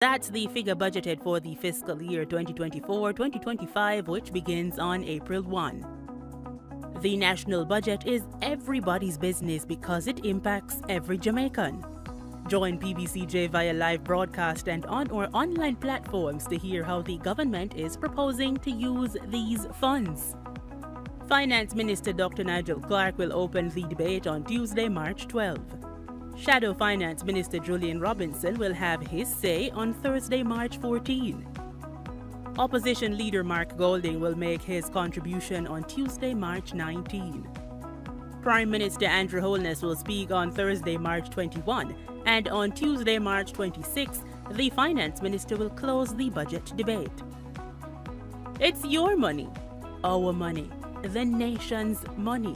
That's the figure budgeted for the fiscal year 2024-2025, which begins on April 1. The national budget is everybody's business because it impacts every Jamaican. Join PBCJ via live broadcast and on our online platforms to hear how the government is proposing to use these funds. Finance Minister Dr. Nigel Clark will open the debate on Tuesday, March 12. Shadow Finance Minister Julian Robinson will have his say on Thursday, March 14. Opposition leader Mark Golding will make his contribution on Tuesday, March 19. Prime Minister Andrew Holness will speak on Thursday, March 21, and on Tuesday, March 26, the Finance Minister will close the budget debate. It's your money, our money, the nation's money.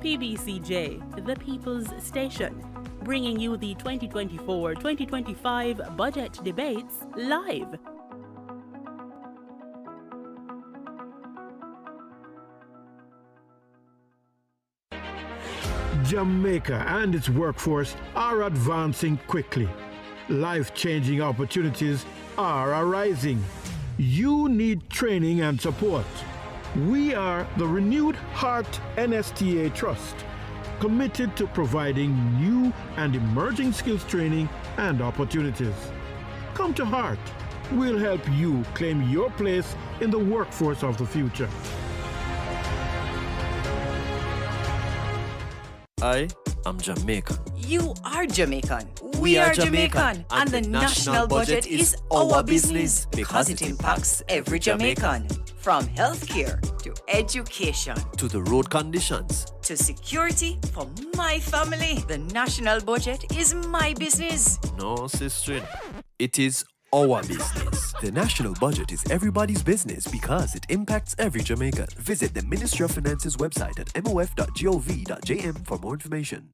PBCJ, the People's Station, bringing you the 2024-2025 budget debates live. Jamaica and its workforce are advancing quickly. Life-changing opportunities are arising. You need training and support. We are the Renewed Heart NSTA Trust, committed to providing new and emerging skills training and opportunities. Come to Heart. We'll help you claim your place in the workforce of the future. I am Jamaican. You are Jamaican. We are Jamaican. And the national budget is our business because it impacts every Jamaican. From healthcare to education to the road conditions to security for my family. The national budget is my business. No, sister. It is our business. The national budget is everybody's business because it impacts every Jamaican. Visit the Ministry of Finance's website at mof.gov.jm for more information.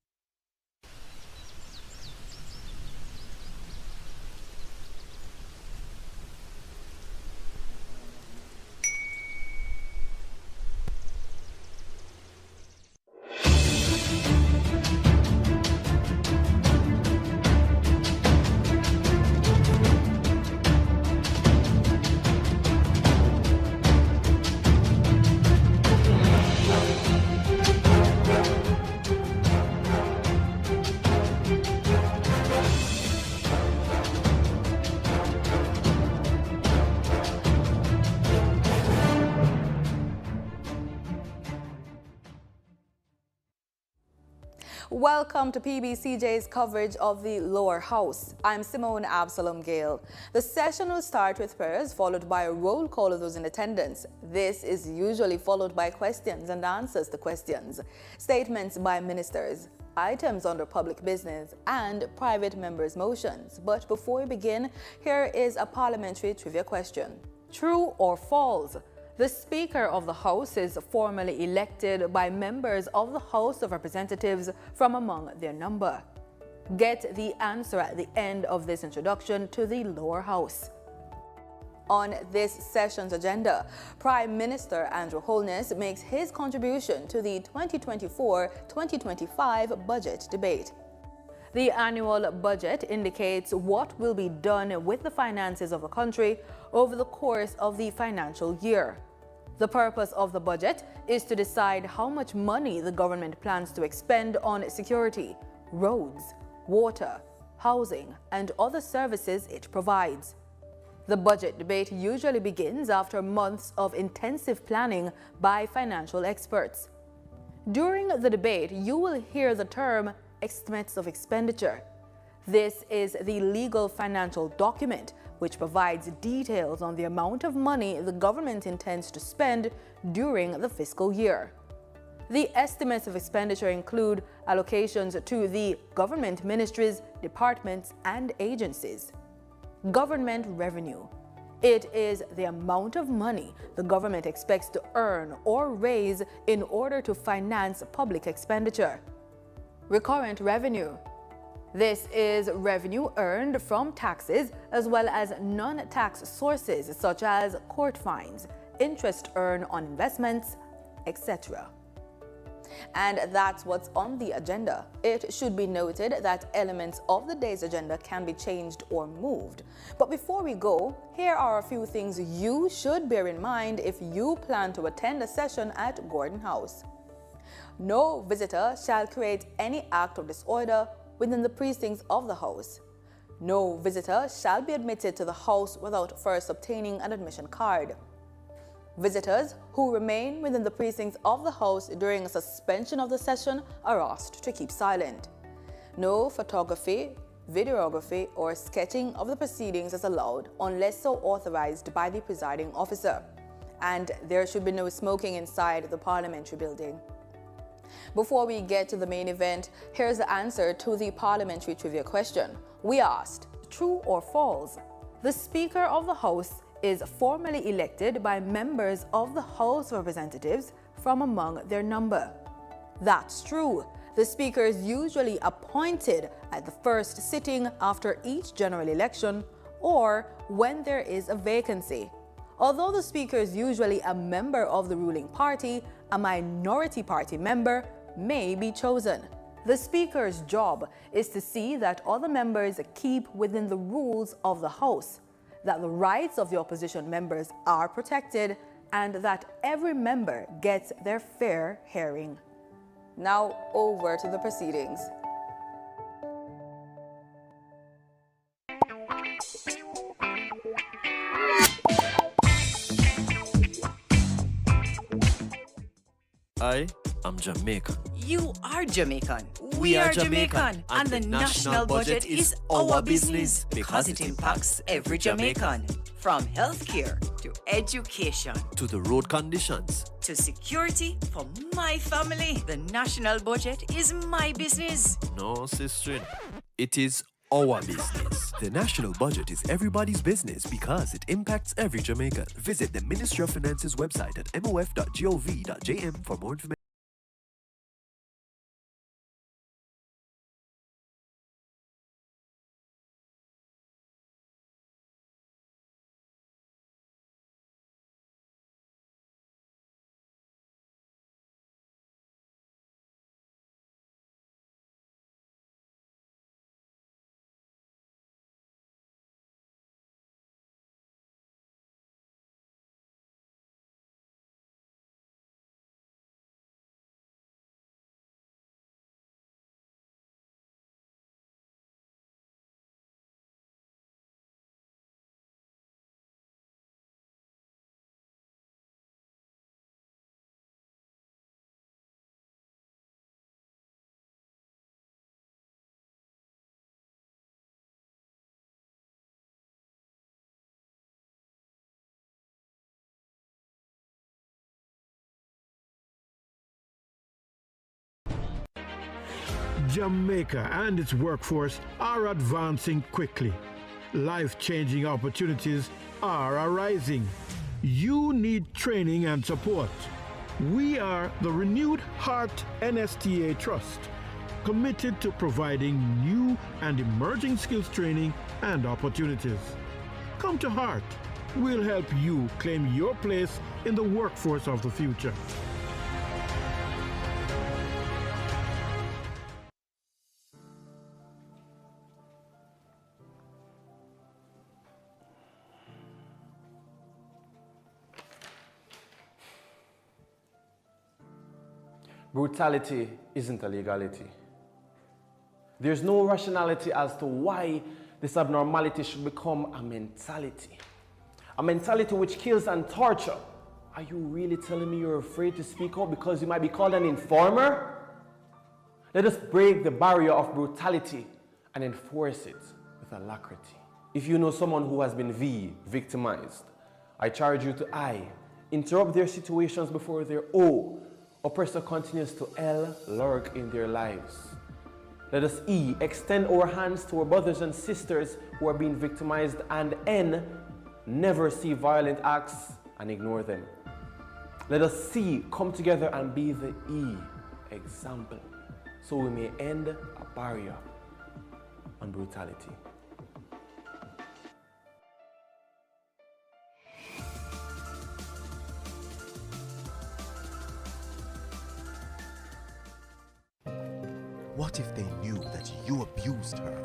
Welcome to PBCJ's coverage of the Lower House. I'm Simone Absalom Gale. The session will start with prayers, followed by a roll call of those in attendance. This is usually followed by questions and answers to questions, statements by ministers, items under public business, and private members' motions. But before we begin, here is a parliamentary trivia question. True or false? The Speaker of the House is formally elected by members of the House of Representatives from among their number. Get the answer at the end of this introduction to the Lower House. On this session's agenda, Prime Minister Andrew Holness makes his contribution to the 2024-2025 budget debate. The annual budget indicates what will be done with the finances of the country over the course of the financial year. The purpose of the budget is to decide how much money the government plans to expend on security, roads, water, housing, and other services it provides. The budget debate usually begins after months of intensive planning by financial experts. During the debate, you will hear the term estimates of expenditure. This is the legal financial document which provides details on the amount of money the government intends to spend during the fiscal year. The estimates of expenditure include allocations to the government ministries, departments, and agencies. Government revenue. It is the amount of money the government expects to earn or raise in order to finance public expenditure. Recurrent revenue. This is revenue earned from taxes as well as non-tax sources such as court fines, interest earned on investments, etc. And that's what's on the agenda. It should be noted that elements of the day's agenda can be changed or moved. But before we go, here are a few things you should bear in mind if you plan to attend a session at Gordon House. No visitor shall create any act of disorder within the precincts of the house. No visitor shall be admitted to the house without first obtaining an admission card. Visitors who remain within the precincts of the house during a suspension of the session are asked to keep silent. No photography, videography, or sketching of the proceedings is allowed unless so authorized by the presiding officer. And there should be no smoking inside the parliamentary building. Before we get to the main event, here's the answer to the parliamentary trivia question. We asked, true or false? The Speaker of the House is formally elected by members of the House of Representatives from among their number. That's true. The Speaker is usually appointed at the first sitting after each general election or when there is a vacancy. Although the Speaker is usually a member of the ruling party, a minority party member may be chosen. The Speaker's job is to see that all the members keep within the rules of the House, that the rights of the opposition members are protected, and that every member gets their fair hearing. Now over to the proceedings. I am Jamaican. You are Jamaican. We are are Jamaican. Jamaican. And the national budget is our business because it impacts every Jamaican. From healthcare to education To the road conditions. to security for my family. The national budget is my business. No, sister. It is our business. The national budget is everybody's business because it impacts every Jamaican. Visit the Ministry of Finance's website at mof.gov.jm for more information. Jamaica and its workforce are advancing quickly. Life-changing opportunities are arising. You need training and support. We are the Renewed Heart NSTA Trust, committed to providing new and emerging skills training and opportunities. Come to Heart. We'll help you claim your place in the workforce of the future. Brutality isn't a legality. There's no rationality as to why this abnormality should become a mentality. A mentality which kills and tortures. Are you really telling me you're afraid to speak out because you might be called an informer? Let us break the barrier of brutality and enforce it with alacrity. If you know someone who has been victimized, I charge you to I, interrupt their situations before their O. Oppressor continues to L, lurk in their lives. Let us E, extend our hands to our brothers and sisters who are being victimized, and N, never see violent acts and ignore them. Let us C, come together and be the E, example, so we may end a barrier on brutality. What if they knew that you abused her?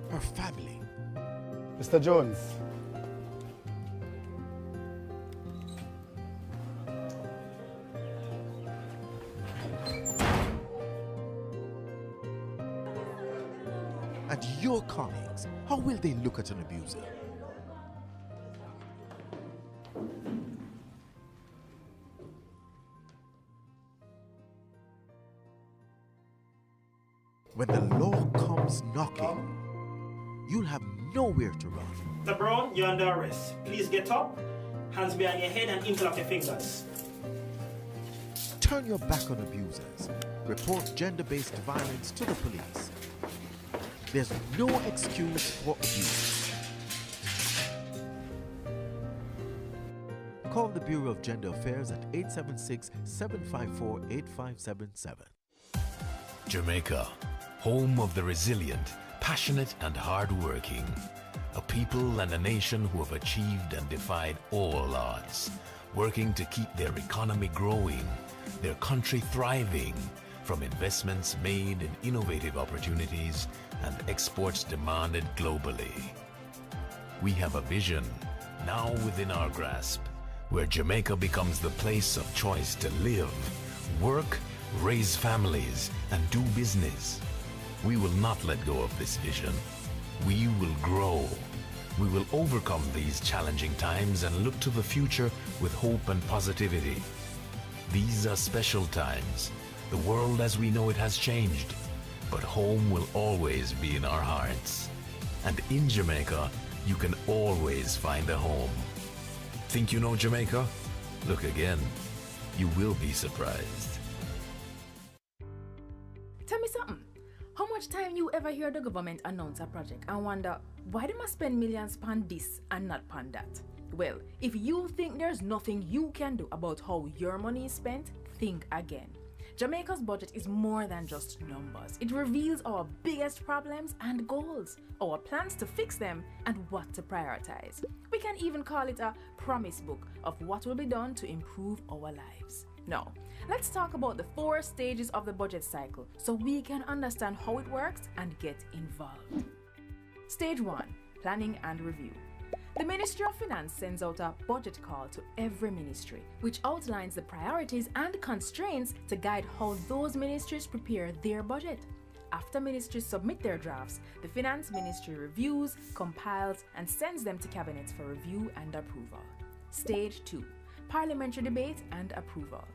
Her family? Mr. Jones. And your colleagues, how will they look at an abuser? When the law comes knocking, you'll have nowhere to run. Mr. Brown, you're under arrest. Please get up, hands behind your head and interlock your fingers. Turn your back on abusers. Report gender-based violence to the police. There's no excuse for abuse. Call the Bureau of Gender Affairs at 876-754-8577. Jamaica, home of the resilient, passionate and hard-working. A people and a nation who have achieved and defied all odds, working to keep their economy growing, their country thriving, from investments made in innovative opportunities and exports demanded globally. We have a vision, now within our grasp, where Jamaica becomes the place of choice to live, work, raise families, and do business. We will not let go of this vision. We will grow. We will overcome these challenging times and look to the future with hope and positivity. These are special times. The world as we know it has changed, but home will always be in our hearts. And in Jamaica, you can always find a home. Think you know Jamaica? Look again. You will be surprised. Tell me something. How much time you ever hear the government announce a project and wonder why they must spend millions on this and not on that? Well, if you think there's nothing you can do about how your money is spent, think again. Jamaica's budget is more than just numbers. It reveals our biggest problems and goals, our plans to fix them, and what to prioritize. We can even call it a promise book of what will be done to improve our lives. Now, let's talk about the 4 stages of the budget cycle so we can understand how it works and get involved. Stage 1, planning and review. The Ministry of Finance sends out a budget call to every ministry, which outlines the priorities and constraints to guide how those ministries prepare their budget. After ministries submit their drafts, the Finance Ministry reviews, compiles, and sends them to Cabinet for review and approval. Stage 2, parliamentary debate and approval.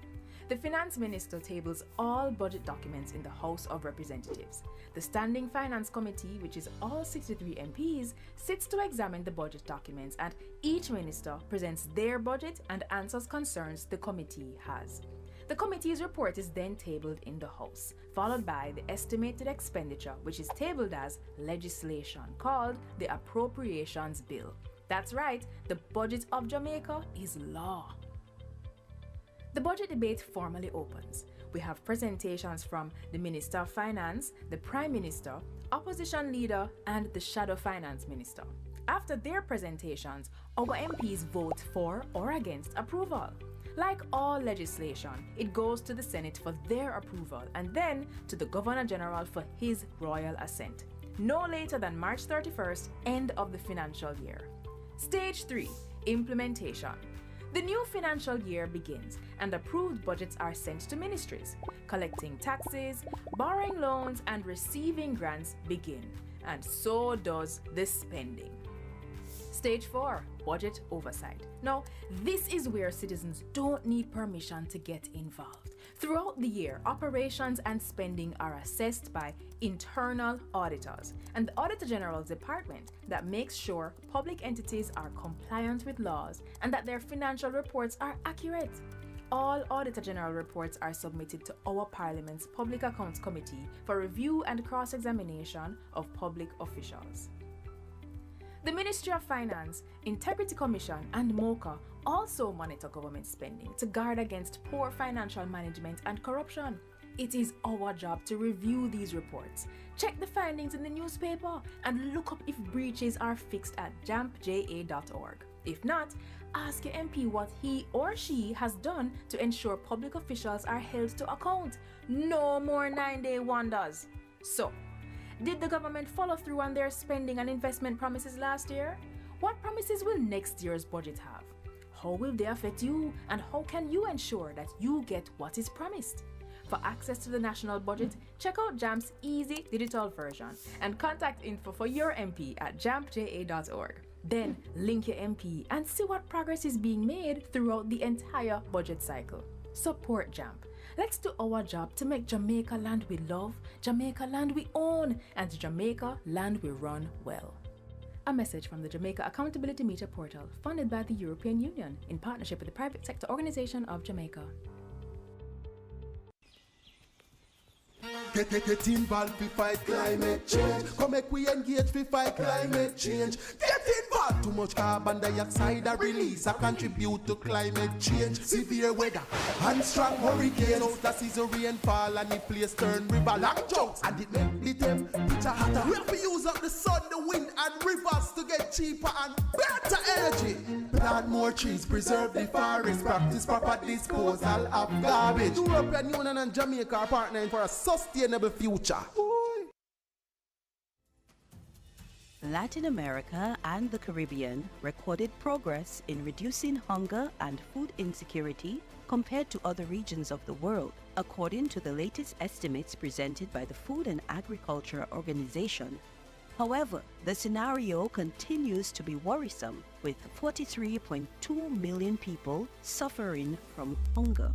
The Finance Minister tables all budget documents in the House of Representatives. The Standing Finance Committee, which is all 63 MPs, sits to examine the budget documents, and each minister presents their budget and answers concerns the committee has. The committee's report is then tabled in the House, followed by the estimated expenditure, which is tabled as legislation called the Appropriations Bill. That's right, the budget of Jamaica is law. The budget debate formally opens. We have presentations from the Minister of Finance, the Prime Minister, Opposition Leader, and the Shadow Finance Minister. After their presentations, our MPs vote for or against approval. Like all legislation, it goes to the Senate for their approval and then to the Governor General for his royal assent. No later than March 31st, end of the financial year. Stage 3, implementation. The new financial year begins and approved budgets are sent to ministries. Collecting taxes, borrowing loans, and receiving grants begin. And so does the spending. Stage 4, budget oversight. Now, this is where citizens don't need permission to get involved. Throughout the year, operations and spending are assessed by internal auditors and the Auditor General's department that makes sure public entities are compliant with laws and that their financial reports are accurate. All Auditor General reports are submitted to our Parliament's Public Accounts Committee for review and cross-examination of public officials. The Ministry of Finance, Integrity Commission, and MOCA also monitor government spending to guard against poor financial management and corruption. It is our job to review these reports, check the findings in the newspaper, and look up if breaches are fixed at jampja.org. If not, ask your MP what he or she has done to ensure public officials are held to account. No more 9-day wonders. So, did the government follow through on their spending and investment promises last year? What promises will next year's budget have? How will they affect you, and how can you ensure that you get what is promised? For access to the national budget, check out JAMP's easy digital version and contact info for your MP at jampja.org. Then link your MP and see what progress is being made throughout the entire budget cycle. Support JAMP. Let's do our job to make Jamaica land we love, Jamaica land we own, and Jamaica land we run well. A message from the Jamaica Accountability Meter Portal, funded by the European Union in partnership with the Private Sector Organization of Jamaica. Get involved to fight climate change. Come make we engage to fight climate change. Get involved. Too much carbon dioxide a release a contribute to climate change. Severe weather and strong hurricanes. Out the season rainfall and the place turn river long jokes. And it make the temperature hotter. We have to use up the sun, the wind and rivers to get cheaper and better energy. Plant more trees, preserve the forest, practice proper disposal of garbage. European Union and Jamaica are partnering for a sustainable future. Latin America and the Caribbean recorded progress in reducing hunger and food insecurity compared to other regions of the world, according to the latest estimates presented by the Food and Agriculture Organization. However, the scenario continues to be worrisome, with 43.2 million people suffering from hunger.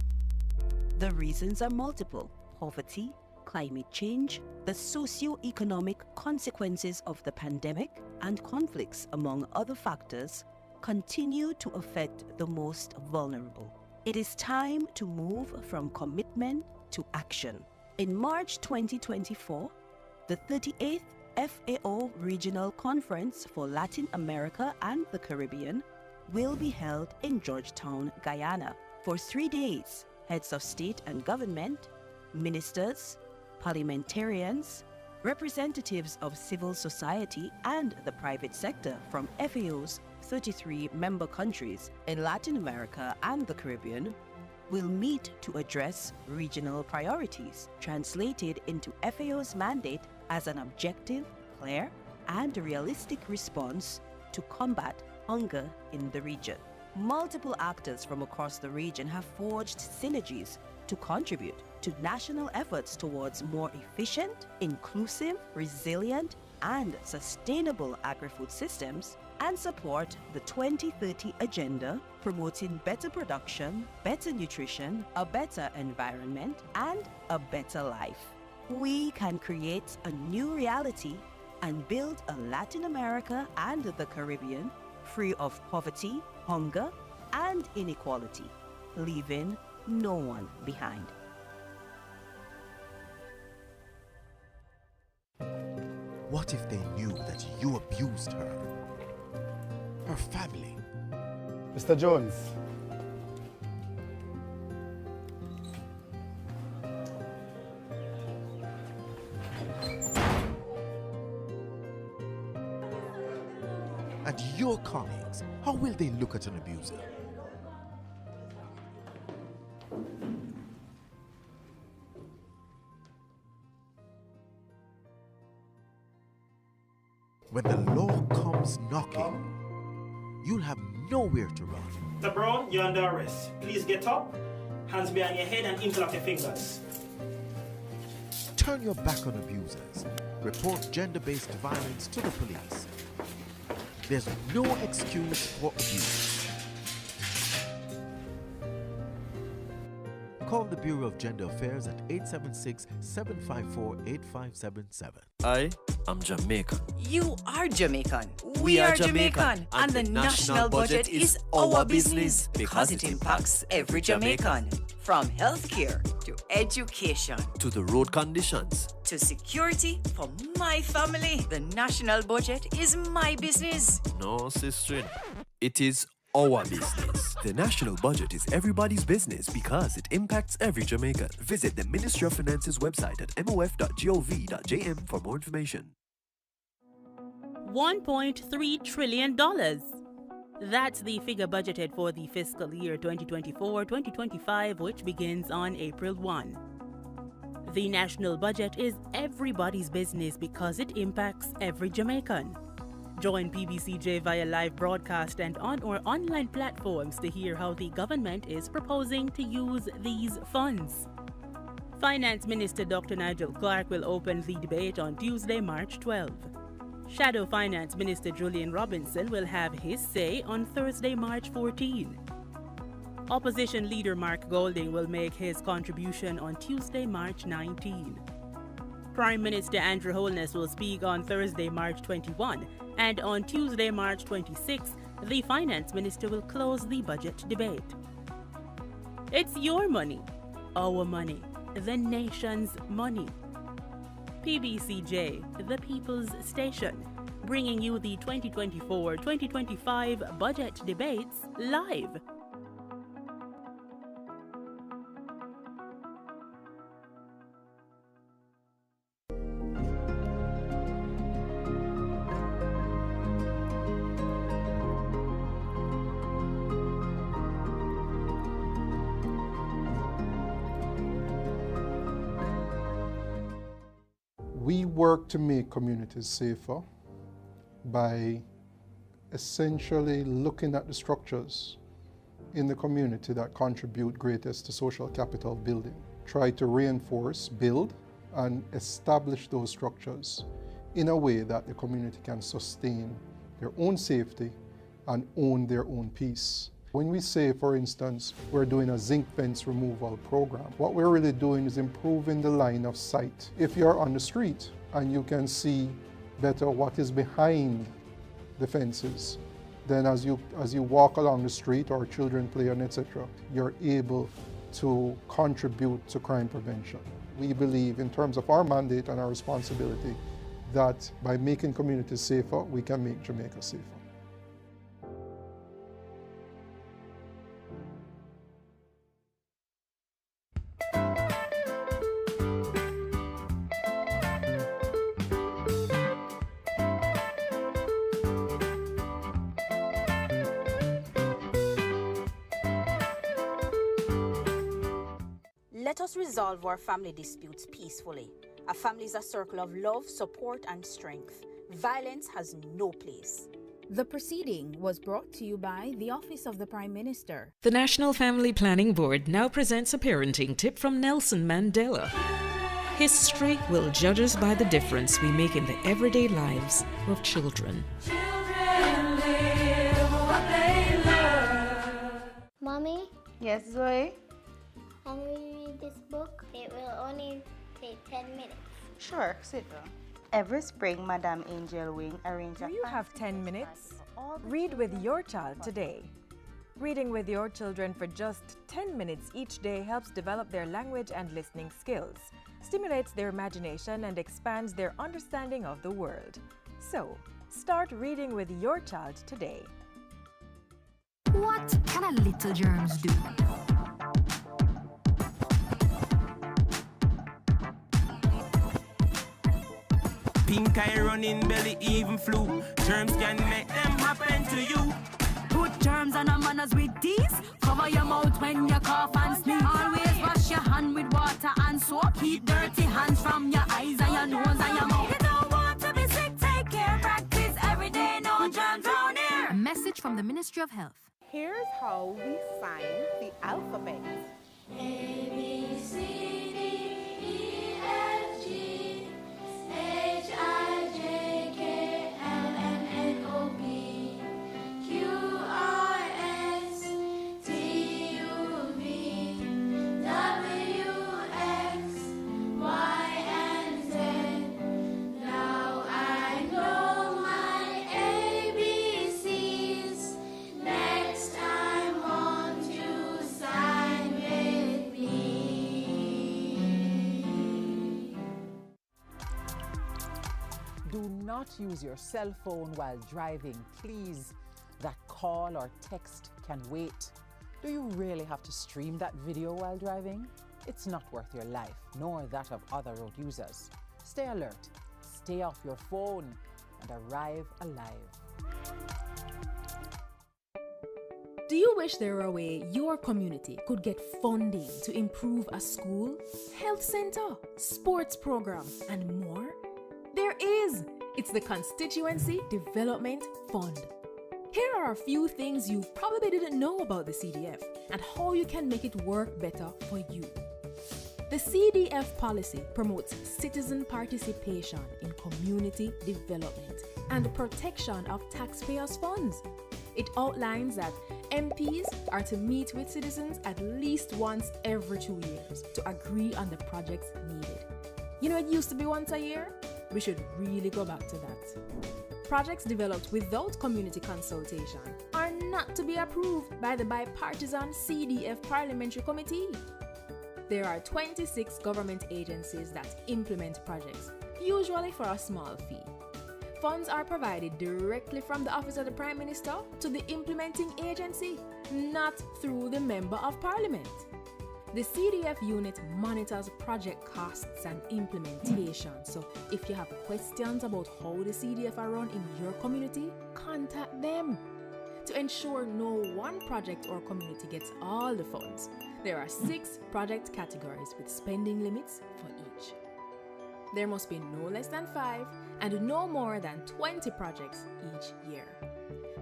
The reasons are multiple: poverty, climate change, the socio-economic consequences of the pandemic, and conflicts, among other factors, continue to affect the most vulnerable. It is time to move from commitment to action. In March 2024, the 38th FAO Regional Conference for Latin America and the Caribbean will be held in Georgetown, Guyana. For 3 days, heads of state and government, ministers, parliamentarians, representatives of civil society and the private sector from FAO's 33 member countries in Latin America and the Caribbean will meet to address regional priorities, translated into FAO's mandate as an objective, clear, and realistic response to combat hunger in the region. Multiple actors from across the region have forged synergies to contribute to national efforts towards more efficient, inclusive, resilient, and sustainable agri-food systems, and support the 2030 agenda promoting better production, better nutrition, a better environment, and a better life. We can create a new reality and build a Latin America and the Caribbean free of poverty, hunger, and inequality, leaving no one behind. What if they knew that you abused her? Her family? Mr. Jones. And your colleagues, how will they look at an abuser? When the law comes knocking, you'll have nowhere to run. Mr. Brown, you're under arrest. Please get up, hands behind your head and interlock your fingers. Turn your back on abusers. Report gender-based violence to the police. There's no excuse for abuse. Call the Bureau of Gender Affairs at 876-754-8577. I am Jamaican. You are Jamaican. We are Jamaican. And the national budget is our business because it impacts every Jamaican. From healthcare to education To the road conditions. to security for my family. The national budget is my business. No, sister. It is our business. The national budget is everybody's business because it impacts every Jamaican. Visit the Ministry of Finance's website at mof.gov.jm for more information. $1.3 trillion. That's the figure budgeted for the fiscal year 2024-2025, which begins on April 1. The national budget is everybody's business because it impacts every Jamaican. Join PBCJ via live broadcast and on our online platforms to hear how the government is proposing to use these funds. Finance Minister Dr. Nigel Clark will open the debate on Tuesday, March 12. Shadow Finance Minister Julian Robinson will have his say on Thursday, March 14. Opposition leader Mark Golding will make his contribution on Tuesday, March 19. Prime Minister Andrew Holness will speak on Thursday, March 21, and on Tuesday, March 26, the Finance Minister will close the budget debate. It's your money, our money, the nation's money. PBCJ, the People's Station, bringing you the 2024-2025 budget debates live. We work to make communities safer by essentially looking at the structures in the community that contribute greatest to social capital building. Try to reinforce, build, and establish those structures in a way that the community can sustain their own safety and own their own peace. When we say, for instance, we're doing a zinc fence removal program, what we're really doing is improving the line of sight. If you're on the street and you can see better what is behind the fences, then as you walk along the street or children play and etc., you're able to contribute to crime prevention. We believe in terms of our mandate and our responsibility that by making communities safer, we can make Jamaica safer. Let us resolve our family disputes peacefully. A family is a circle of love, support, and strength. Violence has no place. The proceeding was brought to you by the Office of the Prime Minister. The National Family Planning Board now presents a parenting tip from Nelson Mandela. History will judge us by the difference we make in the everyday lives of children. Children live what they love. Mommy? Yes, Zoe? Can we read this book? It will only take 10 minutes. Sure, sit down. Every spring, Madame Angel Wing arranges. Do you have 10 minutes? Read with your child today. Reading with your children for just 10 minutes each day helps develop their language and listening skills, stimulates their imagination, and expands their understanding of the world. So, start reading with your child today. What can a little germs do? Pink eye running belly, even flu. Germs can make them happen to you. Put germs on our manners with these. Cover your mouth when you cough and sneeze. Always wash your hand with water and soap. Keep dirty hands from your eyes and your nose and your mouth. You don't want to be sick, take care. Practice every day, no germs round here. A message from the Ministry of Health. Here's how we sign the alphabet. A, B, C, D, E, F, G, H, I, J, K, L, M, N, O, P, Q, R, S, T, U, V, W, X, Y, and Z. Now I know my ABCs. Next time, won't you sign with me? Do not use your cell phone while driving, please. That call or text can wait. Do you really have to stream that video while driving? It's not worth your life, nor that of other road users. Stay alert, stay off your phone, and arrive alive. Do you wish there were a way your community could get funding to improve a school, health center, sports program, and more? There is. It's the Constituency Development Fund. Here are a few things you probably didn't know about the CDF and how you can make it work better for you. The CDF policy promotes citizen participation in community development and protection of taxpayers' funds. It outlines that MPs are to meet with citizens at least once every 2 years to agree on the projects needed. You know, it used to be once a year? We should really go back to that. Projects developed without community consultation are not to be approved by the bipartisan CDF Parliamentary Committee. There are 26 government agencies that implement projects, usually for a small fee. Funds are provided directly from the Office of the Prime Minister to the implementing agency, not through the Member of Parliament. The CDF unit monitors project costs and implementation, so if you have questions about how the CDF are run in your community, contact them. To ensure no one project or community gets all the funds, there are 6 project categories with spending limits for each. There must be no less than 5 and no more than 20 projects each year.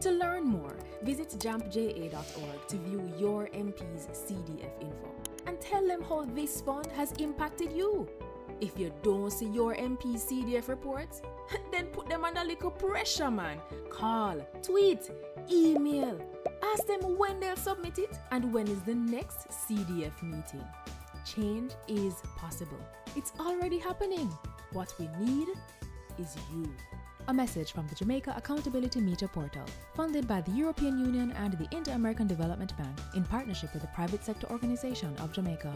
To learn more, visit jampja.org to view your MP's CDF info and tell them how this fund has impacted you. If you don't see your MP's CDF reports, then put them under little pressure, man. Call, tweet, email. Ask them when they'll submit it and when is the next CDF meeting. Change is possible. It's already happening. What we need is you. A message from the Jamaica Accountability Meter Portal, funded by the European Union and the Inter-American Development Bank in partnership with the Private Sector Organization of Jamaica.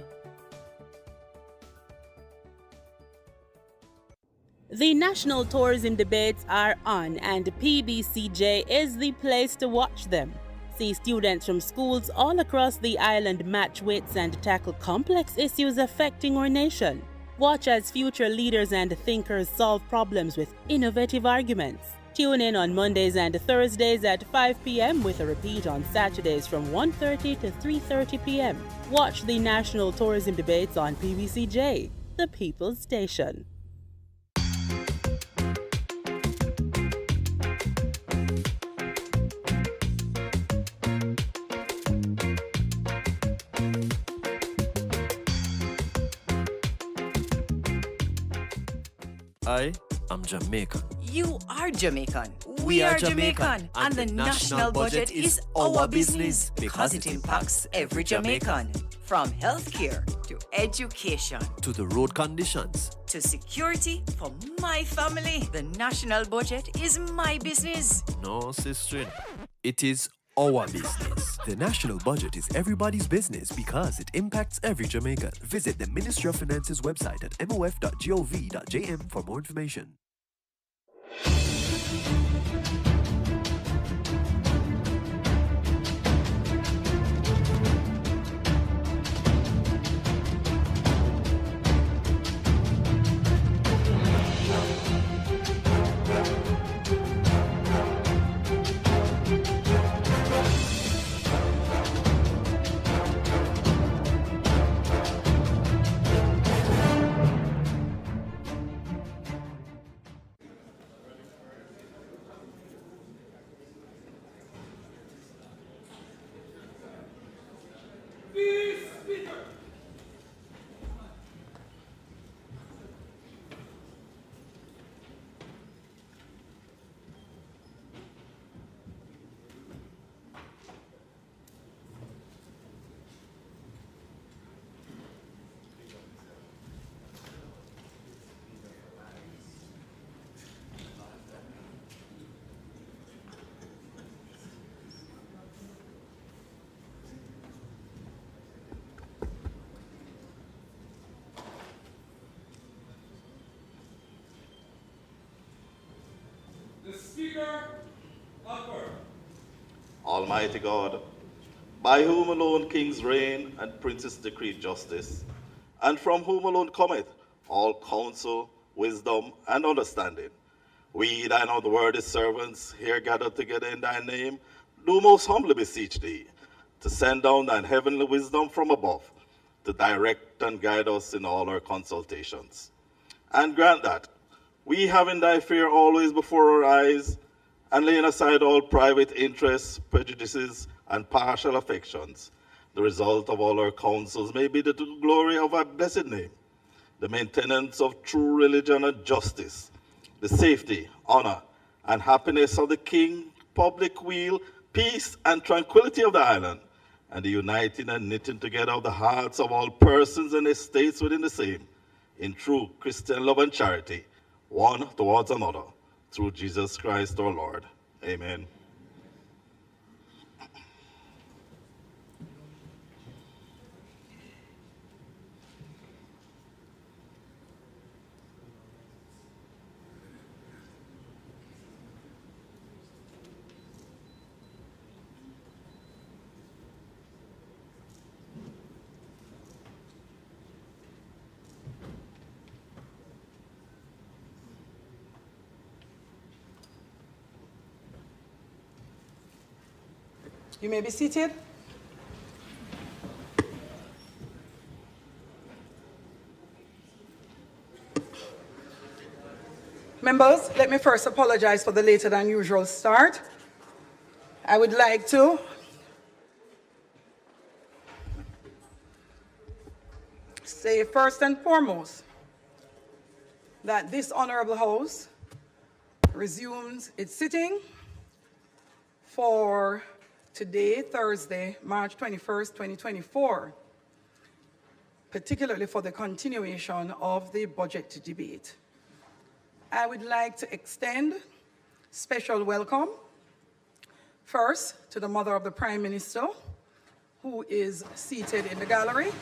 The national tourism debates are on, and PBCJ is the place to watch them. See students from schools all across the island match wits and tackle complex issues affecting our nation. Watch as future leaders and thinkers solve problems with innovative arguments. Tune in on Mondays and Thursdays at 5 p.m. with a repeat on Saturdays from 1:30 to 3:30 p.m. Watch the national tourism debates on PBCJ, the People's Station. I am Jamaican. You are Jamaican. We are Jamaican. And the national budget is our business because it impacts every Jamaican. From healthcare to education To the road conditions. to security for my family. The national budget is my business. No, sister. It is our business. The national budget is everybody's business because it impacts every Jamaican. Visit the Ministry of Finance's website at mof.gov.jm for more information. The Speaker upward. Almighty God, by whom alone kings reign and princes decree justice, and from whom alone cometh all counsel, wisdom, and understanding, we, thine unworthy servants, here gathered together in thy name, do most humbly beseech thee, to send down thine heavenly wisdom from above to direct and guide us in all our consultations. And grant that we, having thy fear always before our eyes, and laying aside all private interests, prejudices, and partial affections, the result of all our counsels may be the glory of our blessed name, the maintenance of true religion and justice, the safety, honor, and happiness of the King, public weal, peace, and tranquility of the island, and the uniting and knitting together of the hearts of all persons and estates within the same, in true Christian love and charity, one towards another, through Jesus Christ our Lord. Amen. You may be seated. Members, let me first apologize for the later than usual start. I would like to say first and foremost that this Honorable House resumes its sitting for today, Thursday, March 21st, 2024, particularly for the continuation of the budget debate. I would like to extend special welcome first to the mother of the Prime Minister, who is seated in the gallery.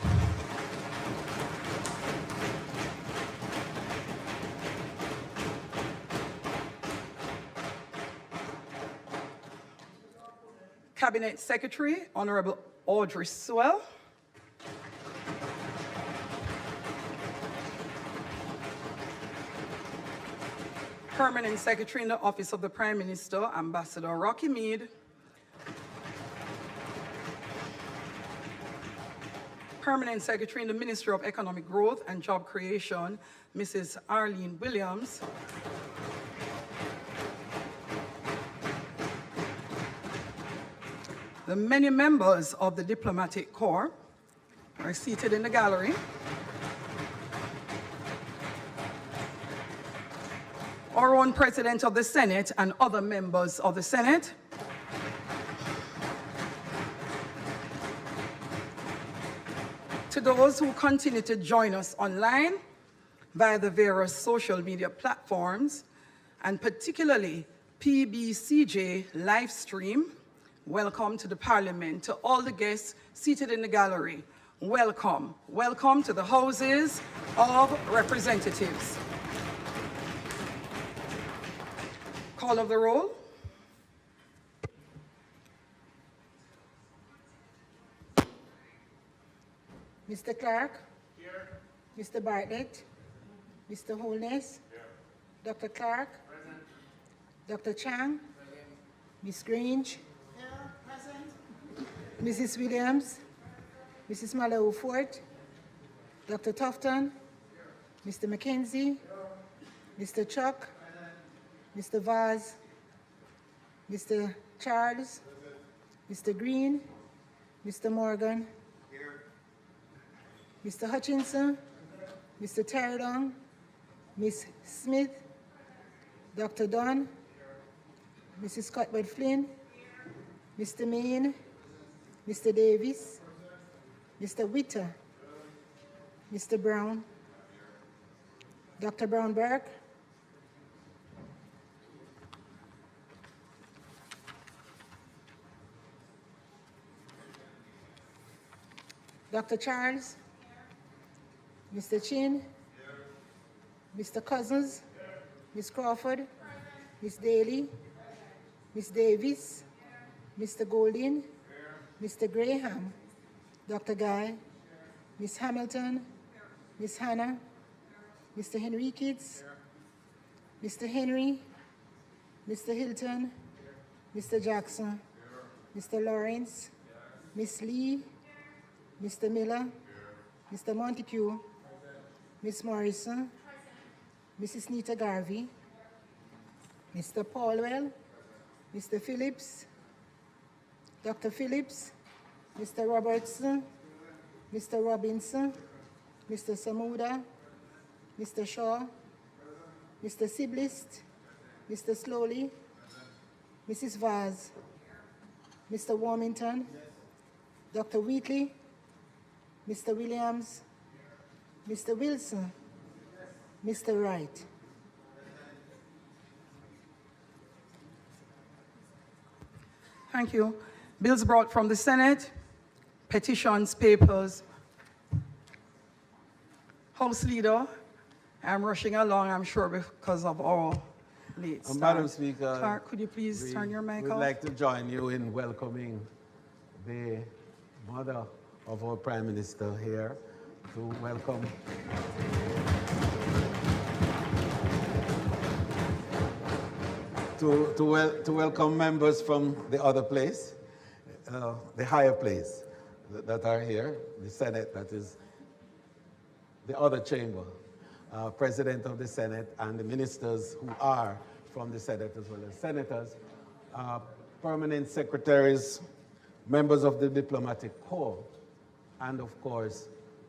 Cabinet Secretary, Honorable Audrey Sewell. Permanent Secretary in the Office of the Prime Minister, Ambassador Rocky Mead. Permanent Secretary in the Ministry of Economic Growth and Job Creation, Mrs. Arlene Williams. The many members of the Diplomatic Corps are seated in the gallery. Our own President of the Senate and other members of the Senate. To those who continue to join us online via the various social media platforms, and particularly PBCJ live stream, welcome to the Parliament. To all the guests seated in the gallery, welcome. Welcome to the Houses of Representatives. Call of the roll. Mr. Clark. Here. Mr. Bartlett. Mr. Holness. Here. Dr. Clark. Present. Dr. Chang. Present. Ms. Grange. Mrs. Williams, Mrs. Malawu Fort, Dr. Tufton, Mr. McKenzie, Mr. Chuck, Mr. Vaz, Mr. Charles, Mr. Green, Mr. Morgan, Mr. Hutchinson, Mr. Terradong, Ms. Smith, Dr. Dunn, Mrs. Cuthbert Flynn, Mr. Main, Mr. Davis, Mr. Witter, Mr. Brown, Dr. Brown-Burke, Dr. Charles, Mr. Chin, Mr. Cousins, Ms. Crawford, Ms. Daly, Ms. Davis, Mr. Golding, Mr. Graham, Dr. Guy, Ms. Hamilton, Ms. Hannah, Mr. Henriquez, Mr. Henry, Mr. Hilton, Mr. Jackson, Mr. Lawrence, Miss Lee, Mr. Miller, Mr. Montague, Miss Morrison, Mrs. Nita Garvey, Mr. Paulwell, Mr. Phillips, Dr. Phillips, Mr. Robertson, Mr. Robinson, Mr. Samuda, Mr. Shaw, Mr. Siblist, Mr. Slowly, Mrs. Vaz, Mr. Warmington, Dr. Wheatley, Mr. Williams, Mr. Wilson, Mr. Wright. Thank you. Bills brought from the Senate, petitions, papers. House Leader, I'm rushing along, I'm sure, because of our late start. Madam Speaker, Clark, could you please turn your mic We'd off? like to join you in welcoming the mother of our Prime Minister here to welcome. To welcome members from the other place, the higher place that are here, the Senate, that is the other chamber, President of the Senate and the ministers who are from the Senate as well as senators, permanent secretaries, members of the diplomatic corps, and of course,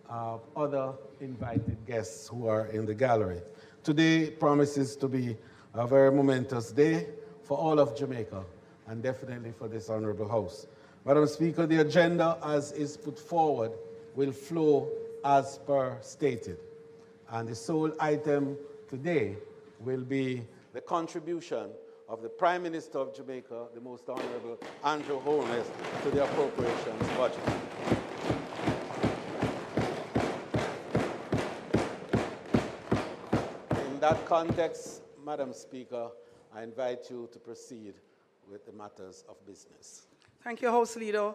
other invited guests who are in the gallery. Today promises to be a very momentous day for all of Jamaica and definitely for this honorable House. Madam Speaker, the agenda as is put forward will flow as per stated. And the sole item today will be the contribution of the Prime Minister of Jamaica, the Most Honorable Andrew Holness, to the appropriations budget. In that context, Madam Speaker, I invite you to proceed with the matters of business. Thank you, House Leader.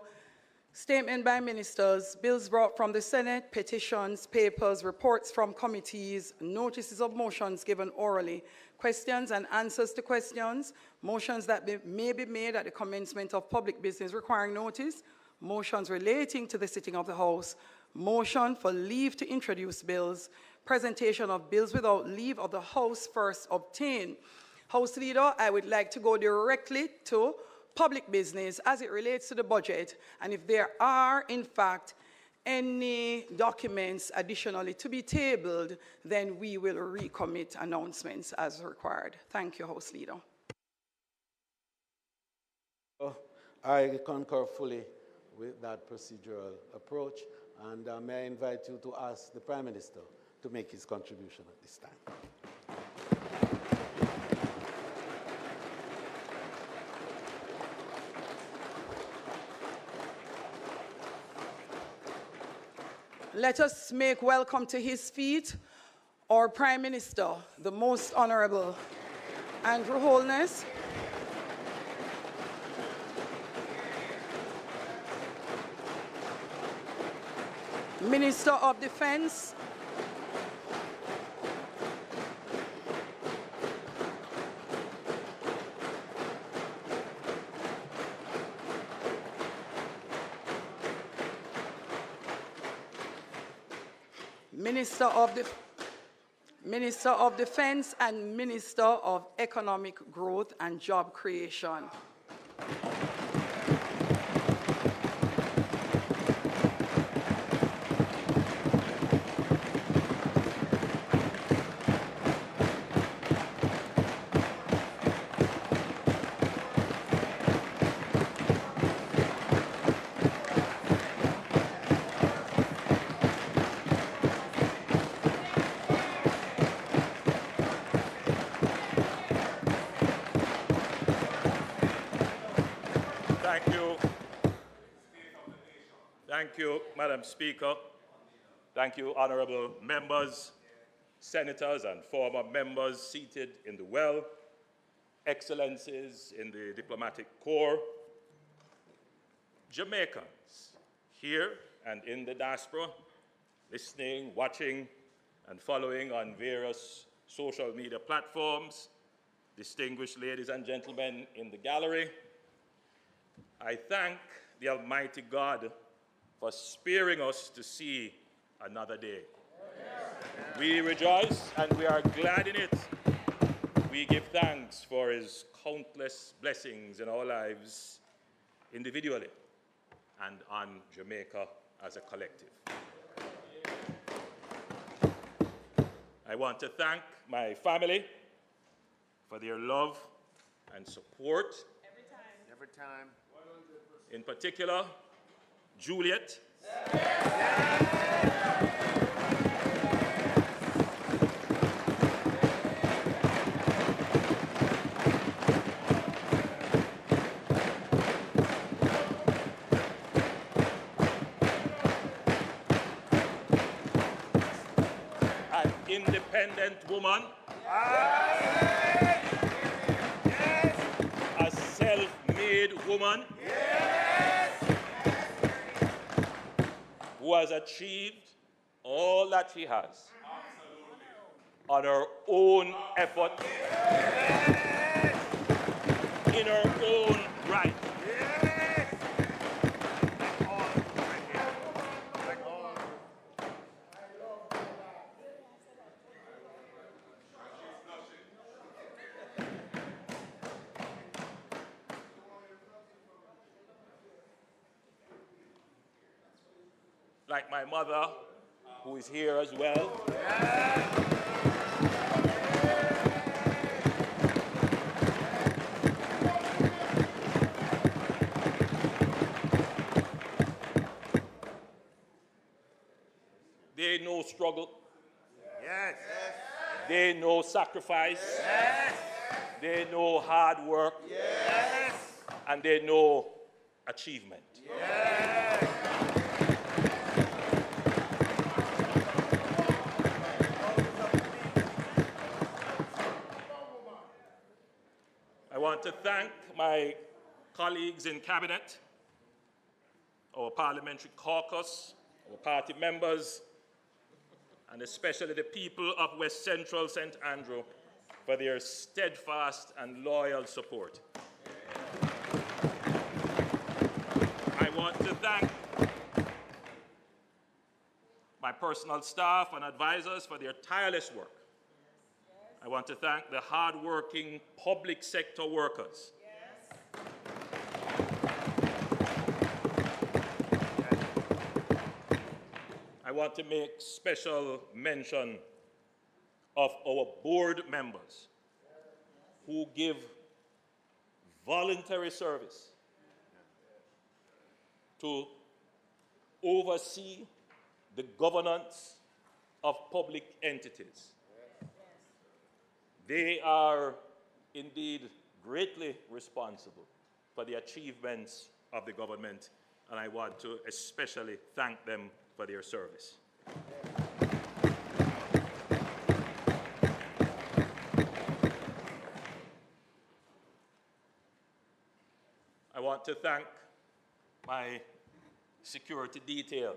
Statement by ministers, bills brought from the Senate, petitions, papers, reports from committees, notices of motions given orally, questions and answers to questions, motions that may be made at the commencement of public business requiring notice, motions relating to the sitting of the House, motion for leave to introduce bills, presentation of bills without leave of the House first obtained. House Leader, I would like to go directly to public business as it relates to the budget, and if there are, in fact, any documents additionally to be tabled, then we will recommit announcements as required. Thank you, House Leader. I concur fully with that procedural approach, and may I invite you to ask the Prime Minister to make his contribution at this time. Let us make welcome to his feet our Prime Minister, the Most Honorable Andrew Holness. Minister of Defense, Minister of Defense and Minister of Economic Growth and Job Creation. Thank you, Madam Speaker. Thank you, honorable members, senators and former members seated in the well, excellencies in the diplomatic corps, Jamaicans here and in the diaspora, listening, watching, and following on various social media platforms, distinguished ladies and gentlemen in the gallery. I thank the Almighty God for sparing us to see another day. We rejoice and we are glad in it. We give thanks for his countless blessings in our lives individually and on Jamaica as a collective. I want to thank my family for their love and support. Every time. In particular, Juliet. An independent woman. A self-made woman. Who has achieved all that she has on her own effort, in her own right. Like my mother, who is here as well. They know struggle. Yes. They know sacrifice. Yes. They know hard work. Yes. And they know achievement. Yes. I want to thank my colleagues in cabinet, our parliamentary caucus, our party members, and especially the people of West Central St. Andrew for their steadfast and loyal support. I want to thank my personal staff and advisors for their tireless work. I want to thank the hard-working public sector workers. I want to make special mention of our board members who give voluntary service to oversee the governance of public entities. They are indeed greatly responsible for the achievements of the government, and I want to especially thank them for their service. I want to thank my security detail.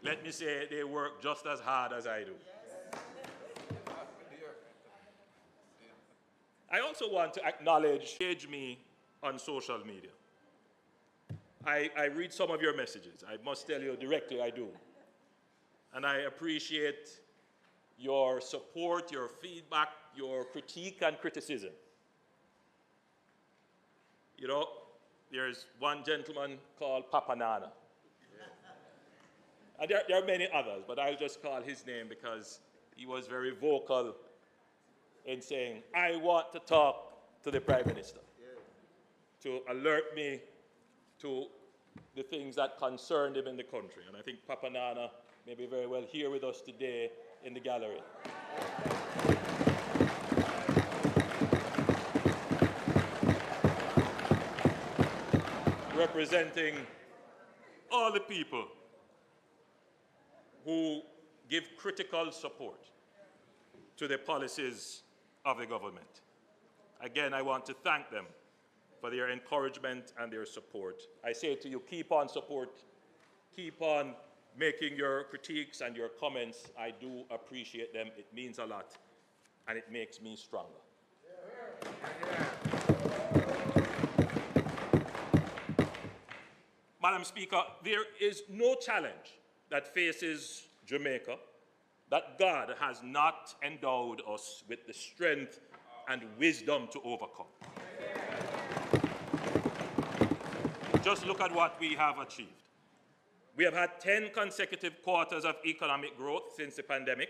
Let me say they work just as hard as I do. I also want to acknowledge me on social media. I read some of your messages. I must tell you directly, I do. And I appreciate your support, your feedback, your critique and criticism. You know, there's one gentleman called Papa Nana. And there are many others, but I'll just call his name because he was very vocal in saying, I want to talk to the Prime Minister to alert me to the things that concerned him in the country. And I think Papa Nana may be very well here with us today in the gallery. Representing all the people who give critical support to the policies of the government. Again, I want to thank them for their encouragement and their support. I say to you, keep on support, keep on making your critiques and your comments. I do appreciate them. It means a lot. and it makes me stronger. Madam Speaker, there is no challenge that faces Jamaica that God has not endowed us with the strength and wisdom to overcome. Just look at what we have achieved. We have had 10 consecutive quarters of economic growth since the pandemic.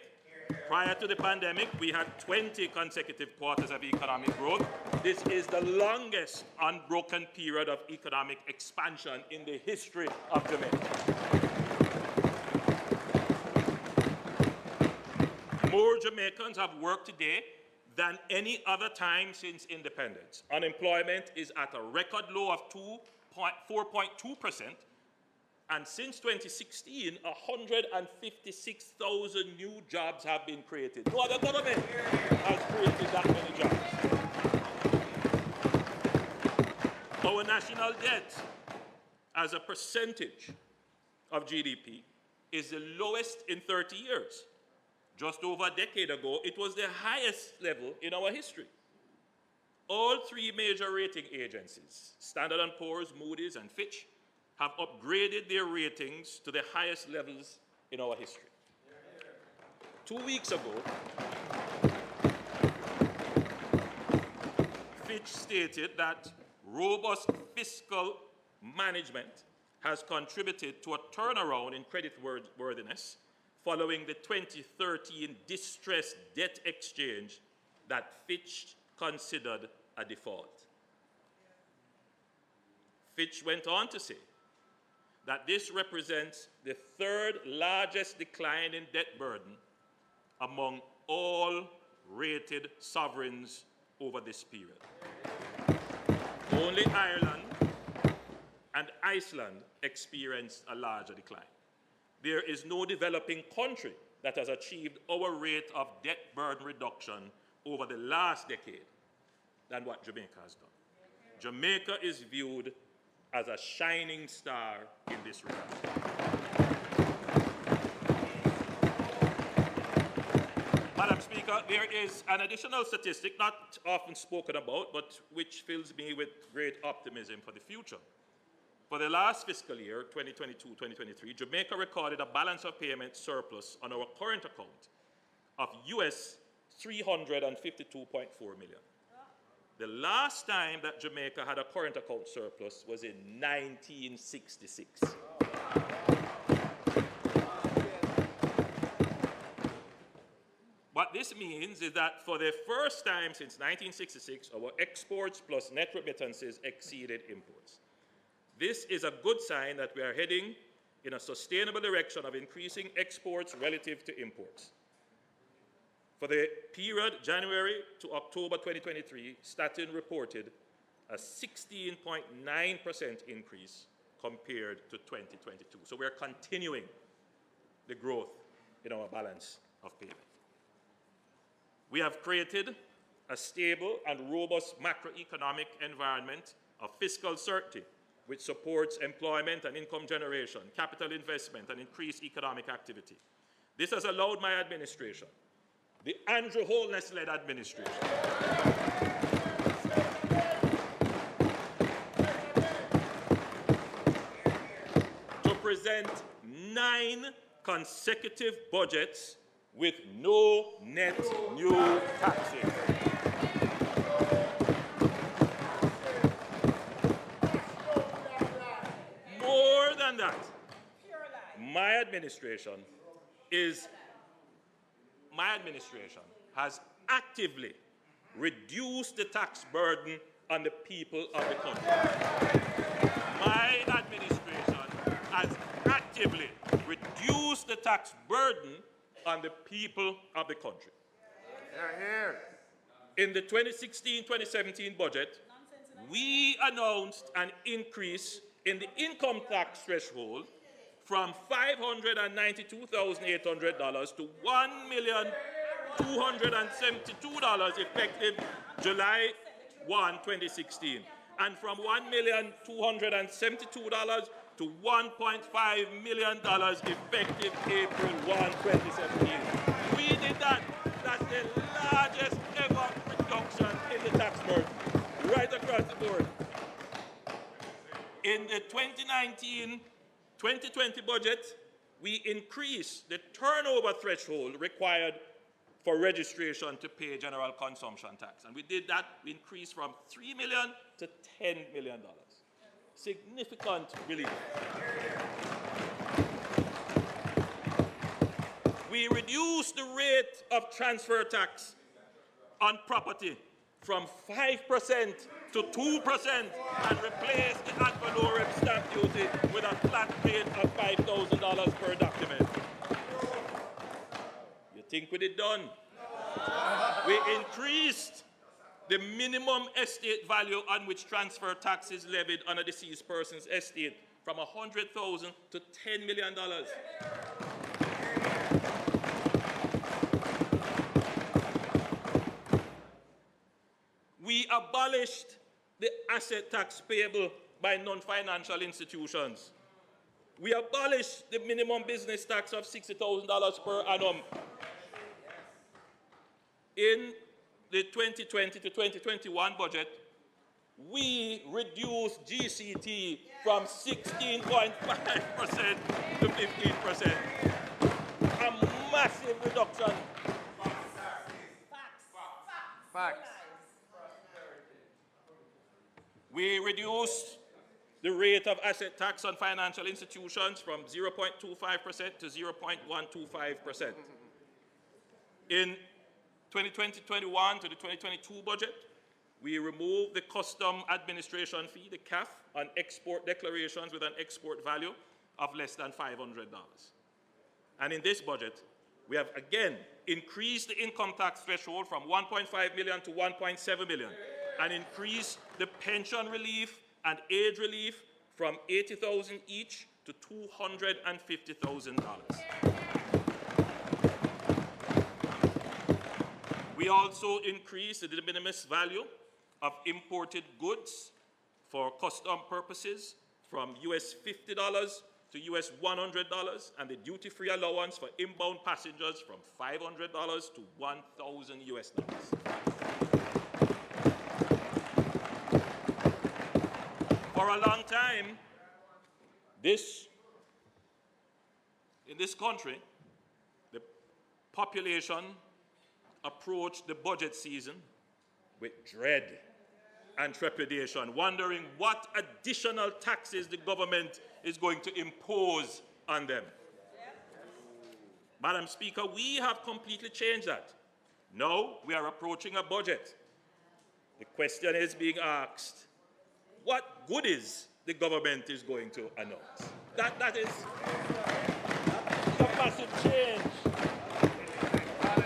Prior to the pandemic, we had 20 consecutive quarters of economic growth. This is the longest unbroken period of economic expansion in the history of Jamaica. More Jamaicans have work today than any other time since independence. Unemployment is at a record low of 4.2%. And since 2016, 156,000 new jobs have been created. No other government has created that many jobs. Our national debt as a percentage of GDP is the lowest in 30 years. Just over a decade ago, it was the highest level in our history. All three major rating agencies, Standard & Poor's, Moody's, and Fitch, have upgraded their ratings to the highest levels in our history. 2 weeks ago, Fitch stated that robust fiscal management has contributed to a turnaround in creditworthiness following the 2013 distressed debt exchange that Fitch considered a default. Fitch went on to say that this represents the third largest decline in debt burden among all rated sovereigns over this period. Only Ireland and Iceland experienced a larger decline. There is no developing country that has achieved our rate of debt burden reduction over the last decade than what Jamaica has done. Jamaica is viewed as a shining star in this regard. Madam Speaker, there is an additional statistic not often spoken about, but which fills me with great optimism for the future. For the last fiscal year, 2022-2023, Jamaica recorded a balance of payment surplus on our current account of US $352.4 million. The last time that Jamaica had a current account surplus was in 1966. What this means is that for the first time since 1966, our exports plus net remittances exceeded imports. This is a good sign that we are heading in a sustainable direction of increasing exports relative to imports. For the period January to October 2023, Statin reported a 16.9% increase compared to 2022. So we're continuing the growth in our balance of payment. We have created a stable and robust macroeconomic environment of fiscal certainty, which supports employment and income generation, capital investment, and increased economic activity. This has allowed my administration, the Andrew Holness-led administration, to present 9 consecutive budgets with no net new taxes. More than that, my administration has actively reduced the tax burden on the people of the country. My administration has actively reduced the tax burden on the people of the country. In the 2016-2017 budget, we announced an increase in the income tax threshold from $592,800 to $1,272,000 effective July 1, 2016, and from $1,272,000 to $1.5 million effective April 1, 2017. We did that. That's the largest 2019-2020 budget, we increased the turnover threshold required for registration to pay general consumption tax. And we did that, we increased from $3 million to $10 million. Significant relief. We reduced the rate of transfer tax on property from 5% to 2% and replaced the ad valorem stamp duty with a flat rate of $5,000 per document. You think we did done? We increased the minimum estate value on which transfer tax is levied on a deceased person's estate from $100,000 to $10 million. We abolished the asset tax payable by non-financial institutions. We abolished the minimum business tax of $60,000 per annum. In the 2020 to 2021 budget, we reduced GCT from 16.5% to 15%. A massive reduction. Facts. We reduced the rate of asset tax on financial institutions from 0.25% to 0.125%. In 2020-21 to the 2022 budget, we removed the custom administration fee, the CAF, on export declarations with an export value of less than $500. And in this budget, we have again increased the income tax threshold from 1.5 million to 1.7 million and increased the pension relief and age relief from $80,000 each to $250,000. We also increased the de minimis value of imported goods for custom purposes from US $50 to US $100 and the duty-free allowance for inbound passengers from $500 to $1,000 US dollars. For a long time, in this country, the population approached the budget season with dread and trepidation, wondering what additional taxes the government is going to impose on them. Madam Speaker, we have completely changed that. Now we are approaching a budget. The question is being asked, what goodies the government is going to announce? That is a massive change.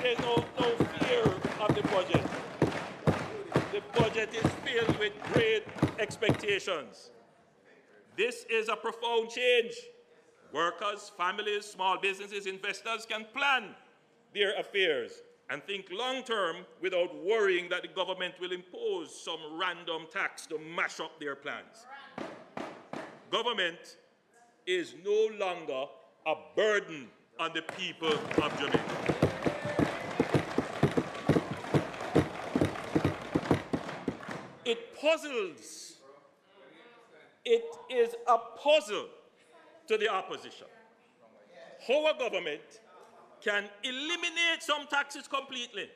There's no fear of the budget. The budget is filled with great expectations. This is a profound change. Workers, families, small businesses, investors can plan their affairs and think long-term without worrying that the government will impose some random tax to mash up their plans. Government is no longer a burden on the people of Jamaica. It puzzles. It is a puzzle to the opposition how a government can eliminate some taxes completely,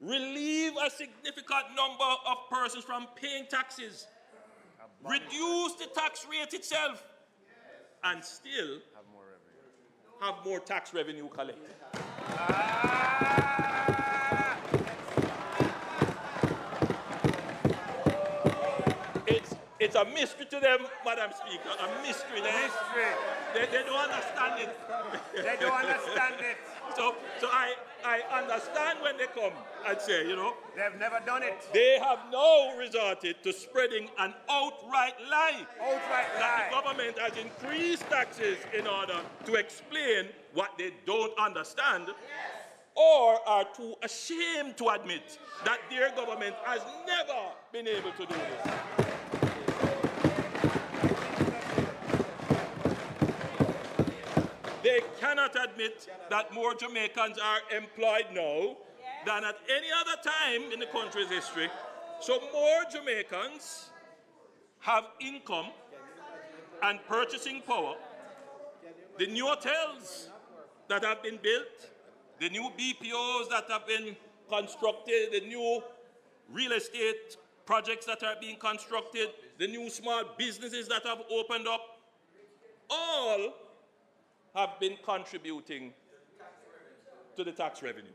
relieve a significant number of persons from paying taxes, reduce the tax rate itself, and still have more tax revenue collected. It's a mystery to them, Madam Speaker, a mystery. They don't understand it. They don't understand it. So I understand when they come and say, you know, they've never done it. They have now resorted to spreading an outright lie. That the government has increased taxes in order to explain what they don't understand, or are too ashamed to admit that their government has never been able to do this. They cannot admit that more Jamaicans are employed now than at any other time in the country's history. So more Jamaicans have income and purchasing power, the new hotels that have been built, the new BPOs that have been constructed, the new real estate projects that are being constructed, the new small businesses that have opened up, all have been contributing to the tax revenue.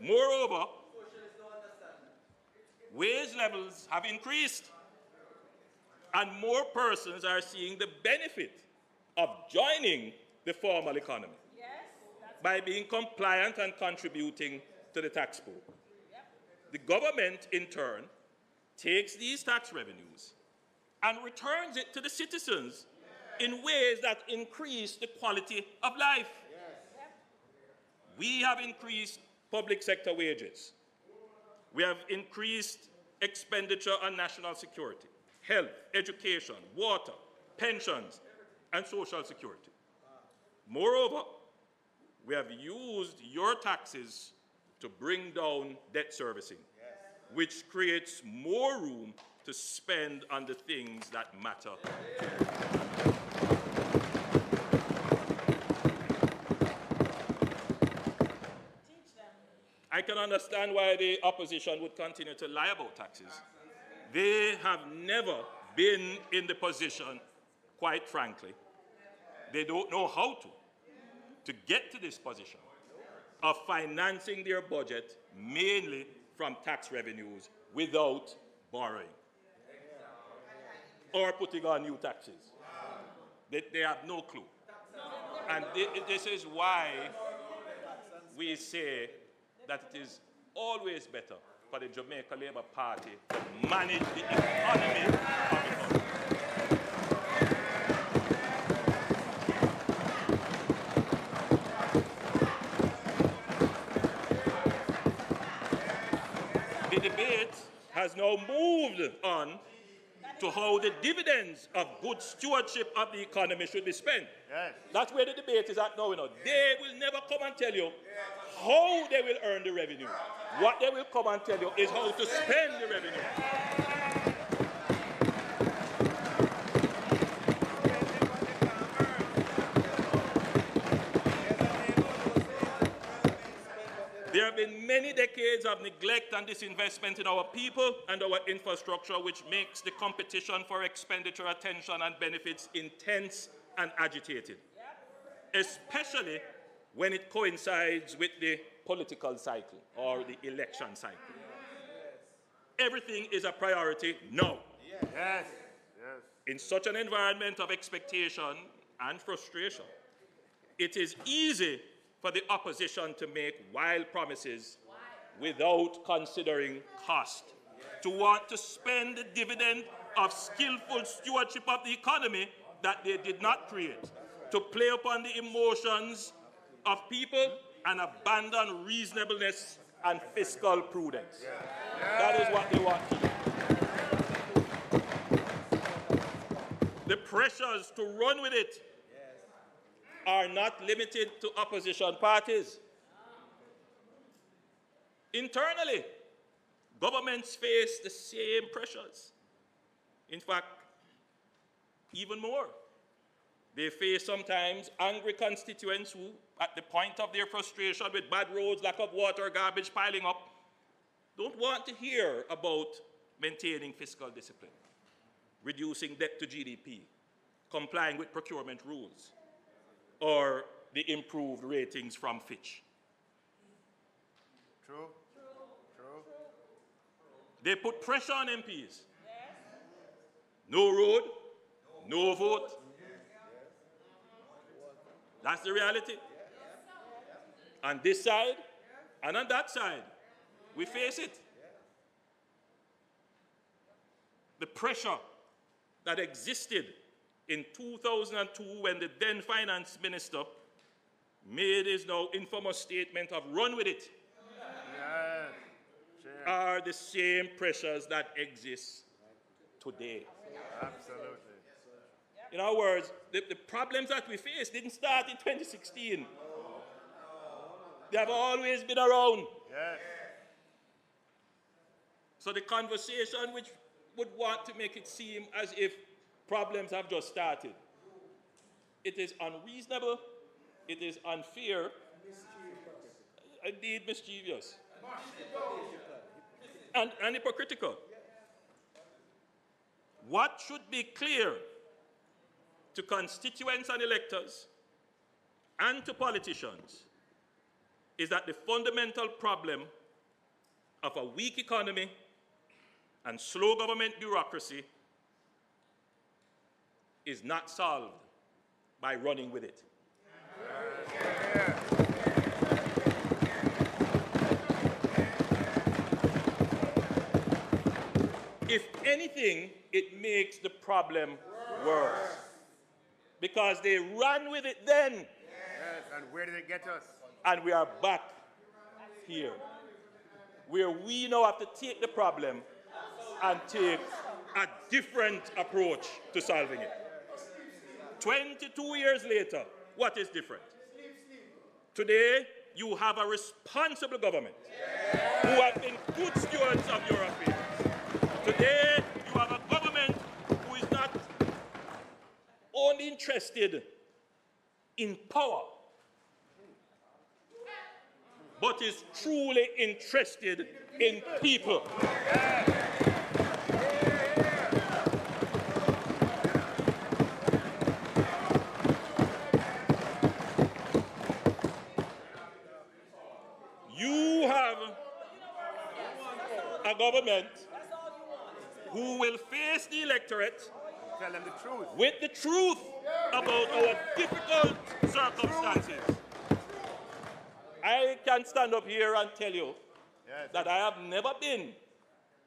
Moreover, wage levels have increased, and more persons are seeing the benefit of joining the formal economy by being compliant and contributing to the tax pool. The government, in turn, takes these tax revenues and returns it to the citizens in ways that increase the quality of life. We have increased public sector wages. We have increased expenditure on national security, health, education, water, pensions, and social security. Moreover, we have used your taxes to bring down debt servicing, which creates more room to spend on the things that matter. I can understand why the opposition would continue to lie about taxes. They have never been in the position, quite frankly, they don't know how to get to this position of financing their budget mainly from tax revenues without borrowing or putting on new taxes. They have no clue. And this is why we say that it is always better for the Jamaica Labour Party to manage the economy of the country. The debate has now moved on to how the dividends of good stewardship of the economy should be spent. Yes. That's where the debate is at now. They will never come and tell you how they will earn the revenue. What they will come and tell you is how to spend the revenue. There have been many decades of neglect and disinvestment in our people and our infrastructure, which makes the competition for expenditure, attention, and benefits intense and agitated, especially when it coincides with the political cycle or the election cycle. Everything is a priority now. Yes. In such an environment of expectation and frustration, it is easy for the opposition to make wild promises without considering cost, to want to spend the dividend of skillful stewardship of the economy that they did not create, to play upon the emotions of people and abandon reasonableness and fiscal prudence. That is what they want to do. The pressures to run with it are not limited to opposition parties. Internally, governments face the same pressures. In fact, even more. They face sometimes angry constituents who, at the point of their frustration with bad roads, lack of water, garbage piling up, don't want to hear about maintaining fiscal discipline, reducing debt to GDP, complying with procurement rules, or the improved ratings from Fitch. True. They put pressure on MPs. No road, no vote. That's the reality. On this side and on that side, we face it. The pressure that existed in 2002 when the then finance minister made his now infamous statement of run with it, are the same pressures that exist today. Absolutely. In other words, the problems that we face didn't start in 2016. They have always been around. Yes. So the conversation which would want to make it seem as if problems have just started. It is unreasonable, it is unfair, indeed mischievous, and hypocritical. What should be clear to constituents and electors and to politicians is that the fundamental problem of a weak economy and slow government bureaucracy is not solved by running with it. If anything, it makes the problem worse. Because they ran with it then. Yes, and where did it get us? And we are back here, where we now have to take the problem and take a different approach to solving it. 22 years later, what is different? Today, you have a responsible government who have been good stewards of your affairs. Today, you have a government who is not only interested in power, but is truly interested in people. You have a government who will face the electorate Tell them the truth. with the truth about our difficult circumstances. I can stand up here and tell you that I have never been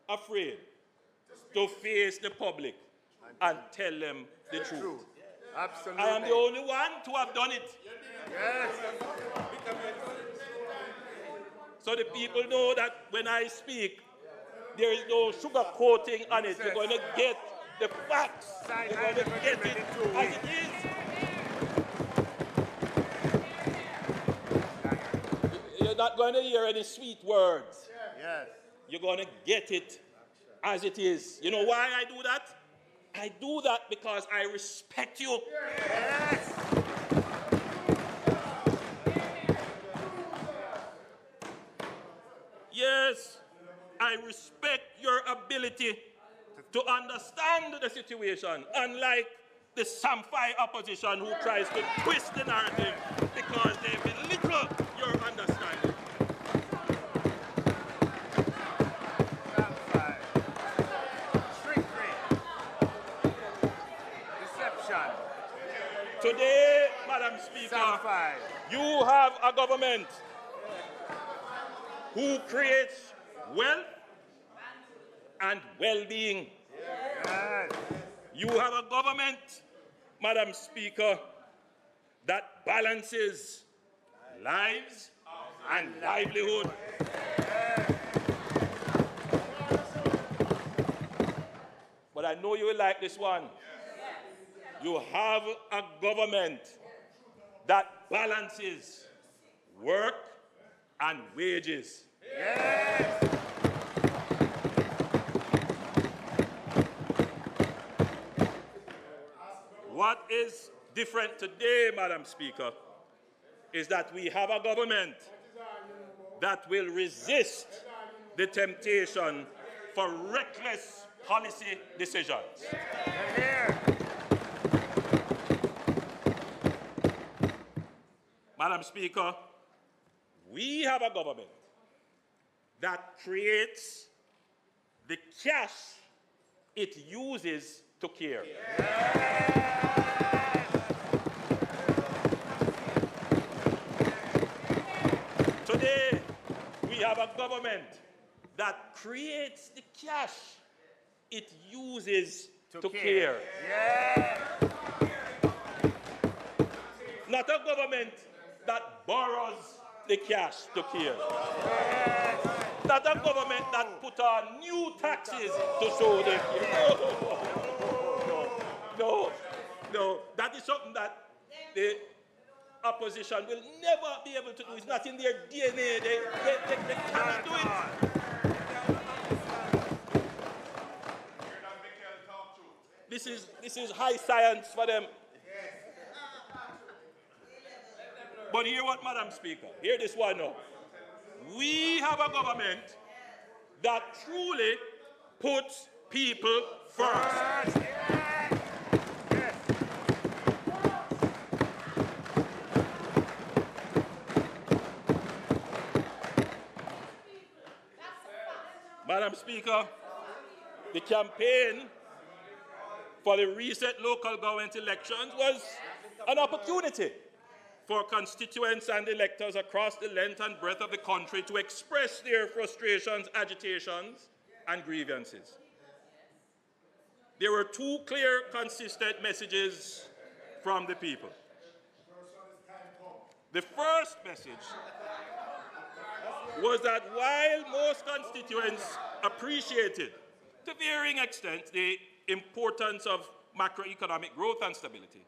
afraid to face the public and tell them the truth. Absolutely. I am the only one to have done it. Yes. So the people know that when I speak, there is no sugarcoating on it. You're going to get the facts. You're going to get it as it is. You're not going to hear any sweet words. Yes. You're going to get it as it is. You know why I do that? I do that because I respect you. Yes. Yes, I respect your ability to understand the situation, unlike the Samphai opposition who tries to twist the narrative because they belittle your understanding. Samphai. Trickery. Deception. Today, Madam Speaker, Samphai. you have a government who creates wealth and well-being. Yes. You have a government, Madam Speaker, that balances lives and livelihood. But I know you will like this one. You have a government that balances work and wages. Yes. What is different today, Madam Speaker, is that we have a government that will resist the temptation for reckless policy decisions. Madam Speaker, we have a government that creates the cash it uses to care. Today, we have a government that creates the cash it uses to care. Not a government that borrows the cash to care. Not a government that put on new taxes to show they care. No. That is something that the opposition will never be able to do. It's not in their DNA. They cannot do it. This This is high science for them. But hear what, Madam Speaker. Hear this one now. We have a government that truly puts people first. Madam Speaker, the campaign for the recent local government elections was an opportunity for constituents and electors across the length and breadth of the country to express their frustrations, agitations, and grievances. There were two clear, consistent messages from the people. The first message was that while most constituents appreciated, to varying extent, the importance of macroeconomic growth and stability,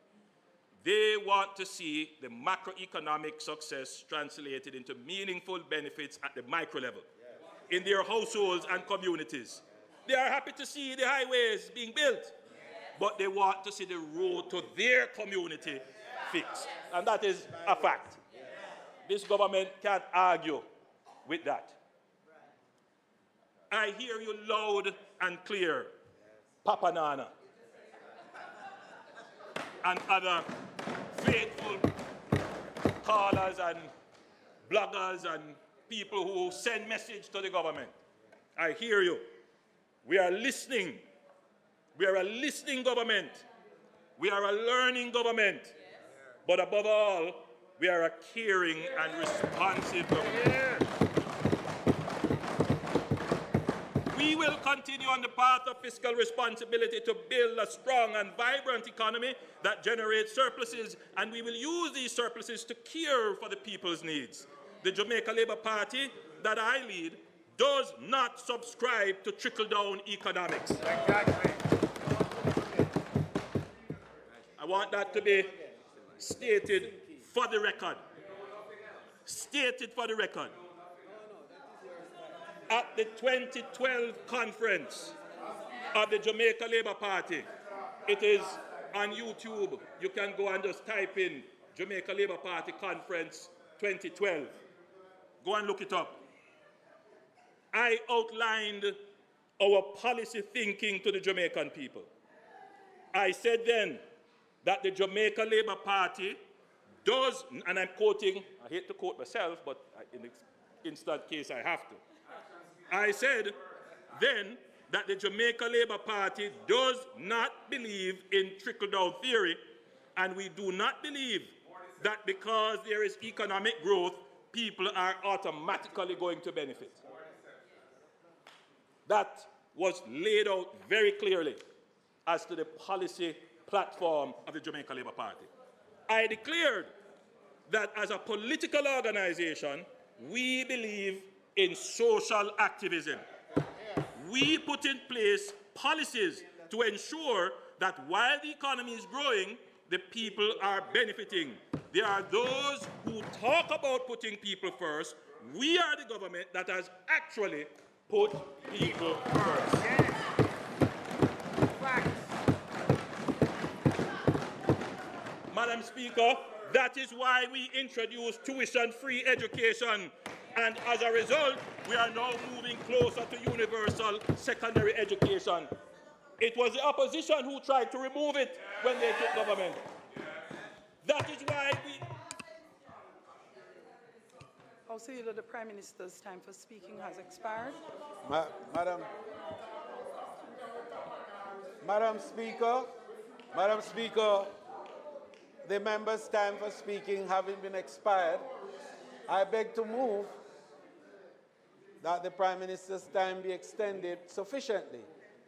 they want to see the macroeconomic success translated into meaningful benefits at the micro level, in their households and communities. They are happy to see the highways being built, but they want to see the road to their community fixed. And that is a fact. This government can't argue with that. I hear you loud and clear, Papa Nana, and other faithful callers and bloggers and people who send message to the government. I hear you. We are listening. We are a listening government. We are a learning government. But above all, we are a caring and responsive government. We will continue on the path of fiscal responsibility to build a strong and vibrant economy that generates surpluses, and we will use these surpluses to care for the people's needs. The Jamaica Labour Party that I lead does not subscribe to trickle-down economics. Exactly. I want that to be stated for the record. Stated for the record. At the 2012 conference of the Jamaica Labour Party, it is on YouTube. You can go and just type in Jamaica Labour Party Conference 2012. Go and look it up. I outlined our policy thinking to the Jamaican people. I said then that the Jamaica Labour Party does, and I'm quoting, I hate to quote myself, but in this instant case I have to. I said then that the Jamaica Labour Party does not believe in trickle-down theory, and we do not believe that because there is economic growth, people are automatically going to benefit. That was laid out very clearly as to the policy platform of the Jamaica Labour Party. I declared that as a political organization, we believe in social activism. We put in place policies to ensure that while the economy is growing, the people are benefiting. There are those who talk about putting people first. We are the government that has actually put people first. Madam Speaker, that is why we introduced tuition-free education. And as a result, we are now moving closer to universal secondary education. It was the opposition who tried to remove it when they took government. That is why we... House Leader, the Prime Minister's time for speaking has expired. Madam Speaker, the member's time for speaking having been expired, I beg to move that the Prime Minister's time be extended sufficiently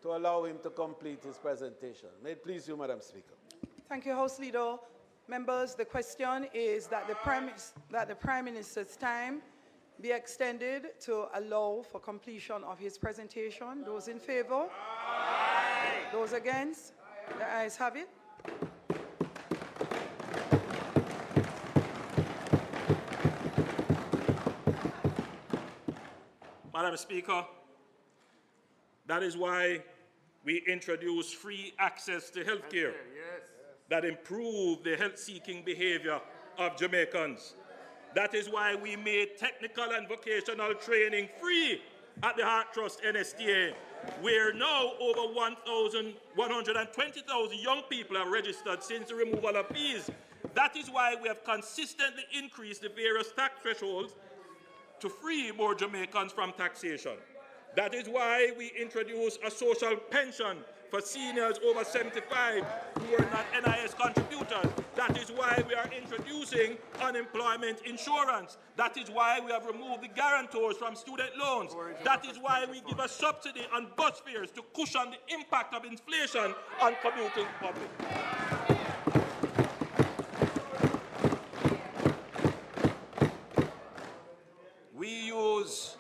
to allow him to complete his presentation. May it please you, Madam Speaker. Thank you, House Leader. Members, the question is that the Prime Minister's time be extended to allow for completion of his presentation. Those in favor? Aye. Those against? The ayes have it. Madam Speaker, that is why We introduced free access to health care that improved the health-seeking behavior of Jamaicans. That is why we made technical and vocational training free at the Heart Trust NSTA, where now over 120,000 young people are registered since the removal of fees. That is why we have consistently increased the various tax thresholds to free more Jamaicans from taxation. That is why we introduced a social pension for seniors over 75 who are not NIS contributors. That is why we are introducing unemployment insurance. That is why we have removed the guarantors from student loans. That is why we give a subsidy on bus fares to cushion the impact of inflation on commuting public. We use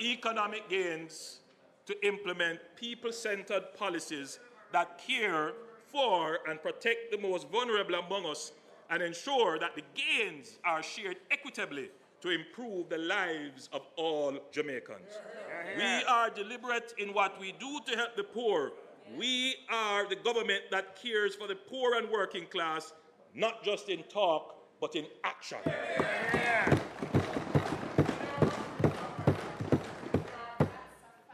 economic gains to implement people-centered policies that care for and protect the most vulnerable among us and ensure that the gains are shared equitably to improve the lives of all Jamaicans. We are deliberate in what we do to help the poor. We are the government that cares for the poor and working class, not just in talk, but in action.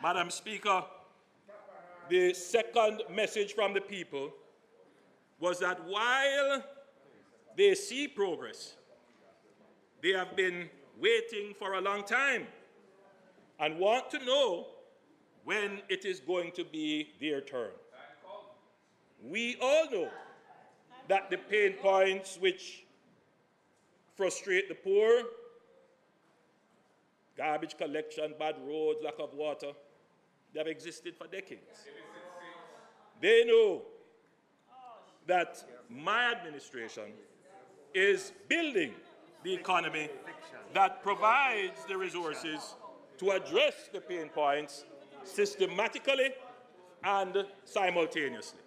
Madam Speaker, the second message from the people was that while they see progress, they have been waiting for a long time and want to know when it is going to be their turn. We all know that the pain points which frustrate the poor, garbage collection, bad roads, lack of water, they have existed for decades. They know that my administration is building the economy that provides the resources to address the pain points systematically and simultaneously.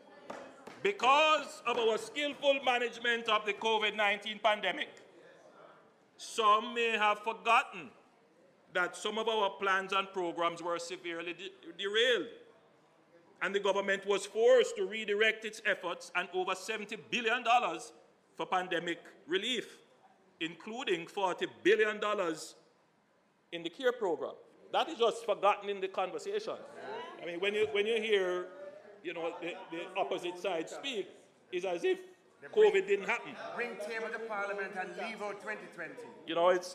Because of our skillful management of the COVID-19 pandemic, some may have forgotten that some of our plans and programs were severely derailed, and the government was forced to redirect its efforts and over $70 billion for pandemic relief, including $40 billion in the CARE program. That is just forgotten in the conversation. I mean, when you hear, the opposite side speak, it's as if COVID didn't happen. Bring table to Parliament and leave out 2020.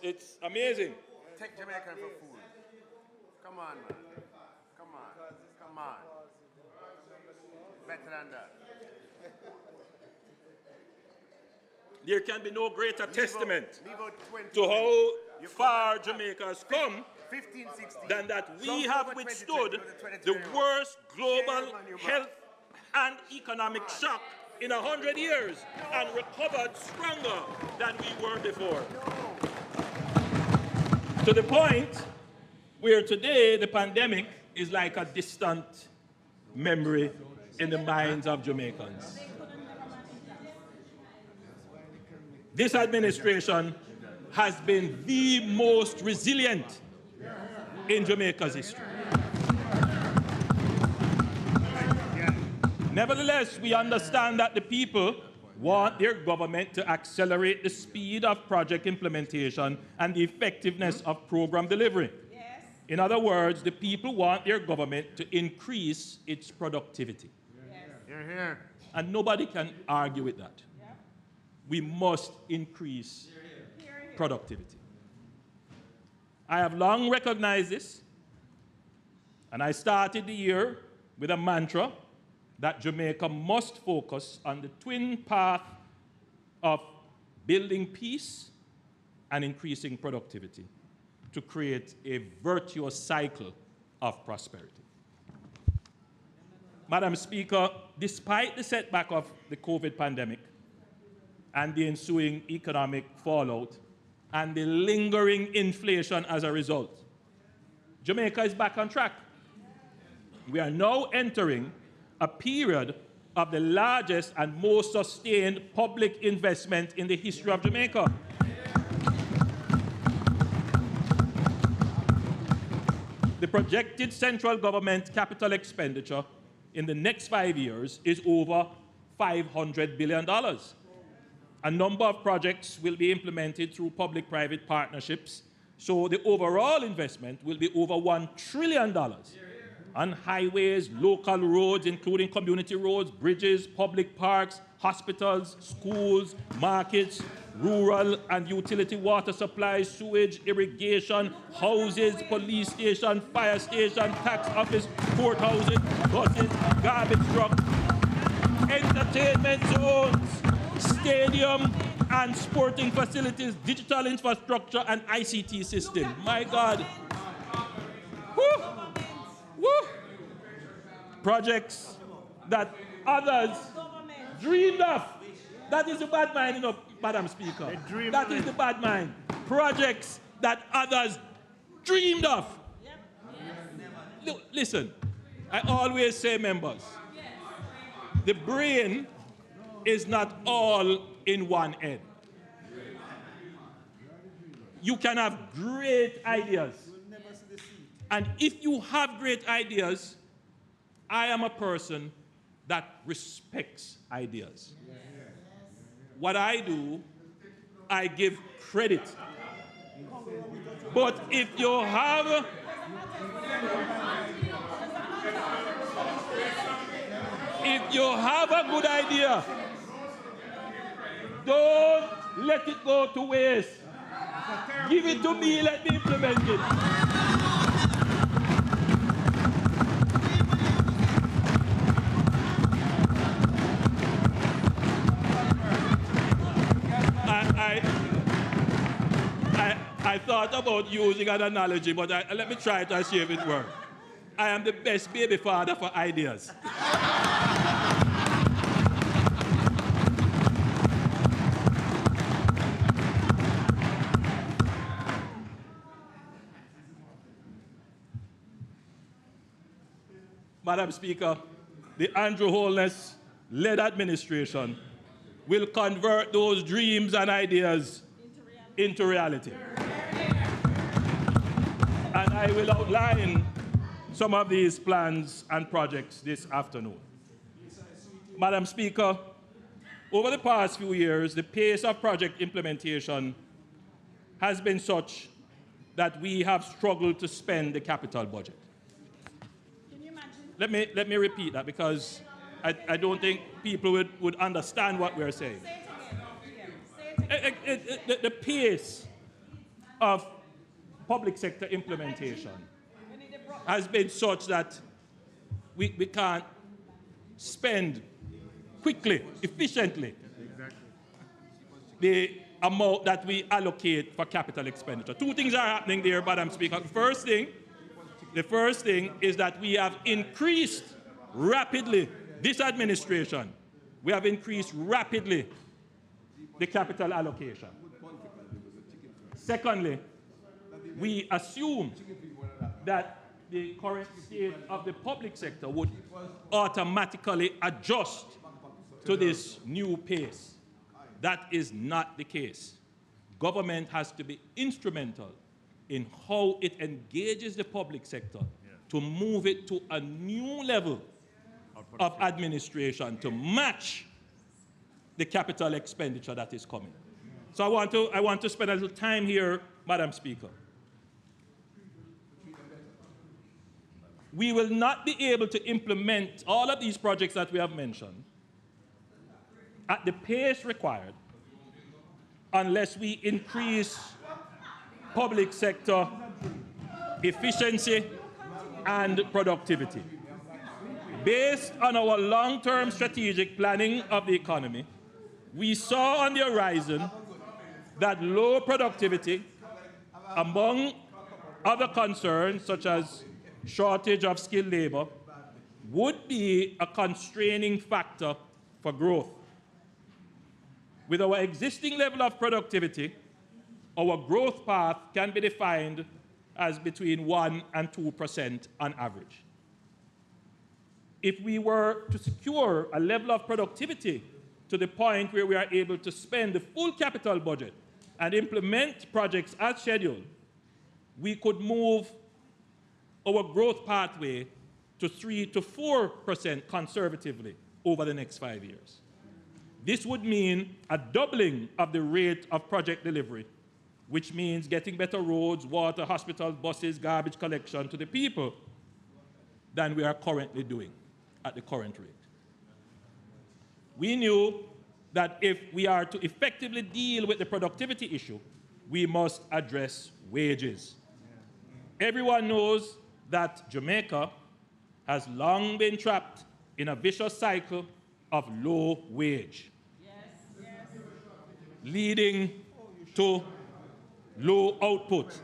It's amazing. Take Jamaican for food. Come on, man. Come on. Better than that. There can be no greater testament to how far Jamaica has come than that we have withstood the worst global health and economic shock in 100 years and recovered stronger than we were before. To the point where today the pandemic is like a distant memory in the minds of Jamaicans. This administration has been the most resilient in Jamaica's history. Nevertheless, we understand that the people want their government to accelerate the speed of project implementation and the effectiveness of program delivery. Yes. In other words, the people want their government to increase its productivity. Yes. And nobody can argue with that. Yeah. We must increase productivity. I have long recognized this, and I started the year with a mantra that Jamaica must focus on the twin path of building peace and increasing productivity to create a virtuous cycle of prosperity. Madam Speaker, despite the setback of the COVID pandemic and the ensuing economic fallout and the lingering inflation as a result, Jamaica is back on track. We are now entering a period of the largest and most sustained public investment in the history of Jamaica. The projected central government capital expenditure in the next 5 years is over $500 billion. A number of projects will be implemented through public-private partnerships, so the overall investment will be over $1 trillion on highways, local roads, including community roads, bridges, public parks, hospitals, schools, markets, rural and utility water supplies, sewage, irrigation, houses, police station, fire station, tax office, courthouses, buses, garbage trucks, entertainment zones, stadium and sporting facilities, digital infrastructure and ICT system. My God. Woo! Woo! Projects that others dreamed of. That is the bad mind, you know, Madam Speaker. That is the bad mind. Projects that others dreamed of. Look, listen, I always say, members, the brain is not all in one head. You can have great ideas. And if you have great ideas, I am a person that respects ideas. What I do, I give credit. But if you have a good idea, don't let it go to waste. Give it to me, let me implement it. I thought about using an analogy, but let me try it and see if it works. I am the best baby father for ideas. Madam Speaker, the Andrew Holness-led administration will convert those dreams and ideas into reality. And I will outline some of these plans and projects this afternoon. Madam Speaker, over the past few years, the pace of project implementation has been such that we have struggled to spend the capital budget. Let me repeat that, because I don't think people would understand what we're saying. The pace of public sector implementation has been such that we can't spend quickly, efficiently, the amount that we allocate for capital expenditure. Two things are happening there, Madam Speaker. The first thing is that we have increased rapidly, this administration, we have increased rapidly the capital allocation. Secondly, we assume that the current state of the public sector would automatically adjust to this new pace. That is not the case. Government has to be instrumental in how it engages the public sector to move it to a new level of administration to match the capital expenditure that is coming. So I want to spend a little time here, Madam Speaker. We will not be able to implement all of these projects that we have mentioned at the pace required unless we increase public sector efficiency and productivity. Based on our long-term strategic planning of the economy, we saw on the horizon that low productivity, among other concerns such as shortage of skilled labor, would be a constraining factor for growth. With our existing level of productivity, our growth path can be defined as between 1% and 2% on average. If we were to secure a level of productivity to the point where we are able to spend the full capital budget and implement projects as scheduled, we could move our growth pathway to 3 to 4% conservatively over the next 5 years. This would mean a doubling of the rate of project delivery, which means getting better roads, water, hospitals, buses, garbage collection to the people than we are currently doing at the current rate. We knew that if we are to effectively deal with the productivity issue, we must address wages. Everyone knows that Jamaica has long been trapped in a vicious cycle of low wage, leading to low output,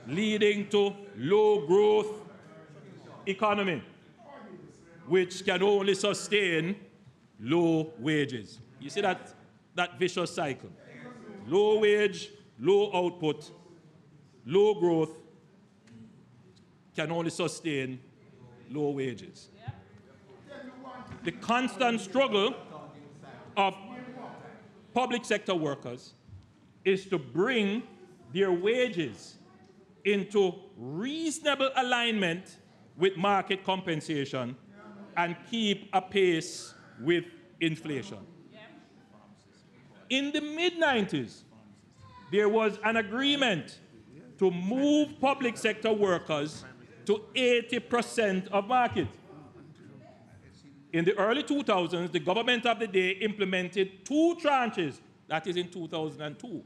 leading to low growth economy, which can only sustain low wages. You see that vicious cycle. Low wage, low output, low growth can only sustain low wages. The constant struggle of public sector workers is to bring their wages into reasonable alignment with market compensation and keep a pace with inflation. In the mid-90s, there was an agreement to move public sector workers to 80% of market. In the early 2000s, the government of the day implemented 2 tranches, that is in 2002,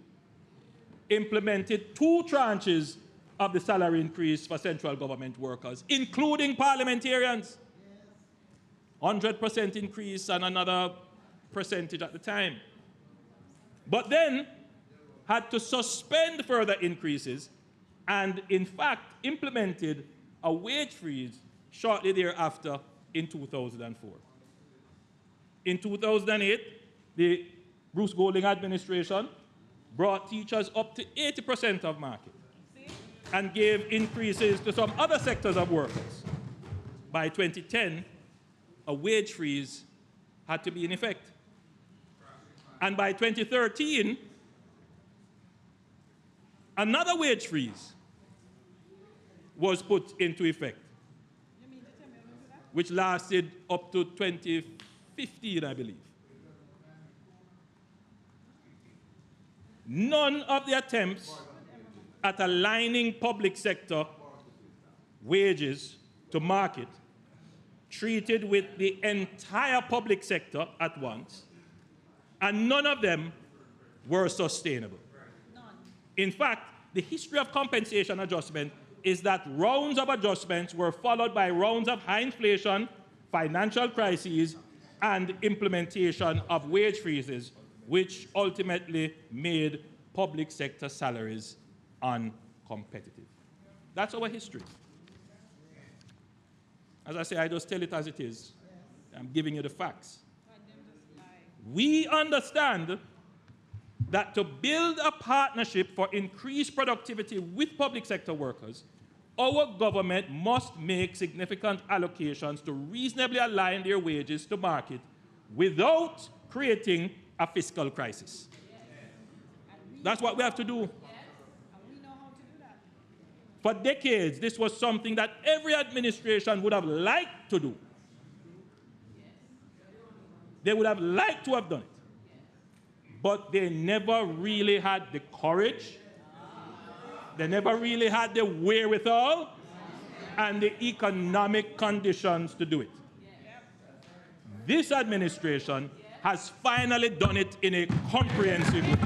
implemented 2 tranches of the salary increase for central government workers, including parliamentarians. 100% increase and another percentage at the time. But then had to suspend further increases and, in fact, implemented a wage freeze shortly thereafter in 2004. In 2008, the Bruce Golding administration brought teachers up to 80% of market and gave increases to some other sectors of workers. By 2010, a wage freeze had to be in effect. And by 2013, another wage freeze was put into effect, which lasted up to 2015, I believe. None of the attempts at aligning public sector wages to market treated with the entire public sector at once, and none of them were sustainable. In fact, the history of compensation adjustment is that rounds of adjustments were followed by rounds of high inflation, financial crises, and implementation of wage freezes, which ultimately made public sector salaries uncompetitive. That's our history. As I say, I just tell it as it is. I'm giving you the facts. We understand that to build a partnership for increased productivity with public sector workers, our government must make significant allocations to reasonably align their wages to market without creating a fiscal crisis. That's what we have to do. For decades, this was something that every administration would have liked to do. They would have liked to have done it. But they never really had the courage, they never really had the wherewithal, and the economic conditions to do it. This administration has finally done it in a comprehensive way.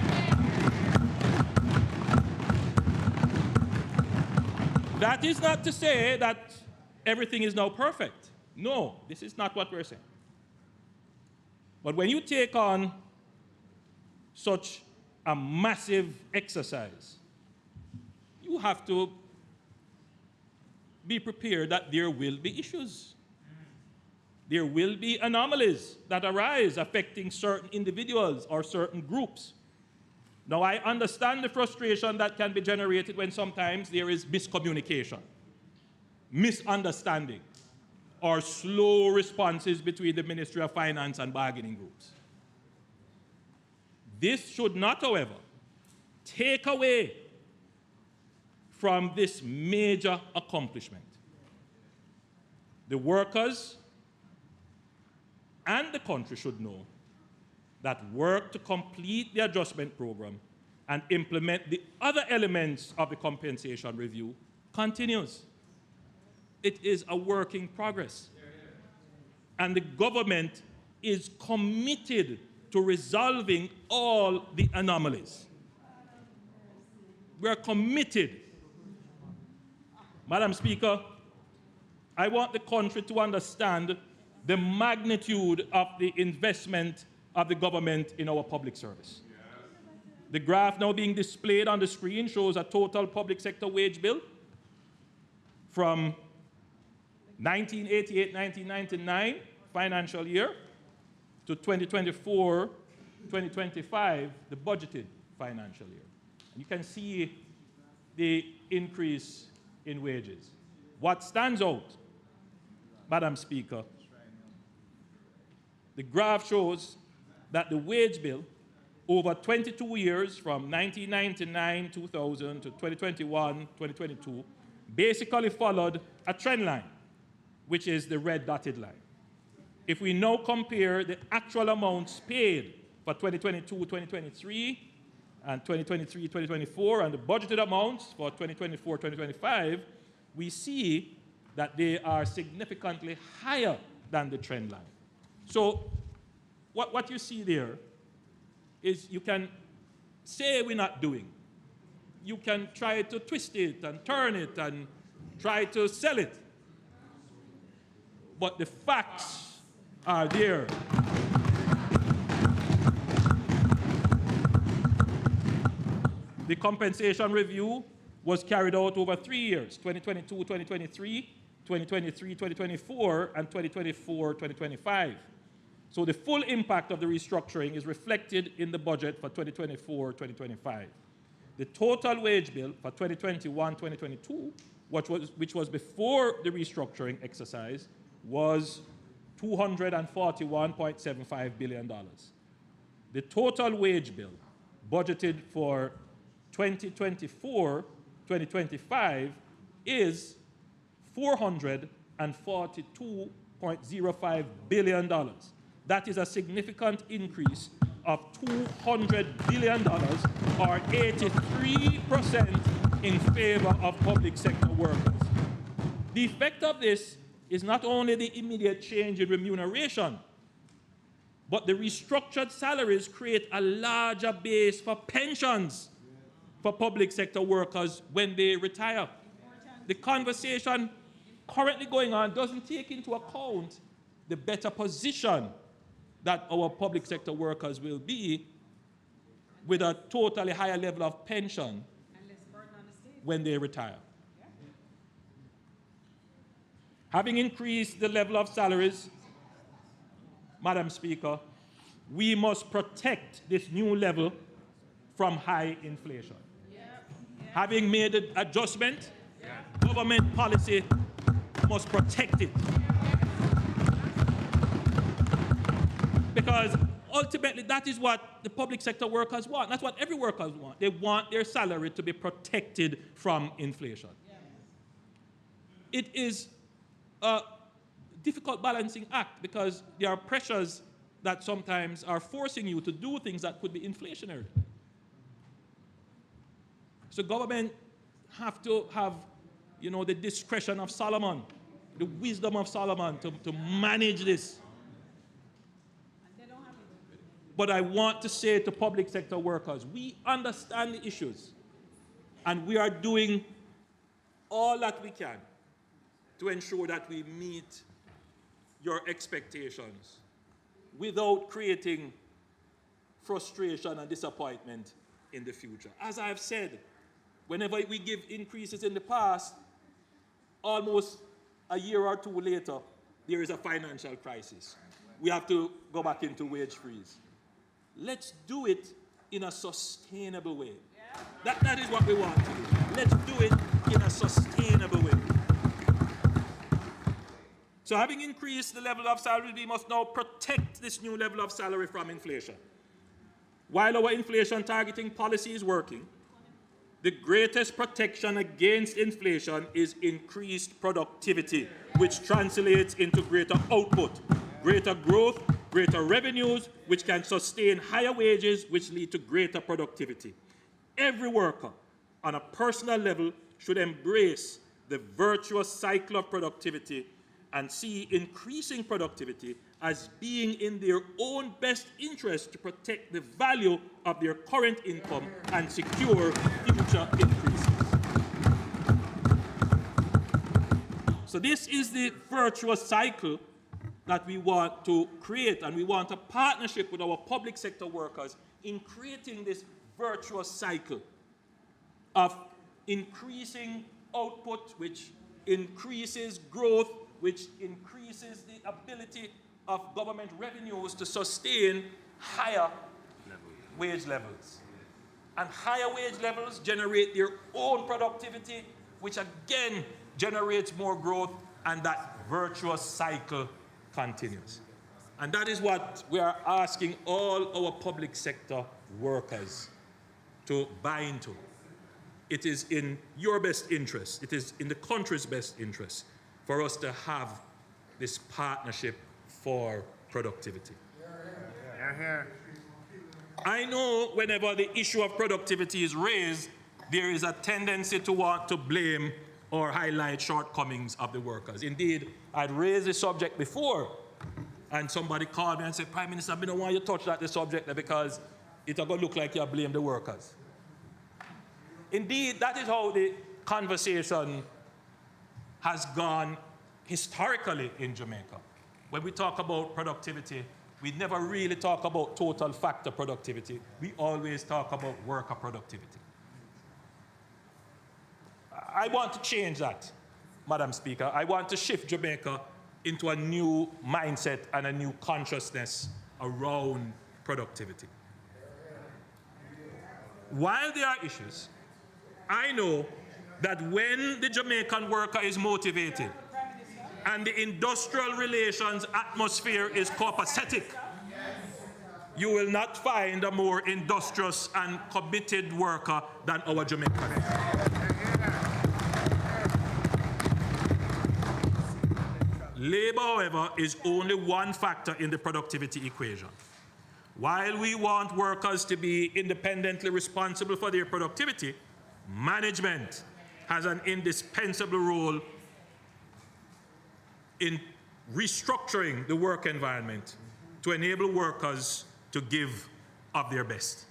That is not to say that everything is now perfect. No, this is not what we're saying. But when you take on such a massive exercise, you have to be prepared that there will be issues. There will be anomalies that arise affecting certain individuals or certain groups. Now, I understand the frustration that can be generated when sometimes there is miscommunication, misunderstanding, or slow responses between the Ministry of Finance and bargaining groups. This should not, however, take away from this major accomplishment. The workers and the country should know that work to complete the adjustment program and implement the other elements of the compensation review continues. It is a work in progress. And the government is committed to resolving all the anomalies. We are committed. Madam Speaker, I want the country to understand the magnitude of the investment of the government in our public service. The graph now being displayed on the screen shows a total public sector wage bill from 1988-1999 financial year to 2024-2025, the budgeted financial year. And you can see the increase in wages. What stands out, Madam Speaker, the graph shows that the wage bill over 22 years from 1999, 2000 to 2021, 2022 basically followed a trend line, which is the red dotted line. If we now compare the actual amounts paid for 2022, 2023, and 2023, 2024, and the budgeted amounts for 2024, 2025, we see that they are significantly higher than the trend line. So what you see there is you can say we're not doing. You can try to twist it and turn it and try to sell it. But the facts are there. The compensation review was carried out over 3 years, 2022, 2023, 2023, 2024, and 2024, 2025. So the full impact of the restructuring is reflected in the budget for 2024, 2025. The total wage bill for 2021, 2022, which was before the restructuring exercise, was $241.75 billion. The total wage bill budgeted for 2024, 2025 is $442.05 billion. That is a significant increase of $200 billion, or 83% in favor of public sector workers. The effect of this is not only the immediate change in remuneration, but the restructured salaries create a larger base for pensions for public sector workers when they retire. The conversation currently going on doesn't take into account the better position that our public sector workers will be with a totally higher level of pension when they retire. Having increased the level of salaries, Madam Speaker, we must protect this new level from high inflation. Having made the adjustment, government policy must protect it. Because ultimately, that is what the public sector workers want. That's what every worker wants. They want their salary to be protected from inflation. It is a difficult balancing act because there are pressures that sometimes are forcing you to do things that could be inflationary. So government have to have, the discretion of Solomon, the wisdom of Solomon to manage this. But I want to say to public sector workers, we understand the issues, and we are doing all that we can to ensure that we meet your expectations without creating frustration and disappointment in the future. As I've said, whenever we give increases in the past, almost a year or two later, there is a financial crisis. We have to go back into wage freeze. Let's do it in a sustainable way. That is what we want to do. Let's do it in a sustainable way. So having increased the level of salary, we must now protect this new level of salary from inflation. While our inflation targeting policy is working, the greatest protection against inflation is increased productivity. which translates into greater output, greater growth, greater revenues, which can sustain higher wages, which lead to greater productivity. Every worker, on a personal level, should embrace the virtuous cycle of productivity and see increasing productivity as being in their own best interest to protect the value of their current income and secure future increases. So this is the virtuous cycle that we want to create, and we want a partnership with our public sector workers in creating this virtuous cycle of increasing output, which increases growth, which increases the ability of government revenues to sustain higher wage levels. And higher wage levels generate their own productivity, which again generates more growth, and that virtuous cycle continues. And that is what we are asking all our public sector workers to buy into. It is in your best interest, it is in the country's best interest for us to have this partnership for productivity. I know whenever the issue of productivity is raised, there is a tendency to want to blame or highlight shortcomings of the workers. Indeed, I'd raised the subject before, and somebody called me and said, Prime Minister, I don't want you to touch the subject because it's going to look like you blame the workers. Indeed, that is how the conversation has gone historically in Jamaica. When we talk about productivity, we never really talk about total factor productivity. We always talk about worker productivity. I want to change that, Madam Speaker. I want to shift Jamaica into a new mindset and a new consciousness around productivity. While there are issues, I know that when the Jamaican worker is motivated and the industrial relations atmosphere is copacetic, you will not find a more industrious and committed worker than our Jamaicans. Labor, however, is only one factor in the productivity equation. While we want workers to be independently responsible for their productivity, management has an indispensable role in restructuring the work environment to enable workers to give of their best.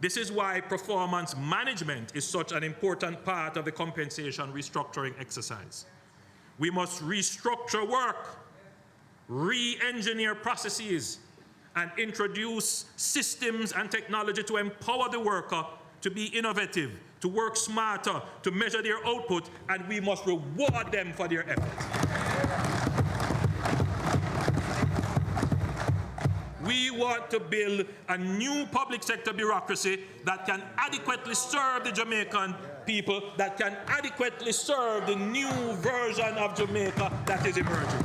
This is why performance management is such an important part of the compensation restructuring exercise. We must restructure work, re-engineer processes, and introduce systems and technology to empower the worker to be innovative, to work smarter, to measure their output, and we must reward them for their efforts. We want to build a new public sector bureaucracy that can adequately serve the Jamaican people, that can adequately serve the new version of Jamaica that is emerging.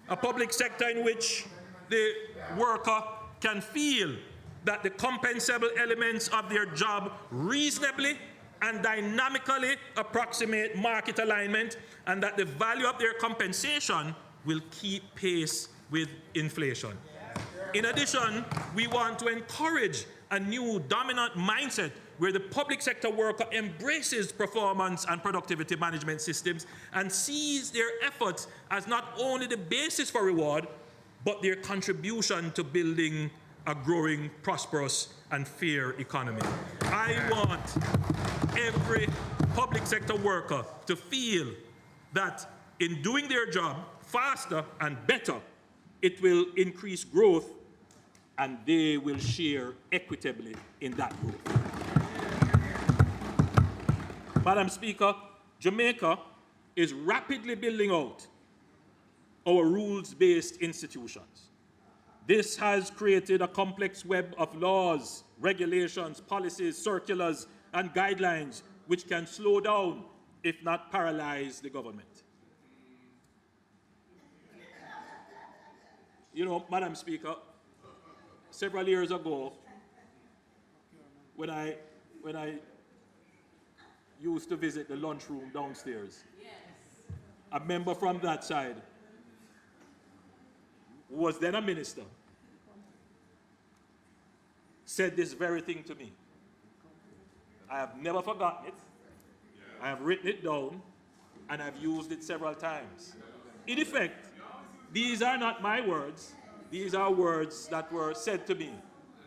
A public sector in which the worker can feel that the compensable elements of their job reasonably and dynamically approximate market alignment, and that the value of their compensation will keep pace with inflation. In addition, we want to encourage a new dominant mindset where the public sector worker embraces performance and productivity management systems and sees their efforts as not only the basis for reward, but their contribution to building a growing, prosperous, and fair economy. I want every public sector worker to feel that in doing their job faster and better, it will increase growth, and they will share equitably in that growth. Madam Speaker, Jamaica is rapidly building out our rules-based institutions. This has created a complex web of laws, regulations, policies, circulars, and guidelines which can slow down, if not paralyze, the government. You know, Madam Speaker, several years ago, when I used to visit the lunchroom downstairs. A member from that side, who was then a minister, said this very thing to me. I have never forgotten it. I have written it down, and I've used it several times. In effect, these are not my words. These are words that were said to me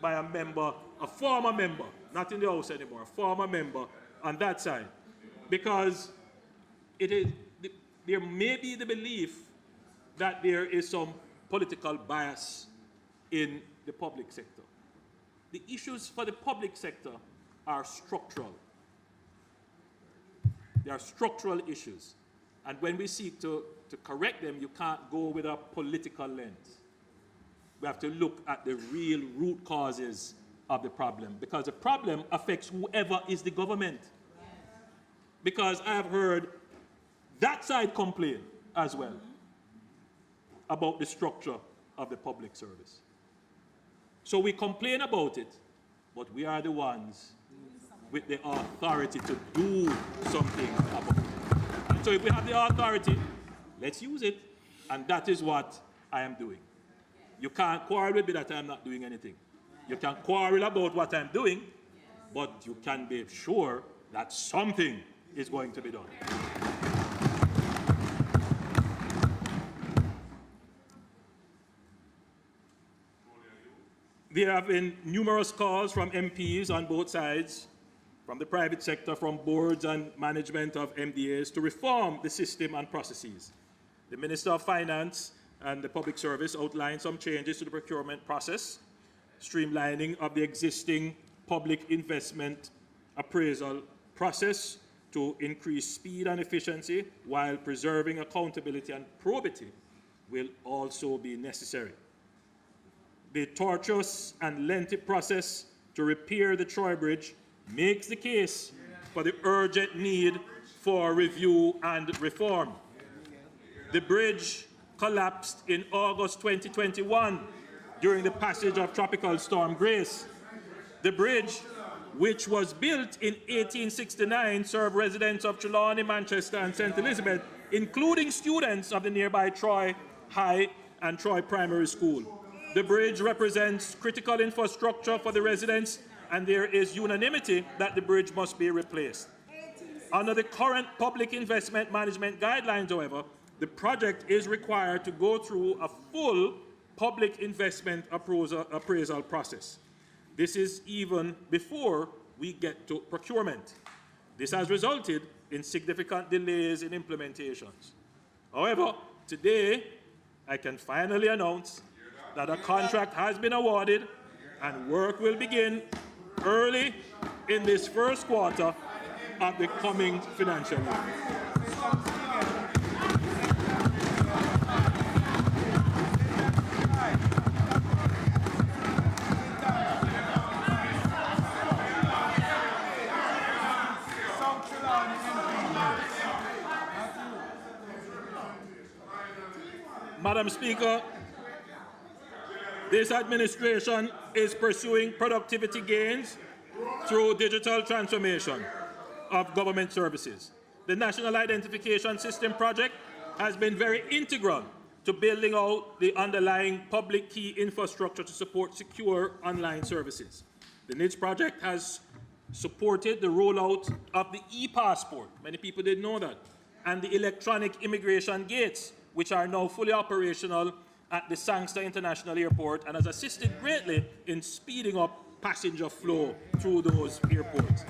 by a member, a former member, not in the House anymore, a former member on that side. Because it is, there may be the belief that there is some political bias in the public sector. The issues for the public sector are structural. They are structural issues. And when we seek to correct them, you can't go with a political lens. We have to look at the real root causes of the problem, because the problem affects whoever is the government. Because I have heard that side complain as well about the structure of the public service. So we complain about it, but we are the ones with the authority to do something about it. And so if we have the authority, let's use it. And that is what I am doing. You can't quarrel with me that I'm not doing anything. You can quarrel about what I'm doing, but you can be sure that something is going to be done. There have been numerous calls from MPs on both sides, from the private sector, from boards and management of MDAs, to reform the system and processes. The Minister of Finance and the Public Service outlined some changes to the procurement process, streamlining of the existing public investment appraisal process to increase speed and efficiency while preserving accountability and probity will also be necessary. The tortuous and lengthy process to repair the Troy Bridge makes the case for the urgent need for review and reform. The bridge collapsed in August 2021 during the passage of Tropical Storm Grace. The bridge, which was built in 1869, served residents of Trelawney, Manchester, and St. Elizabeth, including students of the nearby Troy High and Troy Primary School. The bridge represents critical infrastructure for the residents, and there is unanimity that the bridge must be replaced. Under the current public investment management guidelines, however, the project is required to go through a full public investment appraisal process. This is even before we get to procurement. This has resulted in significant delays in implementations. However, today, I can finally announce that a contract has been awarded and work will begin early in this first quarter of the coming financial year. Madam Speaker, this administration is pursuing productivity gains through digital transformation of government services. The National Identification System project has been very integral to building out the underlying public key infrastructure to support secure online services. The NIDS project has supported the rollout of the e-passport, many people didn't know that, and the electronic immigration gates, which are now fully operational at the Sangster International Airport, and has assisted greatly in speeding up passenger flow through those airports.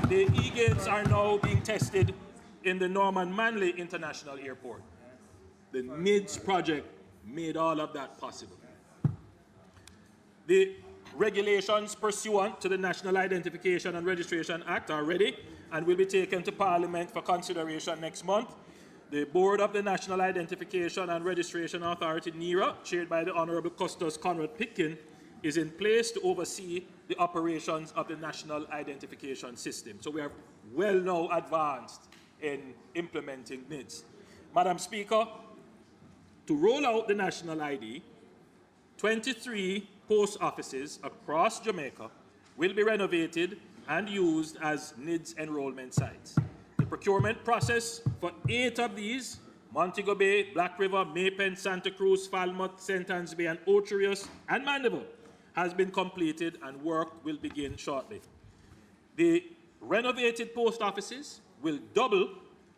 The e-gates are now being tested in the Norman Manley International Airport. The NIDS project made all of that possible. The regulations pursuant to the National Identification and Registration Act are ready and will be taken to Parliament for consideration next month. The Board of the National Identification and Registration Authority, NERA, chaired by the Honourable Custos Conrad Pitkin, is in place to oversee the operations of the National Identification System. So we are well now advanced in implementing NIDS. Madam Speaker, to roll out the National ID, 23 post offices across Jamaica will be renovated and used as NIDS enrollment sites. The procurement process for 8 of these, Montego Bay, Black River, Maypen, Santa Cruz, Falmouth, St. Anne's Bay, and Ocherius, and Mandeville, has been completed and work will begin shortly. The renovated post offices will double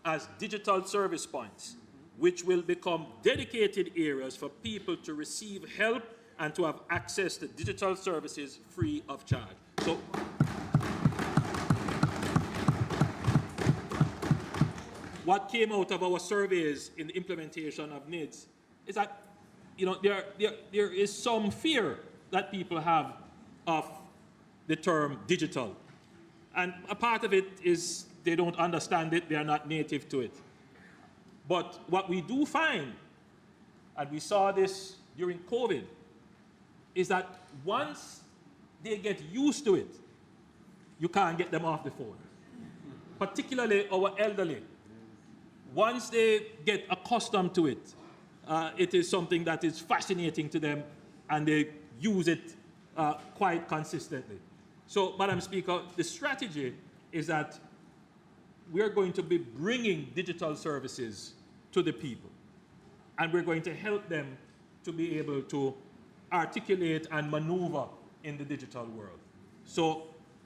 as digital service points, which will become dedicated areas for people to receive help and to have access to digital services free of charge. So, what came out of our surveys in the implementation of NIDS is that, there is some fear that people have of the term digital. And a part of it is they don't understand it, they are not native to it. But what we do find, and we saw this during COVID, is that once they get used to it, you can't get them off the phone. Particularly our elderly. Once they get accustomed to it, it is something that is fascinating to them, and they use it quite consistently. So, Madam Speaker, the strategy is that we're going to be bringing digital services to the people, and we're going to help them to be able to articulate and maneuver in the digital world. So,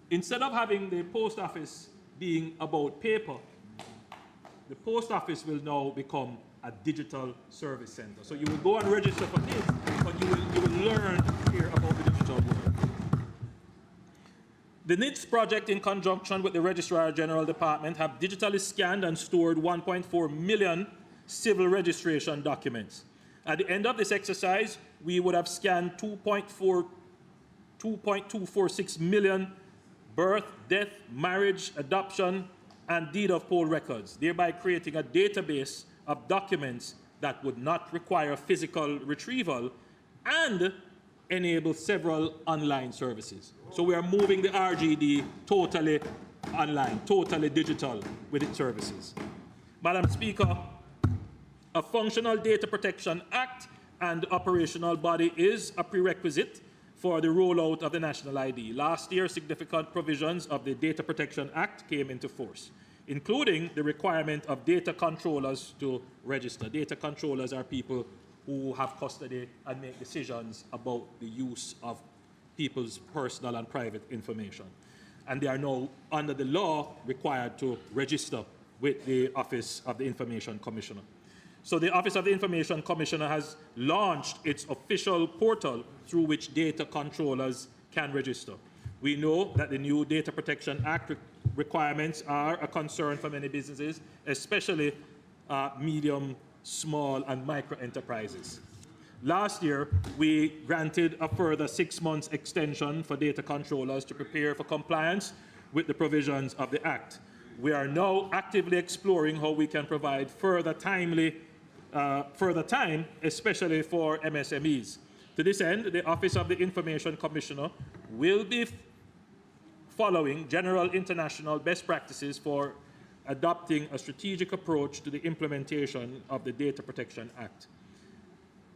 instead of having the post office being about paper, the post office will now become a digital service center. So you will go and register for this, but you will learn here about the digital world. The NIDS project, in conjunction with the Registrar General Department, have digitally scanned and stored 1.4 million civil registration documents. At the end of this exercise, we would have scanned 2.246 million birth, death, marriage, adoption, and deed of poll records, thereby creating a database of documents that would not require physical retrieval and enable several online services. So we are moving the RGD totally online, totally digital with its services. Madam Speaker, a functional Data Protection Act and operational body is a prerequisite for the rollout of the national ID. Last year, significant provisions of the Data Protection Act came into force, including the requirement of data controllers to register. Data controllers are people who have custody and make decisions about the use of people's personal and private information. And they are now, under the law, required to register with the Office of the Information Commissioner. So the Office of the Information Commissioner has launched its official portal through which data controllers can register. We know that the new Data Protection Act requirements are a concern for many businesses, especially medium, small, and micro enterprises. Last year, we granted a further 6 months extension for data controllers to prepare for compliance with the provisions of the Act. We are now actively exploring how we can provide further time, especially for MSMEs. To this end, the Office of the Information Commissioner will be following general international best practices for adopting a strategic approach to the implementation of the Data Protection Act.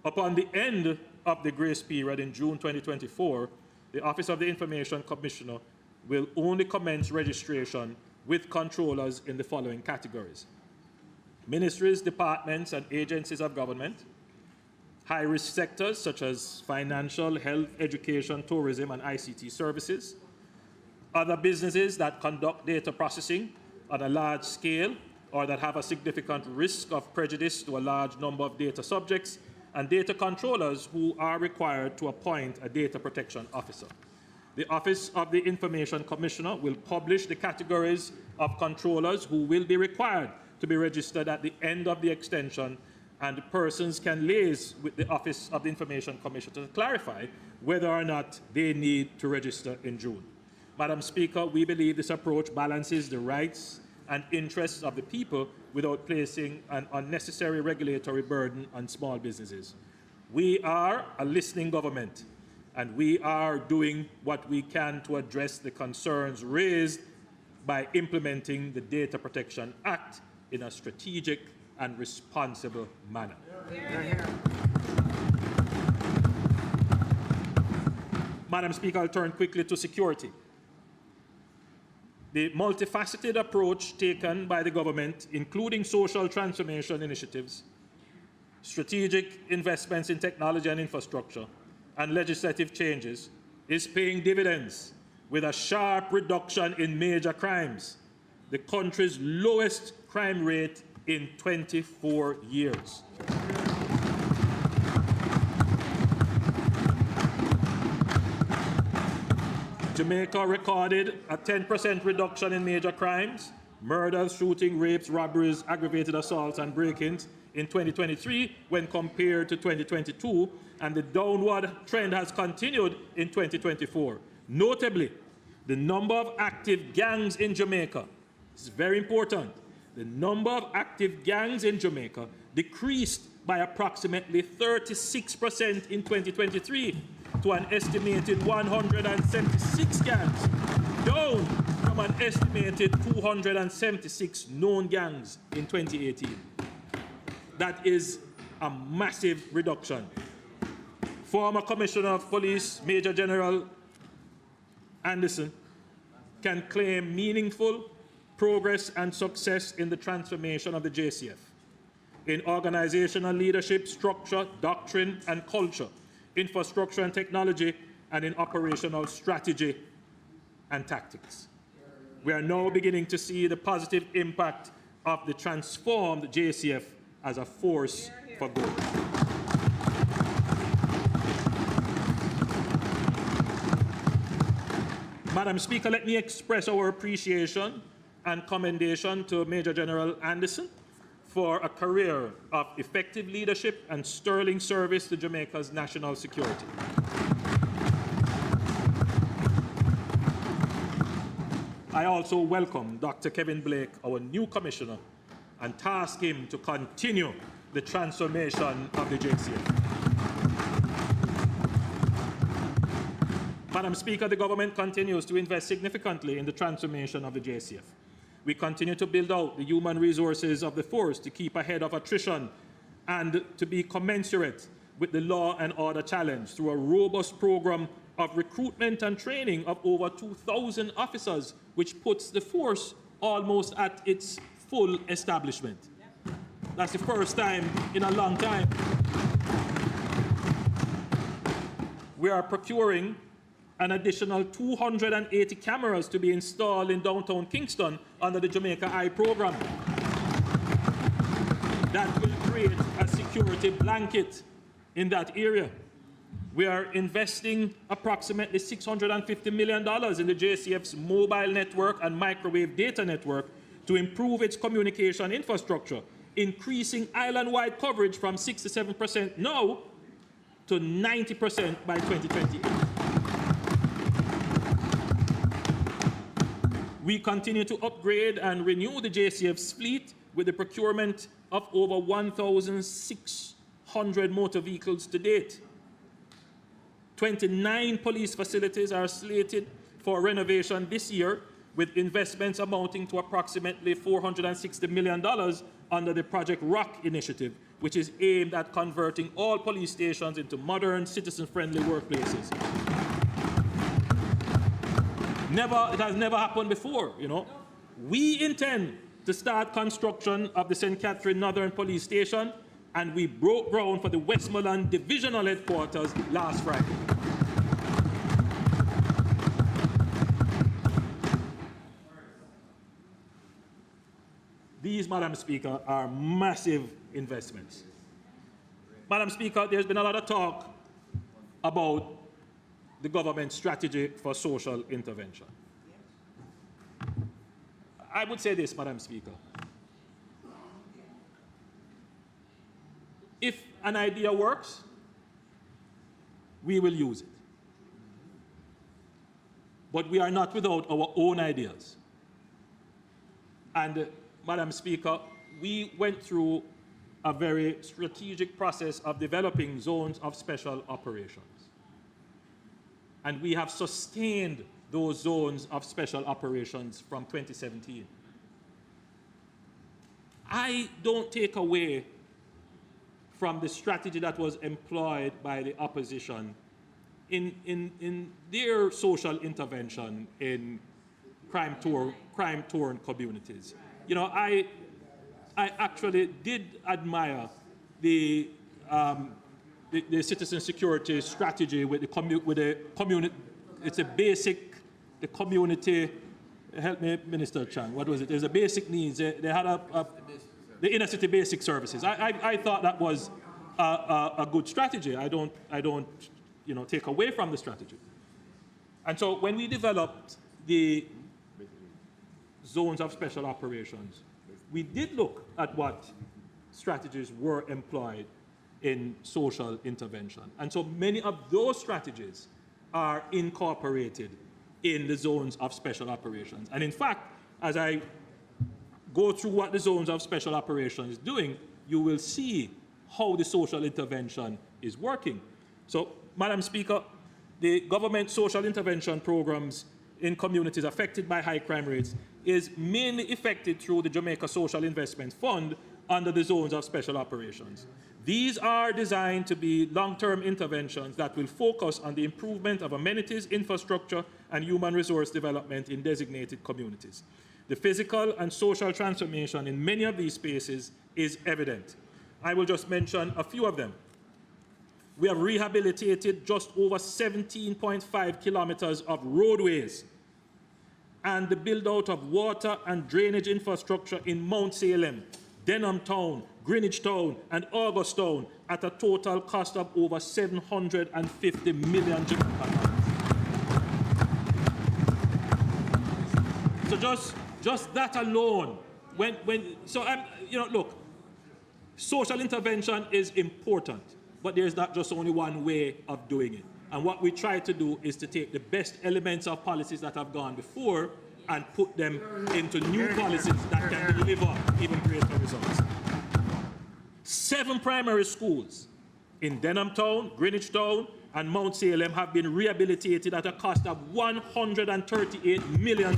Upon the end of the grace period in June 2024, the Office of the Information Commissioner will only commence registration with controllers in the following categories: ministries, departments, and agencies of government, high-risk sectors such as financial, health, education, tourism, and ICT services, other businesses that conduct data processing on a large scale or that have a significant risk of prejudice to a large number of data subjects, and data controllers who are required to appoint a data protection officer. The Office of the Information Commissioner will publish the categories of controllers who will be required to be registered at the end of the extension, and persons can liaise with the Office of the Information Commissioner to clarify whether or not they need to register in June. Madam Speaker, we believe this approach balances the rights and interests of the people without placing an unnecessary regulatory burden on small businesses. We are a listening government, and we are doing what we can to address the concerns raised by implementing the Data Protection Act in a strategic and responsible manner. Madam Speaker, I'll turn quickly to security. The multifaceted approach taken by the government, including social transformation initiatives, strategic investments in technology and infrastructure, and legislative changes, is paying dividends with a sharp reduction in major crimes, the country's lowest crime rate in 24 years. Jamaica recorded a 10% reduction in major crimes, murders, shooting, rapes, robberies, aggravated assaults, and break-ins in 2023 when compared to 2022, and the downward trend has continued in 2024. Notably, the number of active gangs in Jamaica, this is very important, the number of active gangs in Jamaica decreased by approximately 36% in 2023 to an estimated 176 gangs, down from an estimated 276 known gangs in 2018. That is a massive reduction. Former Commissioner of Police Major General Anderson can claim meaningful progress and success in the transformation of the JCF, in organizational leadership, structure, doctrine, and culture, infrastructure and technology, and in operational strategy and tactics. We are now beginning to see the positive impact of the transformed JCF as a force for good. Madam Speaker, let me express our appreciation and commendation to Major General Anderson for a career of effective leadership and sterling service to Jamaica's national security. I also welcome Dr. Kevin Blake, our new commissioner, and task him to continue the transformation of the JCF. Madam Speaker, the government continues to invest significantly in the transformation of the JCF. We continue to build out the human resources of the force to keep ahead of attrition and to be commensurate with the law and order challenge through a robust program of recruitment and training of over 2,000 officers, which puts the force almost at its full establishment. That's the first time in a long time. We are procuring an additional 280 cameras to be installed in downtown Kingston under the Jamaica Eye program. That will create a security blanket in that area. We are investing approximately $650 million in the JCF's mobile network and microwave data network to improve its communication infrastructure, increasing island-wide coverage from 67% now to 90% by 2028. We continue to upgrade and renew the JCF's fleet with the procurement of over 1,600 motor vehicles to date. 29 police facilities are slated for renovation this year, with investments amounting to approximately $460 million under the Project Rock initiative, which is aimed at converting all police stations into modern, citizen-friendly workplaces. It has never happened before, you know. We intend to start construction of the St. Catherine Northern Police Station, and we broke ground for the Westmoreland Divisional Headquarters last Friday. These, Madam Speaker, are massive investments. Madam Speaker, there's been a lot of talk about the government's strategy for social intervention. I would say this, Madam Speaker. If an idea works, we will use it. But we are not without our own ideas. And, Madam Speaker, we went through a very strategic process of developing zones of special operations. And we have sustained those zones of special operations from 2017. I don't take away from the strategy that was employed by the opposition in their social intervention in crime-torn communities. You know, I actually did admire the citizen security strategy with the community. It's a basic, the community. Help me, Minister Chang. What was it? There's a basic needs. They had the inner city basic services. I thought that was a good strategy. I don't take away from the strategy. And so when we developed the zones of special operations, we did look at what strategies were employed in social intervention. And so many of those strategies are incorporated in the zones of special operations. And in fact, as I go through what the zones of special operations is doing, you will see how the social intervention is working. So, Madam Speaker, the government social intervention programs in communities affected by high crime rates is mainly effected through the Jamaica Social Investment Fund under the zones of special operations. These are designed to be long-term interventions that will focus on the improvement of amenities, infrastructure, and human resource development in designated communities. The physical and social transformation in many of these spaces is evident. I will just mention a few of them. We have rehabilitated just over 17.5 kilometers of roadways and the build-out of water and drainage infrastructure in Mount Salem, Denham Town, Greenwich Town, and August Town at a total cost of over 750 million Jamaican dollars. So just that alone, look, social intervention is important, but there's not just only one way of doing it. And what we try to do is to take the best elements of policies that have gone before and put them into new policies that can deliver even greater results. 7 primary schools in Denham Town, Greenwich Town, and Mount Salem have been rehabilitated at a cost of $138 million.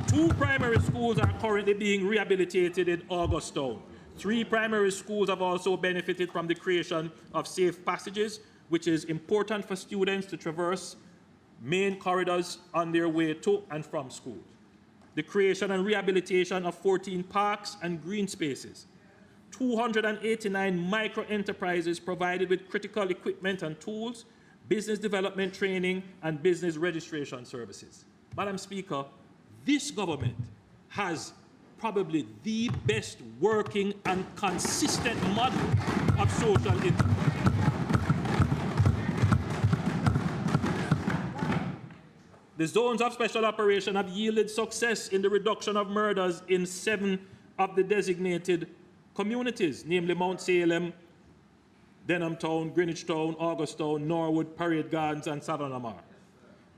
2 primary schools are currently being rehabilitated in August Town. 3 primary schools have also benefited from the creation of safe passages, which is important for students to traverse main corridors on their way to and from school. The creation and rehabilitation of 14 parks and green spaces. 289 micro-enterprises provided with critical equipment and tools, business development training, and business registration services. Madam Speaker, this government has probably the best working and consistent model of social intervention. The zones of special operation have yielded success in the reduction of murders in 7 of the designated communities, namely Mount Salem, Denham Town, Greenwich Town, August Town, Norwood, Parade Gardens, and Savannah Mar.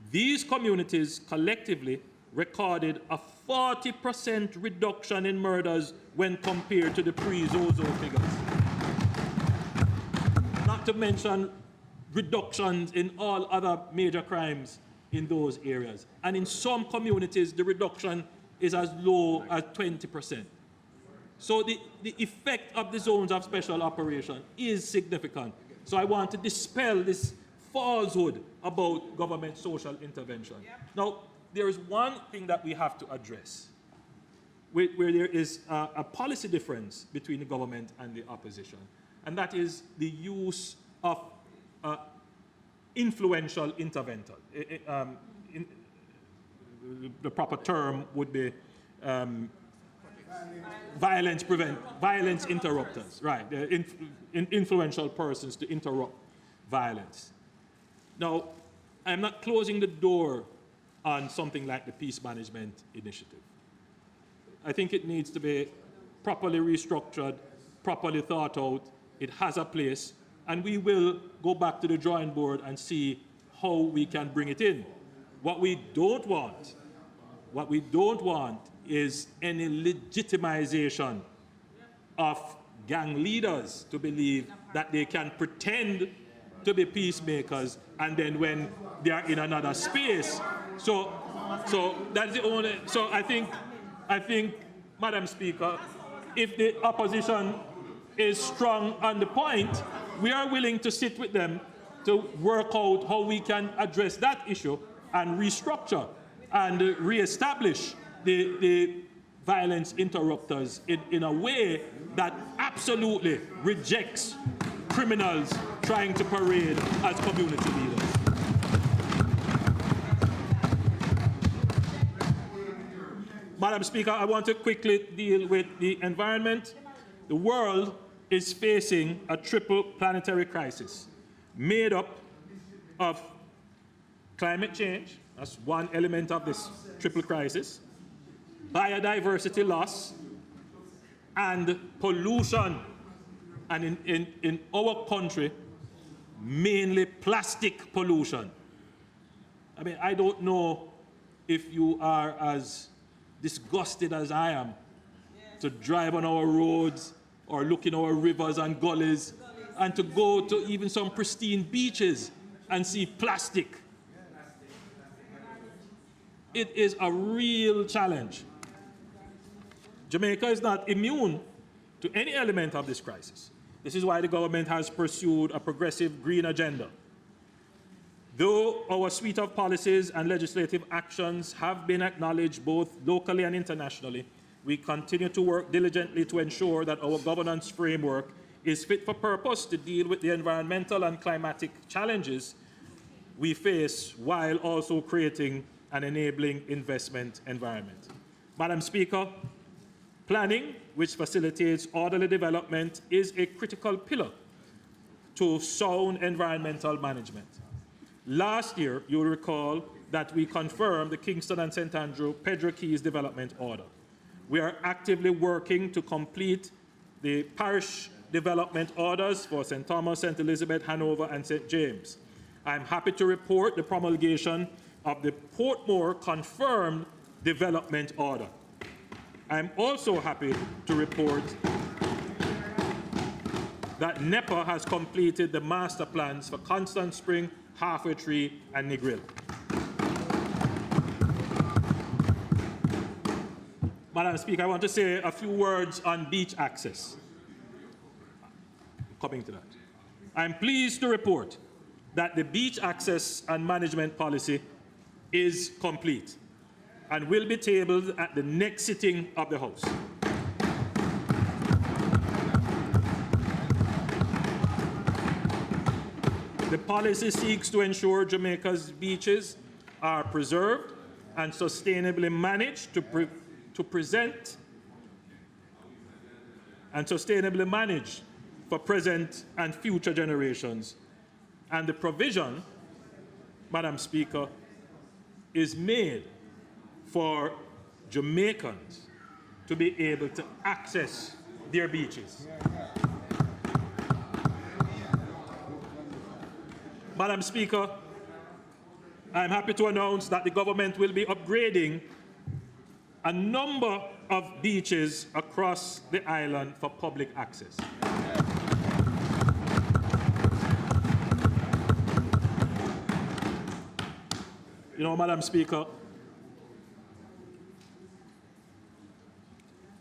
These communities collectively recorded a 40% reduction in murders when compared to the pre-Zozo figures. Not to mention reductions in all other major crimes in those areas. And in some communities, the reduction is as low as 20%. So the effect of the zones of special operation is significant. So I want to dispel this falsehood about government social intervention. Now, there is one thing that we have to address, where there is a policy difference between the government and the opposition, and that is the use of influential interventor. The proper term would be violence interrupters, right? Influential persons to interrupt violence. Now, I'm not closing the door on something like the Peace Management Initiative. I think it needs to be properly restructured, properly thought out. It has a place, and we will go back to the drawing board and see how we can bring it in. What we don't want is any legitimization of gang leaders to believe that they can pretend to be peacemakers, and then when they are in another space. So that's the only. So I think, Madam Speaker, if the opposition is strong on the point, we are willing to sit with them to work out how we can address that issue and restructure and re-establish the violence interrupters in a way that absolutely rejects criminals trying to parade as community leaders. Madam Speaker, I want to quickly deal with the environment. The world is facing a triple planetary crisis made up of climate change, that's one element of this triple crisis, biodiversity loss, and pollution. And in our country, mainly plastic pollution. I mean, I don't know if you are as disgusted as I am to drive on our roads or look in our rivers and gullies and to go to even some pristine beaches and see plastic. It is a real challenge. Jamaica is not immune to any element of this crisis. This is why the government has pursued a progressive green agenda. Though our suite of policies and legislative actions have been acknowledged both locally and internationally, we continue to work diligently to ensure that our governance framework is fit for purpose to deal with the environmental and climatic challenges we face while also creating an enabling investment environment. Madam Speaker, planning, which facilitates orderly development, is a critical pillar to sound environmental management. Last year, you will recall that we confirmed the Kingston and St. Andrew Pedro Keys Development Order. We are actively working to complete the parish development orders for St. Thomas, St. Elizabeth, Hanover, and St. James. I'm happy to report the promulgation of the Portmore confirmed development order. I'm also happy to report that NEPA has completed the master plans for Constant Spring, Halfway Tree, and Negril. Madam Speaker, I want to say a few words on beach access. Coming to that. I'm pleased to report that the beach access and management policy is complete and will be tabled at the next sitting of the House. The policy seeks to ensure Jamaica's beaches are preserved and sustainably managed to present and sustainably managed for present and future generations. And the provision, Madam Speaker, is made for Jamaicans to be able to access their beaches. Madam Speaker, I'm happy to announce that the government will be upgrading a number of beaches across the island for public access. You know, Madam Speaker,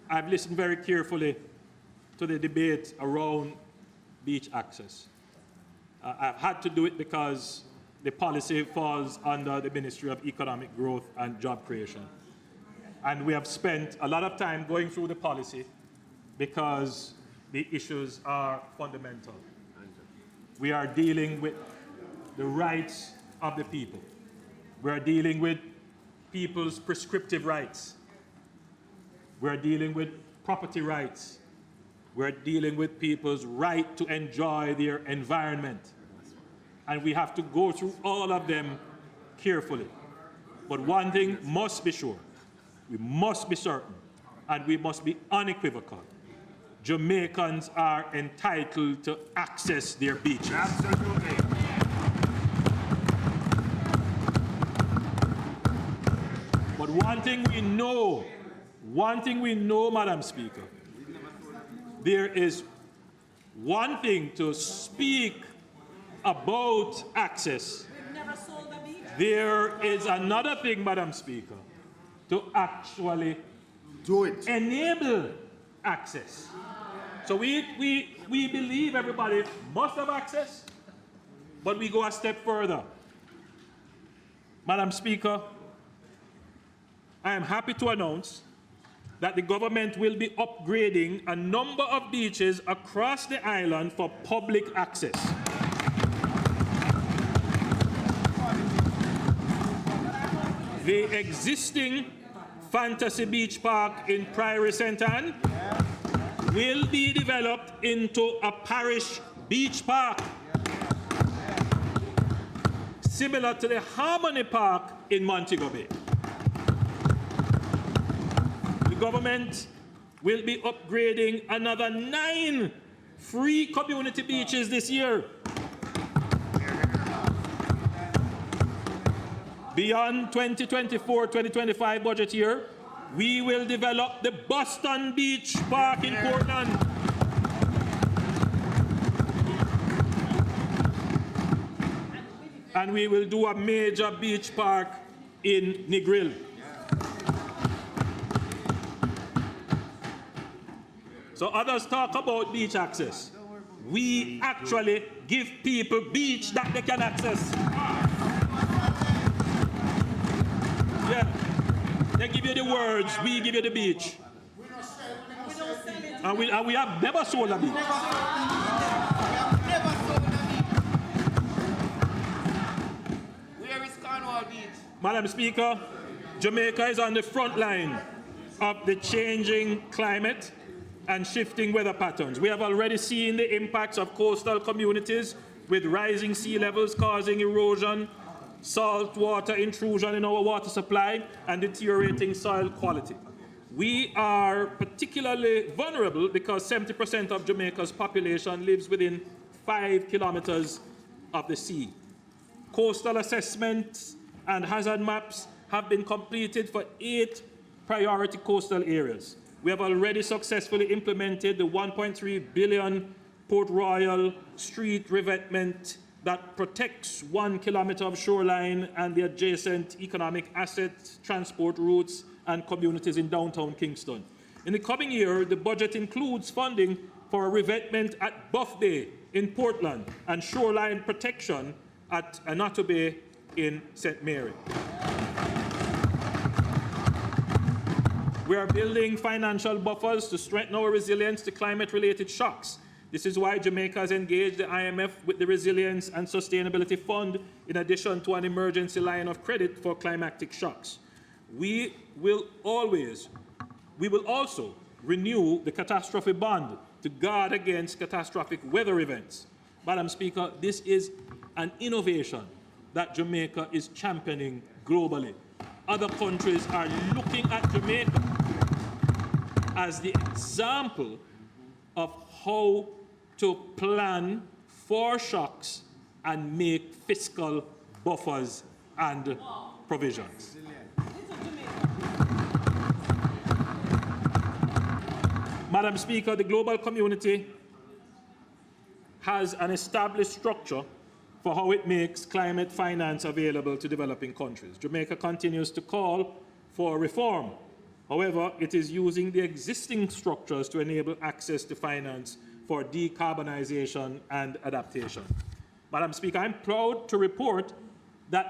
I've listened very carefully to the debate around beach access. I've had to do it because the policy falls under the Ministry of Economic Growth and Job Creation. And we have spent a lot of time going through the policy because the issues are fundamental. We are dealing with the rights of the people. We are dealing with people's prescriptive rights. We are dealing with property rights. We're dealing with people's right to enjoy their environment. And we have to go through all of them carefully. But one thing must be sure, we must be certain, and we must be unequivocal. Jamaicans are entitled to access their beaches. Absolutely. But one thing we know, Madam Speaker, there is one thing to speak about access. There is another thing, Madam Speaker, to actually do it. Enable access. So we believe everybody must have access, but we go a step further. Madam Speaker, I am happy to announce that the government will be upgrading a number of beaches across the island for public access. The existing Fantasy Beach Park in Priory St. Anne will be developed into a parish beach park, similar to the Harmony Park in Montego Bay. The government will be upgrading another 9 free community beaches this year. Beyond 2024-2025 budget year, we will develop the Boston Beach Park in Portland. And we will do a major beach park in Negril. So others talk about beach access. We actually give people beach that they can access. Yeah. They give you the words, we give you the beach. And we have never sold a beach. Where is Cornwall Beach? Madam Speaker, Jamaica is on the front line of the changing climate and shifting weather patterns. We have already seen the impacts of coastal communities with rising sea levels causing erosion, salt water intrusion in our water supply, and deteriorating soil quality. We are particularly vulnerable because 70% of Jamaica's population lives within 5 kilometers of the sea. Coastal assessments and hazard maps have been completed for 8 priority coastal areas. We have already successfully implemented the 1.3 billion Port Royal street revetment that protects 1 kilometer of shoreline and the adjacent economic assets, transport routes, and communities in downtown Kingston. In the coming year, the budget includes funding for a revetment at Buff Bay in Portland and shoreline protection at Anato Bay in St. Mary. We are building financial buffers to strengthen our resilience to climate-related shocks. This is why Jamaica has engaged the IMF with the Resilience and Sustainability Fund in addition to an emergency line of credit for climatic shocks. We will also renew the catastrophe bond to guard against catastrophic weather events. Madam Speaker, this is an innovation that Jamaica is championing globally. Other countries are looking at Jamaica as the example of how to plan for shocks and make fiscal buffers and provisions. Madam Speaker, the global community has an established structure for how it makes climate finance available to developing countries. Jamaica continues to call for reform. However, it is using the existing structures to enable access to finance for decarbonization and adaptation. Madam Speaker, I'm proud to report that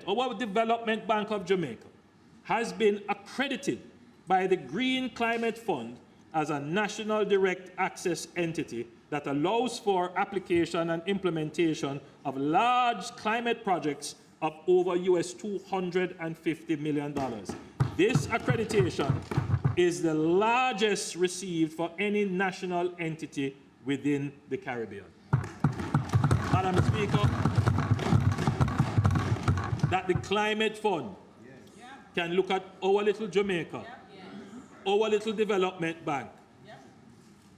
our Development Bank of Jamaica has been accredited by the Green Climate Fund as a national direct access entity that allows for application and implementation of large climate projects of over US $250 million. This accreditation is the largest received for any national entity within the Caribbean. Madam Speaker, that the Climate Fund can look at our little Jamaica, our little development bank,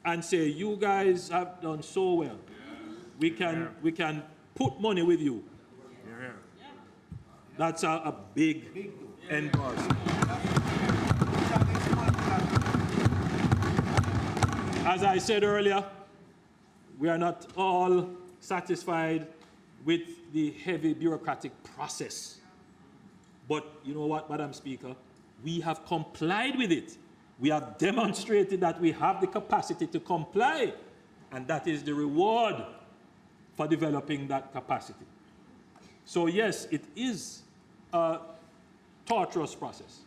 and say, you guys have done so well. We can put money with you. That's a big endorsement. As I said earlier, we are not all satisfied with the heavy bureaucratic process. But you know what, Madam Speaker? We have complied with it. We have demonstrated that we have the capacity to comply, and that is the reward for developing that capacity. So yes, it is a torturous process.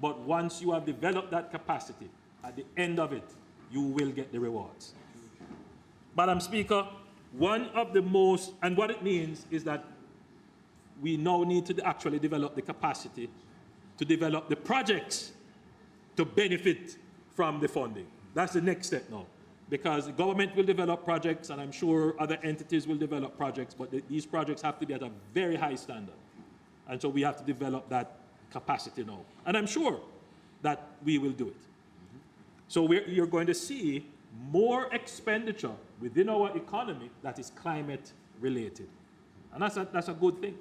But once you have developed that capacity, at the end of it, you will get the rewards. Madam Speaker, one of the most, and what it means is that we now need to actually develop the capacity to develop the projects to benefit from the funding. That's the next step now. Because the government will develop projects, and I'm sure other entities will develop projects, but these projects have to be at a very high standard. And so we have to develop that capacity now. And I'm sure that we will do it. So you're going to see more expenditure within our economy that is climate related. And that's a good thing.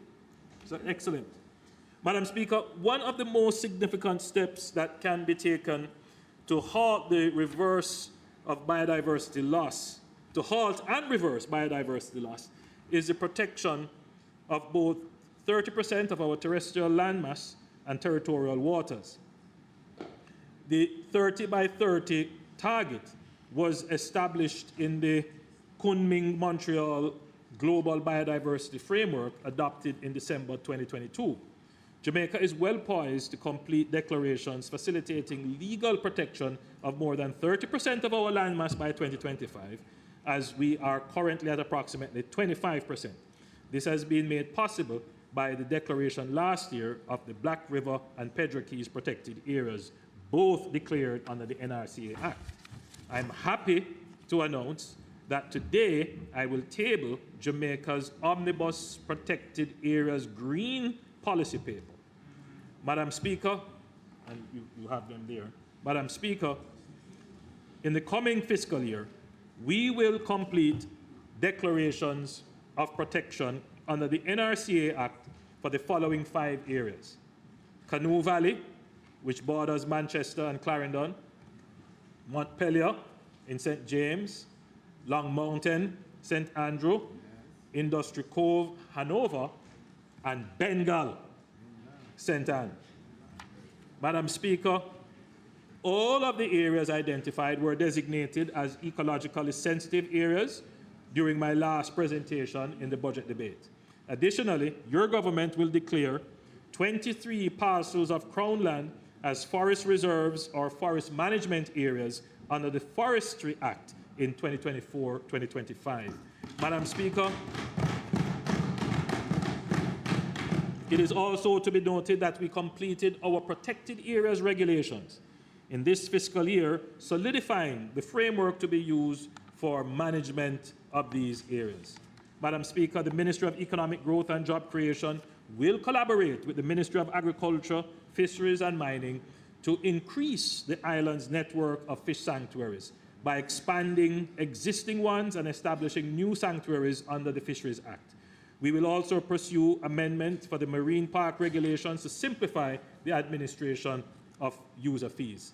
It's excellent. Madam Speaker, one of the most significant steps that can be taken to halt the reverse of biodiversity loss, to halt and reverse biodiversity loss, is the protection of both 30% of our terrestrial landmass and territorial waters. The 30 by 30 target was established in the Kunming-Montreal Global Biodiversity Framework adopted in December 2022. Jamaica is well poised to complete declarations facilitating legal protection of more than 30% of our landmass by 2025, as we are currently at approximately 25%. This has been made possible by the declaration last year of the Black River and Pedro Keys protected areas, both declared under the NRCA Act. I'm happy to announce that today I will table Jamaica's Omnibus Protected Areas Green Policy Paper. Madam Speaker, and you have them there. Madam Speaker, in the coming fiscal year, we will complete declarations of protection under the NRCA Act for the following 5 areas: Canoe Valley, which borders Manchester and Clarendon; Montpelier in St. James; Long Mountain, St. Andrew; Industry Cove, Hanover; and Bengal, St. Anne. Madam Speaker, all of the areas identified were designated as ecologically sensitive areas during my last presentation in the budget debate. Additionally, your government will declare 23 parcels of Crown land as forest reserves or forest management areas under the Forestry Act in 2024-2025. Madam Speaker, it is also to be noted that we completed our protected areas regulations in this fiscal year, solidifying the framework to be used for management of these areas. Madam Speaker, the Ministry of Economic Growth and Job Creation will collaborate with the Ministry of Agriculture, Fisheries and Mining to increase the island's network of fish sanctuaries by expanding existing ones and establishing new sanctuaries under the Fisheries Act. We will also pursue amendment for the marine park regulations to simplify the administration of user fees.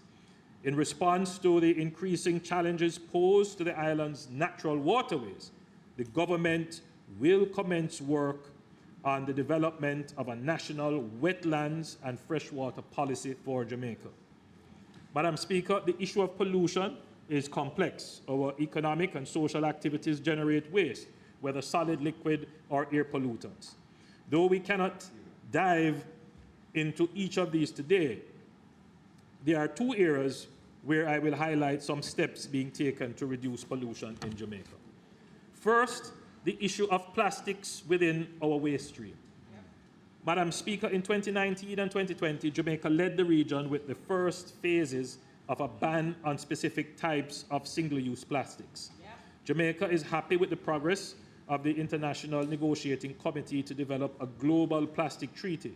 In response to the increasing challenges posed to the island's natural waterways, the government will commence work on the development of a national wetlands and freshwater policy for Jamaica. Madam Speaker, the issue of pollution is complex. Our economic and social activities generate waste, whether solid, liquid, or air pollutants. Though we cannot dive into each of these today, there are 2 areas where I will highlight some steps being taken to reduce pollution in Jamaica. First, the issue of plastics within our waste stream. Madam Speaker, in 2019 and 2020, Jamaica led the region with the first phases of a ban on specific types of single-use plastics. Jamaica is happy with the progress of the International Negotiating Committee to develop a global plastic treaty.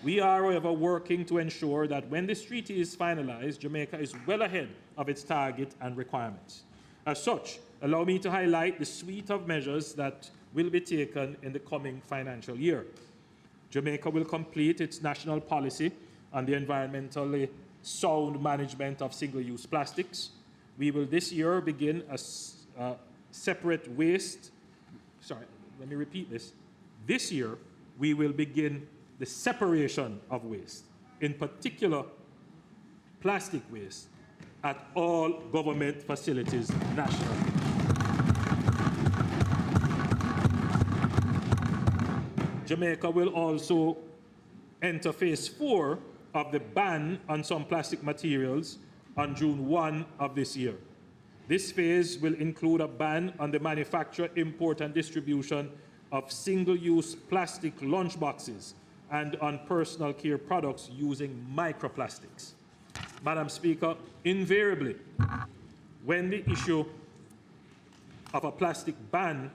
We are, however, working to ensure that when this treaty is finalized, Jamaica is well ahead of its target and requirements. As such, allow me to highlight the suite of measures that will be taken in the coming financial year. Jamaica will complete its national policy on the environmentally sound management of single-use plastics. We will this year begin a separate waste. Sorry, let me repeat this. This year, we will begin the separation of waste, in particular plastic waste, at all government facilities nationally. Jamaica will also enter phase 4 of the ban on some plastic materials on June 1 of this year. This phase will include a ban on the manufacture, import, and distribution of single-use plastic lunchboxes and on personal care products using microplastics. Madam Speaker, invariably, when the issue of a plastic ban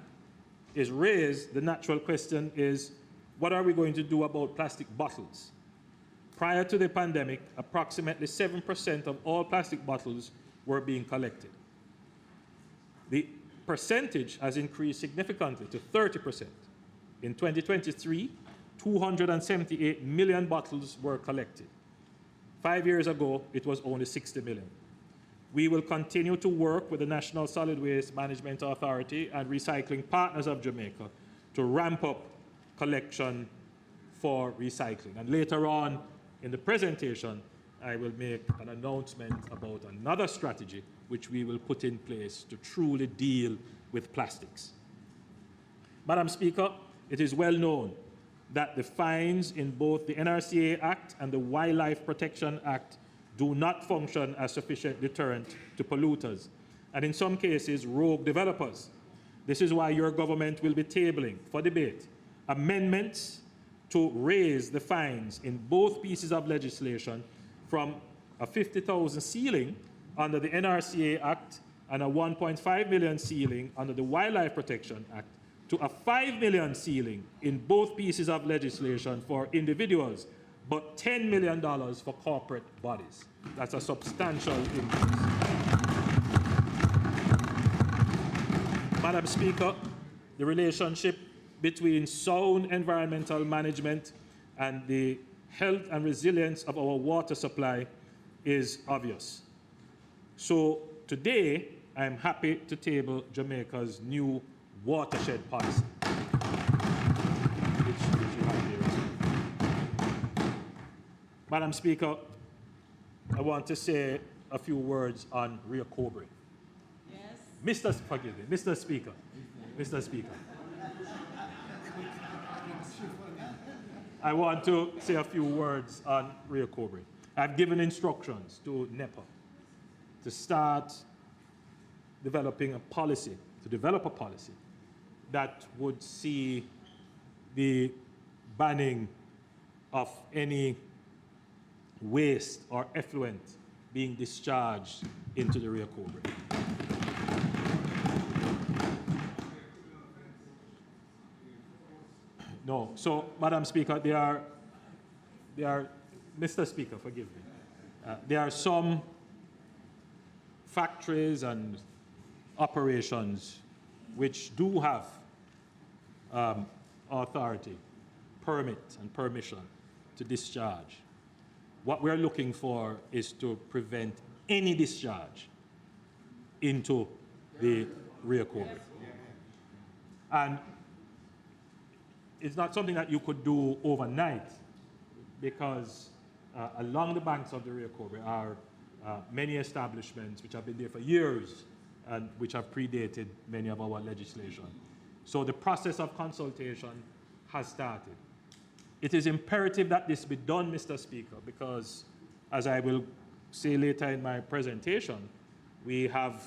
is raised, the natural question is, what are we going to do about plastic bottles? Prior to the pandemic, approximately 7% of all plastic bottles were being collected. The percentage has increased significantly to 30%. In 2023, 278 million bottles were collected. 5 years ago, it was only 60 million. We will continue to work with the National Solid Waste Management Authority and recycling partners of Jamaica to ramp up collection for recycling. And later on in the presentation, I will make an announcement about another strategy which we will put in place to truly deal with plastics. Madam Speaker, it is well known that the fines in both the NRCA Act and the Wildlife Protection Act do not function as sufficient deterrent to polluters, and in some cases, rogue developers. This is why your government will be tabling for debate amendments to raise the fines in both pieces of legislation from a 50,000 ceiling under the NRCA Act and a 1.5 million ceiling under the Wildlife Protection Act to a 5 million ceiling in both pieces of legislation for individuals, but $10 million for corporate bodies. That's a substantial increase. Madam Speaker, the relationship between sound environmental management and the health and resilience of our water supply is obvious. So today, I'm happy to table Jamaica's new watershed policy, which you have here. Madam Speaker, I want to say a few words on Rio Cobre. Yes. Mr. Speaker. I want to say a few words on Rio Cobre. I've given instructions to NEPA to start developing a policy, that would see the banning of any waste or effluent being discharged into the Rio Cobre. No, so, Madam Speaker, there are, Mr. Speaker, forgive me. There are some factories and operations which do have authority, permit, and permission to discharge. What we're looking for is to prevent any discharge into the Rio Cobre. And it's not something that you could do overnight, because along the banks of the Rio Cobre are many establishments which have been there for years and which have predated many of our legislation. So the process of consultation has started. It is imperative that this be done, Mr. Speaker, because, as I will say later in my presentation, we have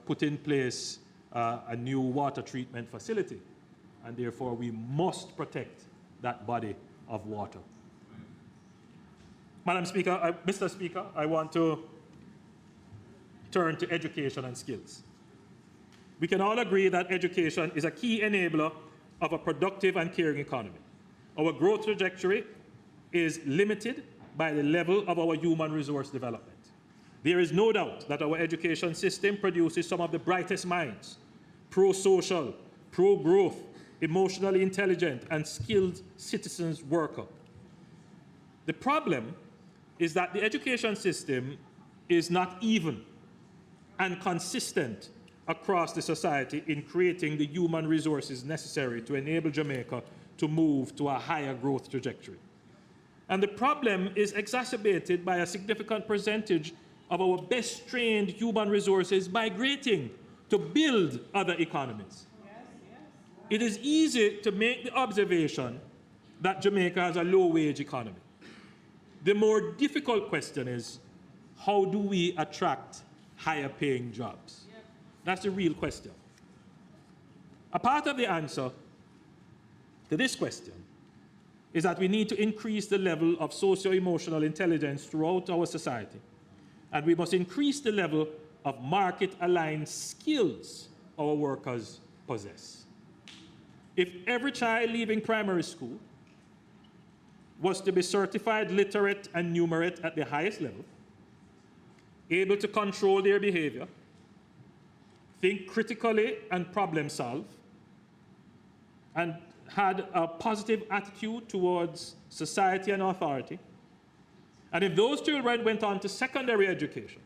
put in place a new water treatment facility, and therefore we must protect that body of water. Madam Speaker, Mr. Speaker, I want to turn to education and skills. We can all agree that education is a key enabler of a productive and caring economy. Our growth trajectory is limited by the level of our human resource development. There is no doubt that our education system produces some of the brightest minds, pro-social, pro-growth, emotionally intelligent, and skilled citizens worker. The problem is that the education system is not even and consistent across the society in creating the human resources necessary to enable Jamaica to move to a higher growth trajectory. And the problem is exacerbated by a significant percentage of our best trained human resources migrating to build other economies. It is easy to make the observation that Jamaica has a low-wage economy. The more difficult question is, how do we attract higher paying jobs? That's the real question. A part of the answer to this question is that we need to increase the level of socio-emotional intelligence throughout our society. And we must increase the level of market-aligned skills our workers possess. If every child leaving primary school was to be certified literate and numerate at the highest level, able to control their behavior, think critically and problem solve, and had a positive attitude towards society and authority, and if those children went on to secondary education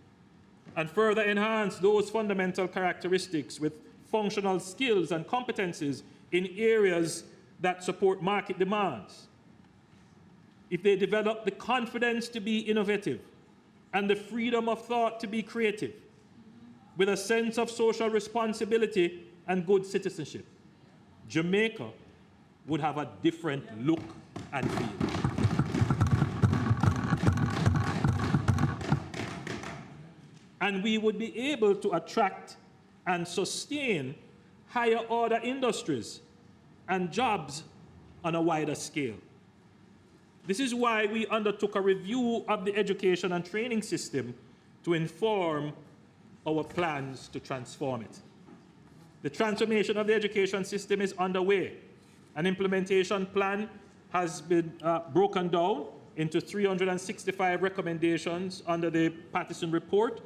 and further enhanced those fundamental characteristics with functional skills and competencies in areas that support market demands, if they develop the confidence to be innovative and the freedom of thought to be creative, with a sense of social responsibility and good citizenship, Jamaica would have a different look and feel. And we would be able to attract and sustain higher order industries and jobs on a wider scale. This is why we undertook a review of the education and training system to inform our plans to transform it. The transformation of the education system is underway. An implementation plan has been broken down into 365 recommendations under the Pattison Report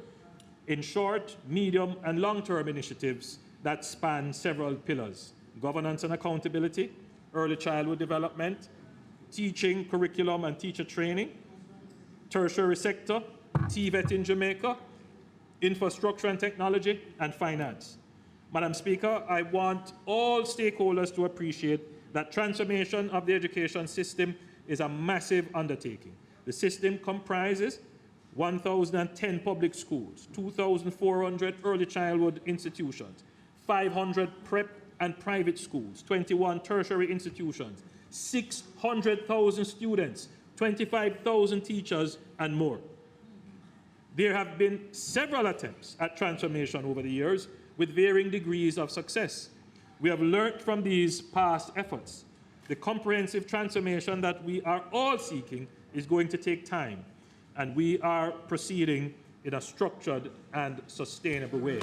in short, medium, and long-term initiatives that span several pillars: governance and accountability, early childhood development, teaching, curriculum, and teacher training, tertiary sector, TVET in Jamaica, infrastructure and technology, and finance. Madam Speaker, I want all stakeholders to appreciate that transformation of the education system is a massive undertaking. The system comprises 1,010 public schools, 2,400 early childhood institutions, 500 prep and private schools, 21 tertiary institutions, 600,000 students, 25,000 teachers, and more. There have been several attempts at transformation over the years with varying degrees of success. We have learned from these past efforts. The comprehensive transformation that we are all seeking is going to take time, and we are proceeding in a structured and sustainable way.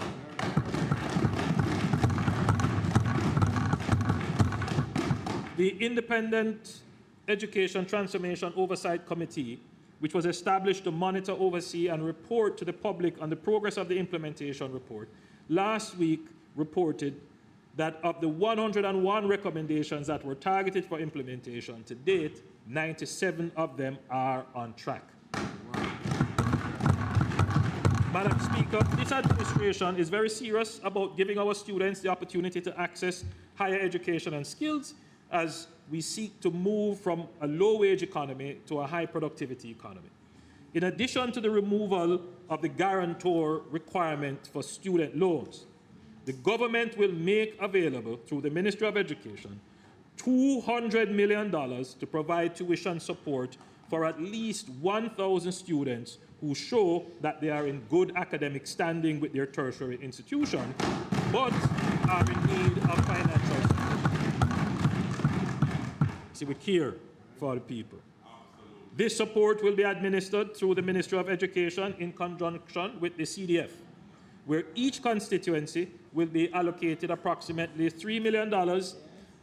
The Independent Education Transformation Oversight Committee, which was established to monitor, oversee, and report to the public on the progress of the implementation report, last week reported that of the 101 recommendations that were targeted for implementation to date, 97 of them are on track. Madam Speaker, this administration is very serious about giving our students the opportunity to access higher education and skills as we seek to move from a low-wage economy to a high-productivity economy. In addition to the removal of the guarantor requirement for student loans, the government will make available, through the Ministry of Education, $200 million to provide tuition support for at least 1,000 students who show that they are in good academic standing with their tertiary institution, but are in need of financial support. See, we care for the people. This support will be administered through the Ministry of Education in conjunction with the CDF, where each constituency will be allocated approximately $3 million,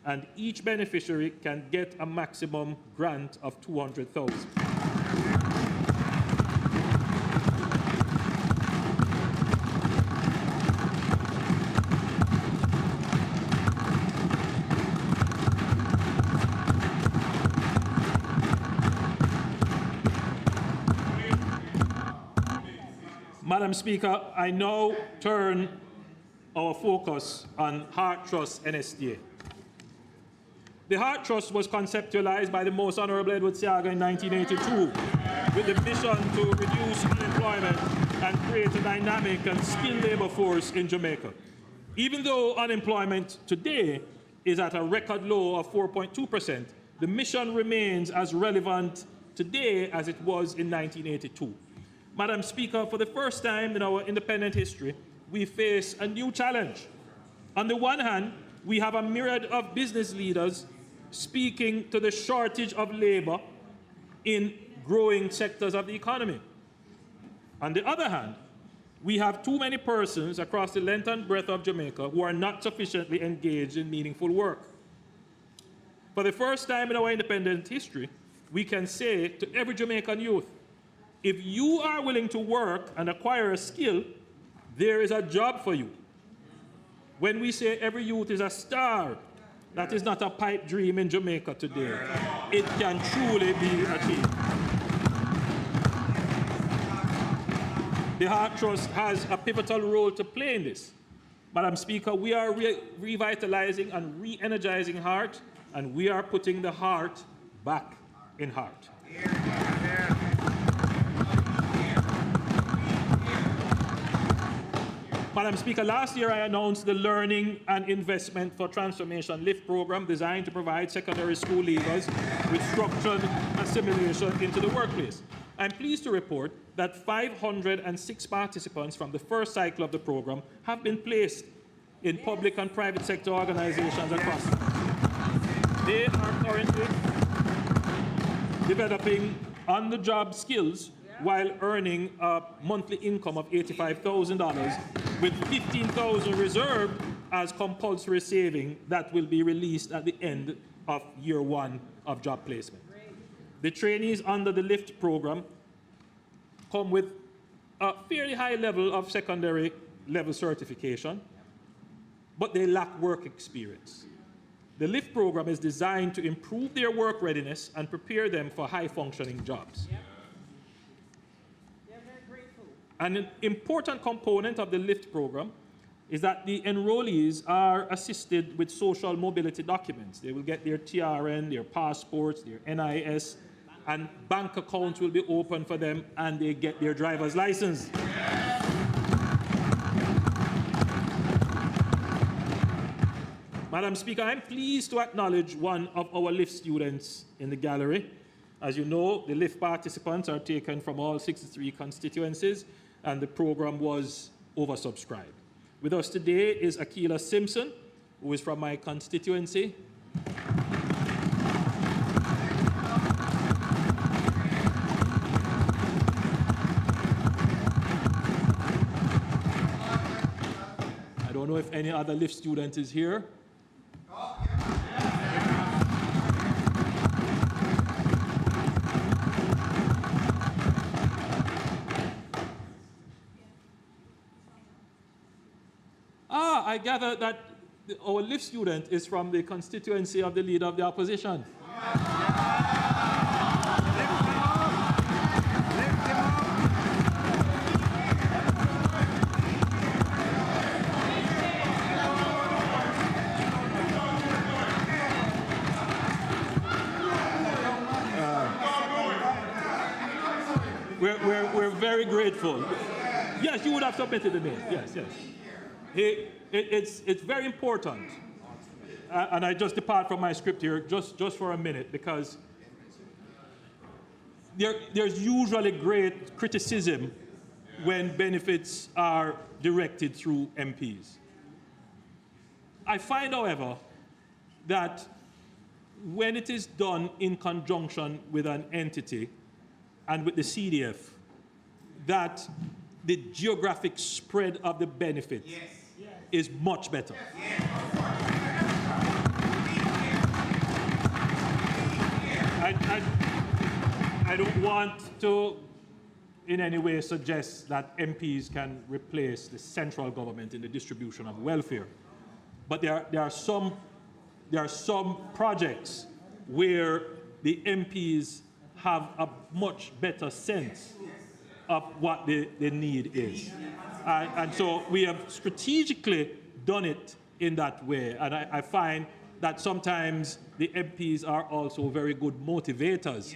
and each beneficiary can get a maximum grant of $200,000. Madam Speaker, I now turn our focus on Heart Trust NSDA. The Heart Trust was conceptualized by the Most Honorable Edward Seaga in 1982 with the mission to reduce unemployment and create a dynamic and skilled labor force in Jamaica. Even though unemployment today is at a record low of 4.2%, the mission remains as relevant today as it was in 1982. Madam Speaker, for the first time in our independent history, we face a new challenge. On the one hand, we have a myriad of business leaders speaking to the shortage of labor in growing sectors of the economy. On the other hand, we have too many persons across the length and breadth of Jamaica who are not sufficiently engaged in meaningful work. For the first time in our independent history, we can say to every Jamaican youth, if you are willing to work and acquire a skill, there is a job for you. When we say every youth is a star, that is not a pipe dream in Jamaica today. It can truly be achieved. The Heart Trust has a pivotal role to play in this. Madam Speaker, we are revitalizing and re-energizing Heart, and we are putting the heart back in Heart. Madam Speaker, last year I announced the Learning and Investment for Transformation LIFT program designed to provide secondary school leavers with structured assimilation into the workplace. I'm pleased to report that 506 participants from the first cycle of the program have been placed in public and private sector organizations across. They are currently developing on-the-job skills while earning a monthly income of $85,000 with $15,000 reserved as compulsory saving that will be released at the end of year one of job placement. The trainees under the LIFT program come with a fairly high level of secondary level certification, but they lack work experience. The LIFT program is designed to improve their work readiness and prepare them for high-functioning jobs. An important component of the LIFT program is that the enrollees are assisted with social mobility documents. They will get their TRN, their passports, their NIS, and bank accounts will be open for them, and they get their driver's license. Madam Speaker, I'm pleased to acknowledge one of our LIFT students in the gallery. As you know, the LIFT participants are taken from all 63 constituencies, and the program was oversubscribed. With us today is Akila Simpson, who is from my constituency. I don't know if any other LIFT student is here. I gather that our LIFT student is from the constituency of the Leader of the Opposition. We're very grateful. Yes, you would have submitted the name. Yes, yes. It's very important, and I just depart from my script here just for a minute, because there's usually great criticism when benefits are directed through MPs. I find, however, that when it is done in conjunction with an entity and with the CDF, that the geographic spread of the benefit is much better. I don't want to in any way suggest that MPs can replace the central government in the distribution of welfare. But there are some projects where the MPs have a much better sense of what the need is. And so we have strategically done it in that way. And I find that sometimes the MPs are also very good motivators,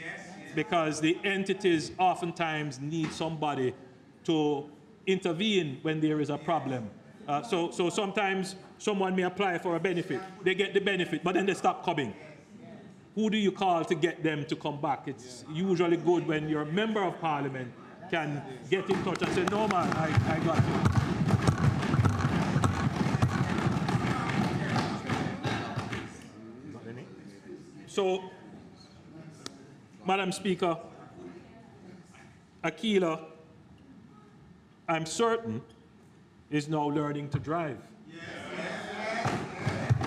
because the entities oftentimes need somebody to intervene when there is a problem. So sometimes someone may apply for a benefit, they get the benefit, but then they stop coming. who do you call to get them to come back? It's usually good when your member of parliament can get in touch and say, no man, I got you. So, Madam Speaker, Akila, I'm certain, is now learning to drive.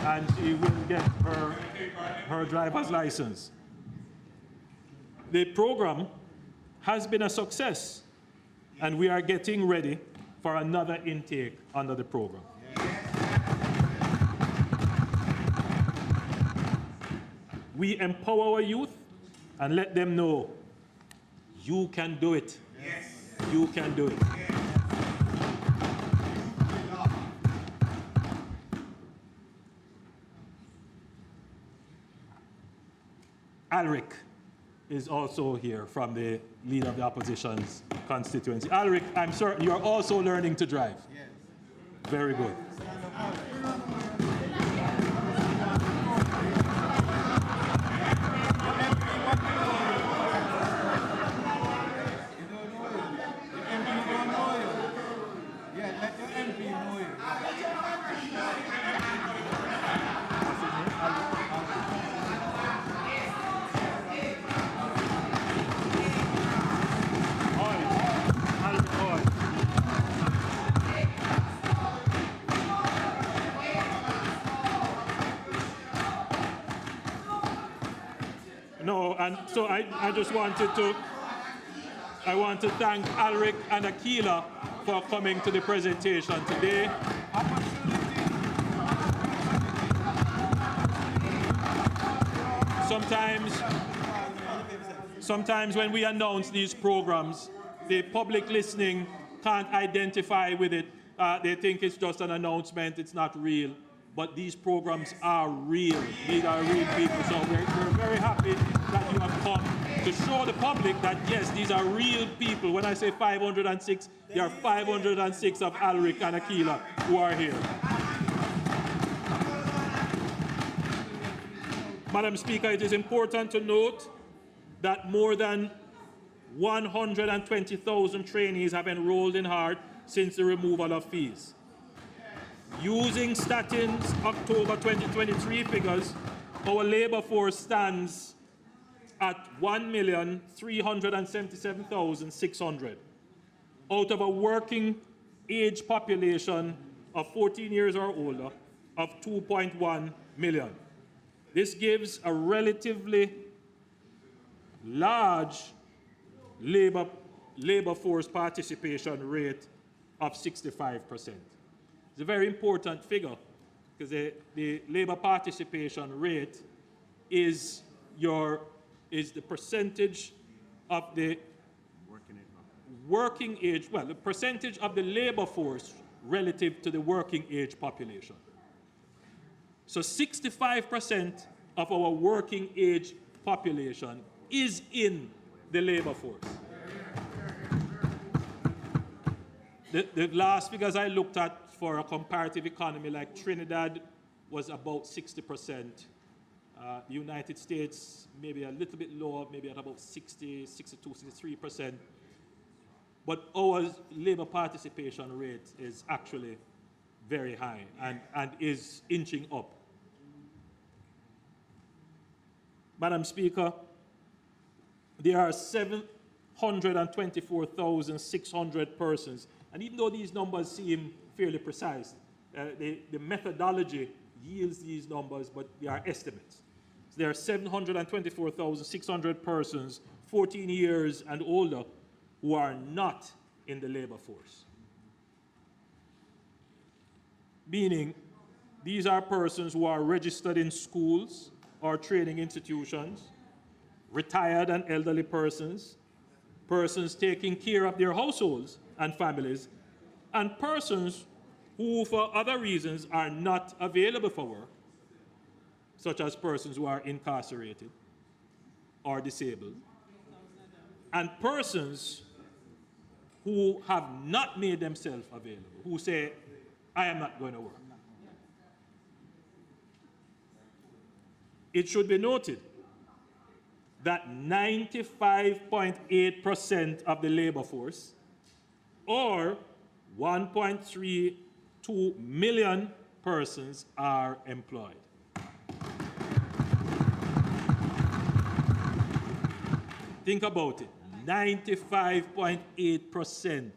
And she will get her driver's license. The program has been a success, and we are getting ready for another intake under the program. We empower our youth and let them know you can do it. You can do it. Alric is also here from the leader of the opposition's constituency. Alric, I'm certain you're also learning to drive. Yes. Very good. No, and so I just wanted to, I want to thank Alric and Akila for coming to the presentation today. Sometimes when we announce these programs, the public listening can't identify with it. They think it's just an announcement, it's not real. But these programs are real. These are real people. So we're very happy that you have come to show the public that, yes, these are real people. When I say 506, there are 506 of Alric and Akila who are here. Madam Speaker, it is important to note that more than 120,000 trainees have enrolled in HART since the removal of fees. Using Statin's October 2023 figures, our labor force stands at 1,377,600 out of a working age population of 14 years or older of 2.1 million. This gives a relatively large labor force participation rate of 65%. It's a very important figure because the labor participation rate is the percentage of the working age, well, the percentage of the labor force relative to the working age population. So 65% of our working age population is in the labor force. The last figures I looked at for a comparative economy like Trinidad was about 60%. The United States, maybe a little bit lower, maybe at about 60, 62, 63%. But our labor participation rate is actually very high and is inching up. Madam Speaker, there are 724,600 persons. And even though these numbers seem fairly precise, the methodology yields these numbers, but they are estimates. So there are 724,600 persons, 14 years and older, who are not in the labor force. Meaning, these are persons who are registered in schools or training institutions, retired and elderly persons, persons taking care of their households and families, and persons who, for other reasons, are not available for work, such as persons who are incarcerated or disabled, and persons who have not made themselves available, who say, I am not going to work. It should be noted that 95.8% of the labor force, or 1.32 million persons, are employed. Think about it. 95.8%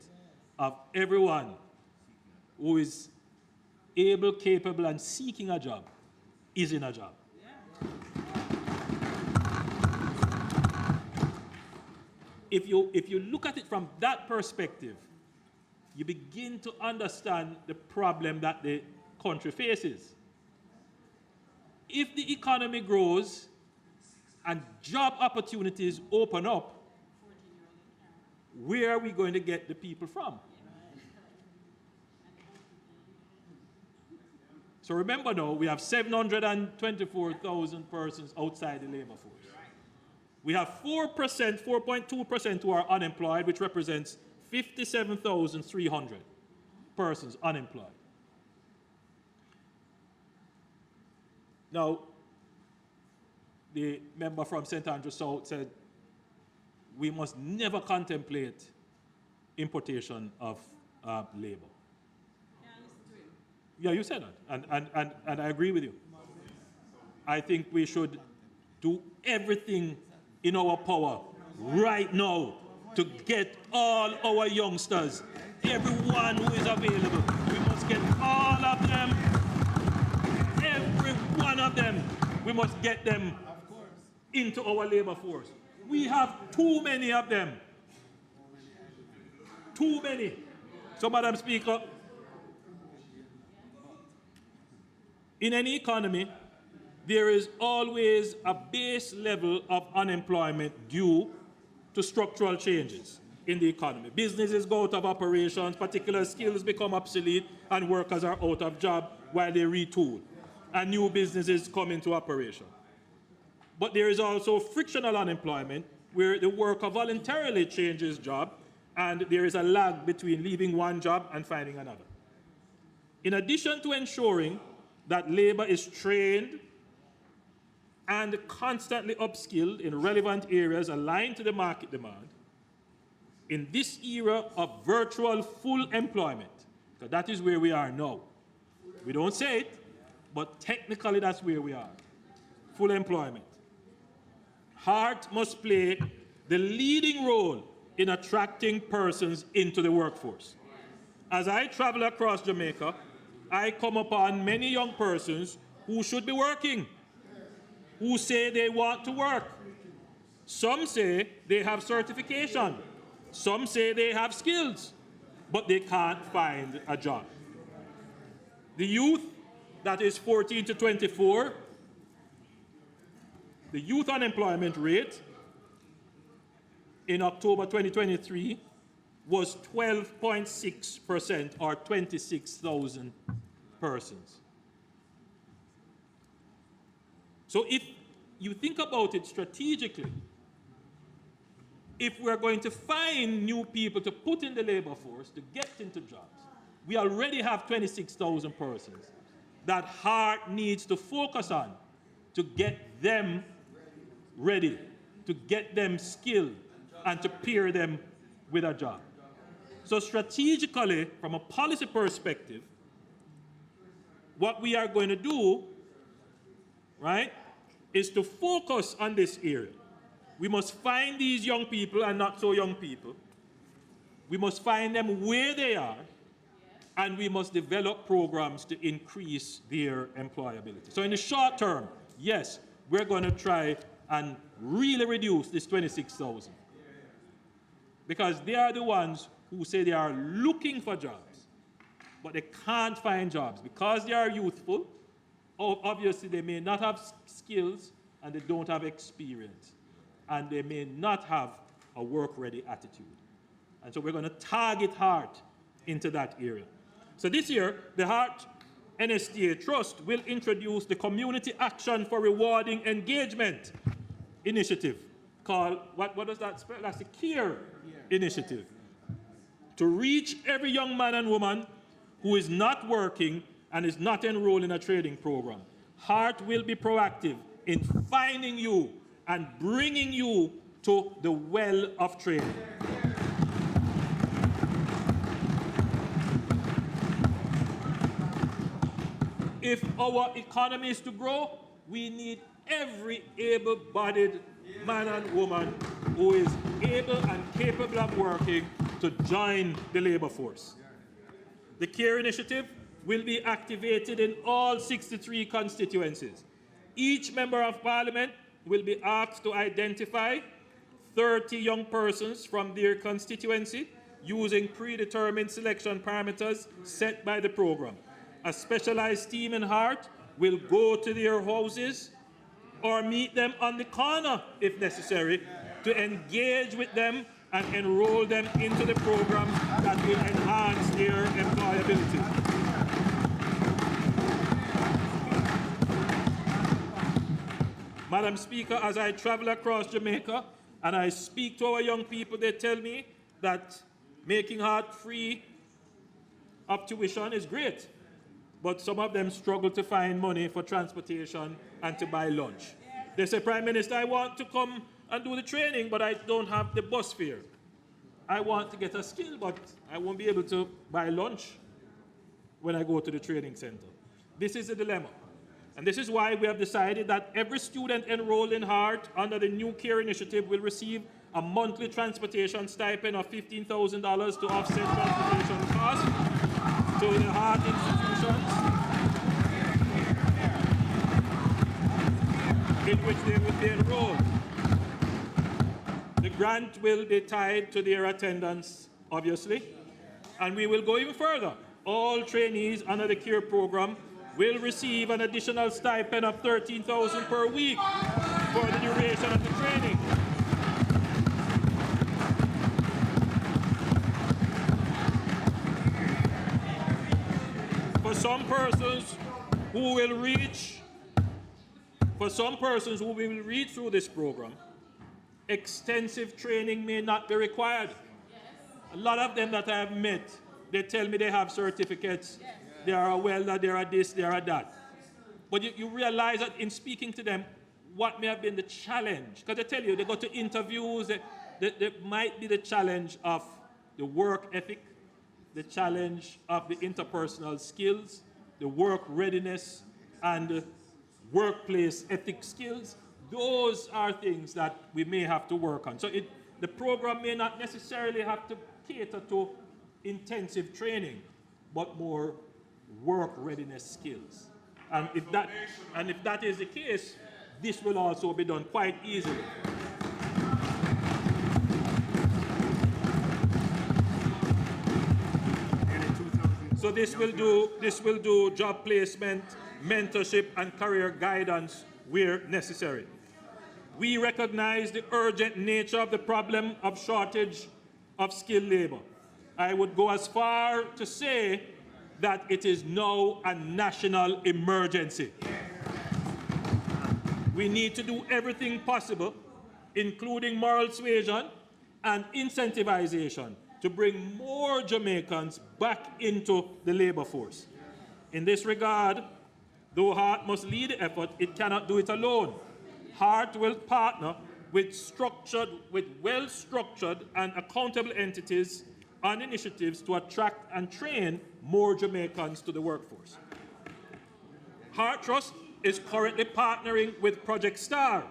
of everyone who is able, capable, and seeking a job is in a job. If you look at it from that perspective, you begin to understand the problem that the country faces. If the economy grows and job opportunities open up, where are we going to get the people from? So remember now, we have 724,000 persons outside the labor force. We have 4.2% who are unemployed, which represents 57,300 persons unemployed. Now, the member from St. Andrew South said, we must never contemplate importation of labor. Yeah, you said that, and I agree with you. I think we should do everything in our power right now to get all our youngsters, everyone who is available. We must get all of them, every one of them. We must get them into our labor force. We have too many of them. Too many. So, Madam Speaker, in any economy, there is always a base level of unemployment due to structural changes in the economy. Businesses go out of operations, particular skills become obsolete, and workers are out of job while they retool, and new businesses come into operation. But there is also frictional unemployment, where the worker voluntarily changes job, and there is a lag between leaving one job and finding another. In addition to ensuring that labor is trained and constantly upskilled in relevant areas aligned to the market demand, in this era of virtual full employment, because that is where we are now. We don't say it, but technically that's where we are. Full employment. HEART must play the leading role in attracting persons into the workforce. As I travel across Jamaica, I come upon many young persons who should be working, who say they want to work. Some say they have certification. Some say they have skills, but they can't find a job. The youth that is 14 to 24, the youth unemployment rate in October 2023 was 12.6%, or 26,000 persons. So if you think about it strategically, if we're going to find new people to put in the labor force to get into jobs, we already have 26,000 persons that HEART needs to focus on to get them ready, to get them skilled, and to pair them with a job. So strategically, from a policy perspective, what we are going to do, right, is to focus on this area. We must find these young people and not so young people. We must find them where they are, and we must develop programs to increase their employability. So in the short term, yes, we're going to try and really reduce this 26,000. Because they are the ones who say they are looking for jobs, but they can't find jobs because they are youthful. Obviously, they may not have skills and they don't have experience, and they may not have a work-ready attitude. And so we're going to target HEART into that area. So this year, the HEART NSTA Trust will introduce the Community Action for Rewarding Engagement initiative called, what does that spell? That's the CARE initiative, to reach every young man and woman who is not working and is not enrolled in a training program. HEART will be proactive in finding you and bringing you to the well of training. If our economy is to grow, we need every able-bodied man and woman who is able and capable of working to join the labor force. The CARE initiative will be activated in all 63 constituencies. Each member of parliament will be asked to identify 30 young persons from their constituency using predetermined selection parameters set by the program. A specialized team in Heart will go to their houses or meet them on the corner if necessary to engage with them and enroll them into the program that will enhance their employability. Madam Speaker, as I travel across Jamaica and I speak to our young people, they tell me that making Heart free of tuition is great, but some of them struggle to find money for transportation and to buy lunch. They say, Prime Minister, I want to come and do the training, but I don't have the bus fare. I want to get a skill, but I won't be able to buy lunch when I go to the training center. This is a dilemma. And this is why we have decided that every student enrolled in Heart under the new CARE initiative will receive a monthly transportation stipend of $15,000 to offset transportation costs to the Heart institutions in which they will be enrolled. The grant will be tied to their attendance, obviously, and we will go even further. All trainees under the CARE program will receive an additional stipend of $13,000 per week for the duration of the training. For some persons who will reach through this program, extensive training may not be required. A lot of them that I have met, they tell me they have certificates. They are a welder, they are this, they are that. But you realize that in speaking to them, what may have been the challenge? Because they tell you, they go to interviews, there might be the challenge of the work ethic, the challenge of the interpersonal skills, the work readiness, and the workplace ethic skills. Those are things that we may have to work on. So the program may not necessarily have to cater to intensive training, but more work readiness skills. And if that is the case, this will also be done quite easily. So this will do job placement, mentorship, and career guidance where necessary. We recognize the urgent nature of the problem of shortage of skilled labor. I would go as far to say that it is now a national emergency. We need to do everything possible, including moral suasion and incentivization, to bring more Jamaicans back into the labor force. In this regard, though Heart must lead the effort, it cannot do it alone. Heart will partner with well-structured and accountable entities on initiatives to attract and train more Jamaicans to the workforce. Heart Trust is currently partnering with Project STAR.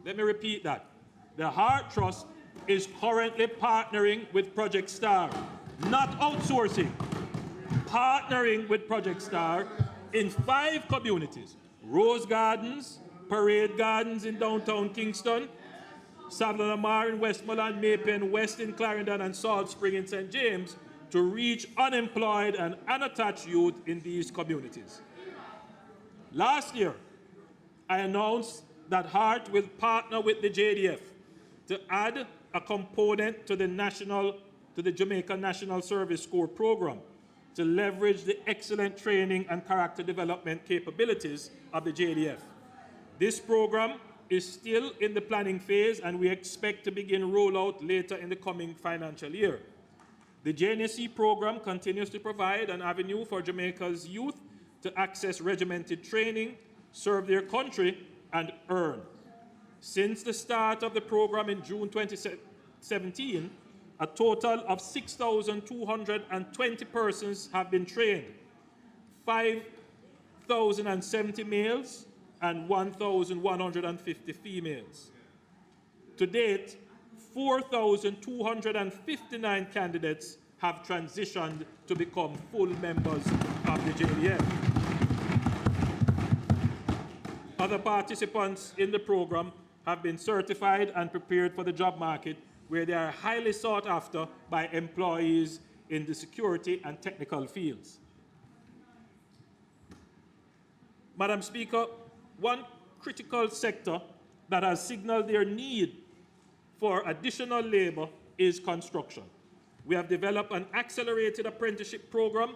Let me repeat that. The Heart Trust is currently partnering with Project STAR, not outsourcing, partnering with Project STAR in 5 communities: Rose Gardens, Parade Gardens in downtown Kingston, Savannah Lamar in Westmoreland, Maypen West in Clarendon, and Salt Spring in St. James, to reach unemployed and unattached youth in these communities. Last year, I announced that Heart will partner with the JDF to add a component to the Jamaica National Service Corps program to leverage the excellent training and character development capabilities of the JDF. This program is still in the planning phase, and we expect to begin rollout later in the coming financial year. The JNSC program continues to provide an avenue for Jamaica's youth to access regimented training, serve their country, and earn. Since the start of the program in June 2017, a total of 6,220 persons have been trained, 5,070 males and 1,150 females. To date, 4,259 candidates have transitioned to become full members of the JDF. Other participants in the program have been certified and prepared for the job market, where they are highly sought after by employees in the security and technical fields. Madam Speaker, one critical sector that has signaled their need for additional labor is construction. We have developed an accelerated apprenticeship program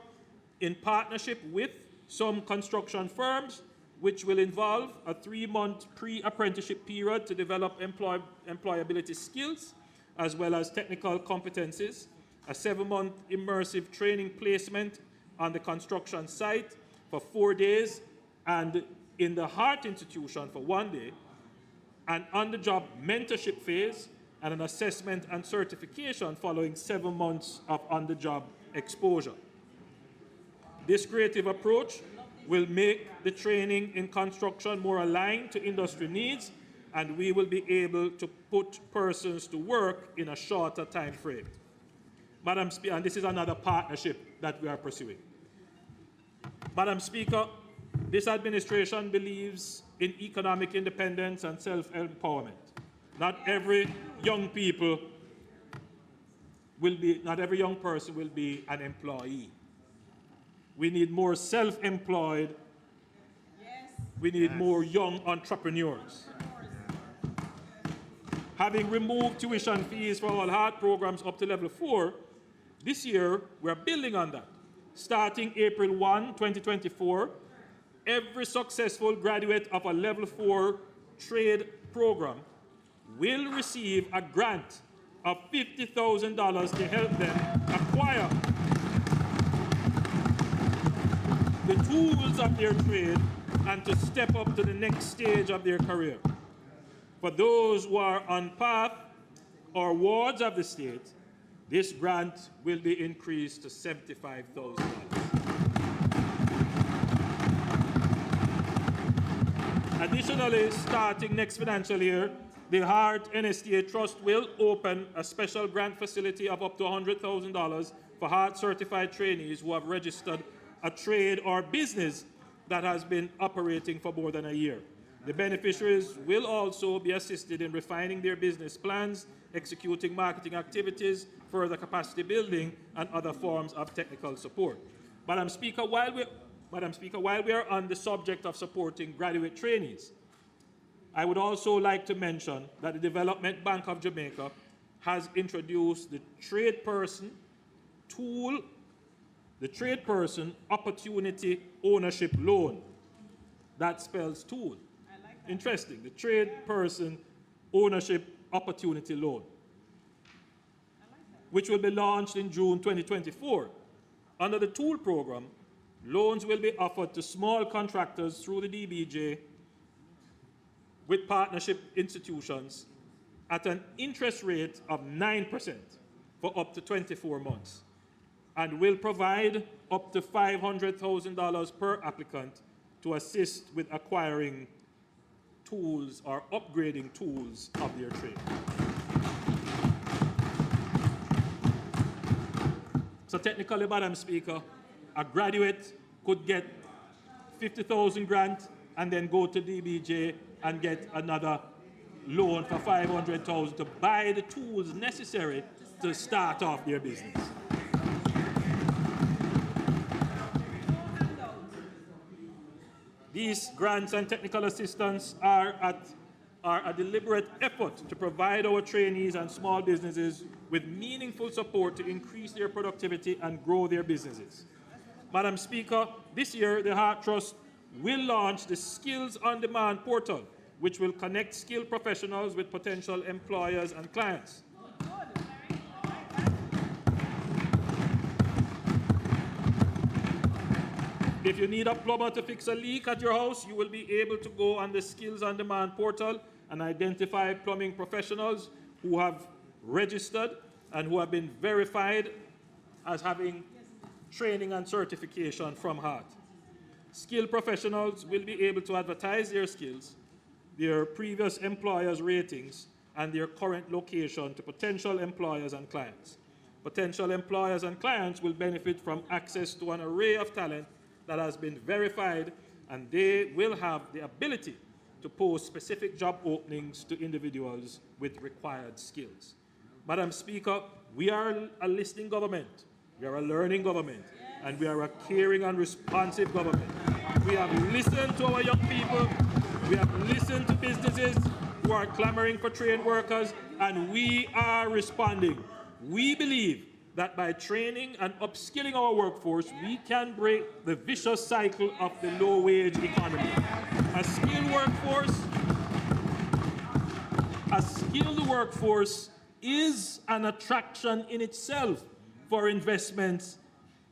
in partnership with some construction firms, which will involve a 3-month pre-apprenticeship period to develop employability skills, as well as technical competencies, a 7-month immersive training placement on the construction site for 4 days, and in the Heart Institution for 1 day, an on-the-job mentorship phase, and an assessment and certification following 7 months of on-the-job exposure. This creative approach will make the training in construction more aligned to industry needs, and we will be able to put persons to work in a shorter time frame. Madam Speaker, and this is another partnership that we are pursuing. Madam Speaker, this administration believes in economic independence and self-empowerment. Not every young person will be an employee. We need more self-employed. We need more young entrepreneurs. Having removed tuition fees for all Heart programs up to level 4, this year we're building on that. Starting April 1, 2024, every successful graduate of a level 4 trade program will receive a grant of $50,000 to help them acquire the tools of their trade and to step up to the next stage of their career. For those who are on path or wards of the state, this grant will be increased to $75,000. Additionally, starting next financial year, the Heart NSTA Trust will open a special grant facility of up to $100,000 for Heart certified trainees who have registered a trade or business that has been operating for more than a year. The beneficiaries will also be assisted in refining their business plans, executing marketing activities, further capacity building, and other forms of technical support. Madam Speaker, while we are on the subject of supporting graduate trainees, I would also like to mention that the Development Bank of Jamaica has introduced the trade person opportunity ownership loan. That spells tool. Interesting. The trade person ownership opportunity loan, which will be launched in June 2024. Under the tool program, loans will be offered to small contractors through the DBJ with partnership institutions at an interest rate of 9% for up to 24 months, and will provide up to $500,000 per applicant to assist with acquiring tools or upgrading tools of their trade. So technically, Madam Speaker, a graduate could get 50,000 grant and then go to DBJ and get another loan for 500,000 to buy the tools necessary to start off their business. These grants and technical assistance are a deliberate effort to provide our trainees and small businesses with meaningful support to increase their productivity and grow their businesses. Madam Speaker, this year the Heart Trust will launch the Skills on Demand portal, which will connect skilled professionals with potential employers and clients. If you need a plumber to fix a leak at your house, you will be able to go on the Skills on Demand portal and identify plumbing professionals who have registered and who have been verified as having training and certification from HEART. Skilled professionals will be able to advertise their skills, their previous employers' ratings, and their current location to potential employers and clients. Potential employers and clients will benefit from access to an array of talent that has been verified, and they will have the ability to post specific job openings to individuals with required skills. Madam Speaker, we are a listening government, we are a learning government, and we are a caring and responsive government. We have listened to our young people, we have listened to businesses who are clamoring for trained workers, and we are responding. We believe that by training and upskilling our workforce, we can break the vicious cycle of the low-wage economy. A skilled workforce is an attraction in itself for investments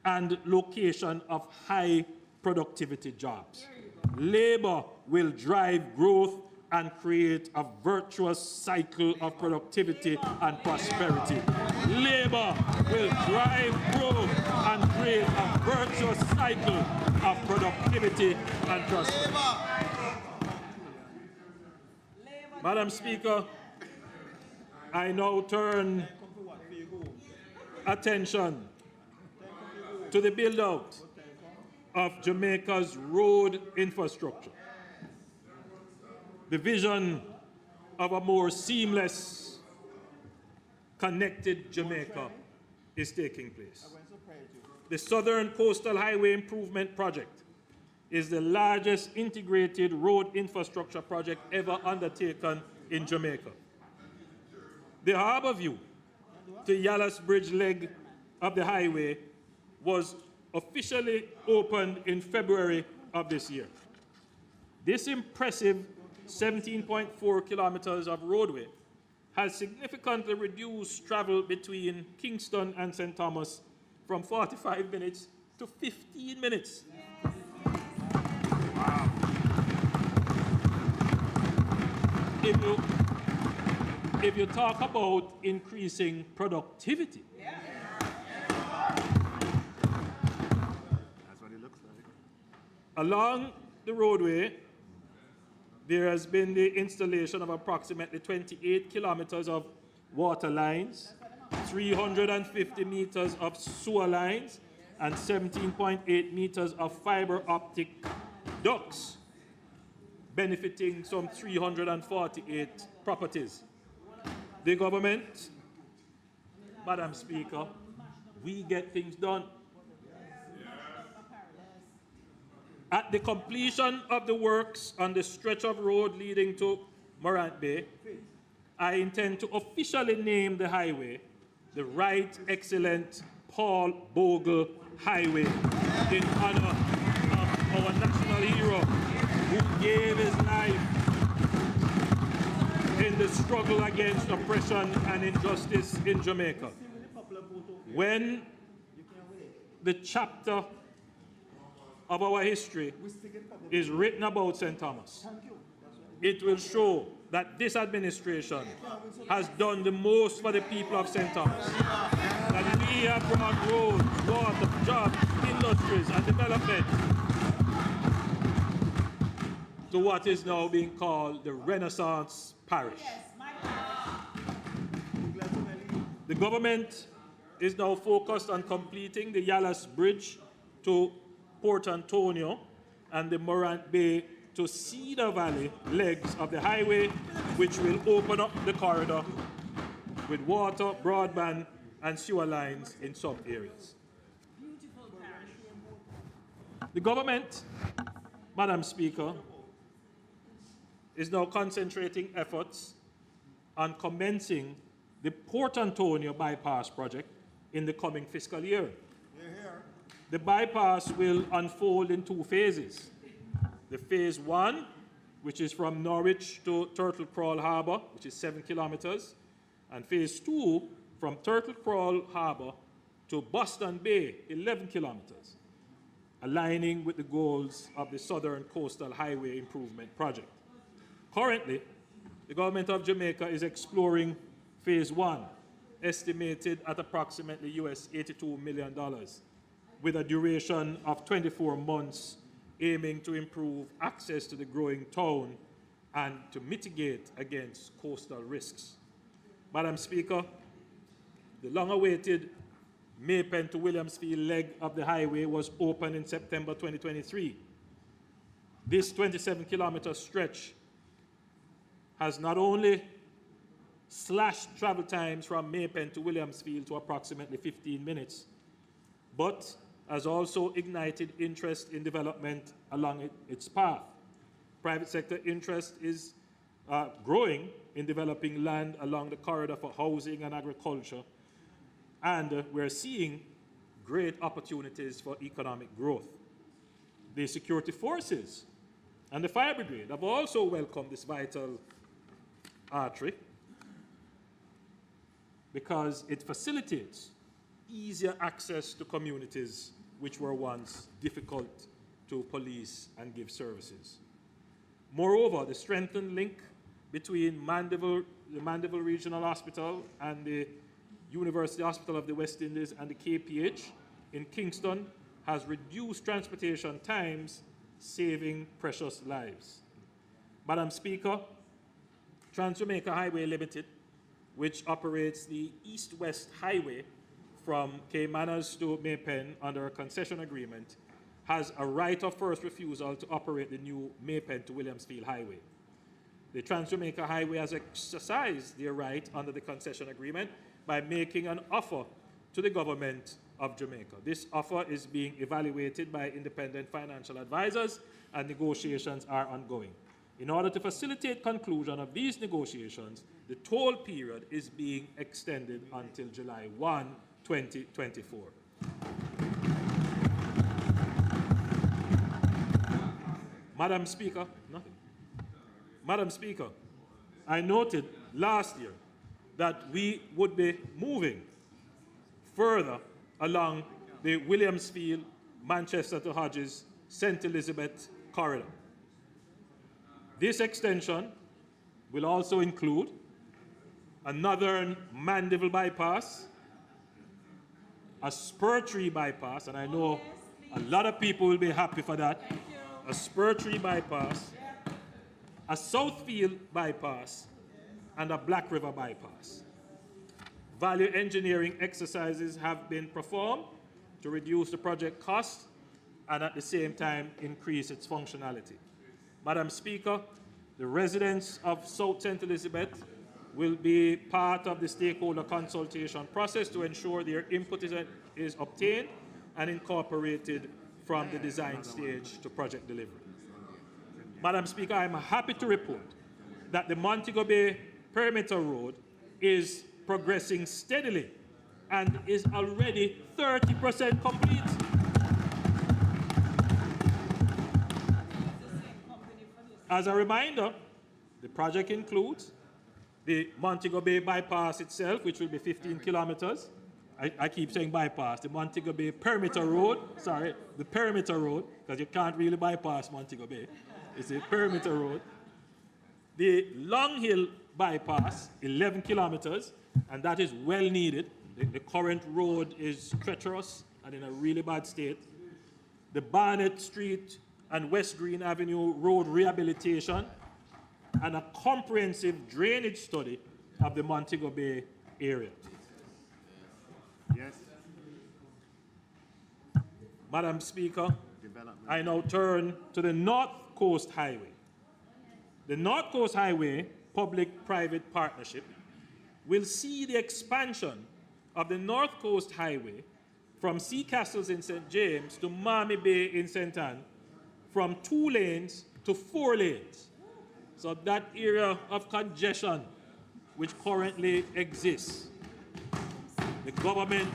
and location of high productivity jobs. Labor will drive growth and create a virtuous cycle of productivity and prosperity. Labor will drive growth and create a virtuous cycle of productivity and prosperity. Madam Speaker, I now turn attention to the build-out of Jamaica's road infrastructure. The vision of a more seamless, connected Jamaica is taking place. The Southern Coastal Highway Improvement Project is the largest integrated road infrastructure project ever undertaken in Jamaica. The Harbour View to Yallah's Bridge leg of the highway was officially opened in February of this year. This impressive 17.4 kilometers of roadway has significantly reduced travel between Kingston and St. Thomas from 45 minutes to 15 minutes. Wow. If you talk about increasing productivity, That's what it looks like. along the roadway, there has been the installation of approximately 28 kilometers of water lines, 350 meters of sewer lines, and 17.8 meters of fiber optic ducts, benefiting some 348 properties. The government, Madam Speaker, we get things done. At the completion of the works on the stretch of road leading to Morant Bay, I intend to officially name the highway the Right Excellent Paul Bogle Highway in honor of our national hero who gave his life in the struggle against oppression and injustice in Jamaica. When the chapter of our history is written about St. Thomas, it will show that this administration has done the most for the people of St. Thomas. That we have brought roads, water, jobs, industries, and development to what is now being called the Renaissance Parish. The government is now focused on completing the Yallah's Bridge to Port Antonio and the Morant Bay to Cedar Valley legs of the highway, which will open up the corridor with water, broadband, and sewer lines in some areas. The government, Madam Speaker, is now concentrating efforts on commencing the Port Antonio bypass project in the coming fiscal year. The bypass will unfold in two phases. The phase one, which is from Norwich to Turtle Crawl Harbour, which is 7 kilometers, and phase two from Turtle Crawl Harbour to Boston Bay, 11 kilometers, aligning with the goals of the Southern Coastal Highway Improvement Project. Currently, the government of Jamaica is exploring phase 1, estimated at approximately US $82 million, with a duration of 24 months, aiming to improve access to the growing town and to mitigate against coastal risks. Madam Speaker, the long-awaited Maypen to Williamsfield leg of the highway was opened in September 2023. This 27-kilometer stretch has not only slashed travel times from Maypen to Williamsfield to approximately 15 minutes, but has also ignited interest in development along its path. Private sector interest is growing in developing land along the corridor for housing and agriculture, and we're seeing great opportunities for economic growth. The security forces and the fire brigade have also welcomed this vital artery because it facilitates easier access to communities which were once difficult to police and give services. Moreover, the strengthened link between the Mandeville Regional Hospital and the University Hospital of the West Indies and the KPH in Kingston has reduced transportation times, saving precious lives. Madam Speaker, Trans-Jamaica Highway Limited, which operates the East-West Highway from Caymanas to Maypen under a concession agreement, has a right of first refusal to operate the new Maypen to Williamsfield Highway. The Trans-Jamaica Highway has exercised their right under the concession agreement by making an offer to the government of Jamaica. This offer is being evaluated by independent financial advisors, and negotiations are ongoing. In order to facilitate conclusion of these negotiations, the toll period is being extended until July 1, 2024. Madam Speaker, Madam Speaker, I noted last year that we would be moving further along the Williamsfield, Manchester to Hodges, St. Elizabeth corridor. This extension will also include a northern Mandeville bypass, a spur tree bypass, and I know a lot of people will be happy for that, a spur tree bypass, a Southfield bypass, and a Black River bypass. Value engineering exercises have been performed to reduce the project cost and at the same time increase its functionality. Madam Speaker, the residents of South St. Elizabeth will be part of the stakeholder consultation process to ensure their input is obtained and incorporated from the design stage to project delivery. Madam Speaker, I am happy to report that the Montego Bay Perimeter Road is progressing steadily and is already 30% complete. As a reminder, the project includes the Montego Bay bypass itself, which will be 15 kilometers. I keep saying bypass, the Montego Bay Perimeter Road, sorry, the Perimeter Road, because you can't really bypass Montego Bay. It's a perimeter road. The Long Hill bypass, 11 kilometers, and that is well needed. The current road is treacherous and in a really bad state. The Barnett Street and West Green Avenue road rehabilitation, and a comprehensive drainage study of the Montego Bay area. Yes. Madam Speaker, I now turn to the North Coast Highway. The North Coast Highway public-private partnership will see the expansion of the North Coast Highway from Sea Castles in St. James to Miami Bay in St. Anne from 2 lanes to 4 lanes. So that area of congestion which currently exists, the government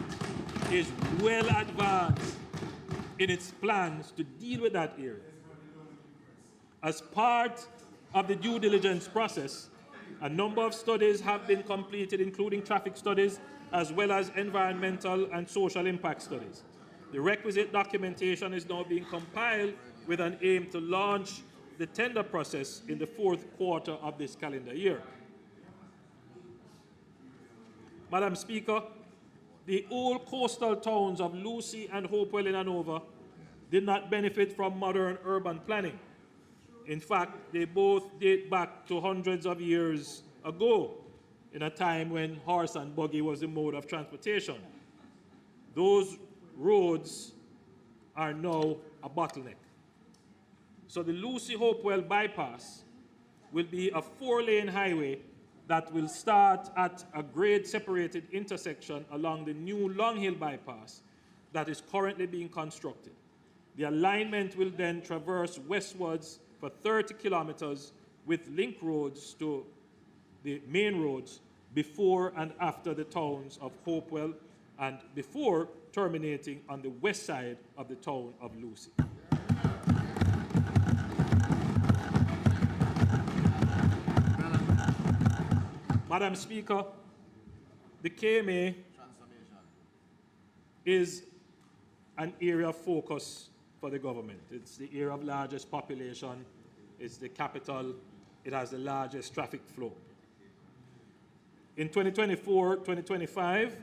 is well advanced in its plans to deal with that area. As part of the due diligence process, a number of studies have been completed, including traffic studies, as well as environmental and social impact studies. The requisite documentation is now being compiled with an aim to launch the tender process in the fourth quarter of this calendar year. Madam Speaker, the old coastal towns of Lucy and Hopewell in Hanover did not benefit from modern urban planning. In fact, they both date back to hundreds of years ago, in a time when horse and buggy was the mode of transportation. Those roads are now a bottleneck. So the Lucy Hopewell bypass will be a 4-lane highway that will start at a grade-separated intersection along the new Long Hill bypass that is currently being constructed. The alignment will then traverse westwards for 30 kilometers with link roads to the main roads before and after the towns of Hopewell and before terminating on the west side of the town of Lucy. Madam Speaker, the KMA is an area of focus for the government. It's the area of largest population, it's the capital, it has the largest traffic flow. In 2024-2025,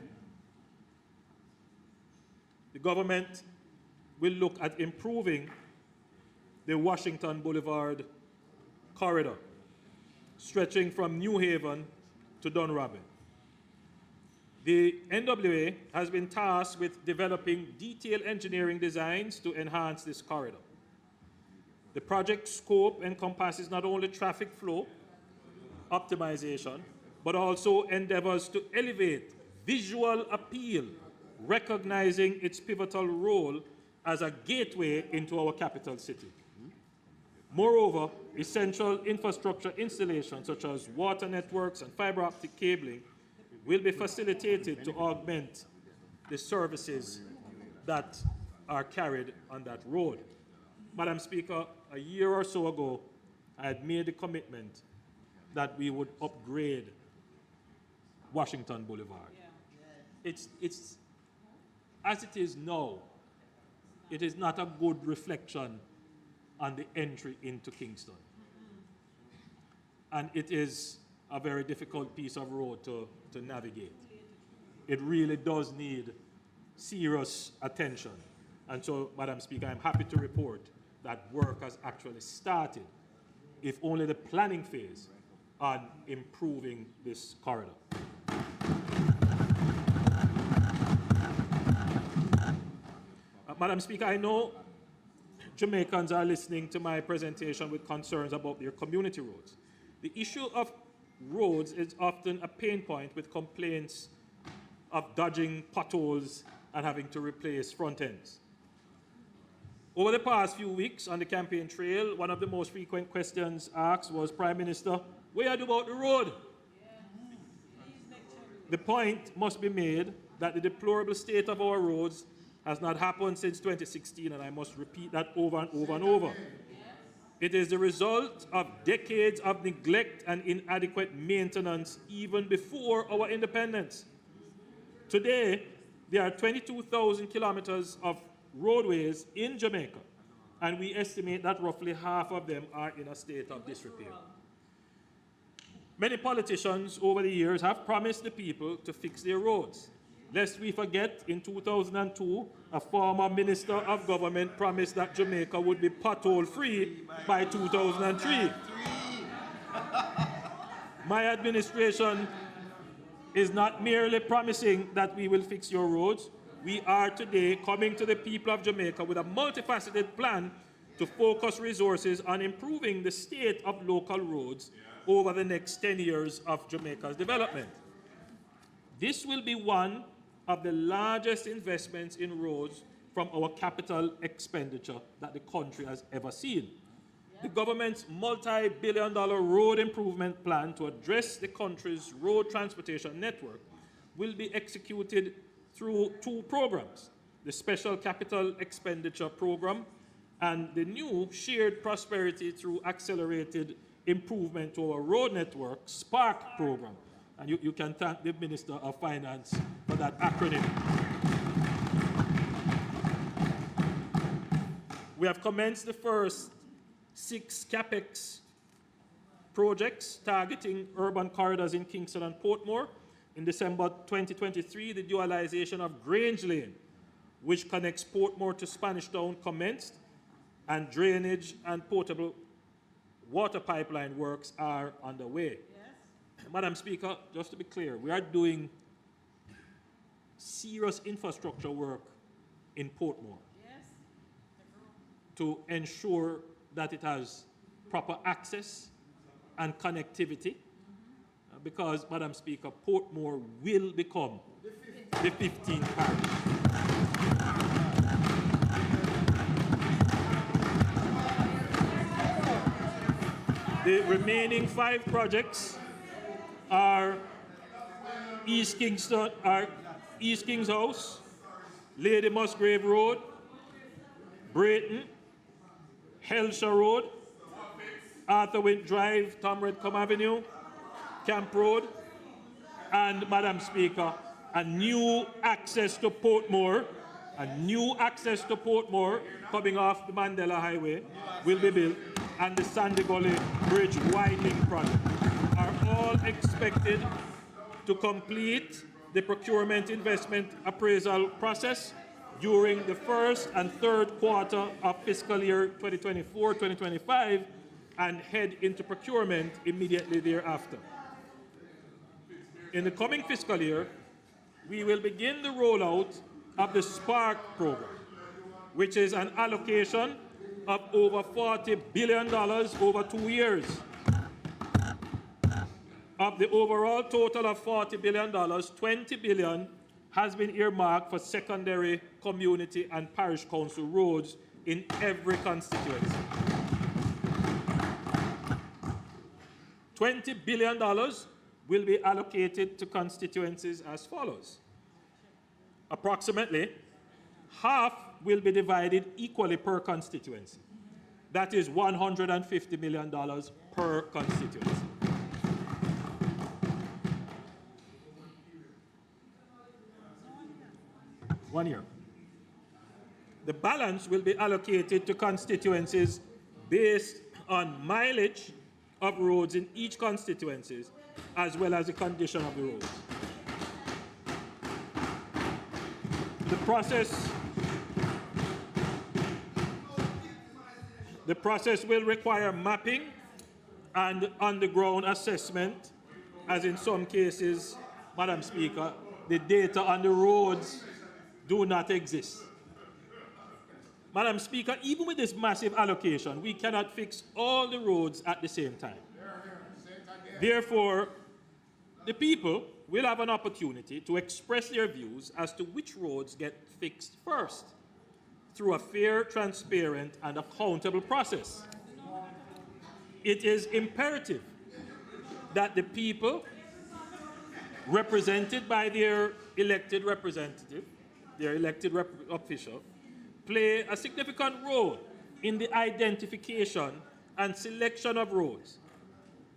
the government will look at improving the Washington Boulevard corridor, stretching from New Haven to Dunrabin. The NWA has been tasked with developing detailed engineering designs to enhance this corridor. The project scope encompasses not only traffic flow optimization, but also endeavors to elevate visual appeal, recognizing its pivotal role as a gateway into our capital city. Moreover, essential infrastructure installations such as water networks and fiber optic cabling will be facilitated to augment the services that are carried on that road. Madam Speaker, a year or so ago, I had made the commitment that we would upgrade Washington Boulevard. It's as it is now, it is not a good reflection on the entry into Kingston. And it is a very difficult piece of road to navigate. It really does need serious attention. And so, Madam Speaker, I'm happy to report that work has actually started, if only the planning phase, on improving this corridor. Madam Speaker, I know Jamaicans are listening to my presentation with concerns about their community roads. The issue of roads is often a pain point with complaints of dodging potholes and having to replace front ends. Over the past few weeks on the campaign trail, one of the most frequent questions asked was, Prime Minister, where are you about the road? The point must be made that the deplorable state of our roads has not happened since 2016, and I must repeat that over and over and over. It is the result of decades of neglect and inadequate maintenance even before our independence. Today, there are 22,000 kilometers of roadways in Jamaica, and we estimate that roughly half of them are in a state of disrepair. Many politicians over the years have promised the people to fix their roads. Lest we forget, in 2002, a former minister of government promised that Jamaica would be pothole-free by 2003. My administration is not merely promising that we will fix your roads. We are today coming to the people of Jamaica with a multifaceted plan to focus resources on improving the state of local roads over the next 10 years of Jamaica's development. This will be one of the largest investments in roads from our capital expenditure that the country has ever seen. The government's multi-billion-dollar road improvement plan to address the country's road transportation network will be executed through two programs, the Special Capital Expenditure Program and the new Shared Prosperity through Accelerated Improvement to our Road Network, SPARK program. And you can thank the Minister of Finance for that acronym. We have commenced the first 6 CAPEX projects targeting urban corridors in Kingston and Portmore. In December 2023, the dualization of Grange Lane, which connects Portmore to Spanish Town, commenced, and drainage and potable water pipeline works are underway. Yes. Madam Speaker, just to be clear, we are doing serious infrastructure work in Portmore to ensure that it has proper access and connectivity, because, Madam Speaker, Portmore will become the 15th parish. The remaining 5 projects are East King's House, Lady Musgrave Road, Brayton, Helshaw Road, Arthur Wint Drive, Tom Redcombe Avenue, Camp Road, and, Madam Speaker, a new access to Portmore, coming off the Mandela Highway will be built, and the Sandy Gully Bridge widening project are all expected to complete the procurement investment appraisal process during the first and third quarter of fiscal year 2024-2025 and head into procurement immediately thereafter. In the coming fiscal year, we will begin the rollout of the Spark program, which is an allocation of over $40 billion over 2 years. Of the overall total of $40 billion, $20 billion has been earmarked for secondary, community, and parish council roads in every constituency. $20 billion will be allocated to constituencies as follows. Approximately half will be divided equally per constituency. That is $150 million per constituency. One year. The balance will be allocated to constituencies based on mileage of roads in each constituency, as well as the condition of the roads. The process will require mapping and on-the-ground assessment, as in some cases, Madam Speaker, the data on the roads do not exist. Madam Speaker, even with this massive allocation, we cannot fix all the roads at the same time. Therefore, the people will have an opportunity to express their views as to which roads get fixed first, through a fair, transparent, and accountable process. It is imperative that the people, represented by their elected representative, their elected official, play a significant role in the identification and selection of roads.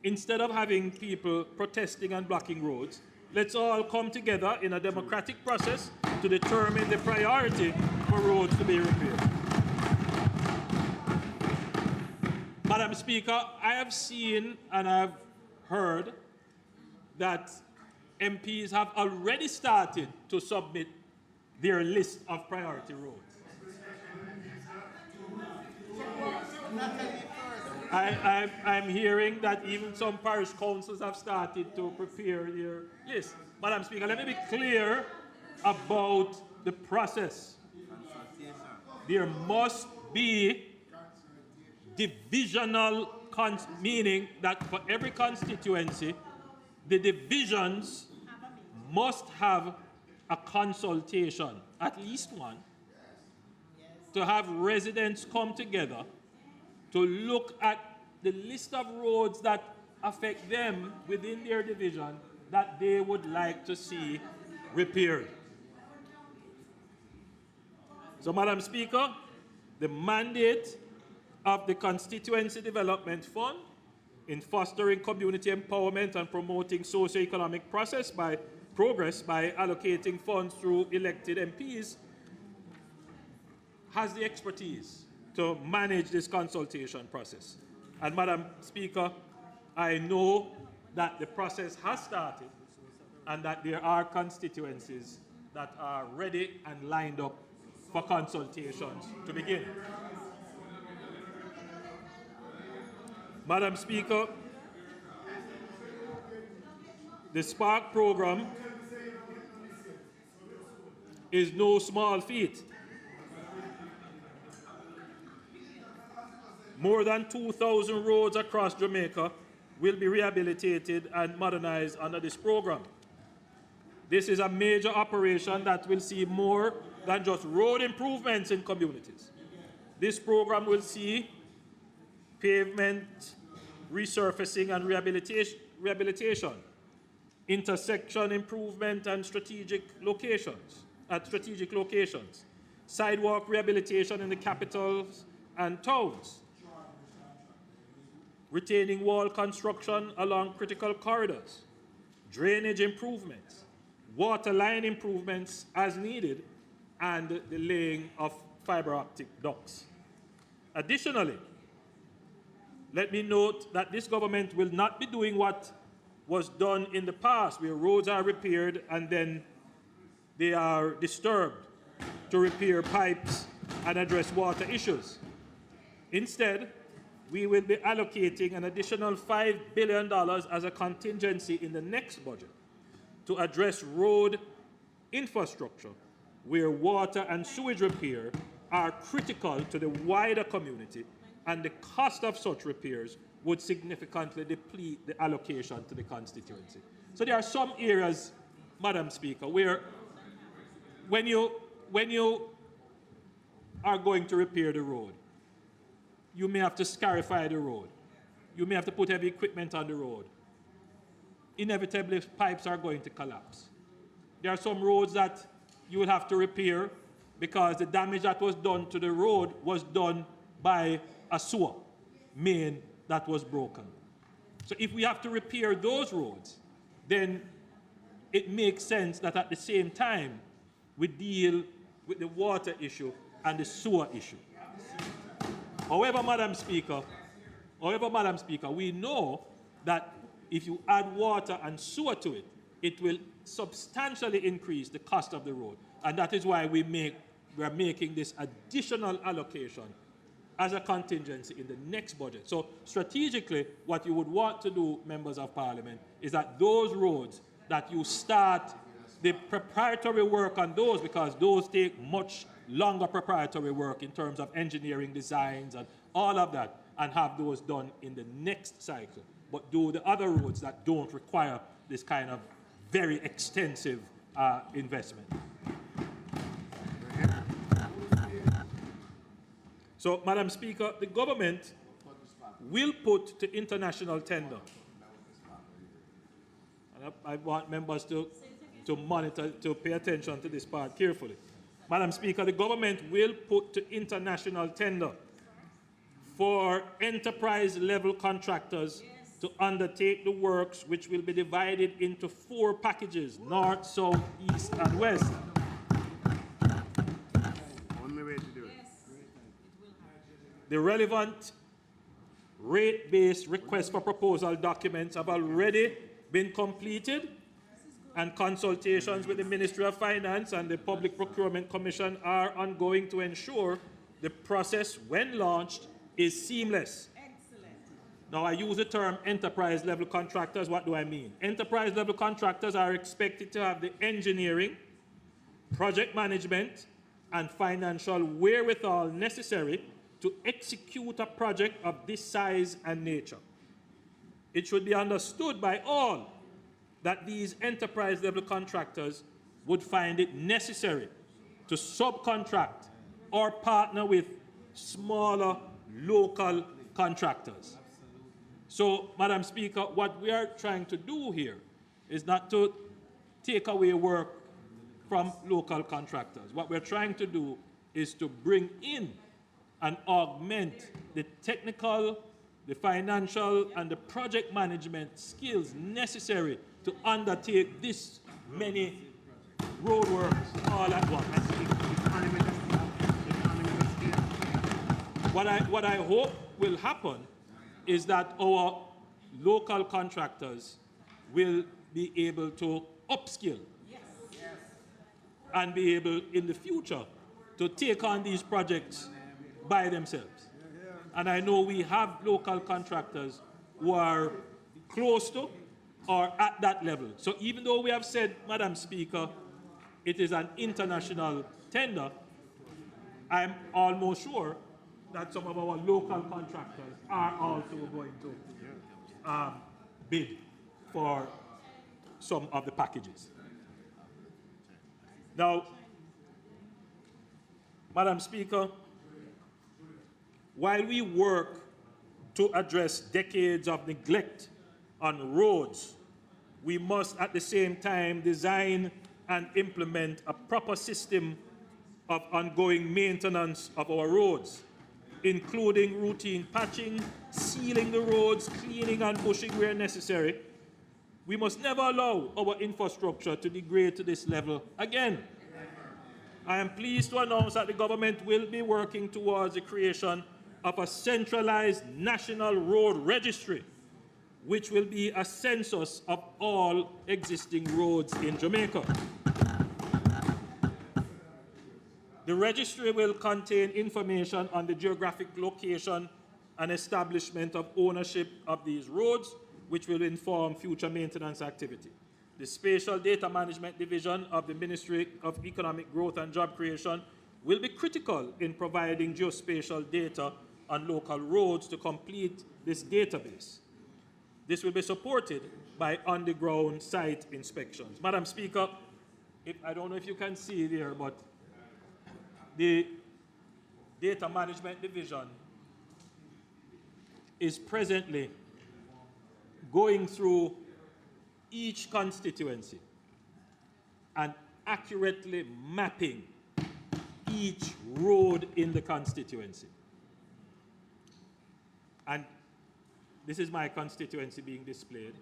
Instead of having people protesting and blocking roads, let's all come together in a democratic process to determine the priority for roads to be repaired. Madam Speaker, I have seen and I've heard that MPs have already started to submit their list of priority roads. I'm hearing that even some parish councils have started to prepare their list. Madam Speaker, let me be clear about the process. There must be divisional, meaning that for every constituency, the divisions must have a consultation, at least one, to have residents come together to look at the list of roads that affect them within their division that they would like to see repaired. So, Madam Speaker, the mandate of the Constituency Development Fund in fostering community empowerment and promoting socio-economic progress by allocating funds through elected MPs has the expertise to manage this consultation process. And Madam Speaker, I know that the process has started and that there are constituencies that are ready and lined up for consultations to begin. Madam Speaker, the Spark program is no small feat. More than 2,000 roads across Jamaica will be rehabilitated and modernized under this program. This is a major operation that will see more than just road improvements in communities. This program will see pavement resurfacing and rehabilitation, intersection improvement and strategic locations, sidewalk rehabilitation in the capitals and towns, retaining wall construction along critical corridors, drainage improvements, water line improvements as needed, and the laying of fiber optic ducts. Additionally, let me note that this government will not be doing what was done in the past, where roads are repaired and then they are disturbed to repair pipes and address water issues. Instead, we will be allocating an additional $5 billion as a contingency in the next budget to address road infrastructure where water and sewage repair are critical to the wider community, and the cost of such repairs would significantly deplete the allocation to the constituency. So there are some areas, Madam Speaker, where when you are going to repair the road, you may have to scarify the road. You may have to put heavy equipment on the road. Inevitably, pipes are going to collapse. There are some roads that you will have to repair because the damage that was done to the road was done by a sewer main that was broken. So if we have to repair those roads, then it makes sense that at the same time we deal with the water issue and the sewer issue. However, Madam Speaker, we know that if you add water and sewer to it, it will substantially increase the cost of the road. And that is why we are making this additional allocation as a contingency in the next budget. So strategically, what you would want to do, members of parliament, is that those roads that you start the preparatory work on those, because those take much longer preparatory work in terms of engineering designs and all of that, and have those done in the next cycle. But do the other roads that don't require this kind of very extensive investment. So, Madam Speaker, the government will put to international tender. And I want members to monitor, to pay attention to this part carefully. Madam Speaker, the government will put to international tender for enterprise-level contractors to undertake the works, which will be divided into 4 packages: north, south, east, and west. The relevant rate-based request for proposal documents have already been completed, and consultations with the Ministry of Finance and the Public Procurement Commission are ongoing to ensure the process, when launched, is seamless. Now, I use the term enterprise-level contractors. What do I mean? Enterprise-level contractors are expected to have the engineering, project management, and financial wherewithal necessary to execute a project of this size and nature. It should be understood by all that these enterprise-level contractors would find it necessary to subcontract or partner with smaller local contractors. So, Madam Speaker, what we are trying to do here is not to take away work from local contractors. What we're trying to do is to bring in and augment the technical, the financial, and the project management skills necessary to undertake this many roadworks all at once. What I hope will happen is that our local contractors will be able to upskill and be able in the future to take on these projects by themselves. And I know we have local contractors who are close to or at that level. So even though we have said, Madam Speaker, it is an international tender, I'm almost sure that some of our local contractors are also going to bid for some of the packages. Now, Madam Speaker, while we work to address decades of neglect on roads, we must at the same time design and implement a proper system of ongoing maintenance of our roads, including routine patching, sealing the roads, cleaning and bushing where necessary. We must never allow our infrastructure to degrade to this level again. I am pleased to announce that the government will be working towards the creation of a centralized national road registry, which will be a census of all existing roads in Jamaica. The registry will contain information on the geographic location and establishment of ownership of these roads, which will inform future maintenance activity. The Spatial Data Management Division of the Ministry of Economic Growth and Job Creation will be critical in providing geospatial data on local roads to complete this database. This will be supported by on-the-ground site inspections. Madam Speaker, I don't know if you can see there, but the Data Management Division is presently going through each constituency and accurately mapping each road in the constituency. And this is my constituency being displayed.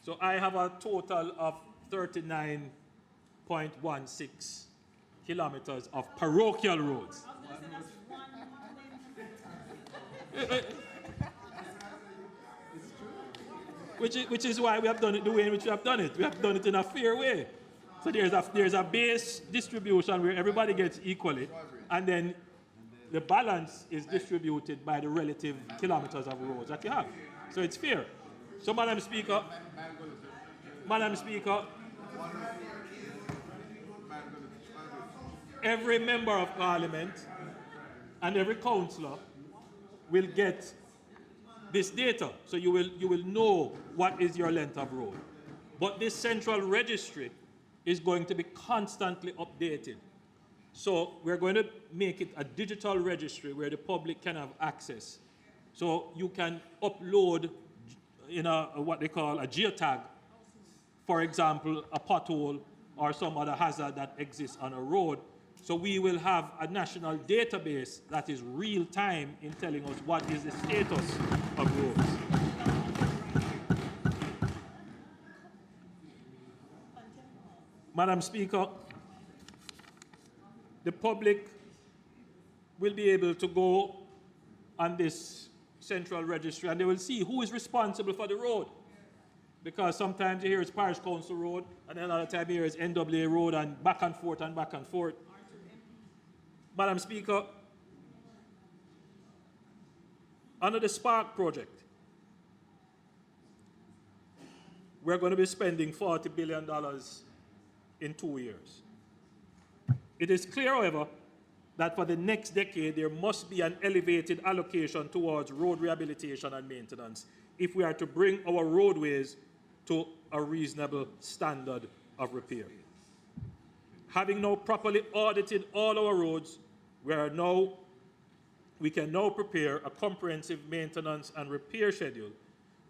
So I have a total of 39.16 kilometers of parochial roads. Which is why we have done it the way in which we have done it. We have done it in a fair way. So there's a base distribution where everybody gets equally, and then the balance is distributed by the relative kilometers of roads that you have. So it's fair. So Madam Speaker, every member of parliament and every councillor will get this data, so you will know what is your length of road. But this central registry is going to be constantly updated. So we're going to make it a digital registry where the public can have access. So you can upload what they call a geotag, for example, a pothole or some other hazard that exists on a road. So we will have a national database that is real time in telling us what is the status of roads. Madam Speaker, the public will be able to go on this central registry and they will see who is responsible for the road. Because sometimes you hear it's Parish Council Road, and then another time you hear it's NWA Road, and back and forth and back and forth. Madam Speaker, under the Spark project, we're going to be spending $40 billion in 2 years. It is clear, however, that for the next decade, there must be an elevated allocation towards road rehabilitation and maintenance if we are to bring our roadways to a reasonable standard of repair. Having now properly audited all our roads, we can now prepare a comprehensive maintenance and repair schedule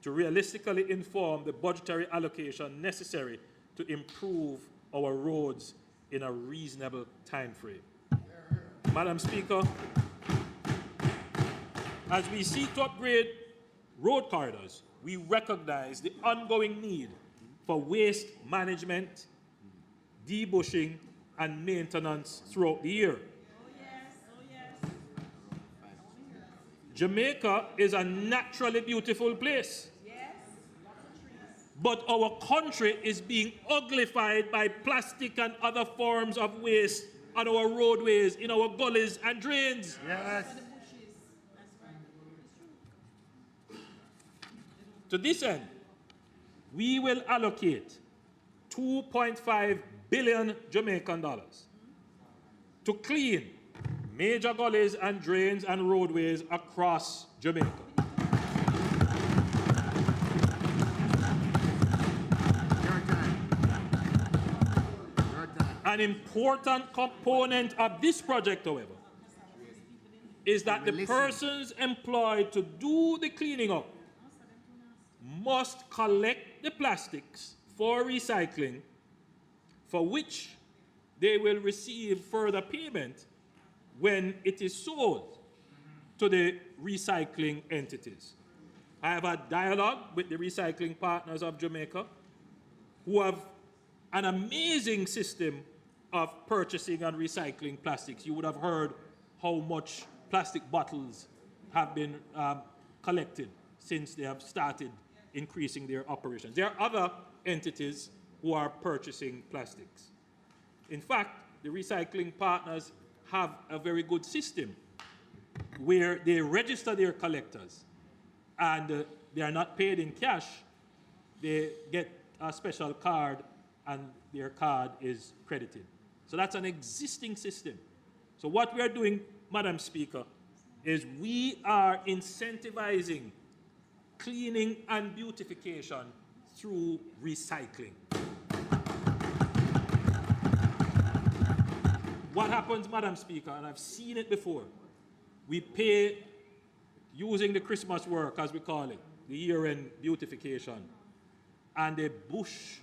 to realistically inform the budgetary allocation necessary to improve our roads in a reasonable time frame. Madam Speaker, as we seek to upgrade road corridors, we recognize the ongoing need for waste management, debushing, and maintenance throughout the year. Jamaica is a naturally beautiful place. But our country is being uglified by plastic and other forms of waste on our roadways, in our gullies and drains. Yes. To this end, we will allocate 2.5 billion Jamaican dollars to clean major gullies and drains and roadways across Jamaica. An important component of this project, however, is that the persons employed to do the cleaning up must collect the plastics for recycling, for which they will receive further payment when it is sold to the recycling entities. I have had dialogue with the recycling partners of Jamaica, who have an amazing system of purchasing and recycling plastics. You would have heard how much plastic bottles have been collected since they have started increasing their operations. There are other entities who are purchasing plastics. In fact, the recycling partners have a very good system where they register their collectors and they are not paid in cash. They get a special card and their card is credited. So that's an existing system. So what we are doing, Madam Speaker, is we are incentivizing cleaning and beautification through recycling. What happens, Madam Speaker, and I've seen it before, we pay using the Christmas work, as we call it, the year-end beautification, and they bush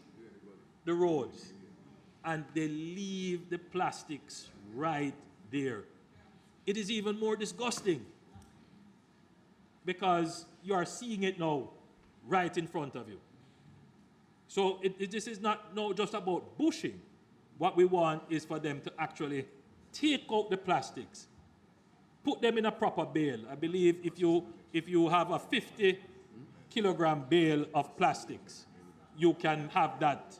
the roads, and they leave the plastics right there. It is even more disgusting because you are seeing it now right in front of you. So this is not just about bushing. What we want is for them to actually take out the plastics, put them in a proper bale. I believe if you have a 50-kilogram bale of plastics, you can have that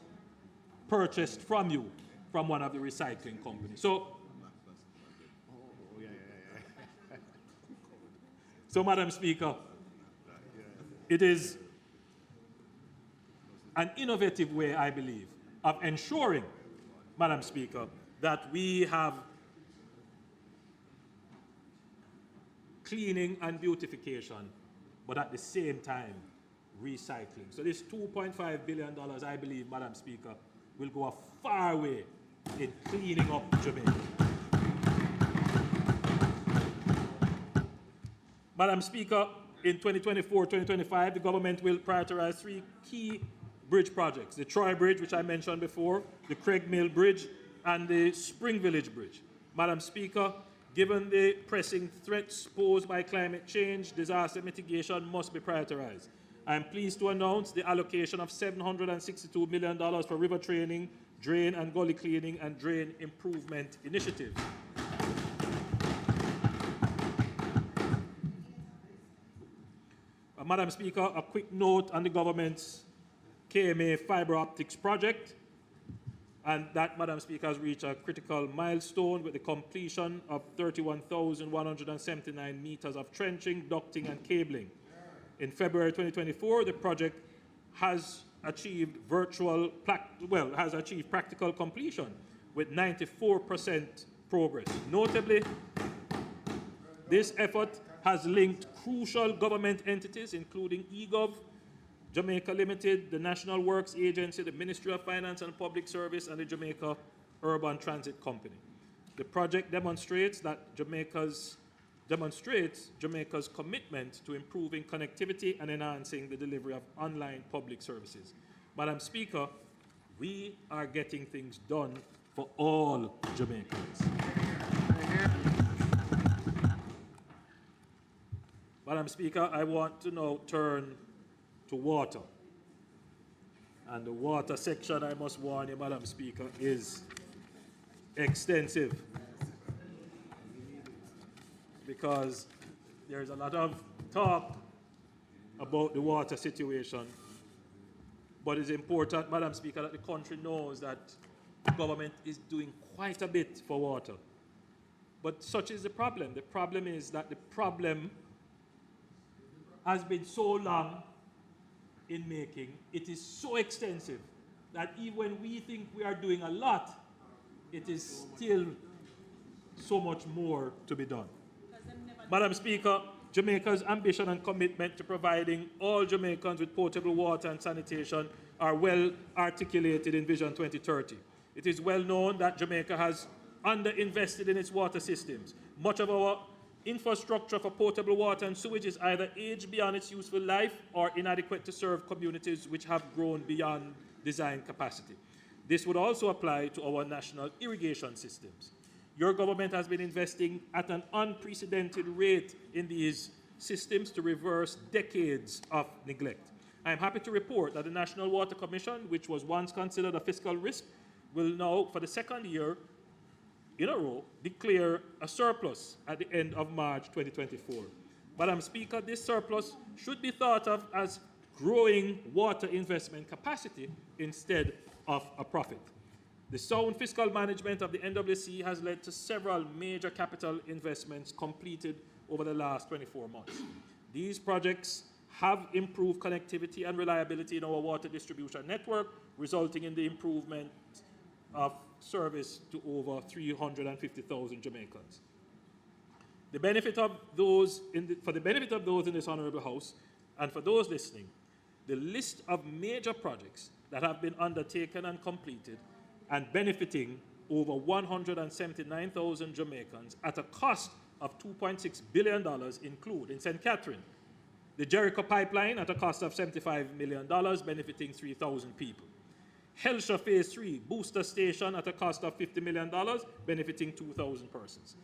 purchased from you from one of the recycling companies. So, Madam Speaker, it is an innovative way, I believe, of ensuring, Madam Speaker, that we have cleaning and beautification, but at the same time, recycling. So this $2.5 billion, I believe, Madam Speaker, will go a far way in cleaning up Jamaica. Madam Speaker, in 2024-2025, the government will prioritize 3 key bridge projects: the Troy Bridge, which I mentioned before, the Craig Mill Bridge, and the Spring Village Bridge. Madam Speaker, given the pressing threats posed by climate change, disaster mitigation must be prioritized. I am pleased to announce the allocation of $762 million for river training, drain and gully cleaning, and drain improvement initiatives. Madam Speaker, a quick note on the government's KMA fiber optics project, and that, Madam Speaker, has reached a critical milestone with the completion of 31,179 meters of trenching, ducting, and cabling. In February 2024, the project has achieved practical completion with 94% progress. Notably, this effort has linked crucial government entities, including eGov, Jamaica Limited, the National Works Agency, the Ministry of Finance and Public Service, and the Jamaica Urban Transit Company. The project demonstrates Jamaica's commitment to improving connectivity and enhancing the delivery of online public services. Madam Speaker, we are getting things done for all Jamaicans. Madam Speaker, I want to now turn to water. And the water section, I must warn you, Madam Speaker, is extensive. Because there's a lot of talk about the water situation, but it's important, Madam Speaker, that the country knows that the government is doing quite a bit for water. But such is the problem. The problem is that the problem has been so long in making, it is so extensive, that even when we think we are doing a lot, it is still so much more to be done. Madam Speaker, Jamaica's ambition and commitment to providing all Jamaicans with potable water and sanitation are well articulated in Vision 2030. It is well known that Jamaica has underinvested in its water systems. Much of our infrastructure for potable water and sewage is either aged beyond its useful life or inadequate to serve communities which have grown beyond design capacity. This would also apply to our national irrigation systems. Your government has been investing at an unprecedented rate in these systems to reverse decades of neglect. I am happy to report that the National Water Commission, which was once considered a fiscal risk, will now, for the second year in a row, declare a surplus at the end of March 2024. Madam Speaker, this surplus should be thought of as growing water investment capacity instead of a profit. The sound fiscal management of the NWC has led to several major capital investments completed over the last 24 months. These projects have improved connectivity and reliability in our water distribution network, resulting in the improvement of service to over 350,000 Jamaicans. For the benefit of those in this Honourable House and for those listening, the list of major projects that have been undertaken and completed and benefiting over 179,000 Jamaicans at a cost of $2.6 billion include, in St. Catherine, the Jericho Pipeline at a cost of $75 million, benefiting 3,000 people. Helsha Phase 3 Booster Station at a cost of $50 million, benefiting 2,000 persons.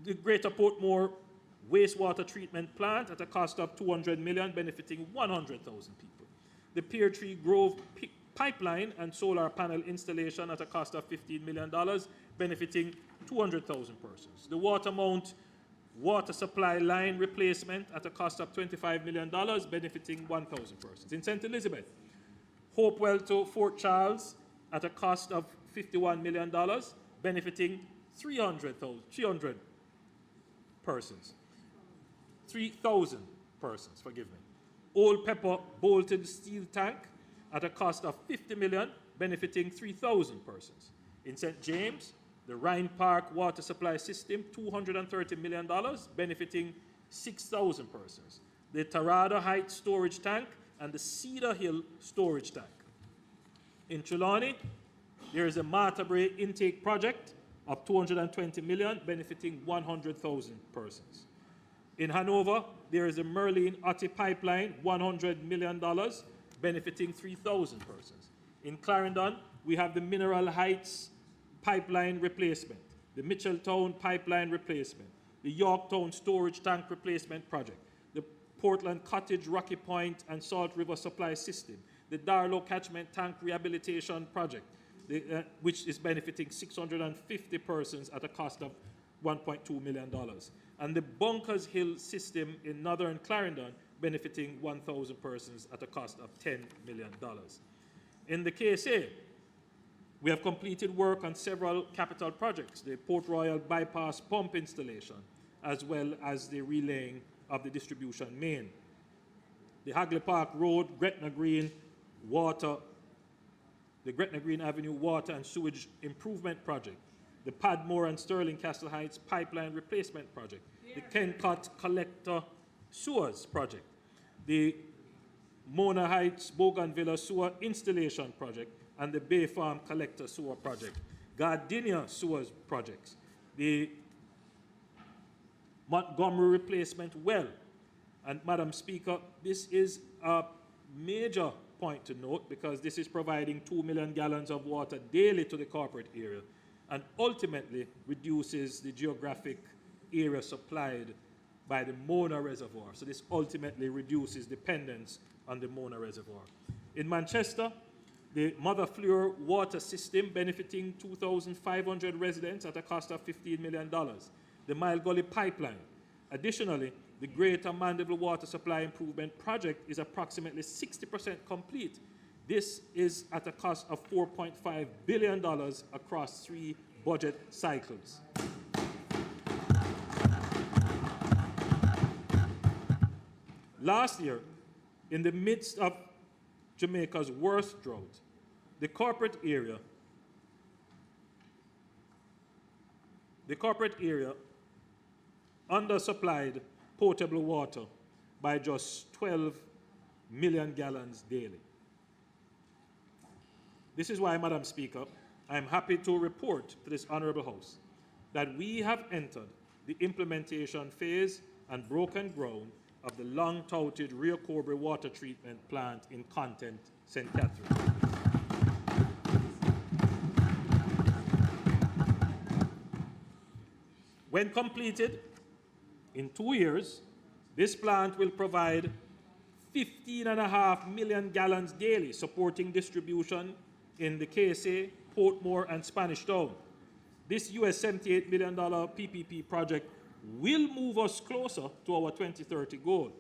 The Greater Portmore Wastewater Treatment Plant at a cost of $200 million, benefiting 100,000 people. The Pear Tree Grove Pipeline and solar panel installation at a cost of $15 million, benefiting 200,000 persons. The Watermount Water Supply Line Replacement at a cost of $25 million, benefiting 1,000 persons. In St. Elizabeth, Hopewell to Fort Charles at a cost of $51 million, benefiting 300 persons. 3,000 persons, forgive me. Old Pepper Bolted Steel Tank at a cost of $50 million, benefiting 3,000 persons. In St. James, the Rhine Park Water Supply System, $230 million, benefiting 6,000 persons. The Tarada Heights Storage Tank and the Cedar Hill Storage Tank. In Trelawney, there is a Martha-Bray Intake Project of $220 million, benefiting 100,000 persons. In Hanover, there is a Merlin-Otti Pipeline, $100 million, benefiting 3,000 persons. In Clarendon, we have the Mineral Heights Pipeline Replacement, the Mitchelltown Pipeline Replacement, the Yorktown Storage Tank Replacement Project, the Portland Cottage, Rocky Point, and Salt River Supply System, the Darlow Catchment Tank Rehabilitation Project, which is benefiting 650 persons at a cost of $1.2 million, and the Bunkers Hill System in Northern Clarendon, benefiting 1,000 persons at a cost of $10 million. In the KSA, we have completed work on several capital projects, the Port Royal Bypass Pump installation, as well as the relaying of the distribution main. The Hagley Park Road, Gretna Green Water, the Gretna Green Avenue Water and Sewage Improvement Project, the Padmore and Sterling Castle Heights Pipeline Replacement Project, the Kencott Collector Sewers Project, the Mona Heights Bougainvillea Sewer Installation Project, and the Bay Farm Collector Sewer Project, Gardenia Sewers Projects, the Montgomery Replacement Well. And Madam Speaker, this is a major point to note because this is providing 2 million gallons of water daily to the corporate area and ultimately reduces the geographic area supplied by the Mona Reservoir. So this ultimately reduces dependence on the Mona Reservoir. In Manchester, the Mother Fleur water system benefiting 2,500 residents at a cost of $15 million. The Mile Gully Pipeline, Additionally, the Greater Mandeville Water Supply Improvement Project is approximately 60% complete. This is at a cost of $4.5 billion across 3 budget cycles. Last year, in the midst of Jamaica's worst drought, the corporate area undersupplied potable water by just 12 million gallons daily. This is why, Madam Speaker, I am happy to report to this Honourable House that we have entered the implementation phase and broken ground of the long-touted Rio Cobre water treatment plant in Content, St. Catherine. When completed, in 2 years, this plant will provide 15.5 million gallons daily, supporting distribution in the KSA, Portmore, and Spanish Town. This US $78 million PPP project will move us closer to our 2030 goal.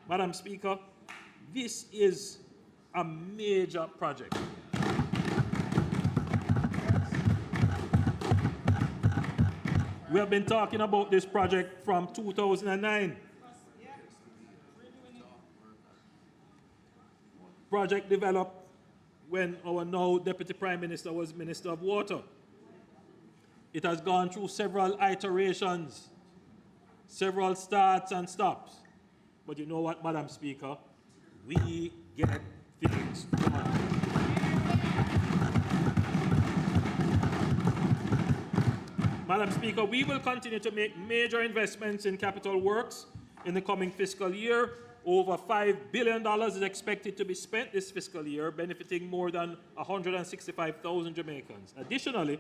Madam Speaker, this is a major project. We have been talking about this project from 2009. Project developed when our now Deputy Prime Minister was Minister of Water. It has gone through several iterations, several starts and stops. But you know what, Madam Speaker? We get things done. Madam Speaker, we will continue to make major investments in capital works in the coming fiscal year. Over $5 billion is expected to be spent this fiscal year, benefiting more than 165,000 Jamaicans. Additionally,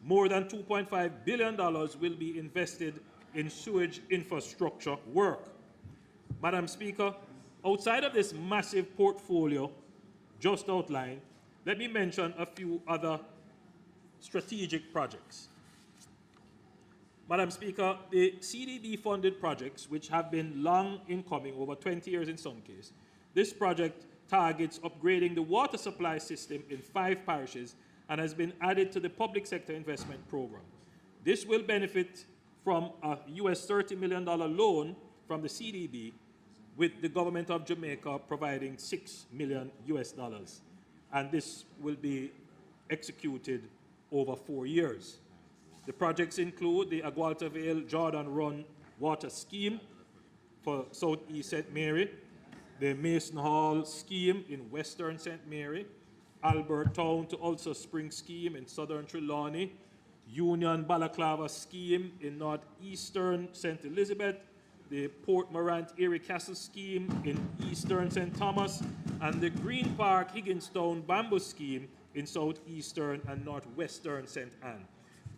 more than $2.5 billion will be invested in sewage infrastructure work. Madam Speaker, outside of this massive portfolio just outlined, let me mention a few other strategic projects. Madam Speaker, the CDB-funded projects, which have been long in coming, over 20 years in some cases, this project targets upgrading the water supply system in 5 parishes and has been added to the public sector investment program. This will benefit from a US $30 million loan from the CDB, with the government of Jamaica providing $6 million US. And this will be executed over 4 years. The projects include the Agualta Vale Jordan Run Water Scheme for Southeast St. Mary, the Mason Hall Scheme in Western St. Mary, Albert Town to Ulster Spring Scheme in Southern Trelawney, Union Balaclava Scheme in Northeastern St. Elizabeth, the Port Morant Erie Castle Scheme in Eastern St. Thomas, and the Green Park Higginstown Bamboo Scheme in Southeastern and Northwestern St. Anne.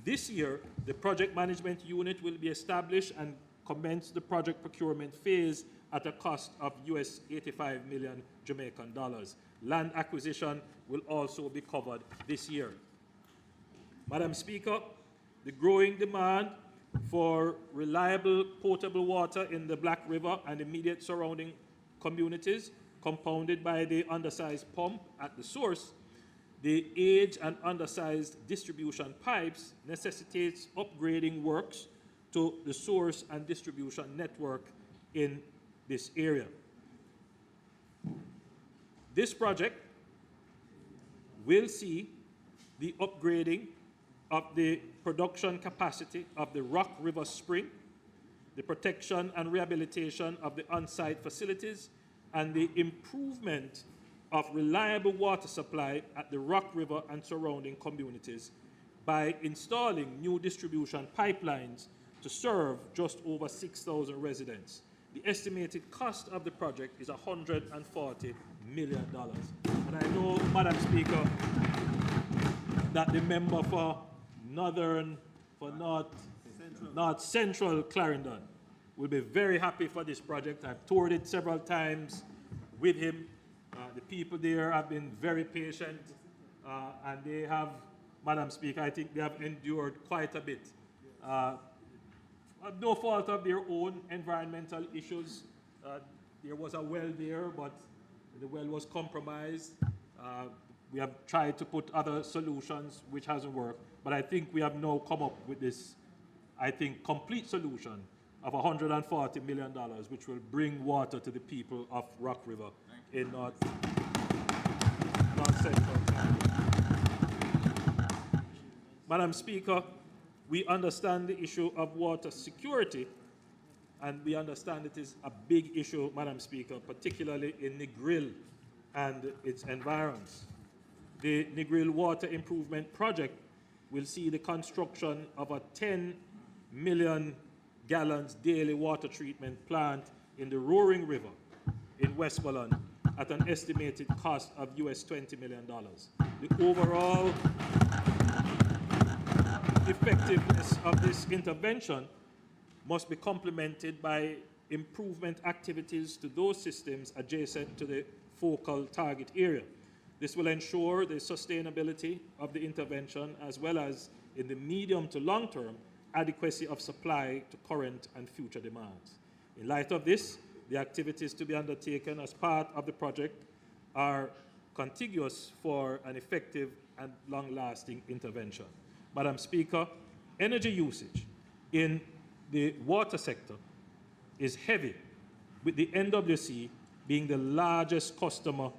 This year, the project management unit will be established and commence the project procurement phase at a cost of US 85 million Jamaican dollars. Land acquisition will also be covered this year. Madam Speaker, the growing demand for reliable potable water in the Black River and immediate surrounding communities, compounded by the undersized pump at the source, the age and undersized distribution pipes necessitates upgrading works to the source and distribution network in this area. This project will see the upgrading of the production capacity of the Rock River Spring, the protection and rehabilitation of the on-site facilities, and the improvement of reliable water supply at the Rock River and surrounding communities by installing new distribution pipelines to serve just over 6,000 residents. The estimated cost of the project is $140 million. And I know, Madam Speaker, that the member for North Central Clarendon will be very happy for this project. I've toured it several times with him. The people there have been very patient, and they have, Madam Speaker, I think they have endured quite a bit no fault of their own environmental issues. There was a well there, but the well was compromised. We have tried to put other solutions which hasn't worked, but I think we have now come up with this, I think, complete solution of $140 million, which will bring water to the people of Rock River in North Central. Madam Speaker, we understand the issue of water security, and we understand it is a big issue, Madam Speaker, particularly in Negril and its environs. The Negril Water Improvement Project will see the construction of a 10 million gallons daily water treatment plant in the Roaring River in Westmoreland at an estimated cost of US $20 million. The overall effectiveness of this intervention must be complemented by improvement activities to those systems adjacent to the focal target area. This will ensure the sustainability of the intervention as well as, in the medium to long term, adequacy of supply to current and future demands. In light of this, the activities to be undertaken as part of the project are contiguous for an effective and long-lasting intervention. Madam Speaker, energy usage in the water sector is heavy, with the NWC being the largest customer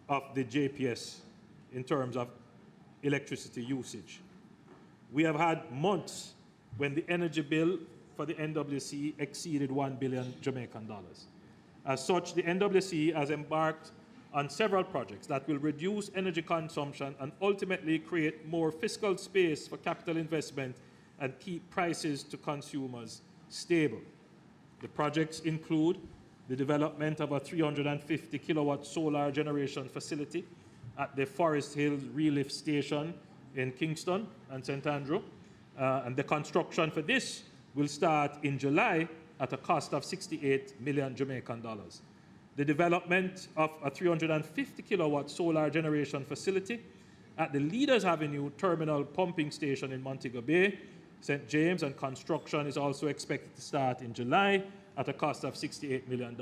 of the JPS in terms of electricity usage. We have had months when the energy bill for the NWC exceeded $1 billion Jamaican dollars. As such, the NWC has embarked on several projects that will reduce energy consumption and ultimately create more fiscal space for capital investment and keep prices to consumers stable. The projects include the development of a 350 kilowatt solar generation facility at the Forest Hills Relief Station in Kingston and St. Andrew. And the construction for this will start in July at a cost of 68 million Jamaican dollars. The development of a 350 kilowatt solar generation facility at the Leaders Avenue Terminal Pumping Station in Montego Bay, St. James, and construction is also expected to start in July at a cost of $68 million.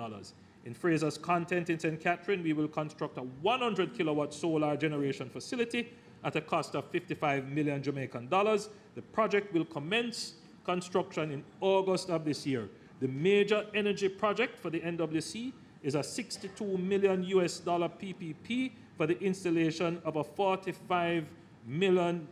In Fraser's Content in St. Catherine, we will construct a 100 kilowatt solar generation facility at a cost of 55 million Jamaican dollars. The project will commence construction in August of this year. The major energy project for the NWC is a 62 million US dollar PPP for the installation of a 45 megawatt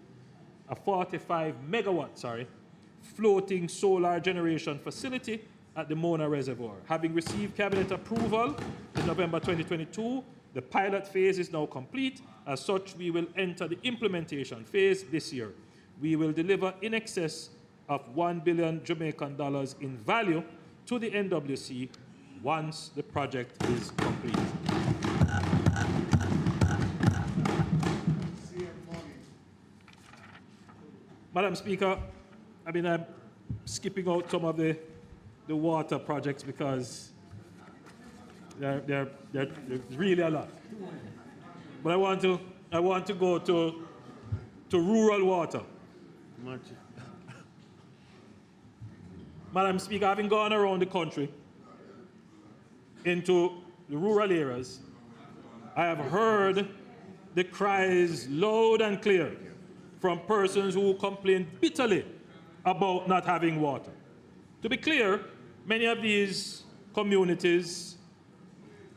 floating solar generation facility at the Mona Reservoir. Having received cabinet approval in November 2022, the pilot phase is now complete. As such, we will enter the implementation phase this year. We will deliver in excess of 1 billion Jamaican dollars in value to the NWC once the project is complete. Madam Speaker, I'm skipping out some of the water projects because they're really a lot. But I want to go to rural water. Madam Speaker, having gone around the country into the rural areas, I have heard the cries loud and clear from persons who complain bitterly about not having water. To be clear, many of these communities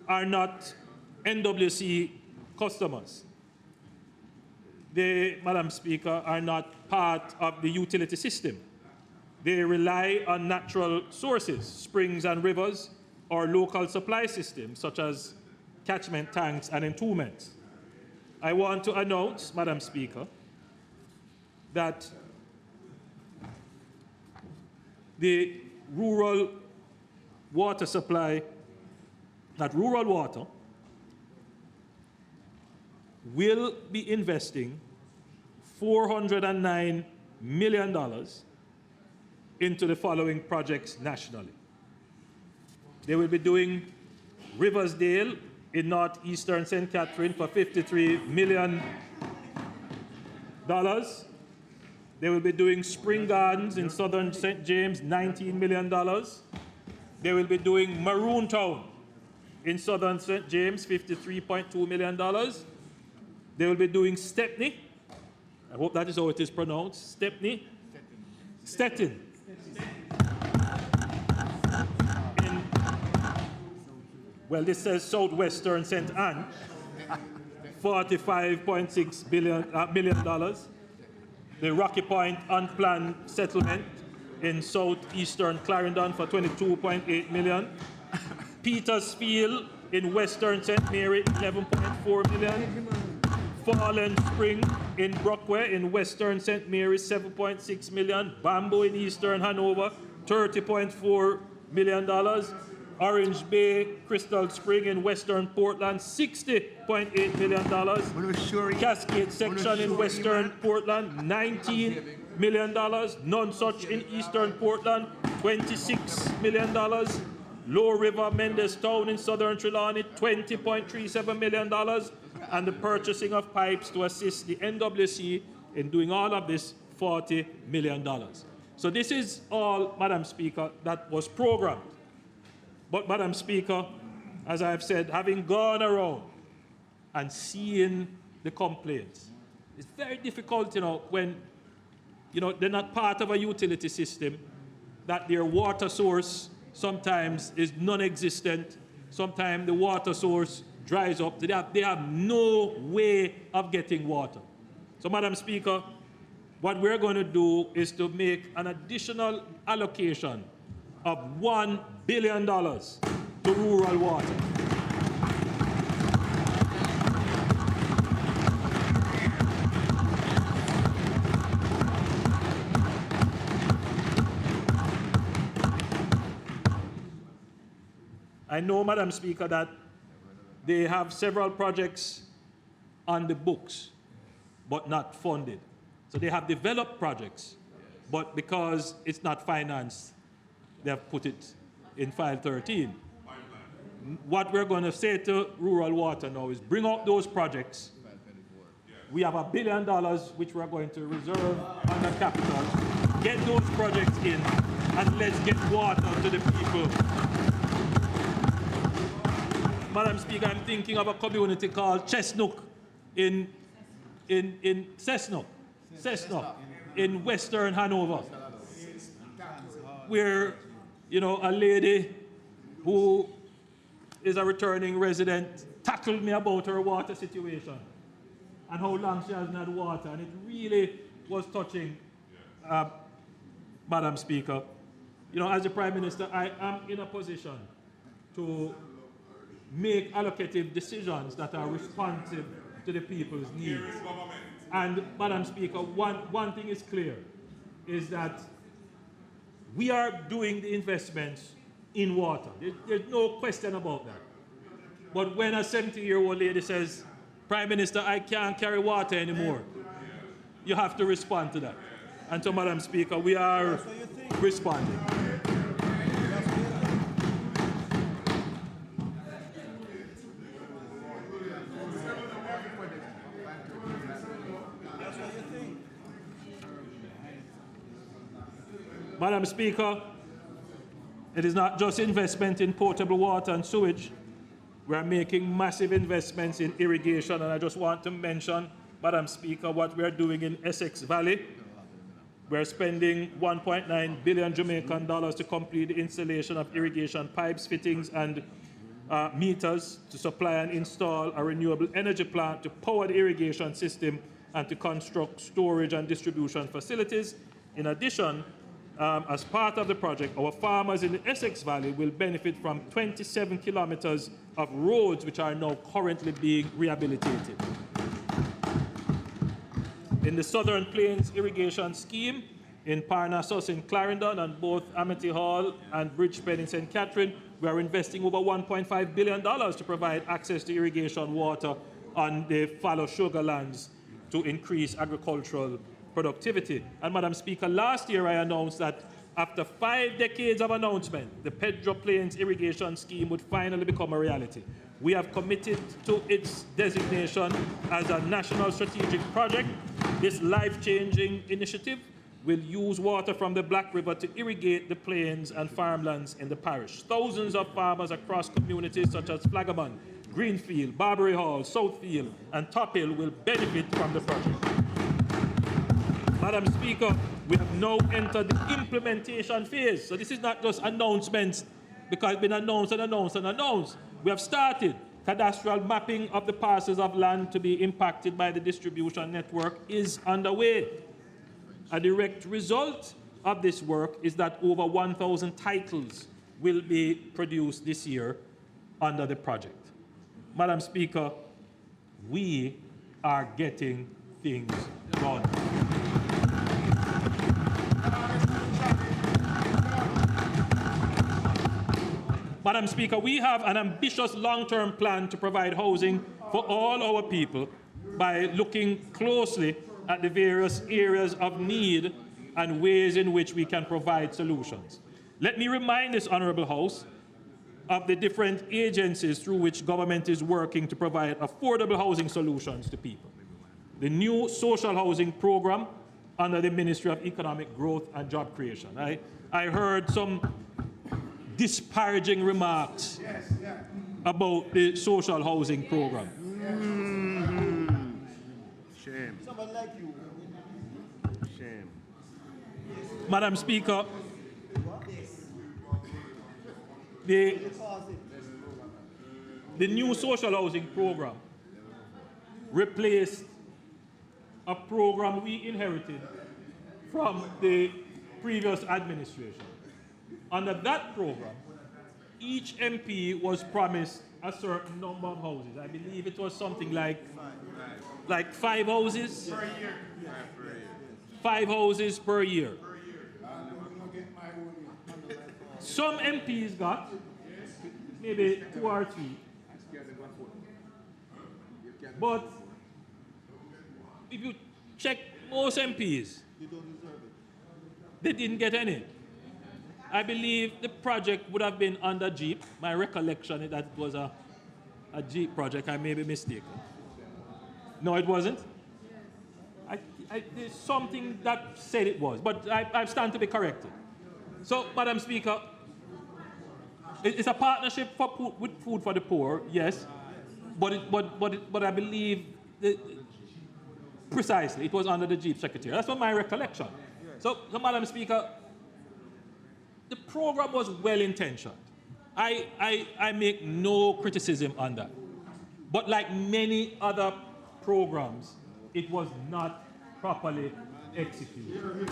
are not NWC customers. They, Madam Speaker, are not part of the utility system. They rely on natural sources, springs and rivers, or local supply systems, such as catchment tanks and entombments. I want to announce, Madam Speaker, that the rural water supply, that rural water will be investing $409 million into the following projects nationally. They will be doing Riversdale in northeastern St. Catherine for $53 million. They will be doing spring gardens in southern St. James, $19 million. They will be doing Maroon Town in southern St. James, $53.2 million. They will be doing Stepney. I hope that is how it is pronounced. Stepney. Stettin. Well, this says southwestern St. Anne, $45.6 million. The Rocky Point unplanned settlement in southeastern Clarendon for $22.8 million. Petersfield in western St. Mary, $11.4 million. Fallen Spring in Brockway in western St. Mary, $7.6 million. Bamboo in eastern Hanover, $30.4 million. Orange Bay Crystal Spring in western Portland, $60.8 million. Cascade Section in western Portland, $19 million. None Such in eastern Portland, $26 million. Low River Mendes Town in southern Trelawney, $20.37 million. And the purchasing of pipes to assist the NWC in doing all of this, $40 million. So this is all, Madam Speaker, that was programmed. But, Madam Speaker, as I've said, having gone around and seeing the complaints, it's very difficult, when, they're not part of a utility system, that their water source sometimes is non-existent. Sometimes the water source dries up. They have no way of getting water. So, Madam Speaker, what we're going to do is to make an additional allocation of $1 billion to rural water. I know, Madam Speaker, that they have several projects on the books, but not funded. So they have developed projects, but because it's not financed, they have put it in File 13. What we're going to say to rural water now is bring out those projects. We have $1 billion which we're going to reserve under capital. Get those projects in and let's get water to the people. Madam Speaker, I'm thinking of a community called Chestnook in Cessnock in western Hanover, where a lady who is a returning resident tackled me about her water situation and how long she hasn't had water, and it really was touching, Madam Speaker. As the Prime Minister, I am in a position to make allocative decisions that are responsive to the people's needs. And, Madam Speaker, one thing is clear, is that we are doing the investments in water. There's no question about that. But when a 70-year-old lady says, Prime Minister, I can't carry water anymore, you have to respond to that. And so, Madam Speaker, we are responding. Madam Speaker, it is not just investment in potable water and sewage. We are making massive investments in irrigation, and I just want to mention, Madam Speaker, what we are doing in Essex Valley. We're spending 1.9 billion Jamaican dollars to complete the installation of irrigation pipes, fittings, and meters to supply and install a renewable energy plant to power the irrigation system and to construct storage and distribution facilities. In addition, as part of the project, our farmers in the Essex Valley will benefit from 27 kilometers of roads which are now currently being rehabilitated. In the Southern Plains Irrigation Scheme, in Parnassus in Clarendon and both Amity Hall and Bridgepen in St. Catherine, we are investing over $1.5 billion to provide access to irrigation water on the fallow sugar lands to increase agricultural productivity. And, Madam Speaker, last year I announced that after 5 decades of announcement, the Pedro Plains Irrigation Scheme would finally become a reality. We have committed to its designation as a national strategic project. This life-changing initiative will use water from the Black River to irrigate the plains and farmlands in the parish. Thousands of farmers across communities such as Flaggerman, Greenfield, Barbary Hall, Southfield, and Top Hill will benefit from the project. Madam Speaker, we have now entered the implementation phase. So this is not just announcements because it's been announced and announced and announced. We have started. Cadastral mapping of the parcels of land to be impacted by the distribution network is underway. A direct result of this work is that over 1,000 titles will be produced this year under the project. Madam Speaker, we are getting things done. Madam Speaker, we have an ambitious long-term plan to provide housing for all our people by looking closely at the various areas of need and ways in which we can provide solutions. Let me remind this Honourable House of the different agencies through which government is working to provide affordable housing solutions to people. The new social housing program under the Ministry of Economic Growth and Job Creation. I heard some disparaging remarks about the social housing program. Shame. Someone like you. Shame. Madam Speaker, the new social housing program replaced a program we inherited from the previous administration. Under that program, each MP was promised a certain number of houses. I believe it was something like 5 houses? Per year. 5 houses per year. Some MPs got maybe 2 or 3. But if you check most MPs, they didn't get any. I believe the project would have been under Jeep. My recollection is that it was a Jeep project. I may be mistaken. No, it wasn't? There's something that said it was, but I stand to be corrected. So, Madam Speaker, it's a partnership with Food for the Poor, yes, but I believe precisely it was under the Jeep Secretary. That's what my recollection. So Madam Speaker, the program was well-intentioned. I make no criticism on that. But like many other programs, it was not properly executed.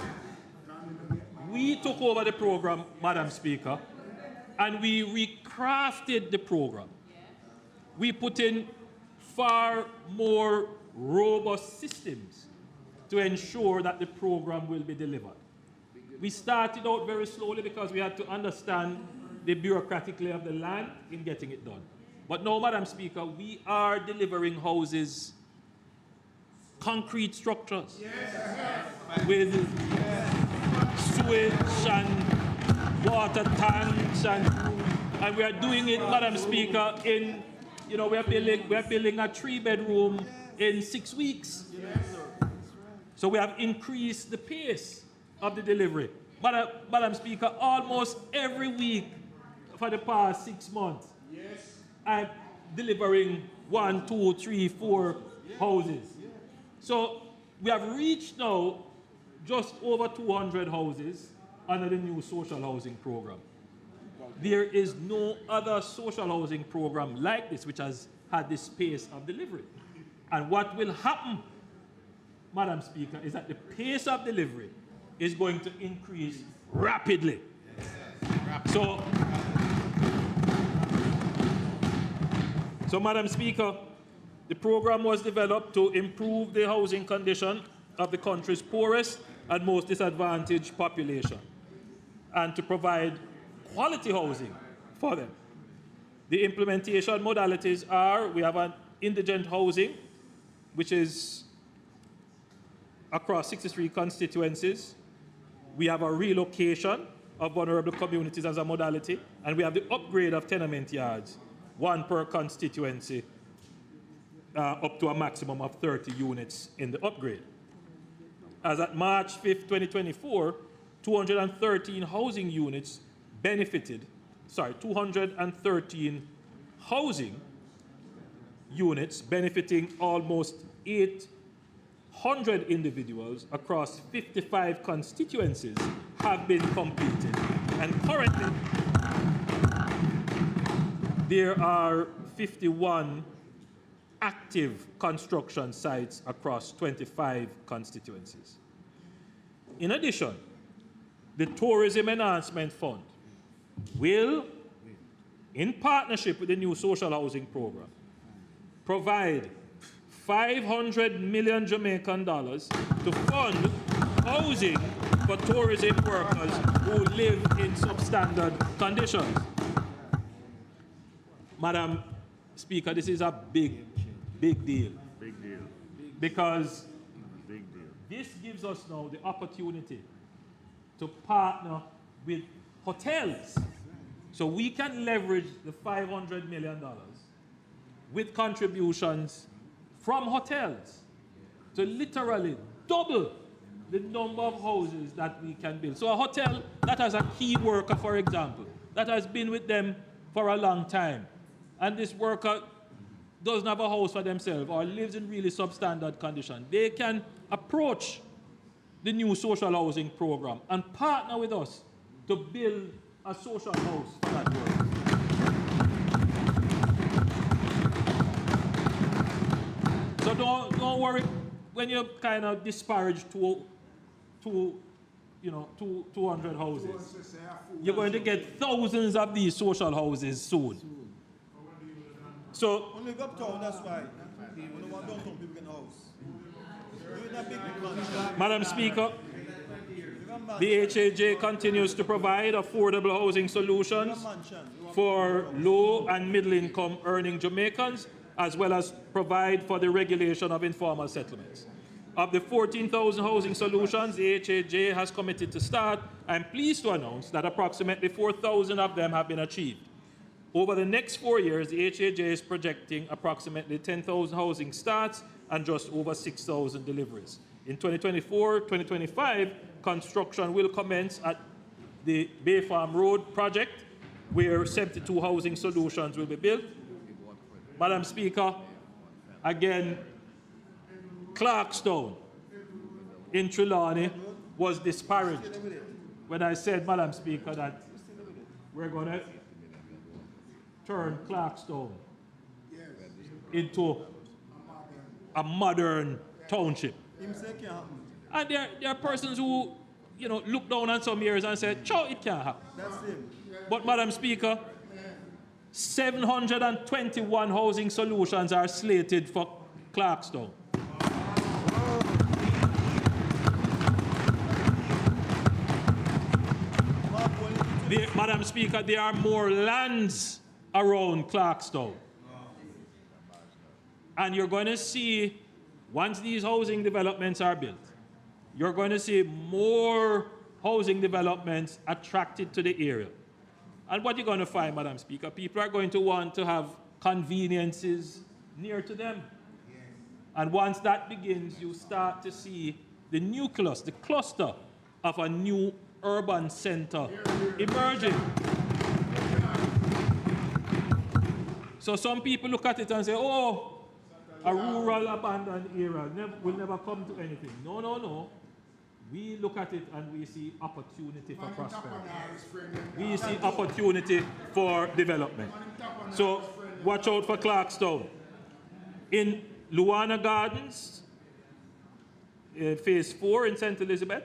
We took over the program, Madam Speaker, and we recrafted the program. We put in far more robust systems to ensure that the program will be delivered. We started out very slowly because we had to understand the bureaucratic layer of the land in getting it done. But now, Madam Speaker, we are delivering houses, concrete structures, with sewage and water tanks, and we are doing it, Madam Speaker, in, we are building a 3-bedroom in 6 weeks. So we have increased the pace of the delivery. Madam Speaker, almost every week for the past 6 months, I'm delivering 1, 2, 3, 4 houses. So we have reached now just over 200 houses under the new social housing program. There is no other social housing program like this which has had this pace of delivery. And what will happen, Madam Speaker, is that the pace of delivery is going to increase rapidly. So, Madam Speaker, the program was developed to improve the housing condition of the country's poorest and most disadvantaged population, and to provide quality housing for them. The implementation modalities are, we have an indigent housing, which is across 63 constituencies. We have a relocation of vulnerable communities as a modality, and we have the upgrade of tenement yards, 1 per constituency, up to a maximum of 30 units in the upgrade. As at March 5th, 2024, 213 housing units benefited, 213 housing units benefiting almost 800 individuals across 55 constituencies have been completed. And currently, there are 51 active construction sites across 25 constituencies. In addition, the Tourism Enhancement Fund will, in partnership with the new social housing program, provide 500 million Jamaican dollars to fund housing for tourism workers who live in substandard conditions. Madam Speaker, this is a big deal. Big deal. Because Big deal. this gives us now the opportunity to partner with hotels. So we can leverage the $500 million with contributions from hotels to literally double the number of houses that we can build. So a hotel that has a key worker, for example, that has been with them for a long time, and this worker doesn't have a house for themselves or lives in really substandard condition, they can approach the new social housing program and partner with us to build a social house for that worker. So don't worry when you kind of disparage 200 houses. You're going to get thousands of these social houses soon. So when we go uptown, that's why. When we want downtown, people get a house. Doing a big mansion. Madam Speaker, the HAJ continues to provide affordable housing solutions for low and middle income earning Jamaicans, as well as provide for the regulation of informal settlements. Of the 14,000 housing solutions the HAJ has committed to start, I'm pleased to announce that approximately 4,000 of them have been achieved. Over the next 4 years, the HAJ is projecting approximately 10,000 housing starts and just over 6,000 deliveries. In 2024-2025, construction will commence at the Bay Farm Road project, where 72 housing solutions will be built. Madam Speaker, again, Clarkstown in Trelawney was disparaged when I said, Madam Speaker, that we're going to turn Clarkstown into a modern township. And there are persons who, look down on some areas and say, "Chow, it can't happen." That's him. But, Madam Speaker, 721 housing solutions are slated for Clarkstown. Madam Speaker, there are more lands around Clarkstown. And you're going to see, once these housing developments are built, you're going to see more housing developments attracted to the area. And what you're going to find, Madam Speaker, people are going to want to have conveniences near to them. And once that begins, you start to see the nucleus, the cluster of a new urban center emerging. So some people look at it and say, oh, a rural abandoned area will never come to anything. No, no, no. We look at it and we see opportunity for prosperity. We see opportunity for development. So watch out for Clarkstown. In Luana Gardens, phase 4 in St. Elizabeth,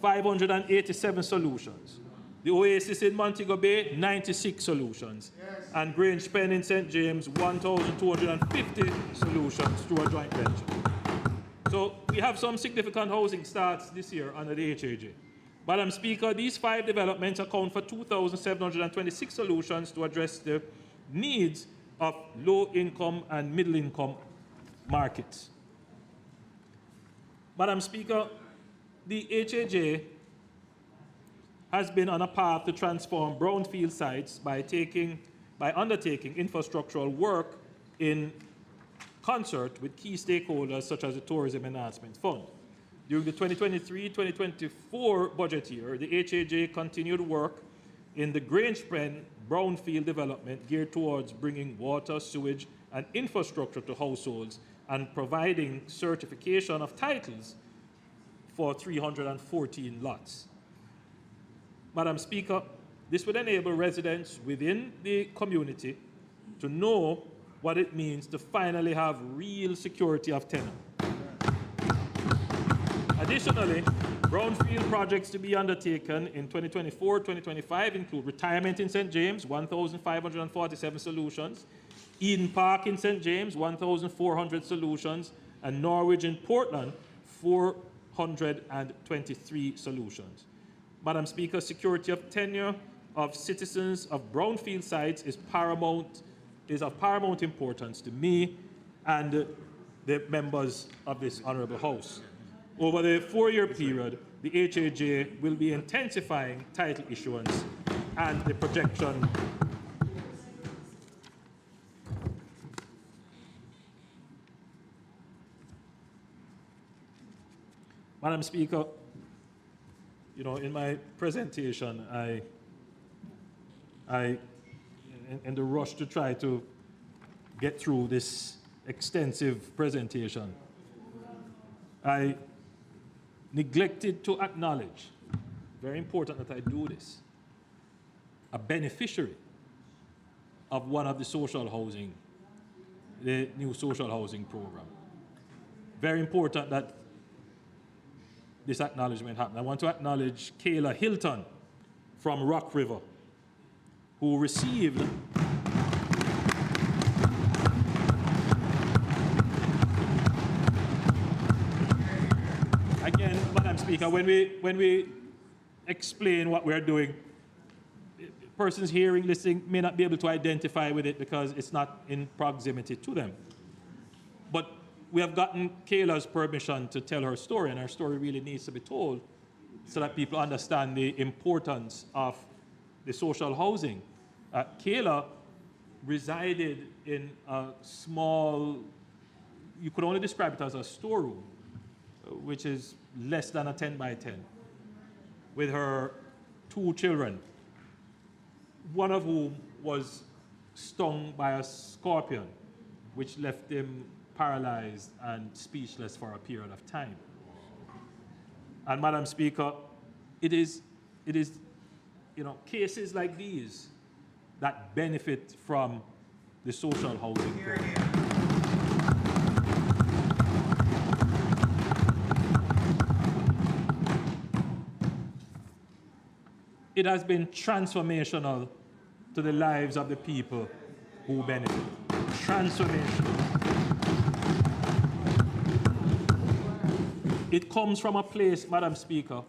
587 solutions. The Oasis in Montego Bay, 96 solutions. And Grange Pen in St. James, 1,250 solutions through a joint venture. So we have some significant housing starts this year under the HAJ. Madam Speaker, these 5 developments account for 2,726 solutions to address the needs of low-income and middle-income markets. Madam Speaker, the HAJ has been on a path to transform brownfield sites by undertaking infrastructural work in concert with key stakeholders such as the Tourism Enhancement Fund. During the 2023-2024 budget year, the HAJ continued work in the Grange-Pen brownfield development geared towards bringing water, sewage, and infrastructure to households and providing certification of titles for 314 lots. Madam Speaker, this would enable residents within the community to know what it means to finally have real security of tenure. Additionally, brownfield projects to be undertaken in 2024-2025 include retirement in St. James, 1,547 solutions, Eden Park in St. James, 1,400 solutions, and Norwich in Portland, 423 solutions. Madam Speaker, security of tenure of citizens of brownfield sites is of paramount importance to me and the members of this honourable House. Over the 4-year period, the HAJ will be intensifying title issuance and the projection Madam Speaker, you know, in my presentation, in the rush to try to get through this extensive presentation, I neglected to acknowledge, very important that I do this, a beneficiary of one of the social housing, the new social housing program. Very important that this acknowledgement happened. I want to acknowledge Kayla Hilton from Rock River, who received again, Madam Speaker, when we explain what we're doing, persons hearing, listening may not be able to identify with it because it's not in proximity to them. But we have gotten Kayla's permission to tell her story, and her story really needs to be told so that people understand the importance of the social housing. Kayla resided in a small, you could only describe it as a storeroom, which is less than a 10 by 10, with her 2 children, one of whom was stung by a scorpion, which left him paralyzed and speechless for a period of time. And Madam Speaker, it is, you know, cases like these that benefit from the social housing program. It has been transformational to the lives of the people who benefit. Transformational. It comes from a place, Madam Speaker,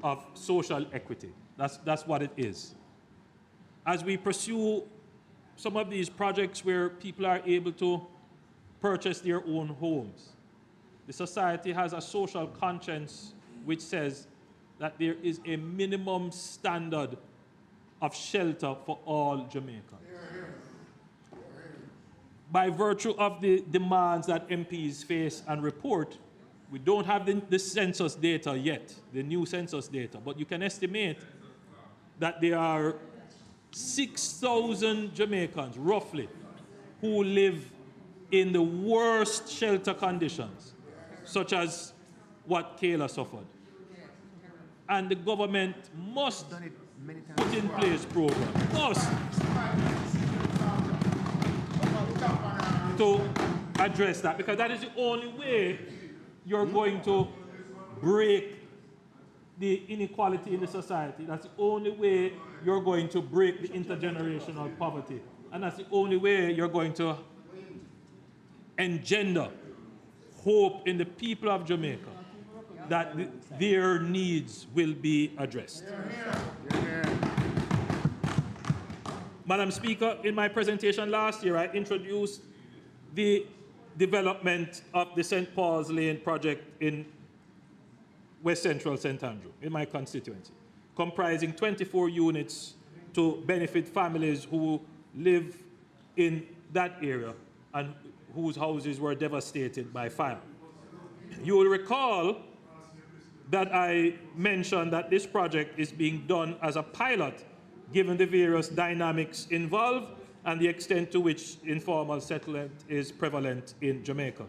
of social equity. That's what it is. As we pursue some of these projects where people are able to purchase their own homes, the society has a social conscience which says that there is a minimum standard of shelter for all Jamaicans. By virtue of the demands that MPs face and report, we don't have the census data yet, the new census data, but you can estimate that there are 6,000 Jamaicans, roughly, who live in the worst shelter conditions, such as what Kayla suffered. And the government must put in place programs, must, to address that, because that is the only way you're going to break the inequality in the society. That's the only way you're going to break the intergenerational poverty. And that's the only way you're going to engender hope in the people of Jamaica that their needs will be addressed. Madam Speaker, in my presentation last year, I introduced the development of the St. Paul's Lane project in West Central St. Andrew, in my constituency, comprising 24 units to benefit families who live in that area and whose houses were devastated by fire. You will recall that I mentioned that this project is being done as a pilot, given the various dynamics involved and the extent to which informal settlement is prevalent in Jamaica.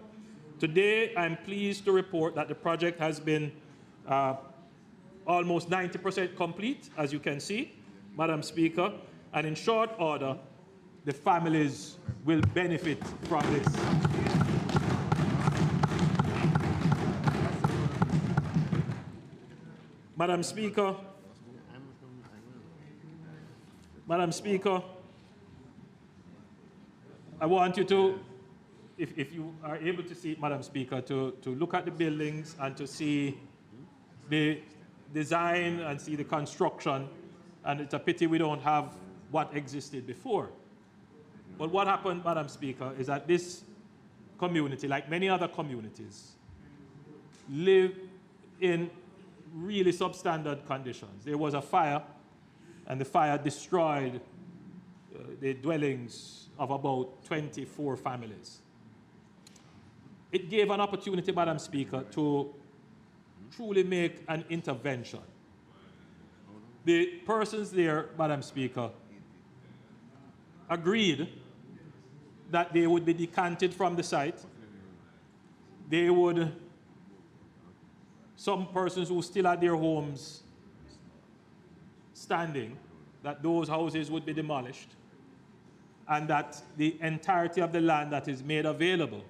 Today, I'm pleased to report that the project has been almost 90% complete, as you can see, Madam Speaker, and in short order, the families will benefit from this. Madam Speaker, I want you to, if you are able to see it, Madam Speaker, to look at the buildings and to see the design and see the construction. And it's a pity we don't have what existed before. But what happened, Madam Speaker, is that this community, like many other communities, live in really substandard conditions. There was a fire, and the fire destroyed the dwellings of about 24 families. It gave an opportunity, Madam Speaker, to truly make an intervention. The persons there, Madam Speaker, agreed that they would be decanted from the site. They would, some persons who still had their homes standing, that those houses would be demolished, and that the entirety of the land that is made available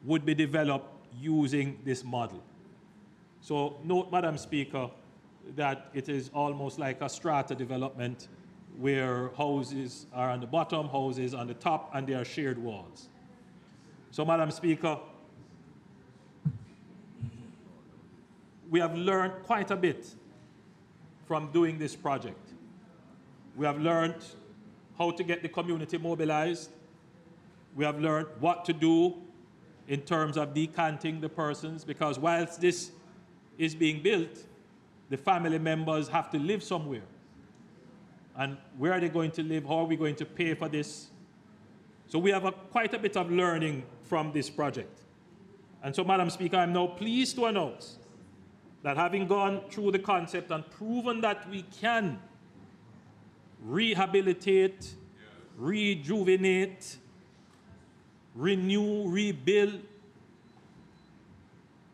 would be developed using this model. So note, Madam Speaker, that it is almost like a strata development where houses are on the bottom, houses on the top, and there are shared walls. So, Madam Speaker, we have learned quite a bit from doing this project. We have learned how to get the community mobilized. We have learned what to do in terms of decanting the persons, because whilst this is being built, the family members have to live somewhere. And where are they going to live? How are we going to pay for this? So we have quite a bit of learning from this project. And so, Madam Speaker, I'm now pleased to announce that having gone through the concept and proven that we can rehabilitate, rejuvenate, renew, rebuild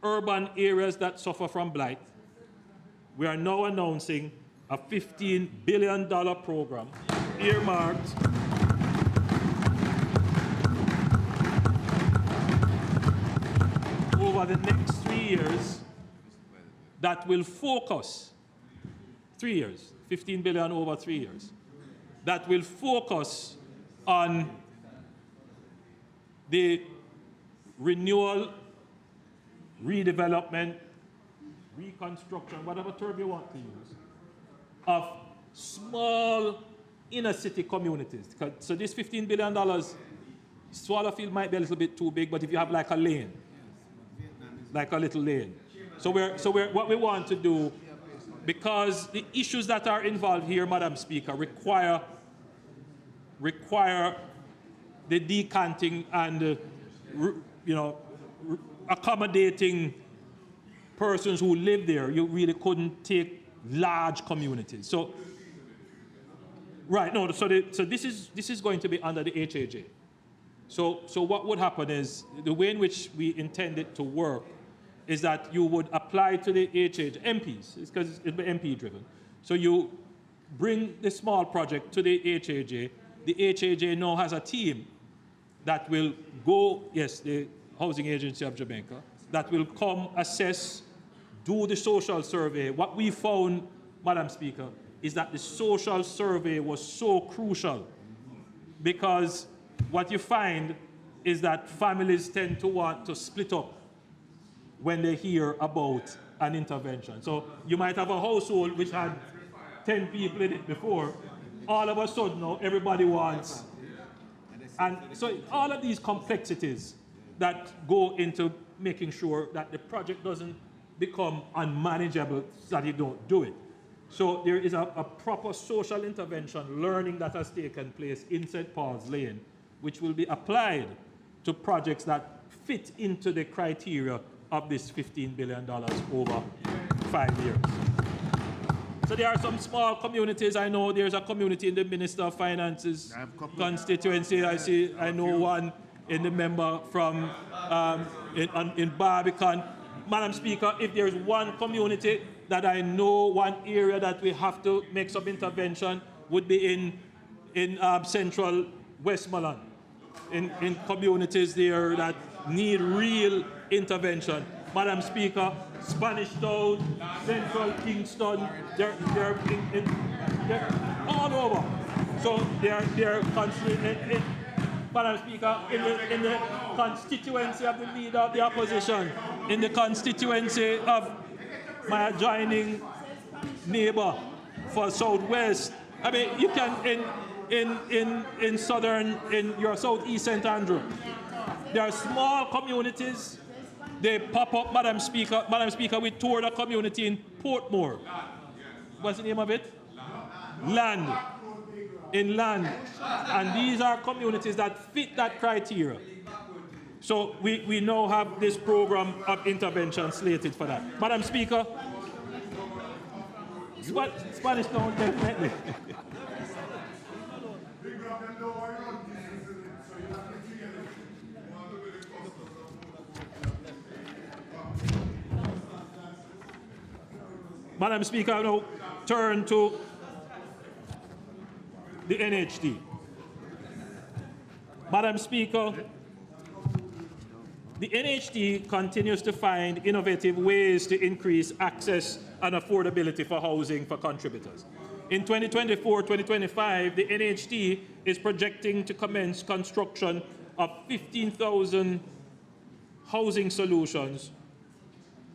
urban areas that suffer from blight, we are now announcing a $15 billion program earmarked over the next 3 years that will focus, 3 years, 15 billion over 3 years, that will focus on the renewal, redevelopment, reconstruction, whatever term you want to use, of small inner city communities. So this $15 billion, Swallowfield might be a little bit too big, but if you have like a lane, like a little lane. So what we want to do, because the issues that are involved here, Madam Speaker, require the decanting and accommodating persons who live there. You really couldn't take large communities. So, right, no, so this is going to be under the HAJ. So what would happen is, the way in which we intend it to work is that you would apply to the HAJ, MPs, it's because it'll be MP driven. So you bring the small project to the HAJ. The HAJ now has a team that will go, yes, the Housing Agency of Jamaica, that will come assess, do the social survey. What we found, Madam Speaker, is that the social survey was so crucial, because what you find is that families tend to want to split up when they hear about an intervention. So you might have a household which had 10 people in it before. All of a sudden now everybody wants. And so all of these complexities that go into making sure that the project doesn't become unmanageable, so that you don't do it. So there is a proper social intervention learning that has taken place in St. Paul's Lane, which will be applied to projects that fit into the criteria of this $15 billion over 5 years. So there are some small communities. I know there's a community in the Minister of Finance's constituency. I know one in the member from in Barbican. Madam Speaker, if there's one community that I know, one area that we have to make some intervention would be in central Westmoreland, in communities there that need real intervention. Madam Speaker, Spanish Town, Central Kingston, they're all over. So they're constantly, Madam Speaker, in the constituency of the leader of the opposition, in the constituency of my adjoining neighbor for Southwest. I mean, you can in your Southeast St. Andrew, there are small communities. They pop up, Madam Speaker. Madam Speaker, we toured a community in Portmore. What's the name of it? Land. In Land. And these are communities that fit that criteria. So we now have this program of intervention slated for that. Madam Speaker, Spanish Town, definitely. Madam Speaker, I now turn to the NHD. Madam Speaker, the NHD continues to find innovative ways to increase access and affordability for housing for contributors. In 2024-2025, the NHD is projecting to commence construction of 15,000 housing solutions,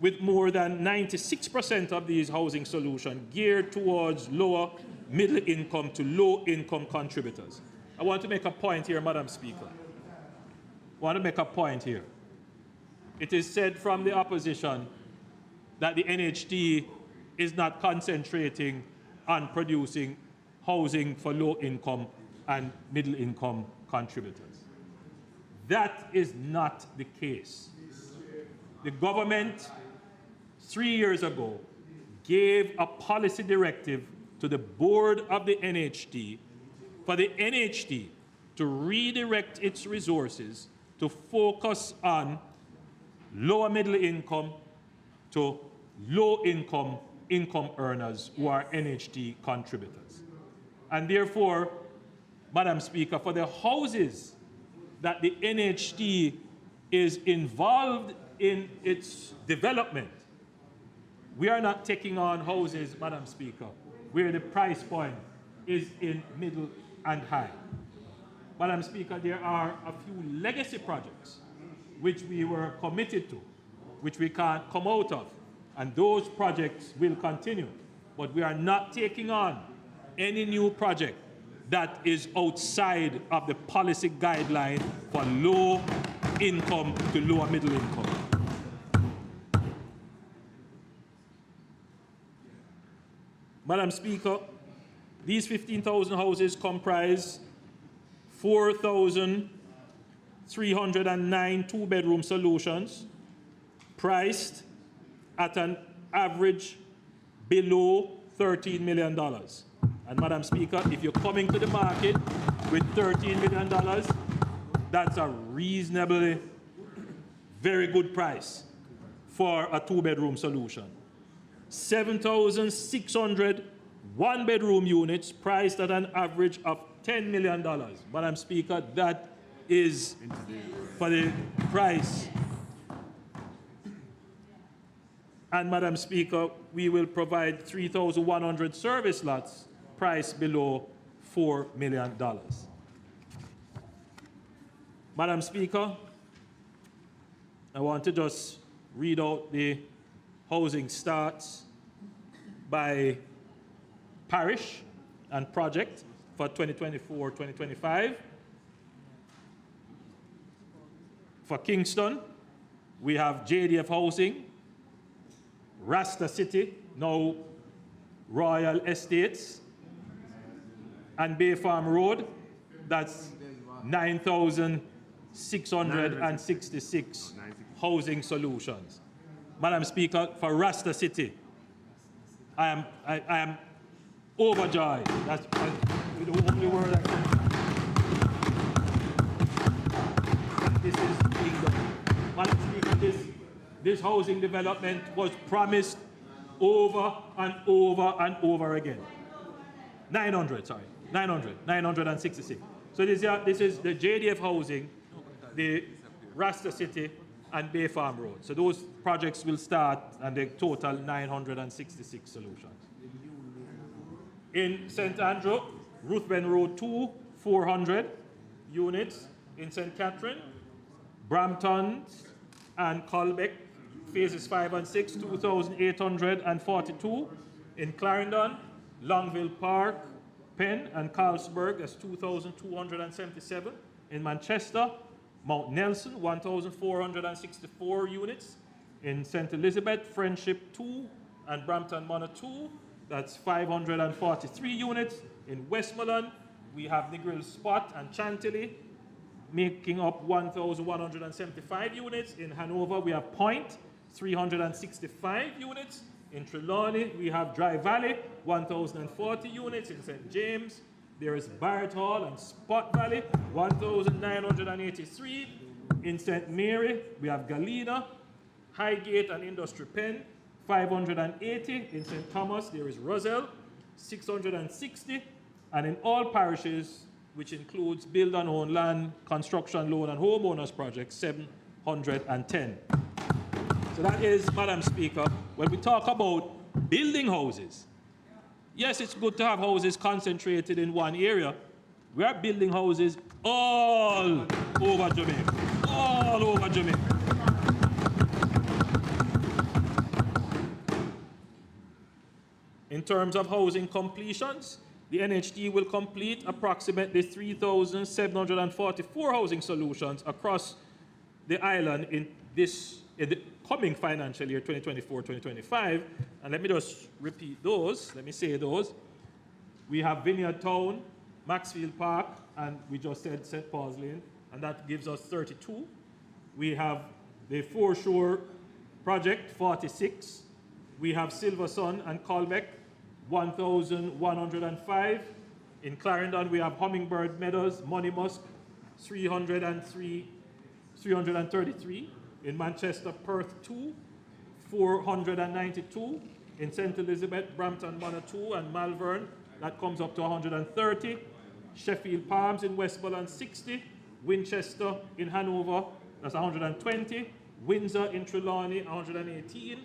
with more than 96% of these housing solutions geared towards lower middle income to low income contributors. I want to make a point here, Madam Speaker. I want to make a point here. It is said from the opposition that the NHD is not concentrating on producing housing for low income and middle income contributors. That is not the case. The government 3 years ago gave a policy directive to the board of the NHD for the NHD to redirect its resources to focus on lower middle income to low income earners who are NHD contributors. And therefore, Madam Speaker, for the houses that the NHD is involved in its development, we are not taking on houses, Madam Speaker, where the price point is in middle and high. Madam Speaker, there are a few legacy projects which we were committed to, which we can't come out of, and those projects will continue. But we are not taking on any new project that is outside of the policy guideline for low income to lower middle income. Madam Speaker, these 15,000 houses comprise 4,309 two-bedroom solutions priced at an average below $13 million. And Madam Speaker, if you're coming to the market with $13 million, that's a reasonably very good price for a two-bedroom solution. 7,600 one-bedroom units priced at an average of $10 million. Madam Speaker, that is for the price. And Madam Speaker, we will provide 3,100 service lots priced below $4 million. Madam Speaker, I want to just read out the housing starts by parish and project for 2024-2025. For Kingston, we have JDF Housing, Rasta City, now Royal Estates, and Bay Farm Road, that's 9,666 housing solutions. Madam Speaker, for Rasta City, I am overjoyed. That's the only word I can. This is being done. Madam Speaker, this housing development was promised over and over and over again. 966. So this is the JDF housing, the Rasta City, and Bay Farm Road. So those projects will start, and they total 966 solutions. In St. Andrew, Ruthven Road 2, 400 units. In St. Catherine, Brampton and Colbeck, phases 5 and 6, 2,842. In Clarendon, Longville Park, Penn, and Carlsberg, that's 2,277. In Manchester, Mount Nelson, 1,464 units. In St. Elizabeth, Friendship 2 and Brampton Manor 2, that's 543 units. In Westmoreland, we have Negril Spot and Chantilly, making up 1,175 units. In Hanover, we have Point, 365 units. In Trelawney, we have Dry Valley, 1,040 units. In St. James, there is Barrett Hall and Spot Valley, 1,983. In St. Mary, we have Galena, Highgate and Industry Pen, 580. In St. Thomas, there is Roselle, 660. And in all parishes, which includes build and own land, construction loan and homeowners projects, 710. So that is, Madam Speaker, when we talk about building houses, yes, it's good to have houses concentrated in one area. We are building houses all over Jamaica, all over Jamaica. In terms of housing completions, the NHD will complete approximately 3,744 housing solutions across the island in the coming financial year, 2024-2025. And let me just repeat those. Let me say those. We have Vineyard Town, Maxfield Park, and we just said St. Paul's Lane, and that gives us 32. We have the Foreshore Project, 46. We have Silver Sun and Colbeck, 1,105. In Clarendon, we have Hummingbird Meadows, Money Musk, 333. In Manchester, Perth 2, 492. In St. Elizabeth, Brampton Manor 2 and Malvern, that comes up to 130. Sheffield Palms in Westmoreland, 60. Winchester in Hanover, that's 120. Windsor in Trelawney, 118.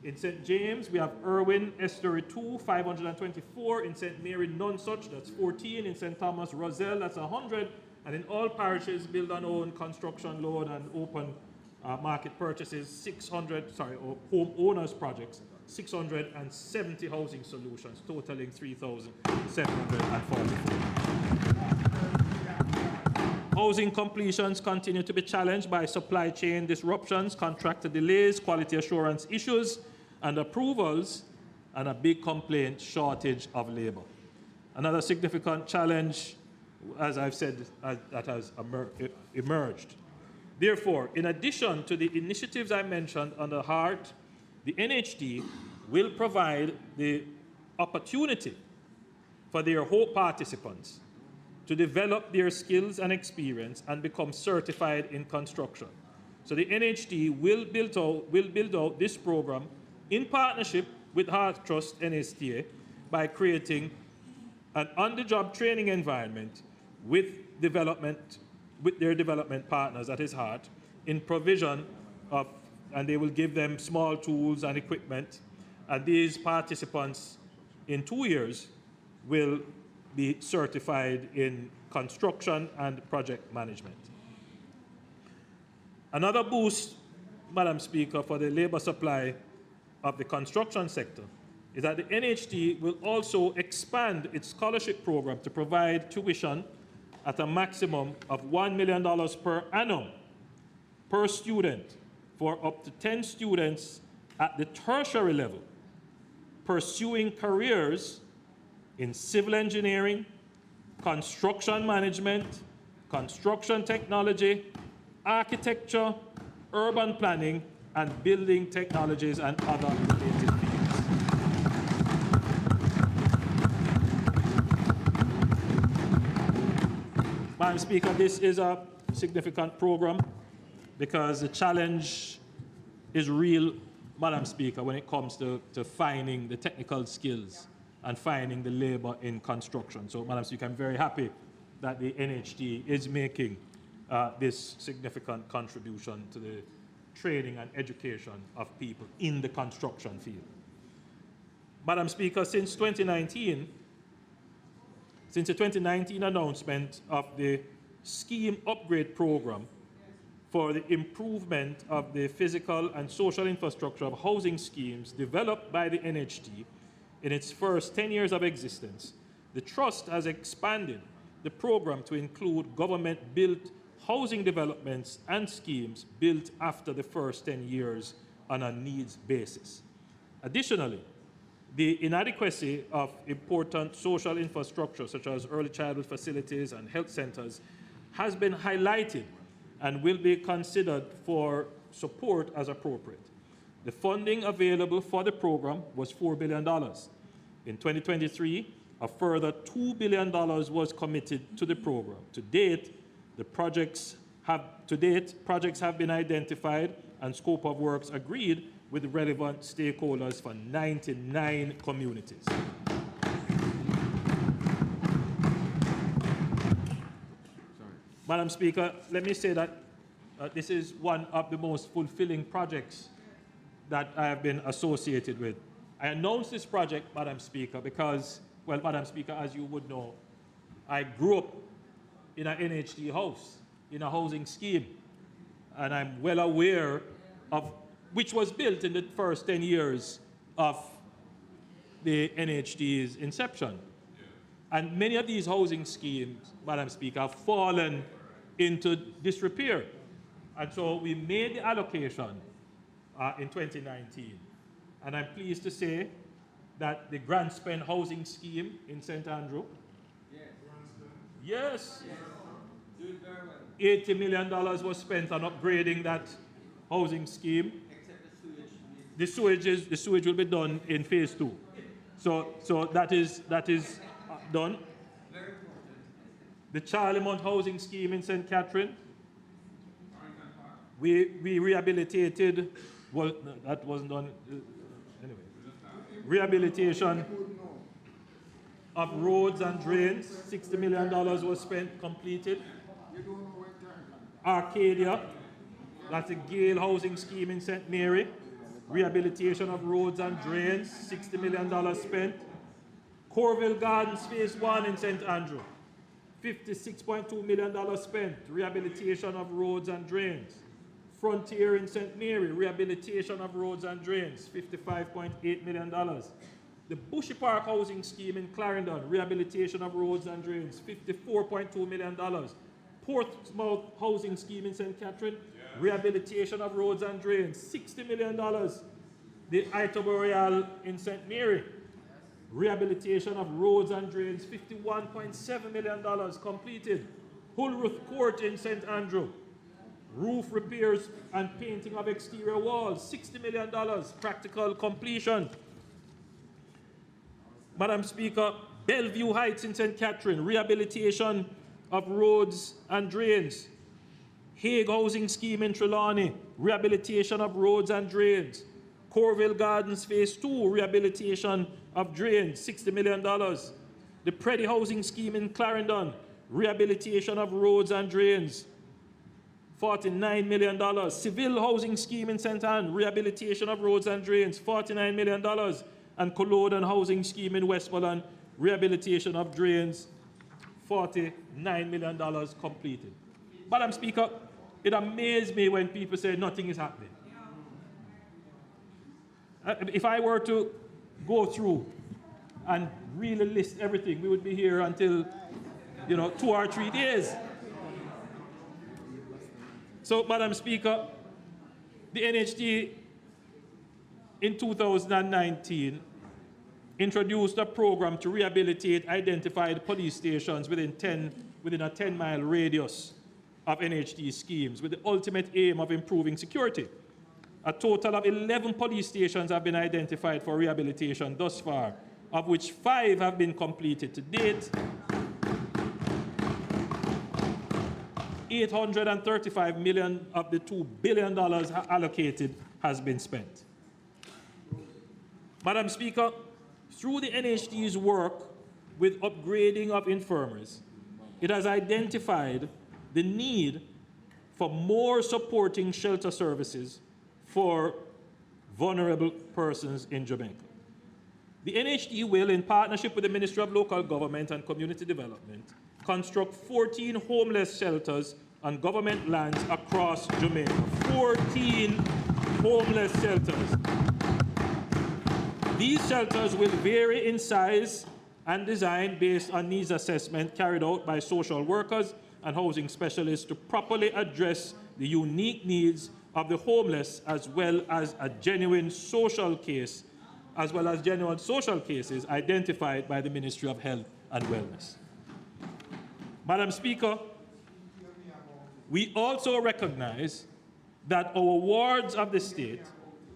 In St. James, we have Irwin, Estuary 2, 524. In St. Mary, Nonsuch, that's 14. In St. Thomas, Roselle, that's 100. And in all parishes, build and own, construction loan, and open market purchases, home owners projects, 670 housing solutions, totaling 3,744. Housing completions continue to be challenged by supply chain disruptions, contractor delays, quality assurance issues, and approvals, and a big complaint, shortage of labor. Another significant challenge, as I've said, that has emerged. Therefore, in addition to the initiatives I mentioned under HEART, the NHD will provide the opportunity for their whole participants to develop their skills and experience and become certified in construction. So the NHD will build out this program in partnership with Heart Trust NSTA by creating an on-the-job training environment with their development partners, that is HEART, in provision of, and they will give them small tools and equipment, and these participants in 2 years will be certified in construction and project management. Another boost, Madam Speaker, for the labor supply of the construction sector is that the NHD will also expand its scholarship program to provide tuition at a maximum of $1 million per annum per student for up to 10 students at the tertiary level pursuing careers in civil engineering, construction management, construction technology, architecture, urban planning, and building technologies and other related fields. Madam Speaker, this is a significant program because the challenge is real, Madam Speaker, when it comes to finding the technical skills and finding the labor in construction. So, Madam Speaker, I'm very happy that the NHD is making this significant contribution to the training and education of people in the construction field. Madam Speaker, since the 2019 announcement of the scheme upgrade program for the improvement of the physical and social infrastructure of housing schemes developed by the NHD in its first 10 years of existence, the Trust has expanded the program to include government-built housing developments and schemes built after the first 10 years on a needs basis. Additionally, the inadequacy of important social infrastructure, such as early childhood facilities and health centers, has been highlighted and will be considered for support as appropriate. The funding available for the program was $4 billion. In 2023, a further $2 billion was committed to the program. To date, projects have been identified and scope of works agreed with the relevant stakeholders for 99 communities. Madam Speaker, let me say that this is one of the most fulfilling projects that I have been associated with. I announced this project, Madam Speaker, because, well, Madam Speaker, as you would know, I grew up in an NHD house, in a housing scheme, and I'm well aware of which was built in the first 10 years of the NHD's inception. And many of these housing schemes, Madam Speaker, have fallen into disrepair. And so we made the allocation in 2019. And I'm pleased to say that the Grand Spend housing scheme in St. Andrew, yes, $80 million was spent on upgrading that housing scheme. The sewage will be done in phase 2. So that is done. The Charlie Mount housing scheme in St. Catherine, we rehabilitated, well, that wasn't done, anyway. Rehabilitation of roads and drains, $60 million was spent, completed. Arcadia, that's a Gale housing scheme in St. Mary. Rehabilitation of roads and drains, $60 million spent. Corville Gardens Phase 1 in St. Andrew, $56.2 million spent. Rehabilitation of roads and drains. Frontier in St. Mary, rehabilitation of roads and drains, $55.8 million. The Bushy Park housing scheme in Clarendon, rehabilitation of roads and drains, $54.2 million. Portsmouth housing scheme in St. Catherine, rehabilitation of roads and drains, $60 million. The Ito Boreal in St. Mary, rehabilitation of roads and drains, $51.7 million completed. Hulruth Court in St. Andrew, roof repairs and painting of exterior walls, $60 million, practical completion. Madam Speaker, Bellevue Heights in St. Catherine, rehabilitation of roads and drains. Hague Housing Scheme in Trelawney, rehabilitation of roads and drains. Corville Gardens Phase 2, rehabilitation of drains, $60 million. The Preddy Housing Scheme in Clarendon, rehabilitation of roads and drains, $49 million. Seville Housing Scheme in St. Anne, rehabilitation of roads and drains, $49 million. And Culloden Housing Scheme in Westmoreland, rehabilitation of drains, $49 million completed. Madam Speaker, it amazed me when people say nothing is happening. If I were to go through and really list everything, we would be here until, 2 or 3 days. So, Madam Speaker, the NHD in 2019 introduced a program to rehabilitate identified police stations within a 10-mile radius of NHD schemes with the ultimate aim of improving security. A total of 11 police stations have been identified for rehabilitation thus far, of which 5 have been completed to date. $835 million of the $2 billion allocated has been spent. Madam Speaker, through the NHD's work with upgrading of infirmaries, it has identified the need for more supporting shelter services for vulnerable persons in Jamaica. The NHD will, in partnership with the Ministry of Local Government and Community Development, construct 14 homeless shelters on government lands across Jamaica. 14 homeless shelters. These shelters will vary in size and design based on needs assessment carried out by social workers and housing specialists to properly address the unique needs of the homeless, as well as genuine social cases identified by the Ministry of Health and Wellness. Madam Speaker, we also recognize that our wards of the state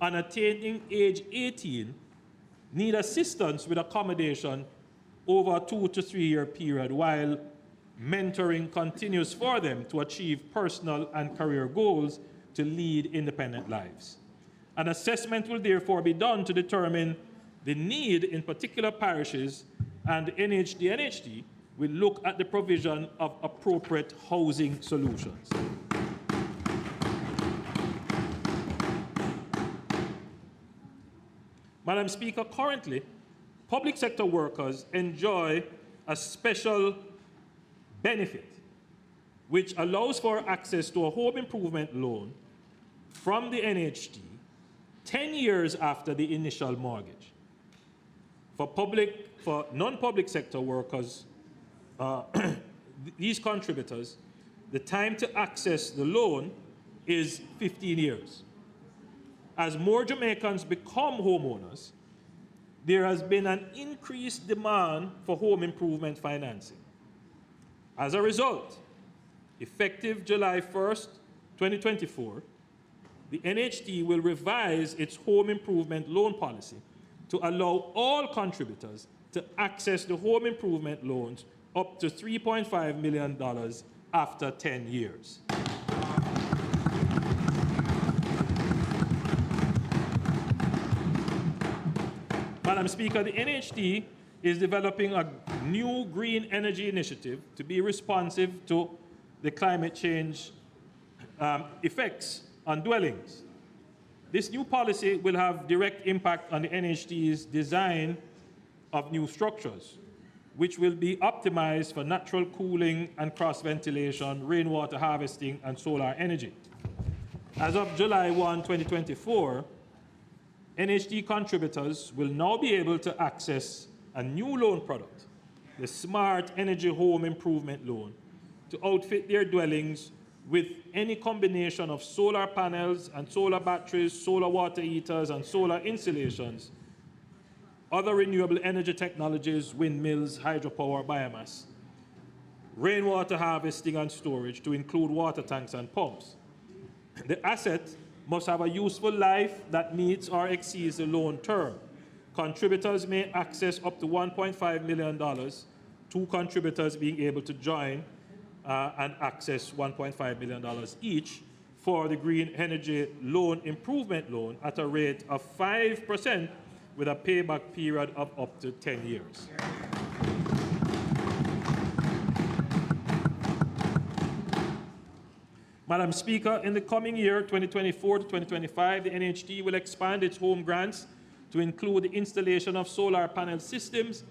on attaining age 18 need assistance with accommodation over a 2 to 3 year period, while mentoring continues for them to achieve personal and career goals to lead independent lives. An assessment will therefore be done to determine the need in particular parishes, and NHD will look at the provision of appropriate housing solutions. Madam Speaker, currently, public sector workers enjoy a special benefit which allows for access to a home improvement loan from the NHD 10 years after the initial mortgage. For non-public sector workers, these contributors, the time to access the loan is 15 years. As more Jamaicans become homeowners, there has been an increased demand for home improvement financing. As a result, effective July 1st, 2024, the NHD will revise its home improvement loan policy to allow all contributors to access the home improvement loans up to $3.5 million after 10 years. Madam Speaker, the NHD is developing a new green energy initiative to be responsive to the climate change effects on dwellings. This new policy will have direct impact on the NHD's design of new structures, which will be optimized for natural cooling and cross-ventilation, rainwater harvesting, and solar energy. As of July 1, 2024, NHD contributors will now be able to access a new loan product, the Smart Energy Home Improvement Loan, to outfit their dwellings with any combination of solar panels and solar batteries, solar water heaters, and solar insulations, other renewable energy technologies, windmills, hydropower, biomass, rainwater harvesting and storage to include water tanks and pumps. The asset must have a useful life that meets or exceeds the loan term. Contributors may access up to $1.5 million, 2 contributors being able to join and access $1.5 million each for the Green Energy Loan Improvement Loan at a rate of 5% with a payback period of up to 10 years. Madam Speaker, in the coming year, 2024 to 2025, the NHD will expand its home grants to include the installation of solar panel systems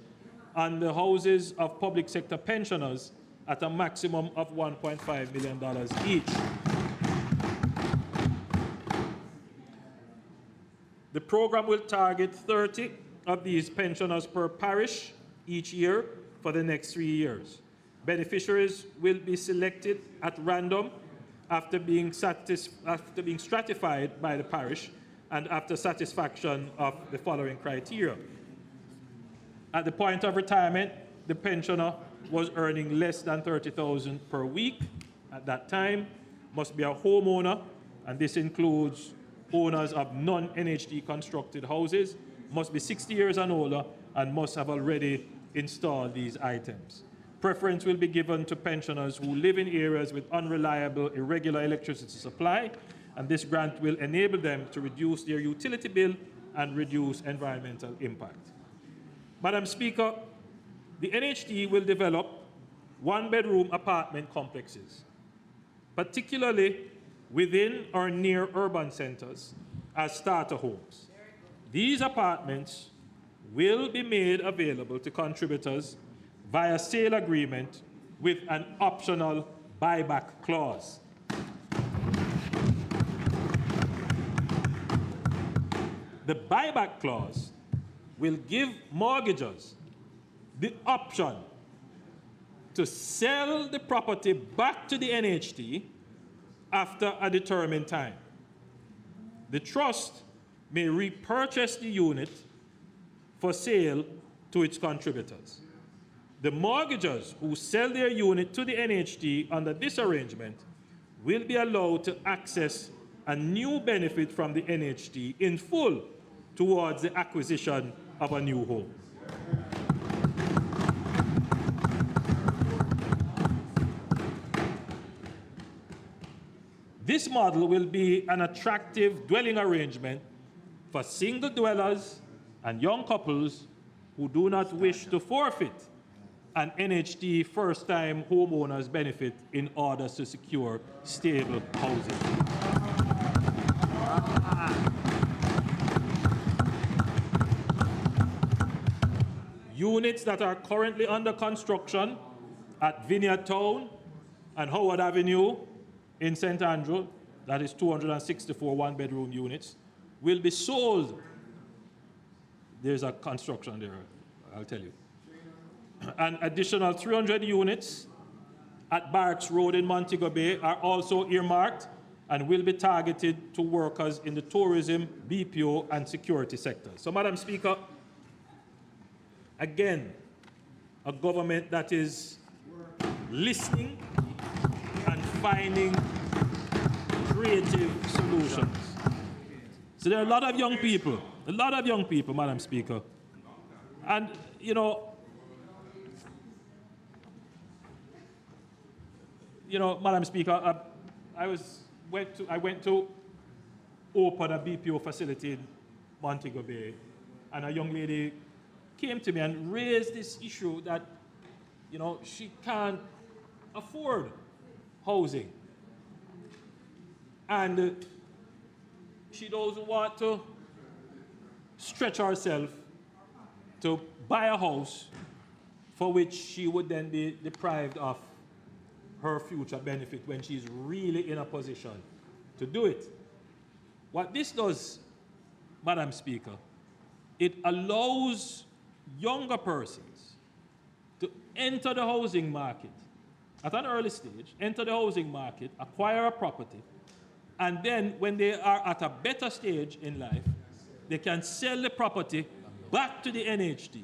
on the houses of public sector pensioners at a maximum of $1.5 million each. The program will target 30 of these pensioners per parish each year for the next 3 years. Beneficiaries will be selected at random after being stratified by the parish and after satisfaction of the following criteria. At the point of retirement, the pensioner was earning less than $30,000 per week at that time, must be a homeowner, and this includes owners of non-NHD constructed houses must be 60 years and older and must have already installed these items. Preference will be given to pensioners who live in areas with unreliable, irregular electricity supply, and this grant will enable them to reduce their utility bill and reduce environmental impact. Madam Speaker, the NHD will develop one-bedroom apartment complexes, particularly within or near urban centers, as starter homes. These apartments will be made available to contributors via sale agreement with an optional buyback clause. The buyback clause will give mortgagors the option to sell the property back to the NHD after a determined time. The trust may repurchase the unit for sale to its contributors. The mortgagors who sell their unit to the NHD under this arrangement will be allowed to access a new benefit from the NHD in full towards the acquisition of a new home. This model will be an attractive dwelling arrangement for single dwellers and young couples who do not wish to forfeit an NHD first-time homeowners benefit in order to secure stable housing. Units that are currently under construction at Vineyard Town and Howard Avenue in St. Andrew, that is 264 one-bedroom units, will be sold. There's a construction there, I'll tell you. An additional 300 units at Barracks Road in Montego Bay are also earmarked and will be targeted to workers in the tourism, BPO, and security sectors. So, Madam Speaker, again, a government that is listening and finding creative solutions. So there are a lot of young people, Madam Speaker. And, Madam Speaker, I went to open a BPO facility in Montego Bay, and a young lady came to me and raised this issue that, she can't afford housing. And she doesn't want to stretch herself to buy a house for which she would then be deprived of her future benefit when she's really in a position to do it. What this does, Madam Speaker, it allows younger persons to enter the housing market at an early stage, enter the housing market, acquire a property, and then when they are at a better stage in life, they can sell the property back to the NHD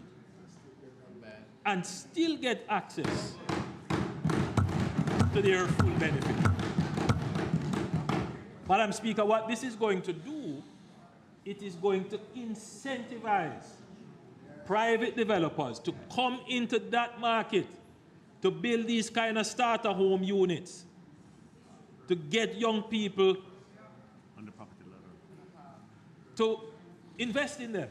and still get access to their full benefit. Madam Speaker, what this is going to do, it is going to incentivize private developers to come into that market to build these kind of starter home units, to get young people on the property ladder, to invest in them,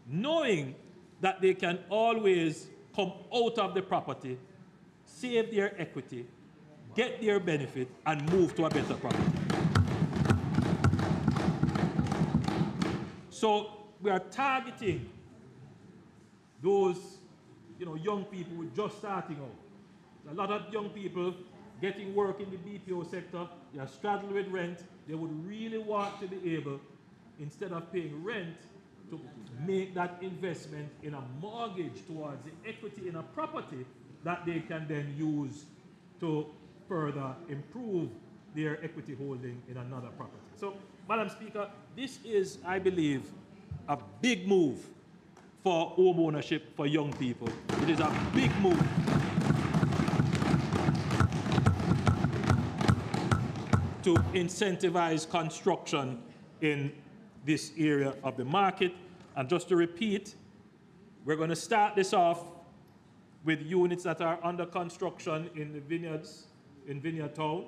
knowing that they can always come out of the property, save their equity, get their benefit, and move to a better property. So we are targeting those young people who are just starting out. A lot of young people getting work in the BPO sector, they are straddled with rent. They would really want to be able, instead of paying rent, to make that investment in a mortgage towards the equity in a property that they can then use to further improve their equity holding in another property. So, Madam Speaker, this is, I believe, a big move for home ownership for young people. It is a big move to incentivize construction in this area of the market. And just to repeat, we're going to start this off with units that are under construction in the vineyards, in Vineyard Town,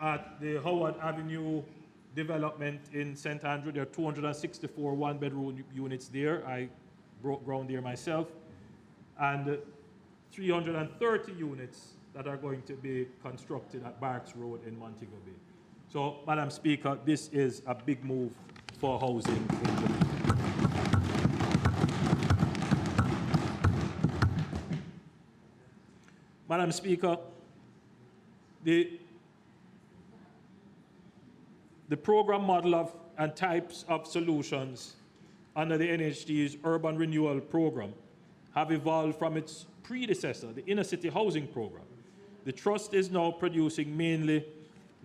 at the Howard Avenue development in St. Andrew. There are 264 one-bedroom units there. I broke ground there myself. And 330 units that are going to be constructed at Barracks Road in Montego Bay. So, Madam Speaker, this is a big move for housing in Jamaica. Madam Speaker, the program model and types of solutions under the NHD's Urban Renewal Program have evolved from its predecessor, the Inner City Housing Program. The Trust is now producing mainly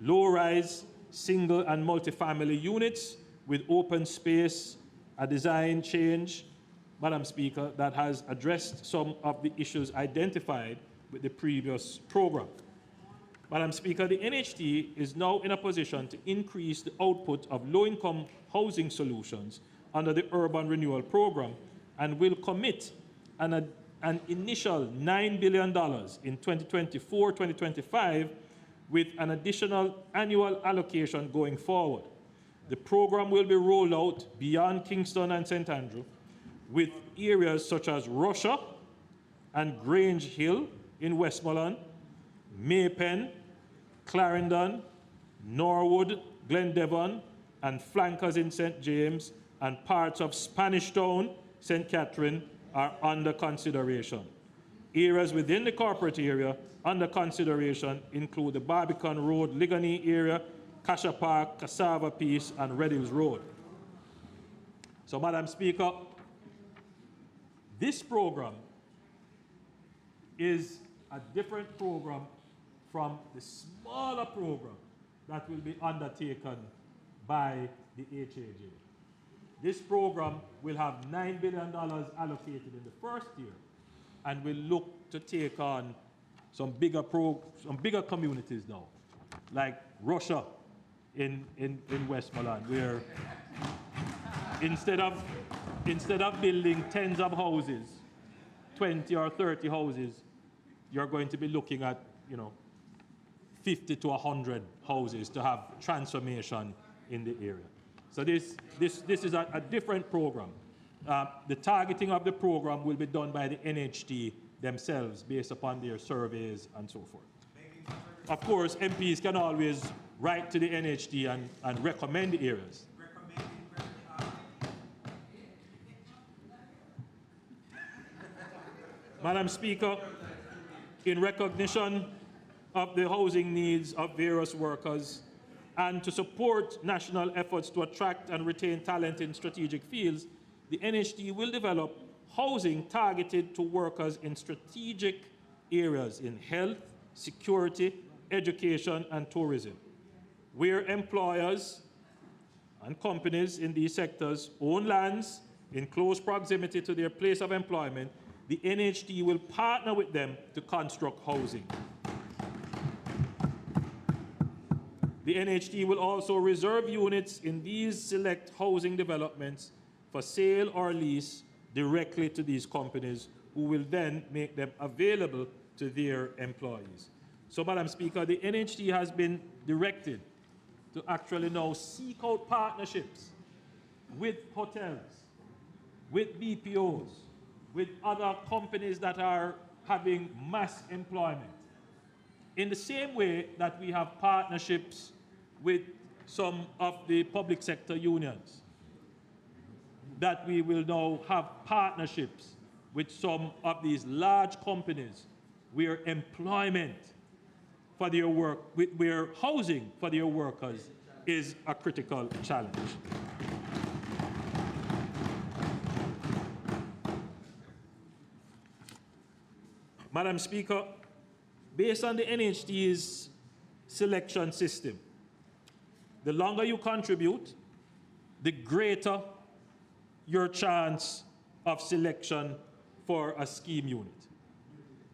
low-rise, single and multifamily units with open space, a design change, Madam Speaker, that has addressed some of the issues identified with the previous program. Madam Speaker, the NHD is now in a position to increase the output of low-income housing solutions under the Urban Renewal Program and will commit an initial $9 billion in 2024-2025 with an additional annual allocation going forward. The program will be rolled out beyond Kingston and St. Andrew with areas such as Russia and Grange Hill in Westmoreland, Maypen, Clarendon, Norwood, Glendevon, and flankers in St. James, and parts of Spanish Town, St. Catherine, are under consideration. Areas within the corporate area under consideration include the Barbican Road, Ligony area, Kasha Park, Cassava Peace, and Red Hills Road. So, Madam Speaker, this program is a different program from the smaller program that will be undertaken by the HAJ. This program will have $9 billion allocated in the first year and will look to take on some bigger communities now, like Russia in Westmoreland, where instead of building tens of houses, 20 or 30 houses, you're going to be looking at, 50 to 100 houses to have transformation in the area. So this is a different program. The targeting of the program will be done by the NHD themselves based upon their surveys and so forth. Of course, MPs can always write to the NHD and recommend the areas. Madam Speaker, in recognition of the housing needs of various workers and to support national efforts to attract and retain talent in strategic fields, the NHD will develop housing targeted to workers in strategic areas in health, security, education, and tourism, where employers and companies in these sectors own lands in close proximity to their place of employment. The NHD will partner with them to construct housing. The NHD will also reserve units in these select housing developments for sale or lease directly to these companies, who will then make them available to their employees. So, Madam Speaker, the NHD has been directed to actually now seek out partnerships with hotels, with BPOs, with other companies that are having mass employment. In the same way that we have partnerships with some of the public sector unions, that we will now have partnerships with some of these large companies where employment for their work, where housing for their workers is a critical challenge. Madam Speaker, based on the NHD's selection system, the longer you contribute, the greater your chance of selection for a scheme unit.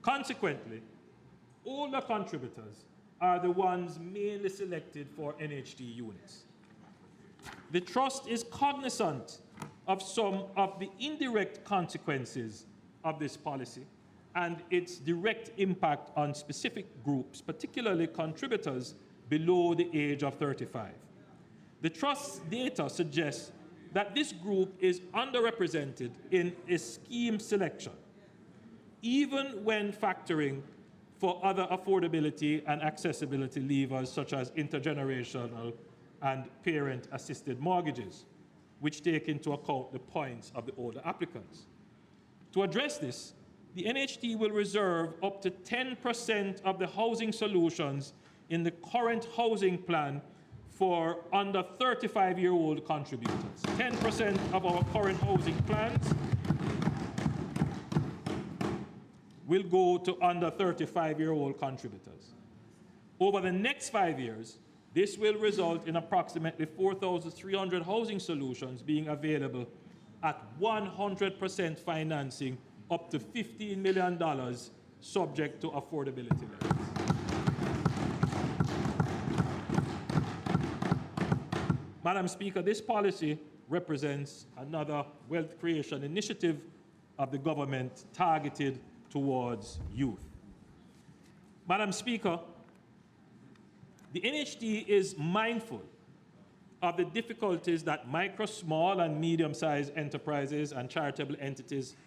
Consequently, older contributors are the ones mainly selected for NHD units. The trust is cognizant of some of the indirect consequences of this policy and its direct impact on specific groups, particularly contributors below the age of 35. The trust's data suggests that this group is underrepresented in a scheme selection, even when factoring for other affordability and accessibility levers such as intergenerational and parent-assisted mortgages, which take into account the points of the older applicants. To address this, the NHT will reserve up to 10% of the housing solutions in the current housing plan for under 35-year-old contributors. 10% of our current housing plans will go to under 35-year-old contributors. Over the next 5 years, this will result in approximately 4,300 housing solutions being available at 100% financing up to $15 million subject to affordability levels. Madam Speaker, this policy represents another wealth creation initiative of the government targeted towards youth. Madam Speaker, the NHT is mindful of the difficulties that micro, small, and medium-sized enterprises and charitable entities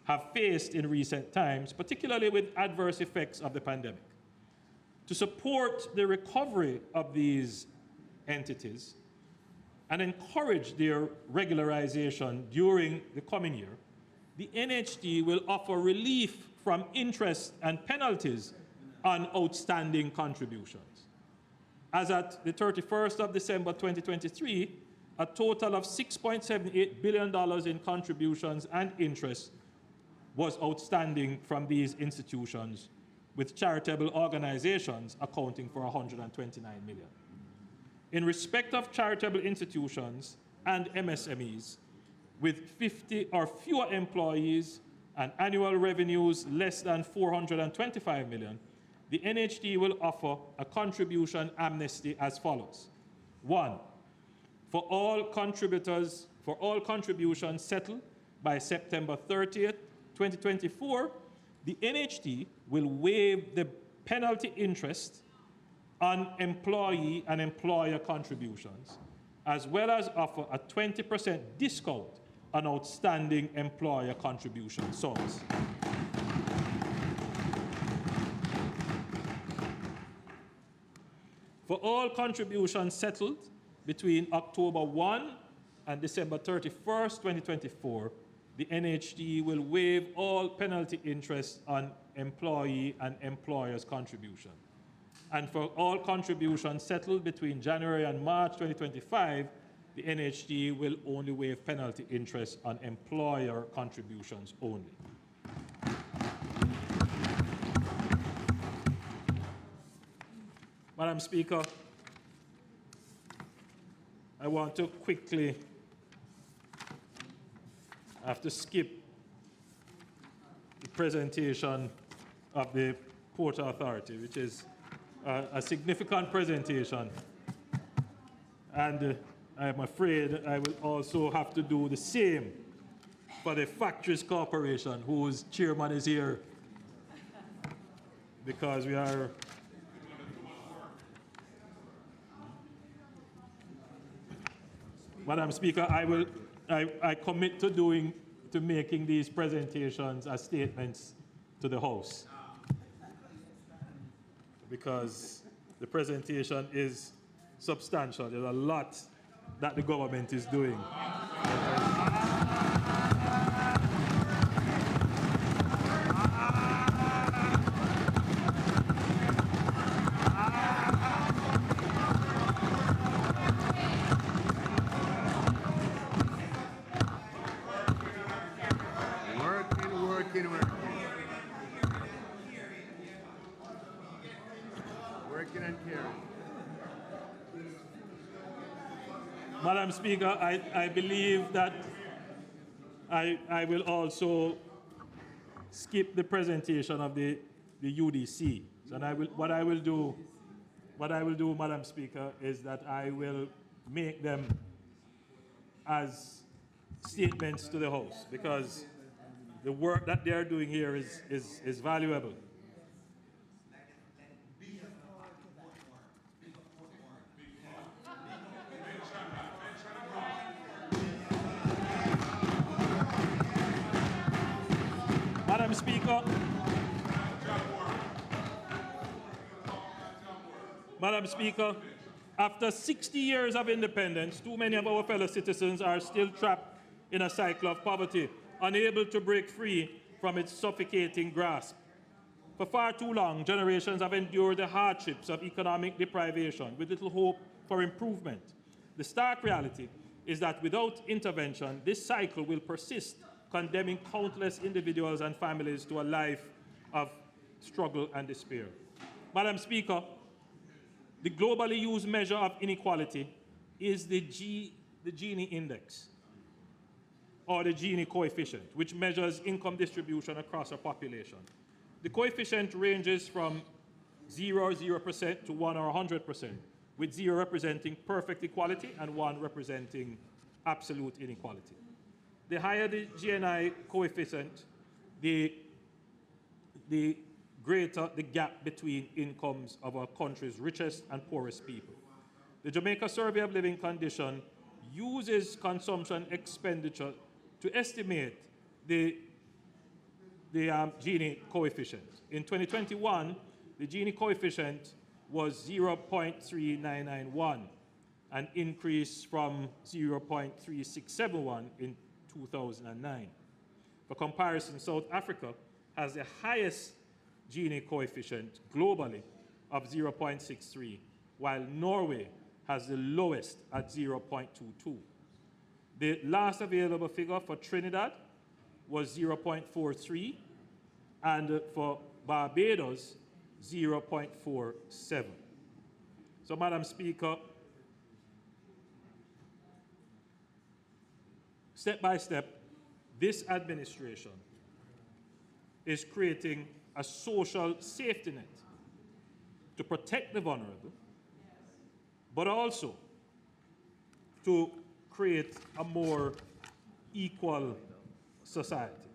have faced in recent times, particularly with adverse effects of the pandemic. To support the recovery of these entities and encourage their regularization during the coming year, the NHT will offer relief from interest and penalties on outstanding contributions. As at the 31st of December 2023, a total of $6.78 billion in contributions and interest was outstanding from these institutions, with charitable organizations accounting for $129 million. In respect of charitable institutions and MSMEs with 50 or fewer employees and annual revenues less than $425 million, the NHT will offer a contribution amnesty as follows. 1, for all contributions settled by September 30th, 2024, the NHT will waive the penalty interest on employee and employer contributions, as well as offer a 20% discount on outstanding employer contribution sums. For all contributions settled between October 1 and December 31st, 2024, the NHT will waive all penalty interest on employee and employer's contribution. And for all contributions settled between January and March 2025, the NHT will only waive penalty interest on employer contributions only. Madam Speaker, I want to quickly, I have to skip the presentation of the Port Authority, which is a significant presentation. And I'm afraid I will also have to do the same for the Factories Corporation, whose chairman is here, because we are Madam Speaker, I commit to making these presentations as statements to the House, because the presentation is substantial. There's a lot that the government is doing. Working and caring. Madam Speaker, I believe that I will also skip the presentation of the UDC. So what I will do, Madam Speaker, is that I will make them as statements to the House, because the work that they are doing here is valuable. Madam Speaker, Madam Speaker, after 60 years of independence, too many of our fellow citizens are still trapped in a cycle of poverty, unable to break free from its suffocating grasp. For far too long, generations have endured the hardships of economic deprivation with little hope for improvement. The stark reality is that without intervention, this cycle will persist, condemning countless individuals and families to a life of struggle and despair. Madam Speaker, the globally used measure of inequality is the Gini index, or the Gini coefficient, which measures income distribution across a population. The coefficient ranges from 0% to 1 or 100%, with 0 representing perfect equality and 1 representing absolute inequality. The higher the GNI coefficient, the greater the gap between incomes of our country's richest and poorest people. The Jamaica Survey of Living Condition uses consumption expenditure to estimate the Gini coefficient. In 2021, the Gini coefficient was 0.3991, an increase from 0.3671 in 2009. For comparison, South Africa has the highest Gini coefficient globally of 0.63, while Norway has the lowest at 0.22. The last available figure for Trinidad was 0.43, and for Barbados, 0.47. So, Madam Speaker, step by step, this administration is creating a social safety net to protect the vulnerable, but also to create a more equal society.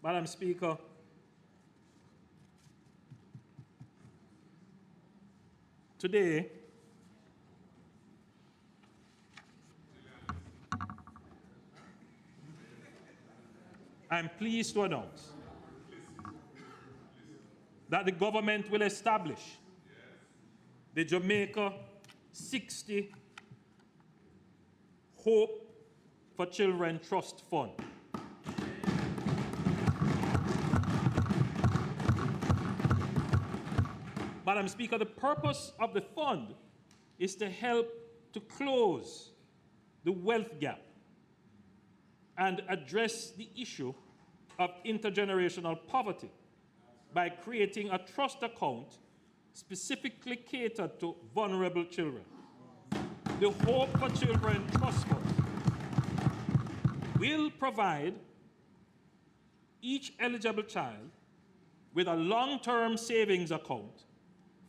Madam Speaker, today, I'm pleased to announce that the government will establish the Jamaica 60 Hope for Children Trust Fund. Madam Speaker, the purpose of the fund is to help to close the wealth gap and address the issue of intergenerational poverty by creating a trust account specifically catered to vulnerable children. The Hope for Children Trust Fund will provide each eligible child with a long-term savings account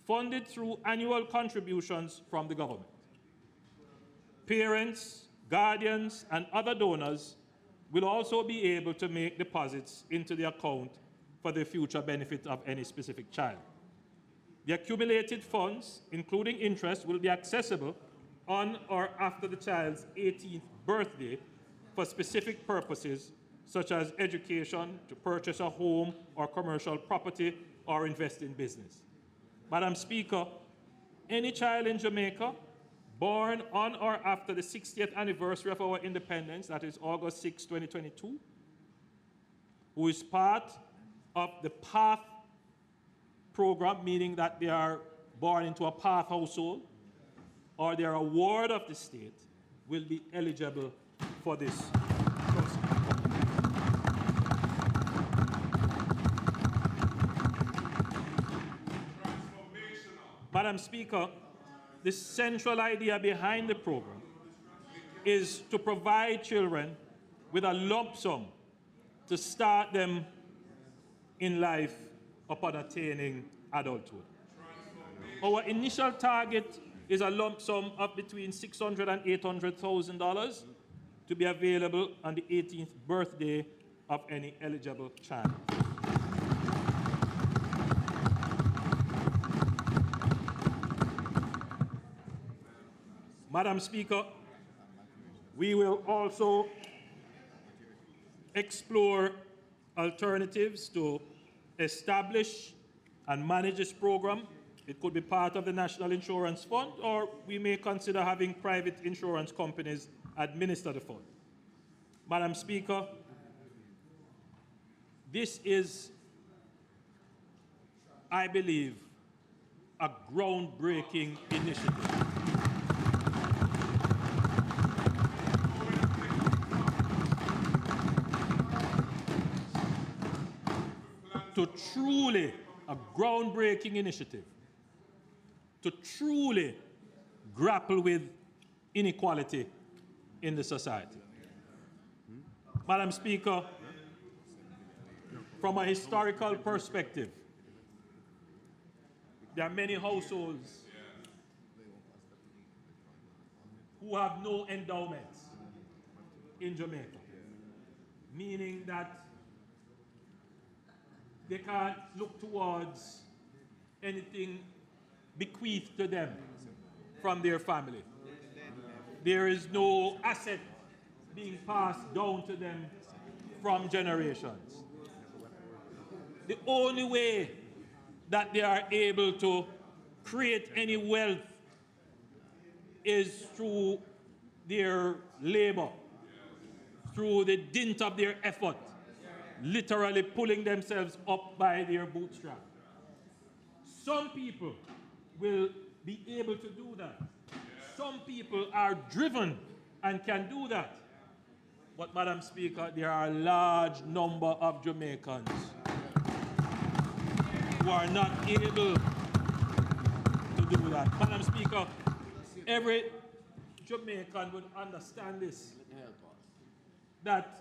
funded through annual contributions from the government. Parents, guardians, and other donors will also be able to make deposits into the account for the future benefit of any specific child. The accumulated funds, including interest, will be accessible on or after the child's 18th birthday for specific purposes such as education, to purchase a home or commercial property, or invest in business. Madam Speaker, any child in Jamaica born on or after the 60th anniversary of our independence, that is August 6, 2022, who is part of the PATH program, meaning that they are born into a PATH household, or they are a ward of the state, will be eligible for this trust. Madam Speaker, the central idea behind the program is to provide children with a lump sum to start them in life upon attaining adulthood. Our initial target is a lump sum of between $600,000 and $800,000 to be available on the 18th birthday of any eligible child. Madam Speaker, we will also explore alternatives to establish and manage this program. It could be part of the National Insurance Fund, or we may consider having private insurance companies administer the fund. Madam Speaker, this is, I believe, a groundbreaking initiative. To truly, a groundbreaking initiative, to truly grapple with inequality in the society. Madam Speaker, from a historical perspective, there are many households who have no endowments in Jamaica, meaning that they can't look towards anything bequeathed to them from their family. There is no asset being passed down to them from generations. The only way that they are able to create any wealth is through their labor, through the dint of their effort, literally pulling themselves up by their bootstrap. Some people will be able to do that. Some people are driven and can do that. But, Madam Speaker, there are a large number of Jamaicans who are not able to do that. Madam Speaker, every Jamaican would understand this, that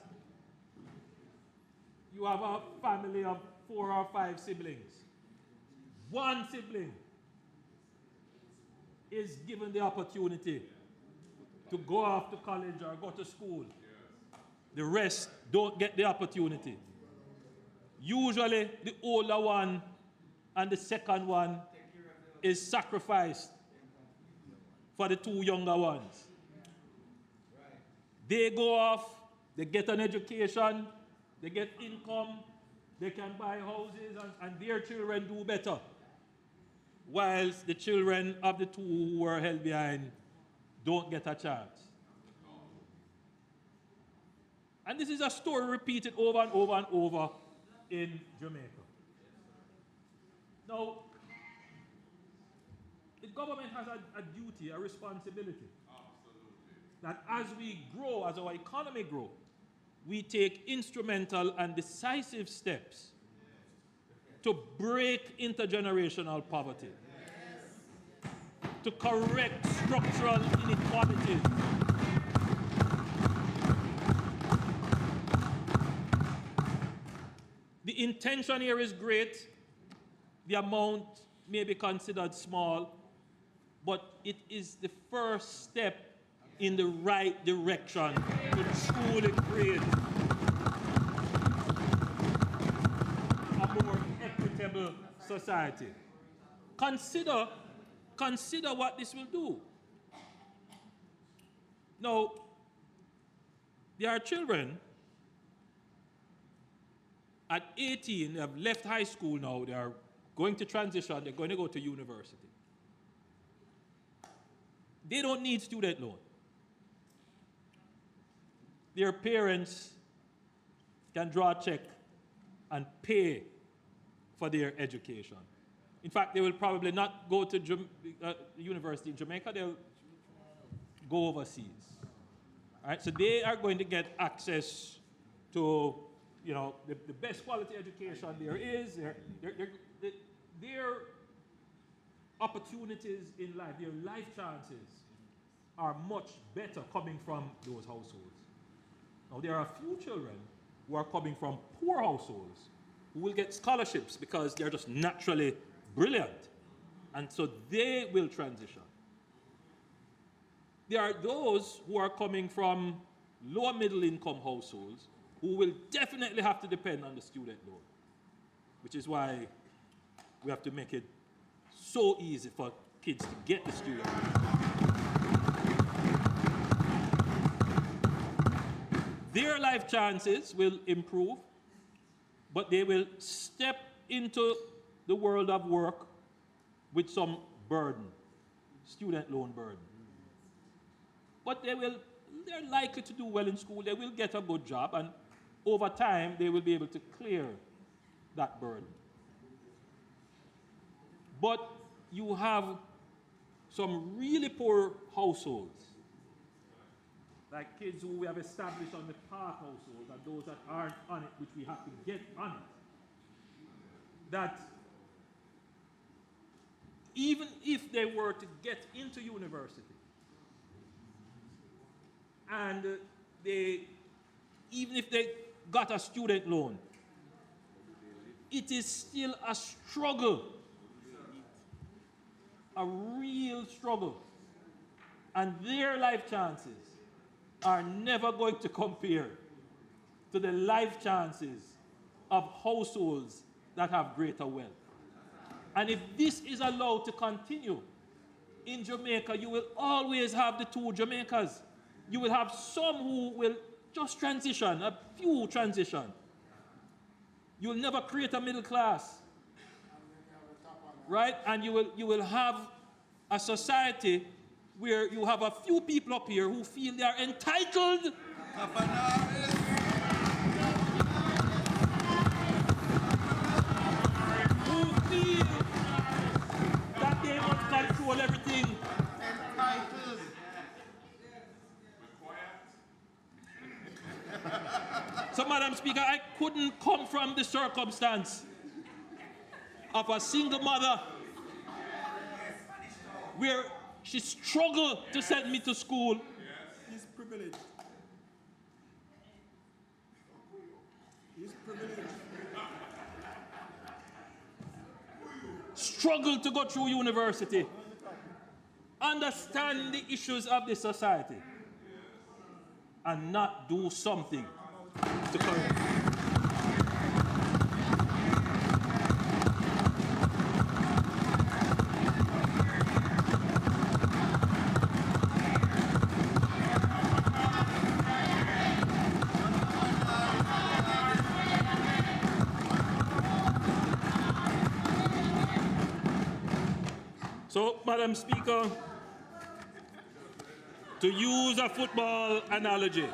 you have a family of 4 or 5 siblings. One sibling is given the opportunity to go off to college or go to school. The rest don't get the opportunity. Usually, the older one and the second one is sacrificed for the 2 younger ones. They go off, they get an education, they get income, they can buy houses, and their children do better, whilst the children of the 2 who were held behind don't get a chance. And this is a story repeated over and over and over in Jamaica. Now, the government has a duty, a responsibility, that as we grow, as our economy grows, we take instrumental and decisive steps to break intergenerational poverty, to correct structural inequalities, the intention here is great. The amount may be considered small, but it is the first step in the right direction to truly create a more equitable society. Consider what this will do. Now, there are children at 18, they have left high school now, they are going to transition, they're going to go to university. They don't need student loan. Their parents can draw a check and pay for their education. In fact, they will probably not go to university in Jamaica, they'll go overseas. All right, so they are going to get access to, you know, the best quality education there is. Their opportunities in life, their life chances are much better coming from those households. Now, there are a few children who are coming from poor households who will get scholarships because they're just naturally brilliant. And so they will transition. There are those who are coming from lower middle income households who will definitely have to depend on the student loan, which is why we have to make it so easy for kids to get the student loan. Their life chances will improve, but they will step into the world of work with some burden, student loan burden. But they're likely to do well in school, they will get a good job, and over time they will be able to clear that burden. But you have some really poor households, like kids who we have established on the Park household, and those that aren't on it, which we have to get on it, that even if they were to get into university, and even if they got a student loan, it is still a struggle, a real struggle. And their life chances are never going to compare to the life chances of households that have greater wealth. And if this is allowed to continue, in Jamaica, you will always have the two Jamaicas. You will have some who will just transition, a few transition. You will never create a middle class, right? And you will have a society where you have a few people up here who feel they are entitled. Who feel that they must control everything. So, Madam Speaker, I couldn't come from the circumstance of a single mother where she struggled to send me to school. He's privileged. He's privileged. Struggled to go through university. Understand the issues of the society. And not do something to correct. So, Madam Speaker, to use a football analogy,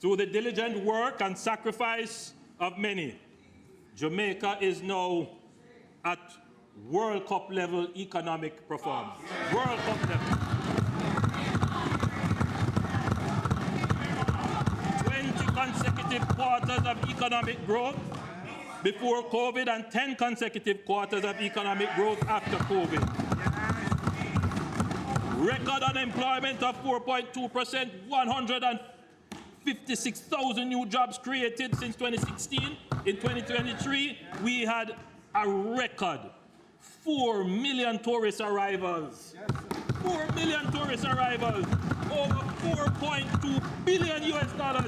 through the diligent work and sacrifice of many, Jamaica is now at World Cup level economic performance. World Cup level. 20 consecutive quarters of economic growth before COVID and 10 consecutive quarters of economic growth after COVID. Record unemployment of 4.2%, 156,000 new jobs created since 2016. In 2023, we had a record 4 million tourist arrivals. 4 million tourist arrivals. Over $4.2 billion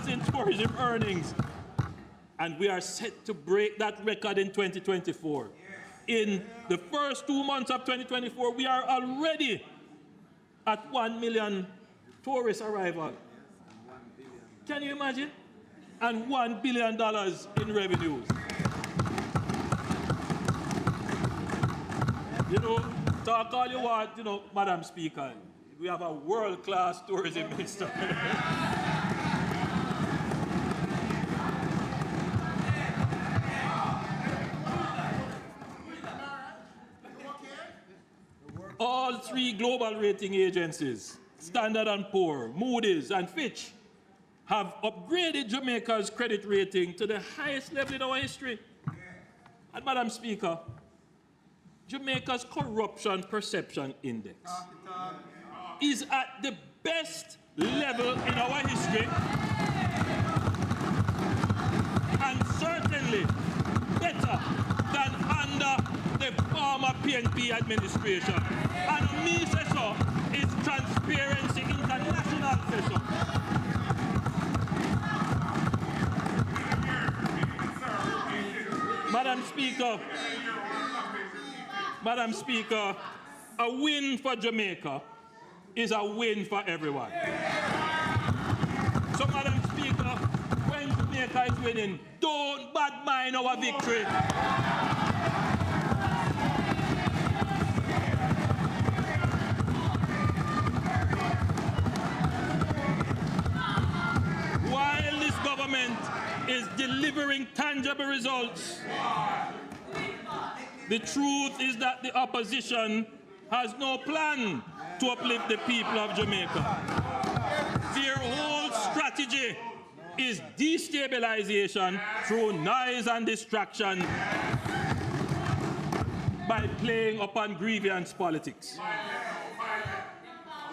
in tourism earnings. And we are set to break that record in 2024. In the first 2 months of 2024, we are already at 1 million tourist arrivals. Can you imagine? And $1 billion in revenues. You know, talk all you want, you know, Madam Speaker. We have a world-class tourism minister. All three global rating agencies, Standard & Poor's, Moody's, and Fitch, have upgraded Jamaica's credit rating to the highest level in our history. And Madam Speaker, Jamaica's corruption perception index is at the best level in our history, and certainly PNP administration. And me say so is Transparency International say so. Madam Speaker, a win for Jamaica is a win for everyone. So, Madam Speaker, when Jamaica is winning, don't bad mind our victory. While this government is delivering tangible results, the truth is that the opposition has no plan to uplift the people of Jamaica. Their whole strategy is destabilization through noise and distraction by playing upon grievance politics.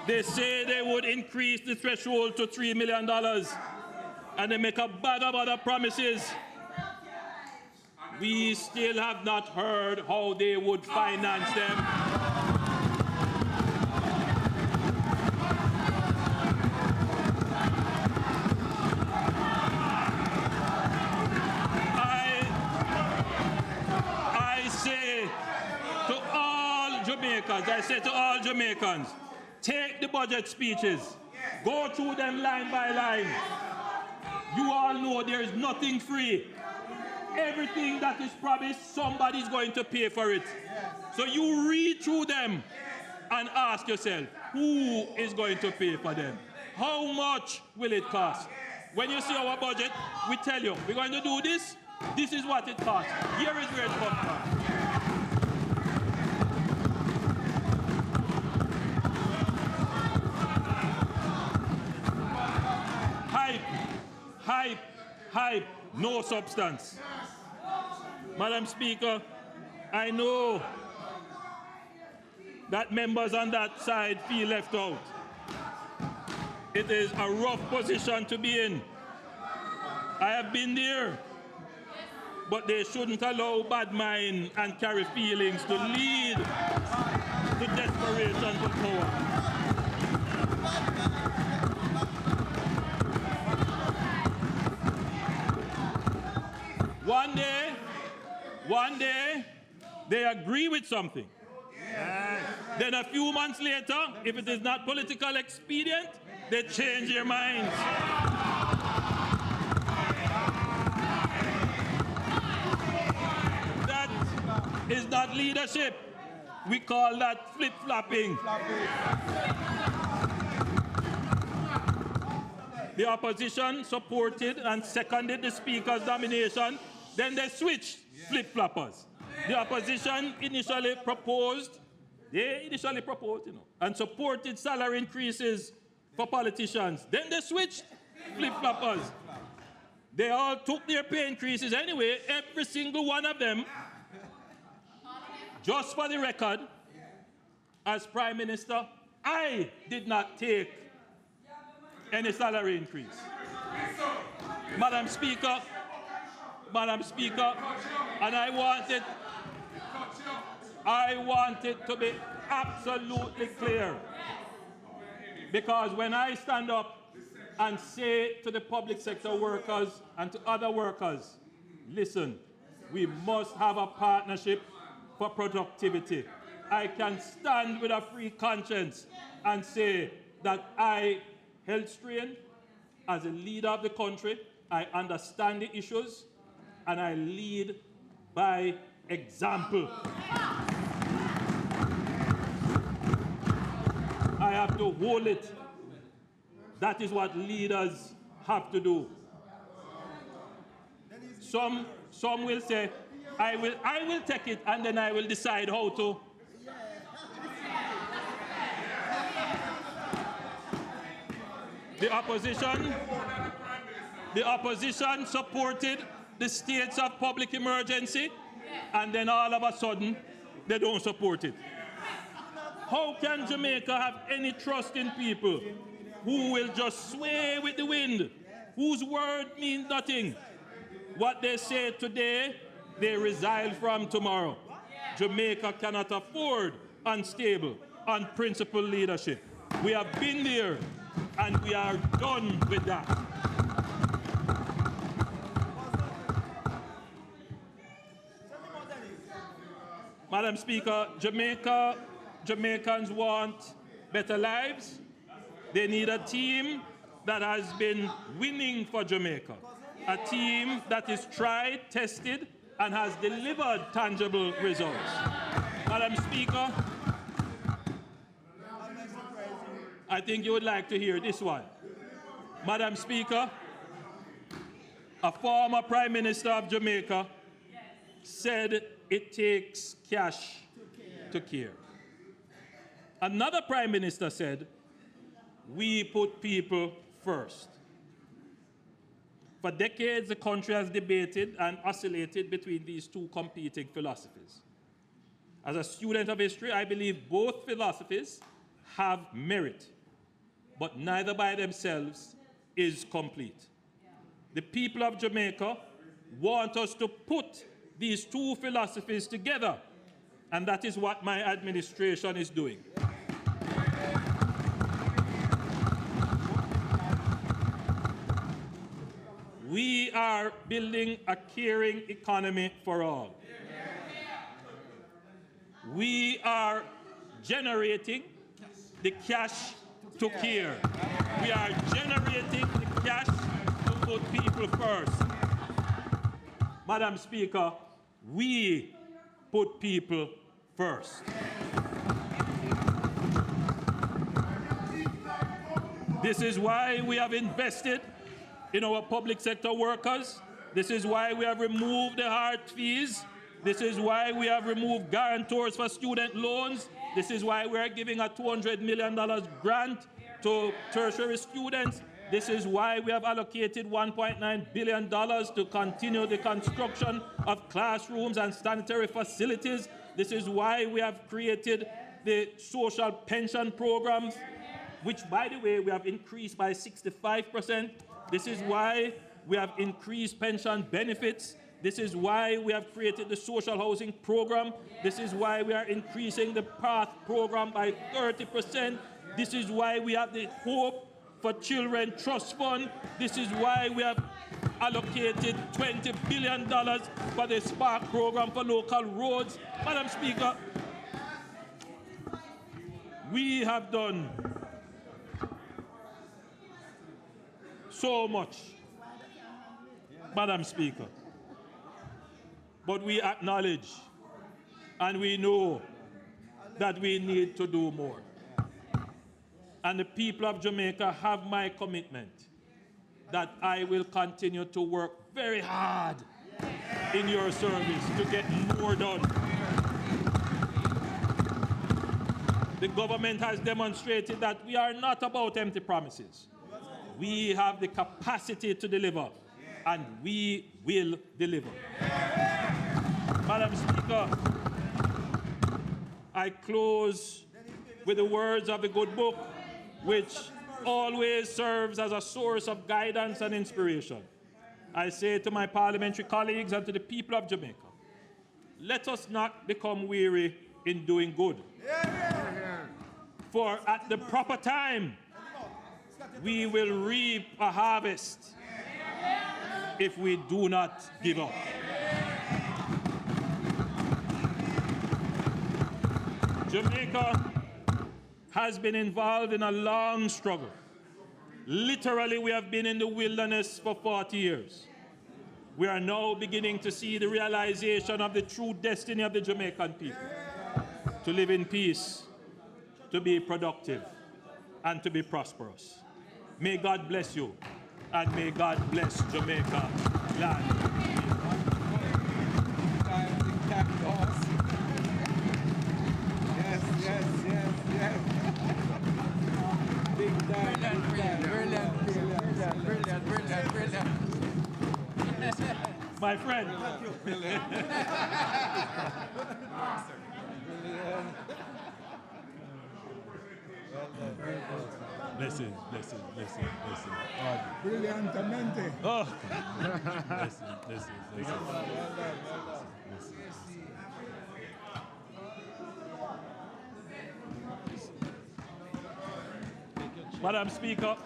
They say they would increase the threshold to $3 million, and they make a bag of other promises. We still have not heard how they would finance them. I say to all Jamaicans, take the budget speeches, go through them line by line. You all know there is nothing free. Everything that is promised, somebody's going to pay for it. So you read through them and ask yourself, who is going to pay for them? How much will it cost? When you see our budget, we tell you, we're going to do this, this is what it costs. Here is where it comes from. Hype, no substance. Madam Speaker, I know that members on that side feel left out. It is a rough position to be in. I have been there, but they shouldn't allow bad mind and carry feelings to lead to desperation for power. One day, they agree with something. Yes. Then a few months later, if it is not political expedient, they change their minds. That is not leadership. We call that flip-flopping. The opposition supported and seconded the Speaker's nomination. Then they switched flip-floppers. The opposition initially proposed, and supported salary increases for politicians. Then they switched flip-floppers. They all took their pay increases anyway, every single one of them. Just for the record, as Prime Minister, I did not take any salary increase. Madam Speaker, and I want it to be absolutely clear. Because when I stand up and say to the public sector workers and to other workers, listen, we must have a partnership for productivity. I can stand with a free conscience and say that I held strain as a leader of the country. I understand the issues, and I lead by example. I have to hold it. That is what leaders have to do. Some will say, I will take it, and then I will decide how to. The opposition supported the states of public emergency, and then all of a sudden, they don't support it. How can Jamaica have any trust in people who will just sway with the wind, whose word means nothing? What they say today, they resile from tomorrow. Jamaica cannot afford unstable, unprincipled leadership. We have been there, and we are done with that. Madam Speaker, Jamaicans want better lives. They need a team that has been winning for Jamaica, a team that is tried, tested, and has delivered tangible results. Madam Speaker, I think you would like to hear this one. Madam Speaker, a former Prime Minister of Jamaica said it takes cash to care. Another Prime Minister said, we put people first. For decades, the country has debated and oscillated between these two competing philosophies. As a student of history, I believe both philosophies have merit, but neither by themselves is complete. The people of Jamaica want us to put these two philosophies together, and that is what my administration is doing. We are building a caring economy for all. We are generating the cash to care. We are generating the cash to put people first. Madam Speaker, we put people first. This is why we have invested in our public sector workers. This is why we have removed the hard fees. This is why we have removed guarantors for student loans. This is why we are giving a $200 million grant to tertiary students. This is why we have allocated $1.9 billion to continue the construction of classrooms and sanitary facilities. This is why we have created the social pension programs, which, by the way, we have increased by 65%. This is why we have increased pension benefits. This is why we have created the social housing program. This is why we are increasing the PATH program by 30%. This is why we have the Hope for Children Trust Fund. This is why we have allocated $20 billion for the Spark program for local roads. Madam Speaker, we have done so much, Madam Speaker. But we acknowledge and we know that we need to do more. And the people of Jamaica have my commitment that I will continue to work very hard in your service to get more done. The government has demonstrated that we are not about empty promises. We have the capacity to deliver, and we will deliver. Madam Speaker, I close with the words of the good book, which always serves as a source of guidance and inspiration. I say to my parliamentary colleagues and to the people of Jamaica, let us not become weary in doing good. For at the proper time, we will reap a harvest if we do not give up. Jamaica has been involved in a long struggle. Literally, we have been in the wilderness for 40 years. We are now beginning to see the realization of the true destiny of the Jamaican people, to live in peace, to be productive, and to be prosperous. May God bless you, and may God bless Jamaica land. Yes. Big time. Brilliant. My friend. Listen. Brilliantamente. Oh. Listen. Madam Speaker.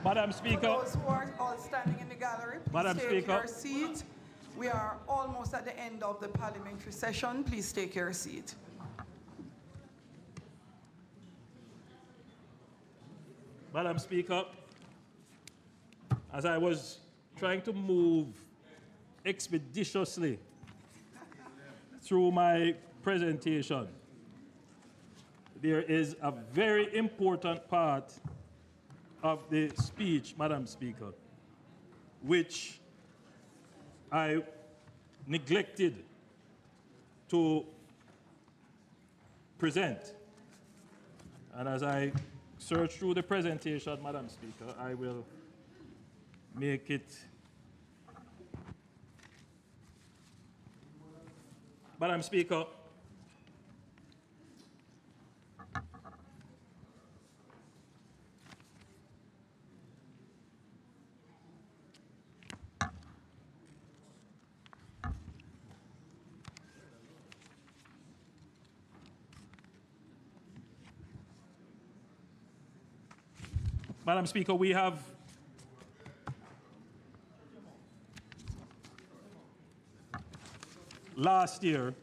Madam Speaker. For those who are all standing in the gallery, please Madam take Speaker. your seat. We are almost at the end of the parliamentary session. Please take your seat. Madam Speaker, as I was trying to move expeditiously through my presentation, there is a very important part of the speech, Madam Speaker, which I neglected to present. And as I search through the presentation, Madam Speaker, I will make it. Madam Speaker, Madam Speaker, we have last year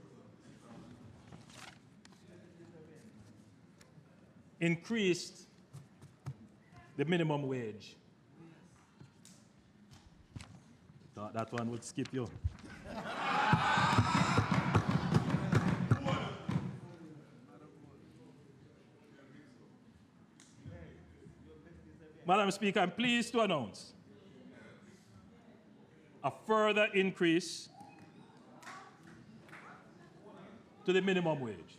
increased the minimum wage. Thought that one would skip you. Madam Speaker, I'm pleased to announce a further increase to the minimum wage.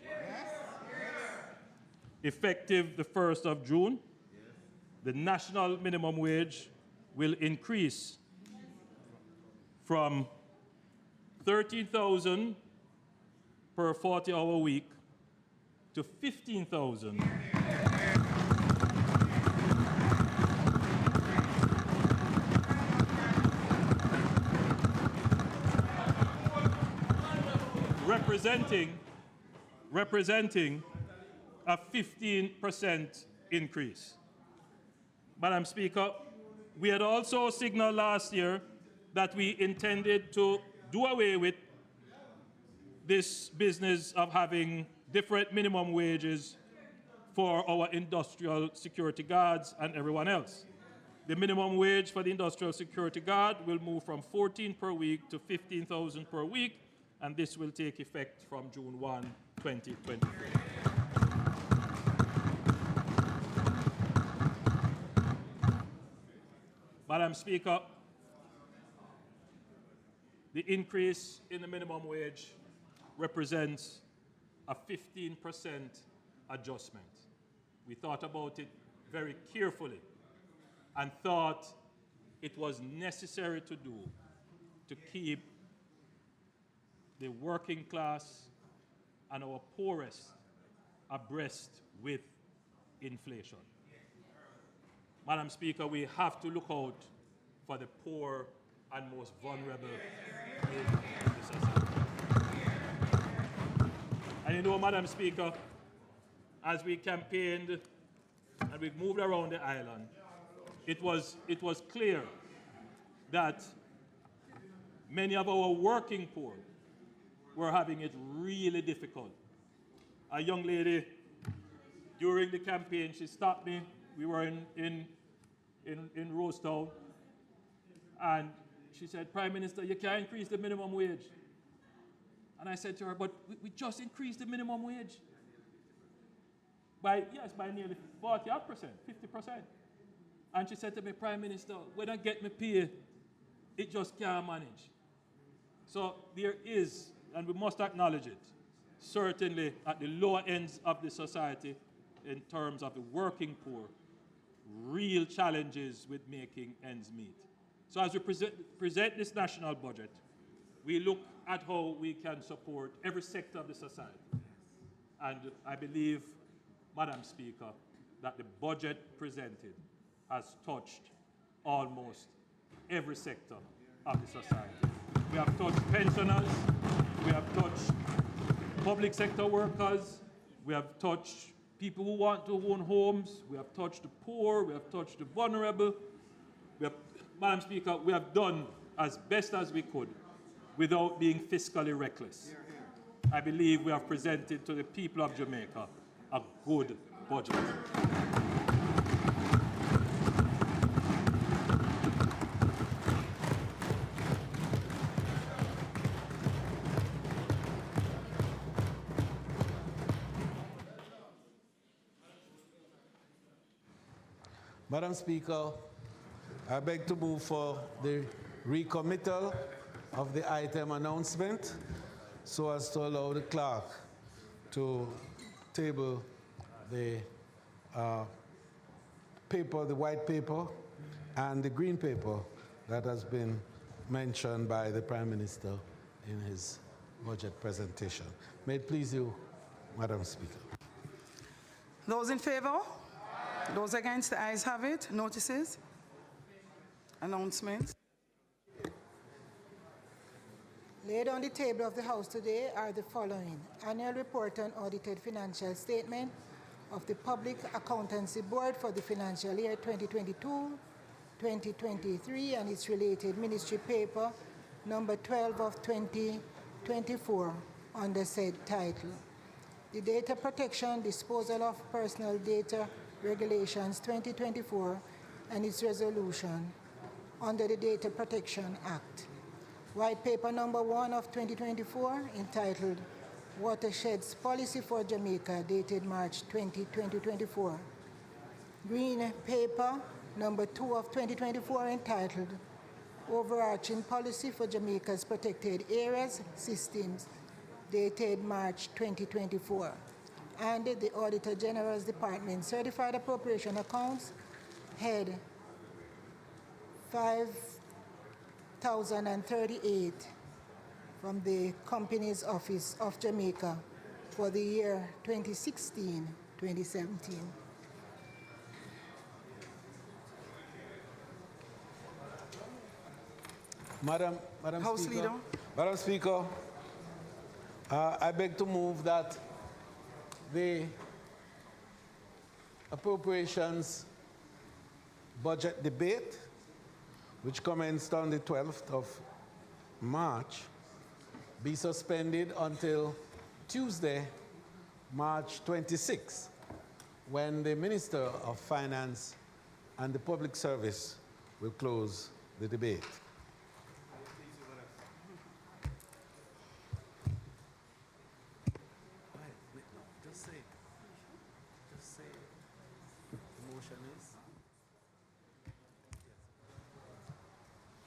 Effective the 1st of June, the national minimum wage will increase from 13,000 per 40-hour week to 15,000 representing a 15% increase. Madam Speaker, we had also signaled last year that we intended to do away with this business of having different minimum wages for our industrial security guards and everyone else. The minimum wage for the industrial security guard will move from 14 per week to 15,000 per week, and this will take effect from June 1, 2024. Madam Speaker, the increase in the minimum wage represents a 15% adjustment. We thought about it very carefully and thought it was necessary to do to keep the working class and our poorest abreast with inflation. Madam Speaker, we have to look out for the poor and most vulnerable in the society. And you know, Madam Speaker, as we campaigned and we moved around the island, it was clear that many of our working poor were having it really difficult. A young lady, during the campaign, she stopped me. We were in Rosetown, and she said, "Prime Minister, you can't increase the minimum wage." And I said to her, "But we just increased the minimum wage by nearly 40%, 50%. And she said to me, "Prime Minister, when I get my pay, it just can't manage." So there is, and we must acknowledge it, certainly at the lower ends of the society, in terms of the working poor, real challenges with making ends meet. So as we present this national budget, we look at how we can support every sector of the society. And I believe, Madam Speaker, that the budget presented has touched almost every sector of the society. We have touched pensioners, we have touched public sector workers, we have touched people who want to own homes, we have touched the poor, we have touched the vulnerable. Madam Speaker, we have done as best as we could without being fiscally reckless. I believe we have presented to the people of Jamaica a good budget. Madam Speaker, I beg to move for the recommittal of the item announcement so as to allow the clerk to table the paper, the white paper, and the green paper that has been mentioned by the Prime Minister in his budget presentation. May it please you, Madam Speaker. Those in favor? Those against? The ayes have it. Notices? Announcements? Laid on the table of the House today are the following: Annual Report on Audited Financial Statement of the Public Accountancy Board for the financial year 2022-2023 and its related ministry paper number 12 of 2024 under said title. The Data Protection, Disposal of Personal Data Regulations 2024 and its resolution under the Data Protection Act. White Paper number 1 of 2024 entitled Watersheds Policy for Jamaica dated March 20, 2024. Green Paper number 2 of 2024 entitled Overarching Policy for Jamaica's Protected Areas Systems dated March 2024. And the Auditor General's Department Certified Appropriation Accounts Head 5038 from the Company's Office of Jamaica for the year 2016-2017. Madam House Speaker, Leader. Madam Speaker, I beg to move that the appropriations budget debate, which commenced on the 12th of March, be suspended until Tuesday, March 26, when the Minister of Finance and the Public Service will close the debate.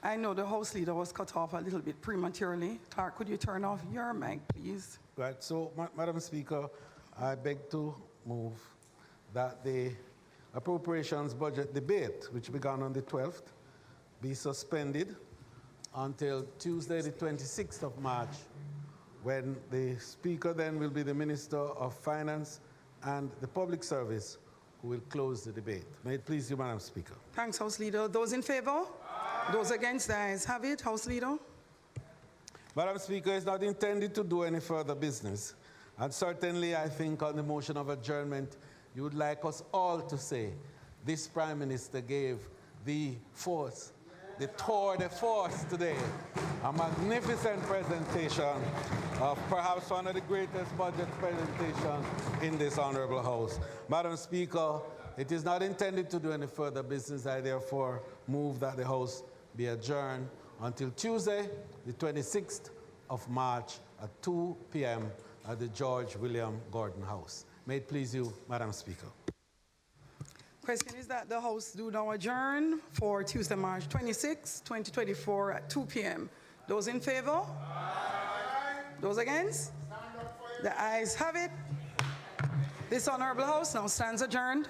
I know the House Leader was cut off a little bit prematurely. Clerk, could you turn off your mic, please? Right, so, Madam Speaker, I beg to move that the appropriations budget debate, which began on the 12th, be suspended until Tuesday, the 26th of March, when the Speaker then will be the Minister of Finance and the Public Service, who will close the debate. May it please you, Madam Speaker. Thanks, House Leader. Those in favor? Those against? The ayes have it. House Leader. Madam Speaker, it's not intended to do any further business. And certainly, I think on the motion of adjournment, you would like us all to say, this Prime Minister gave the force, the tour de force today, a magnificent presentation of perhaps one of the greatest budget presentations in this honorable House. Madam Speaker, it is not intended to do any further business. I therefore move that the House be adjourned until Tuesday, the 26th of March at 2 p.m. at the George William Gordon House. May it please you, Madam Speaker. Question is that the House do now adjourn for Tuesday, March 26, 2024 at 2 p.m. Those in favor? Aye. Those against? The ayes have it. This honorable House now stands adjourned.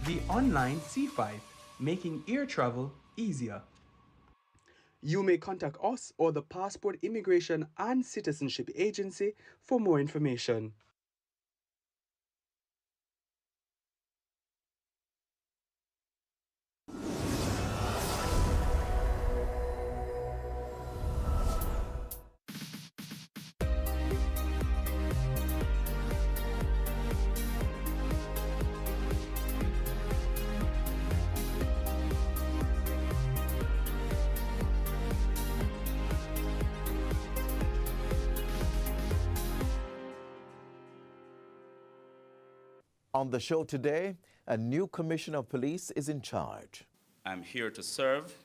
The online C5, making air travel easier. You may contact us or the Passport, Immigration and Citizenship Agency for more information. On the show today, a new commissioner of police is in charge. I'm here to serve,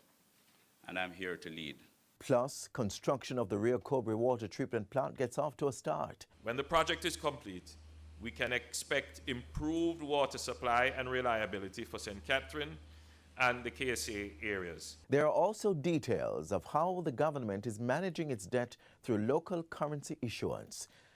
and I'm here to lead. Plus, construction of the Rio Cobre water treatment plant gets off to a start. When the project is complete, we can expect improved water supply and reliability for St. Catherine and the KSA areas. There are also details of how the government is managing its debt through local currency issuance.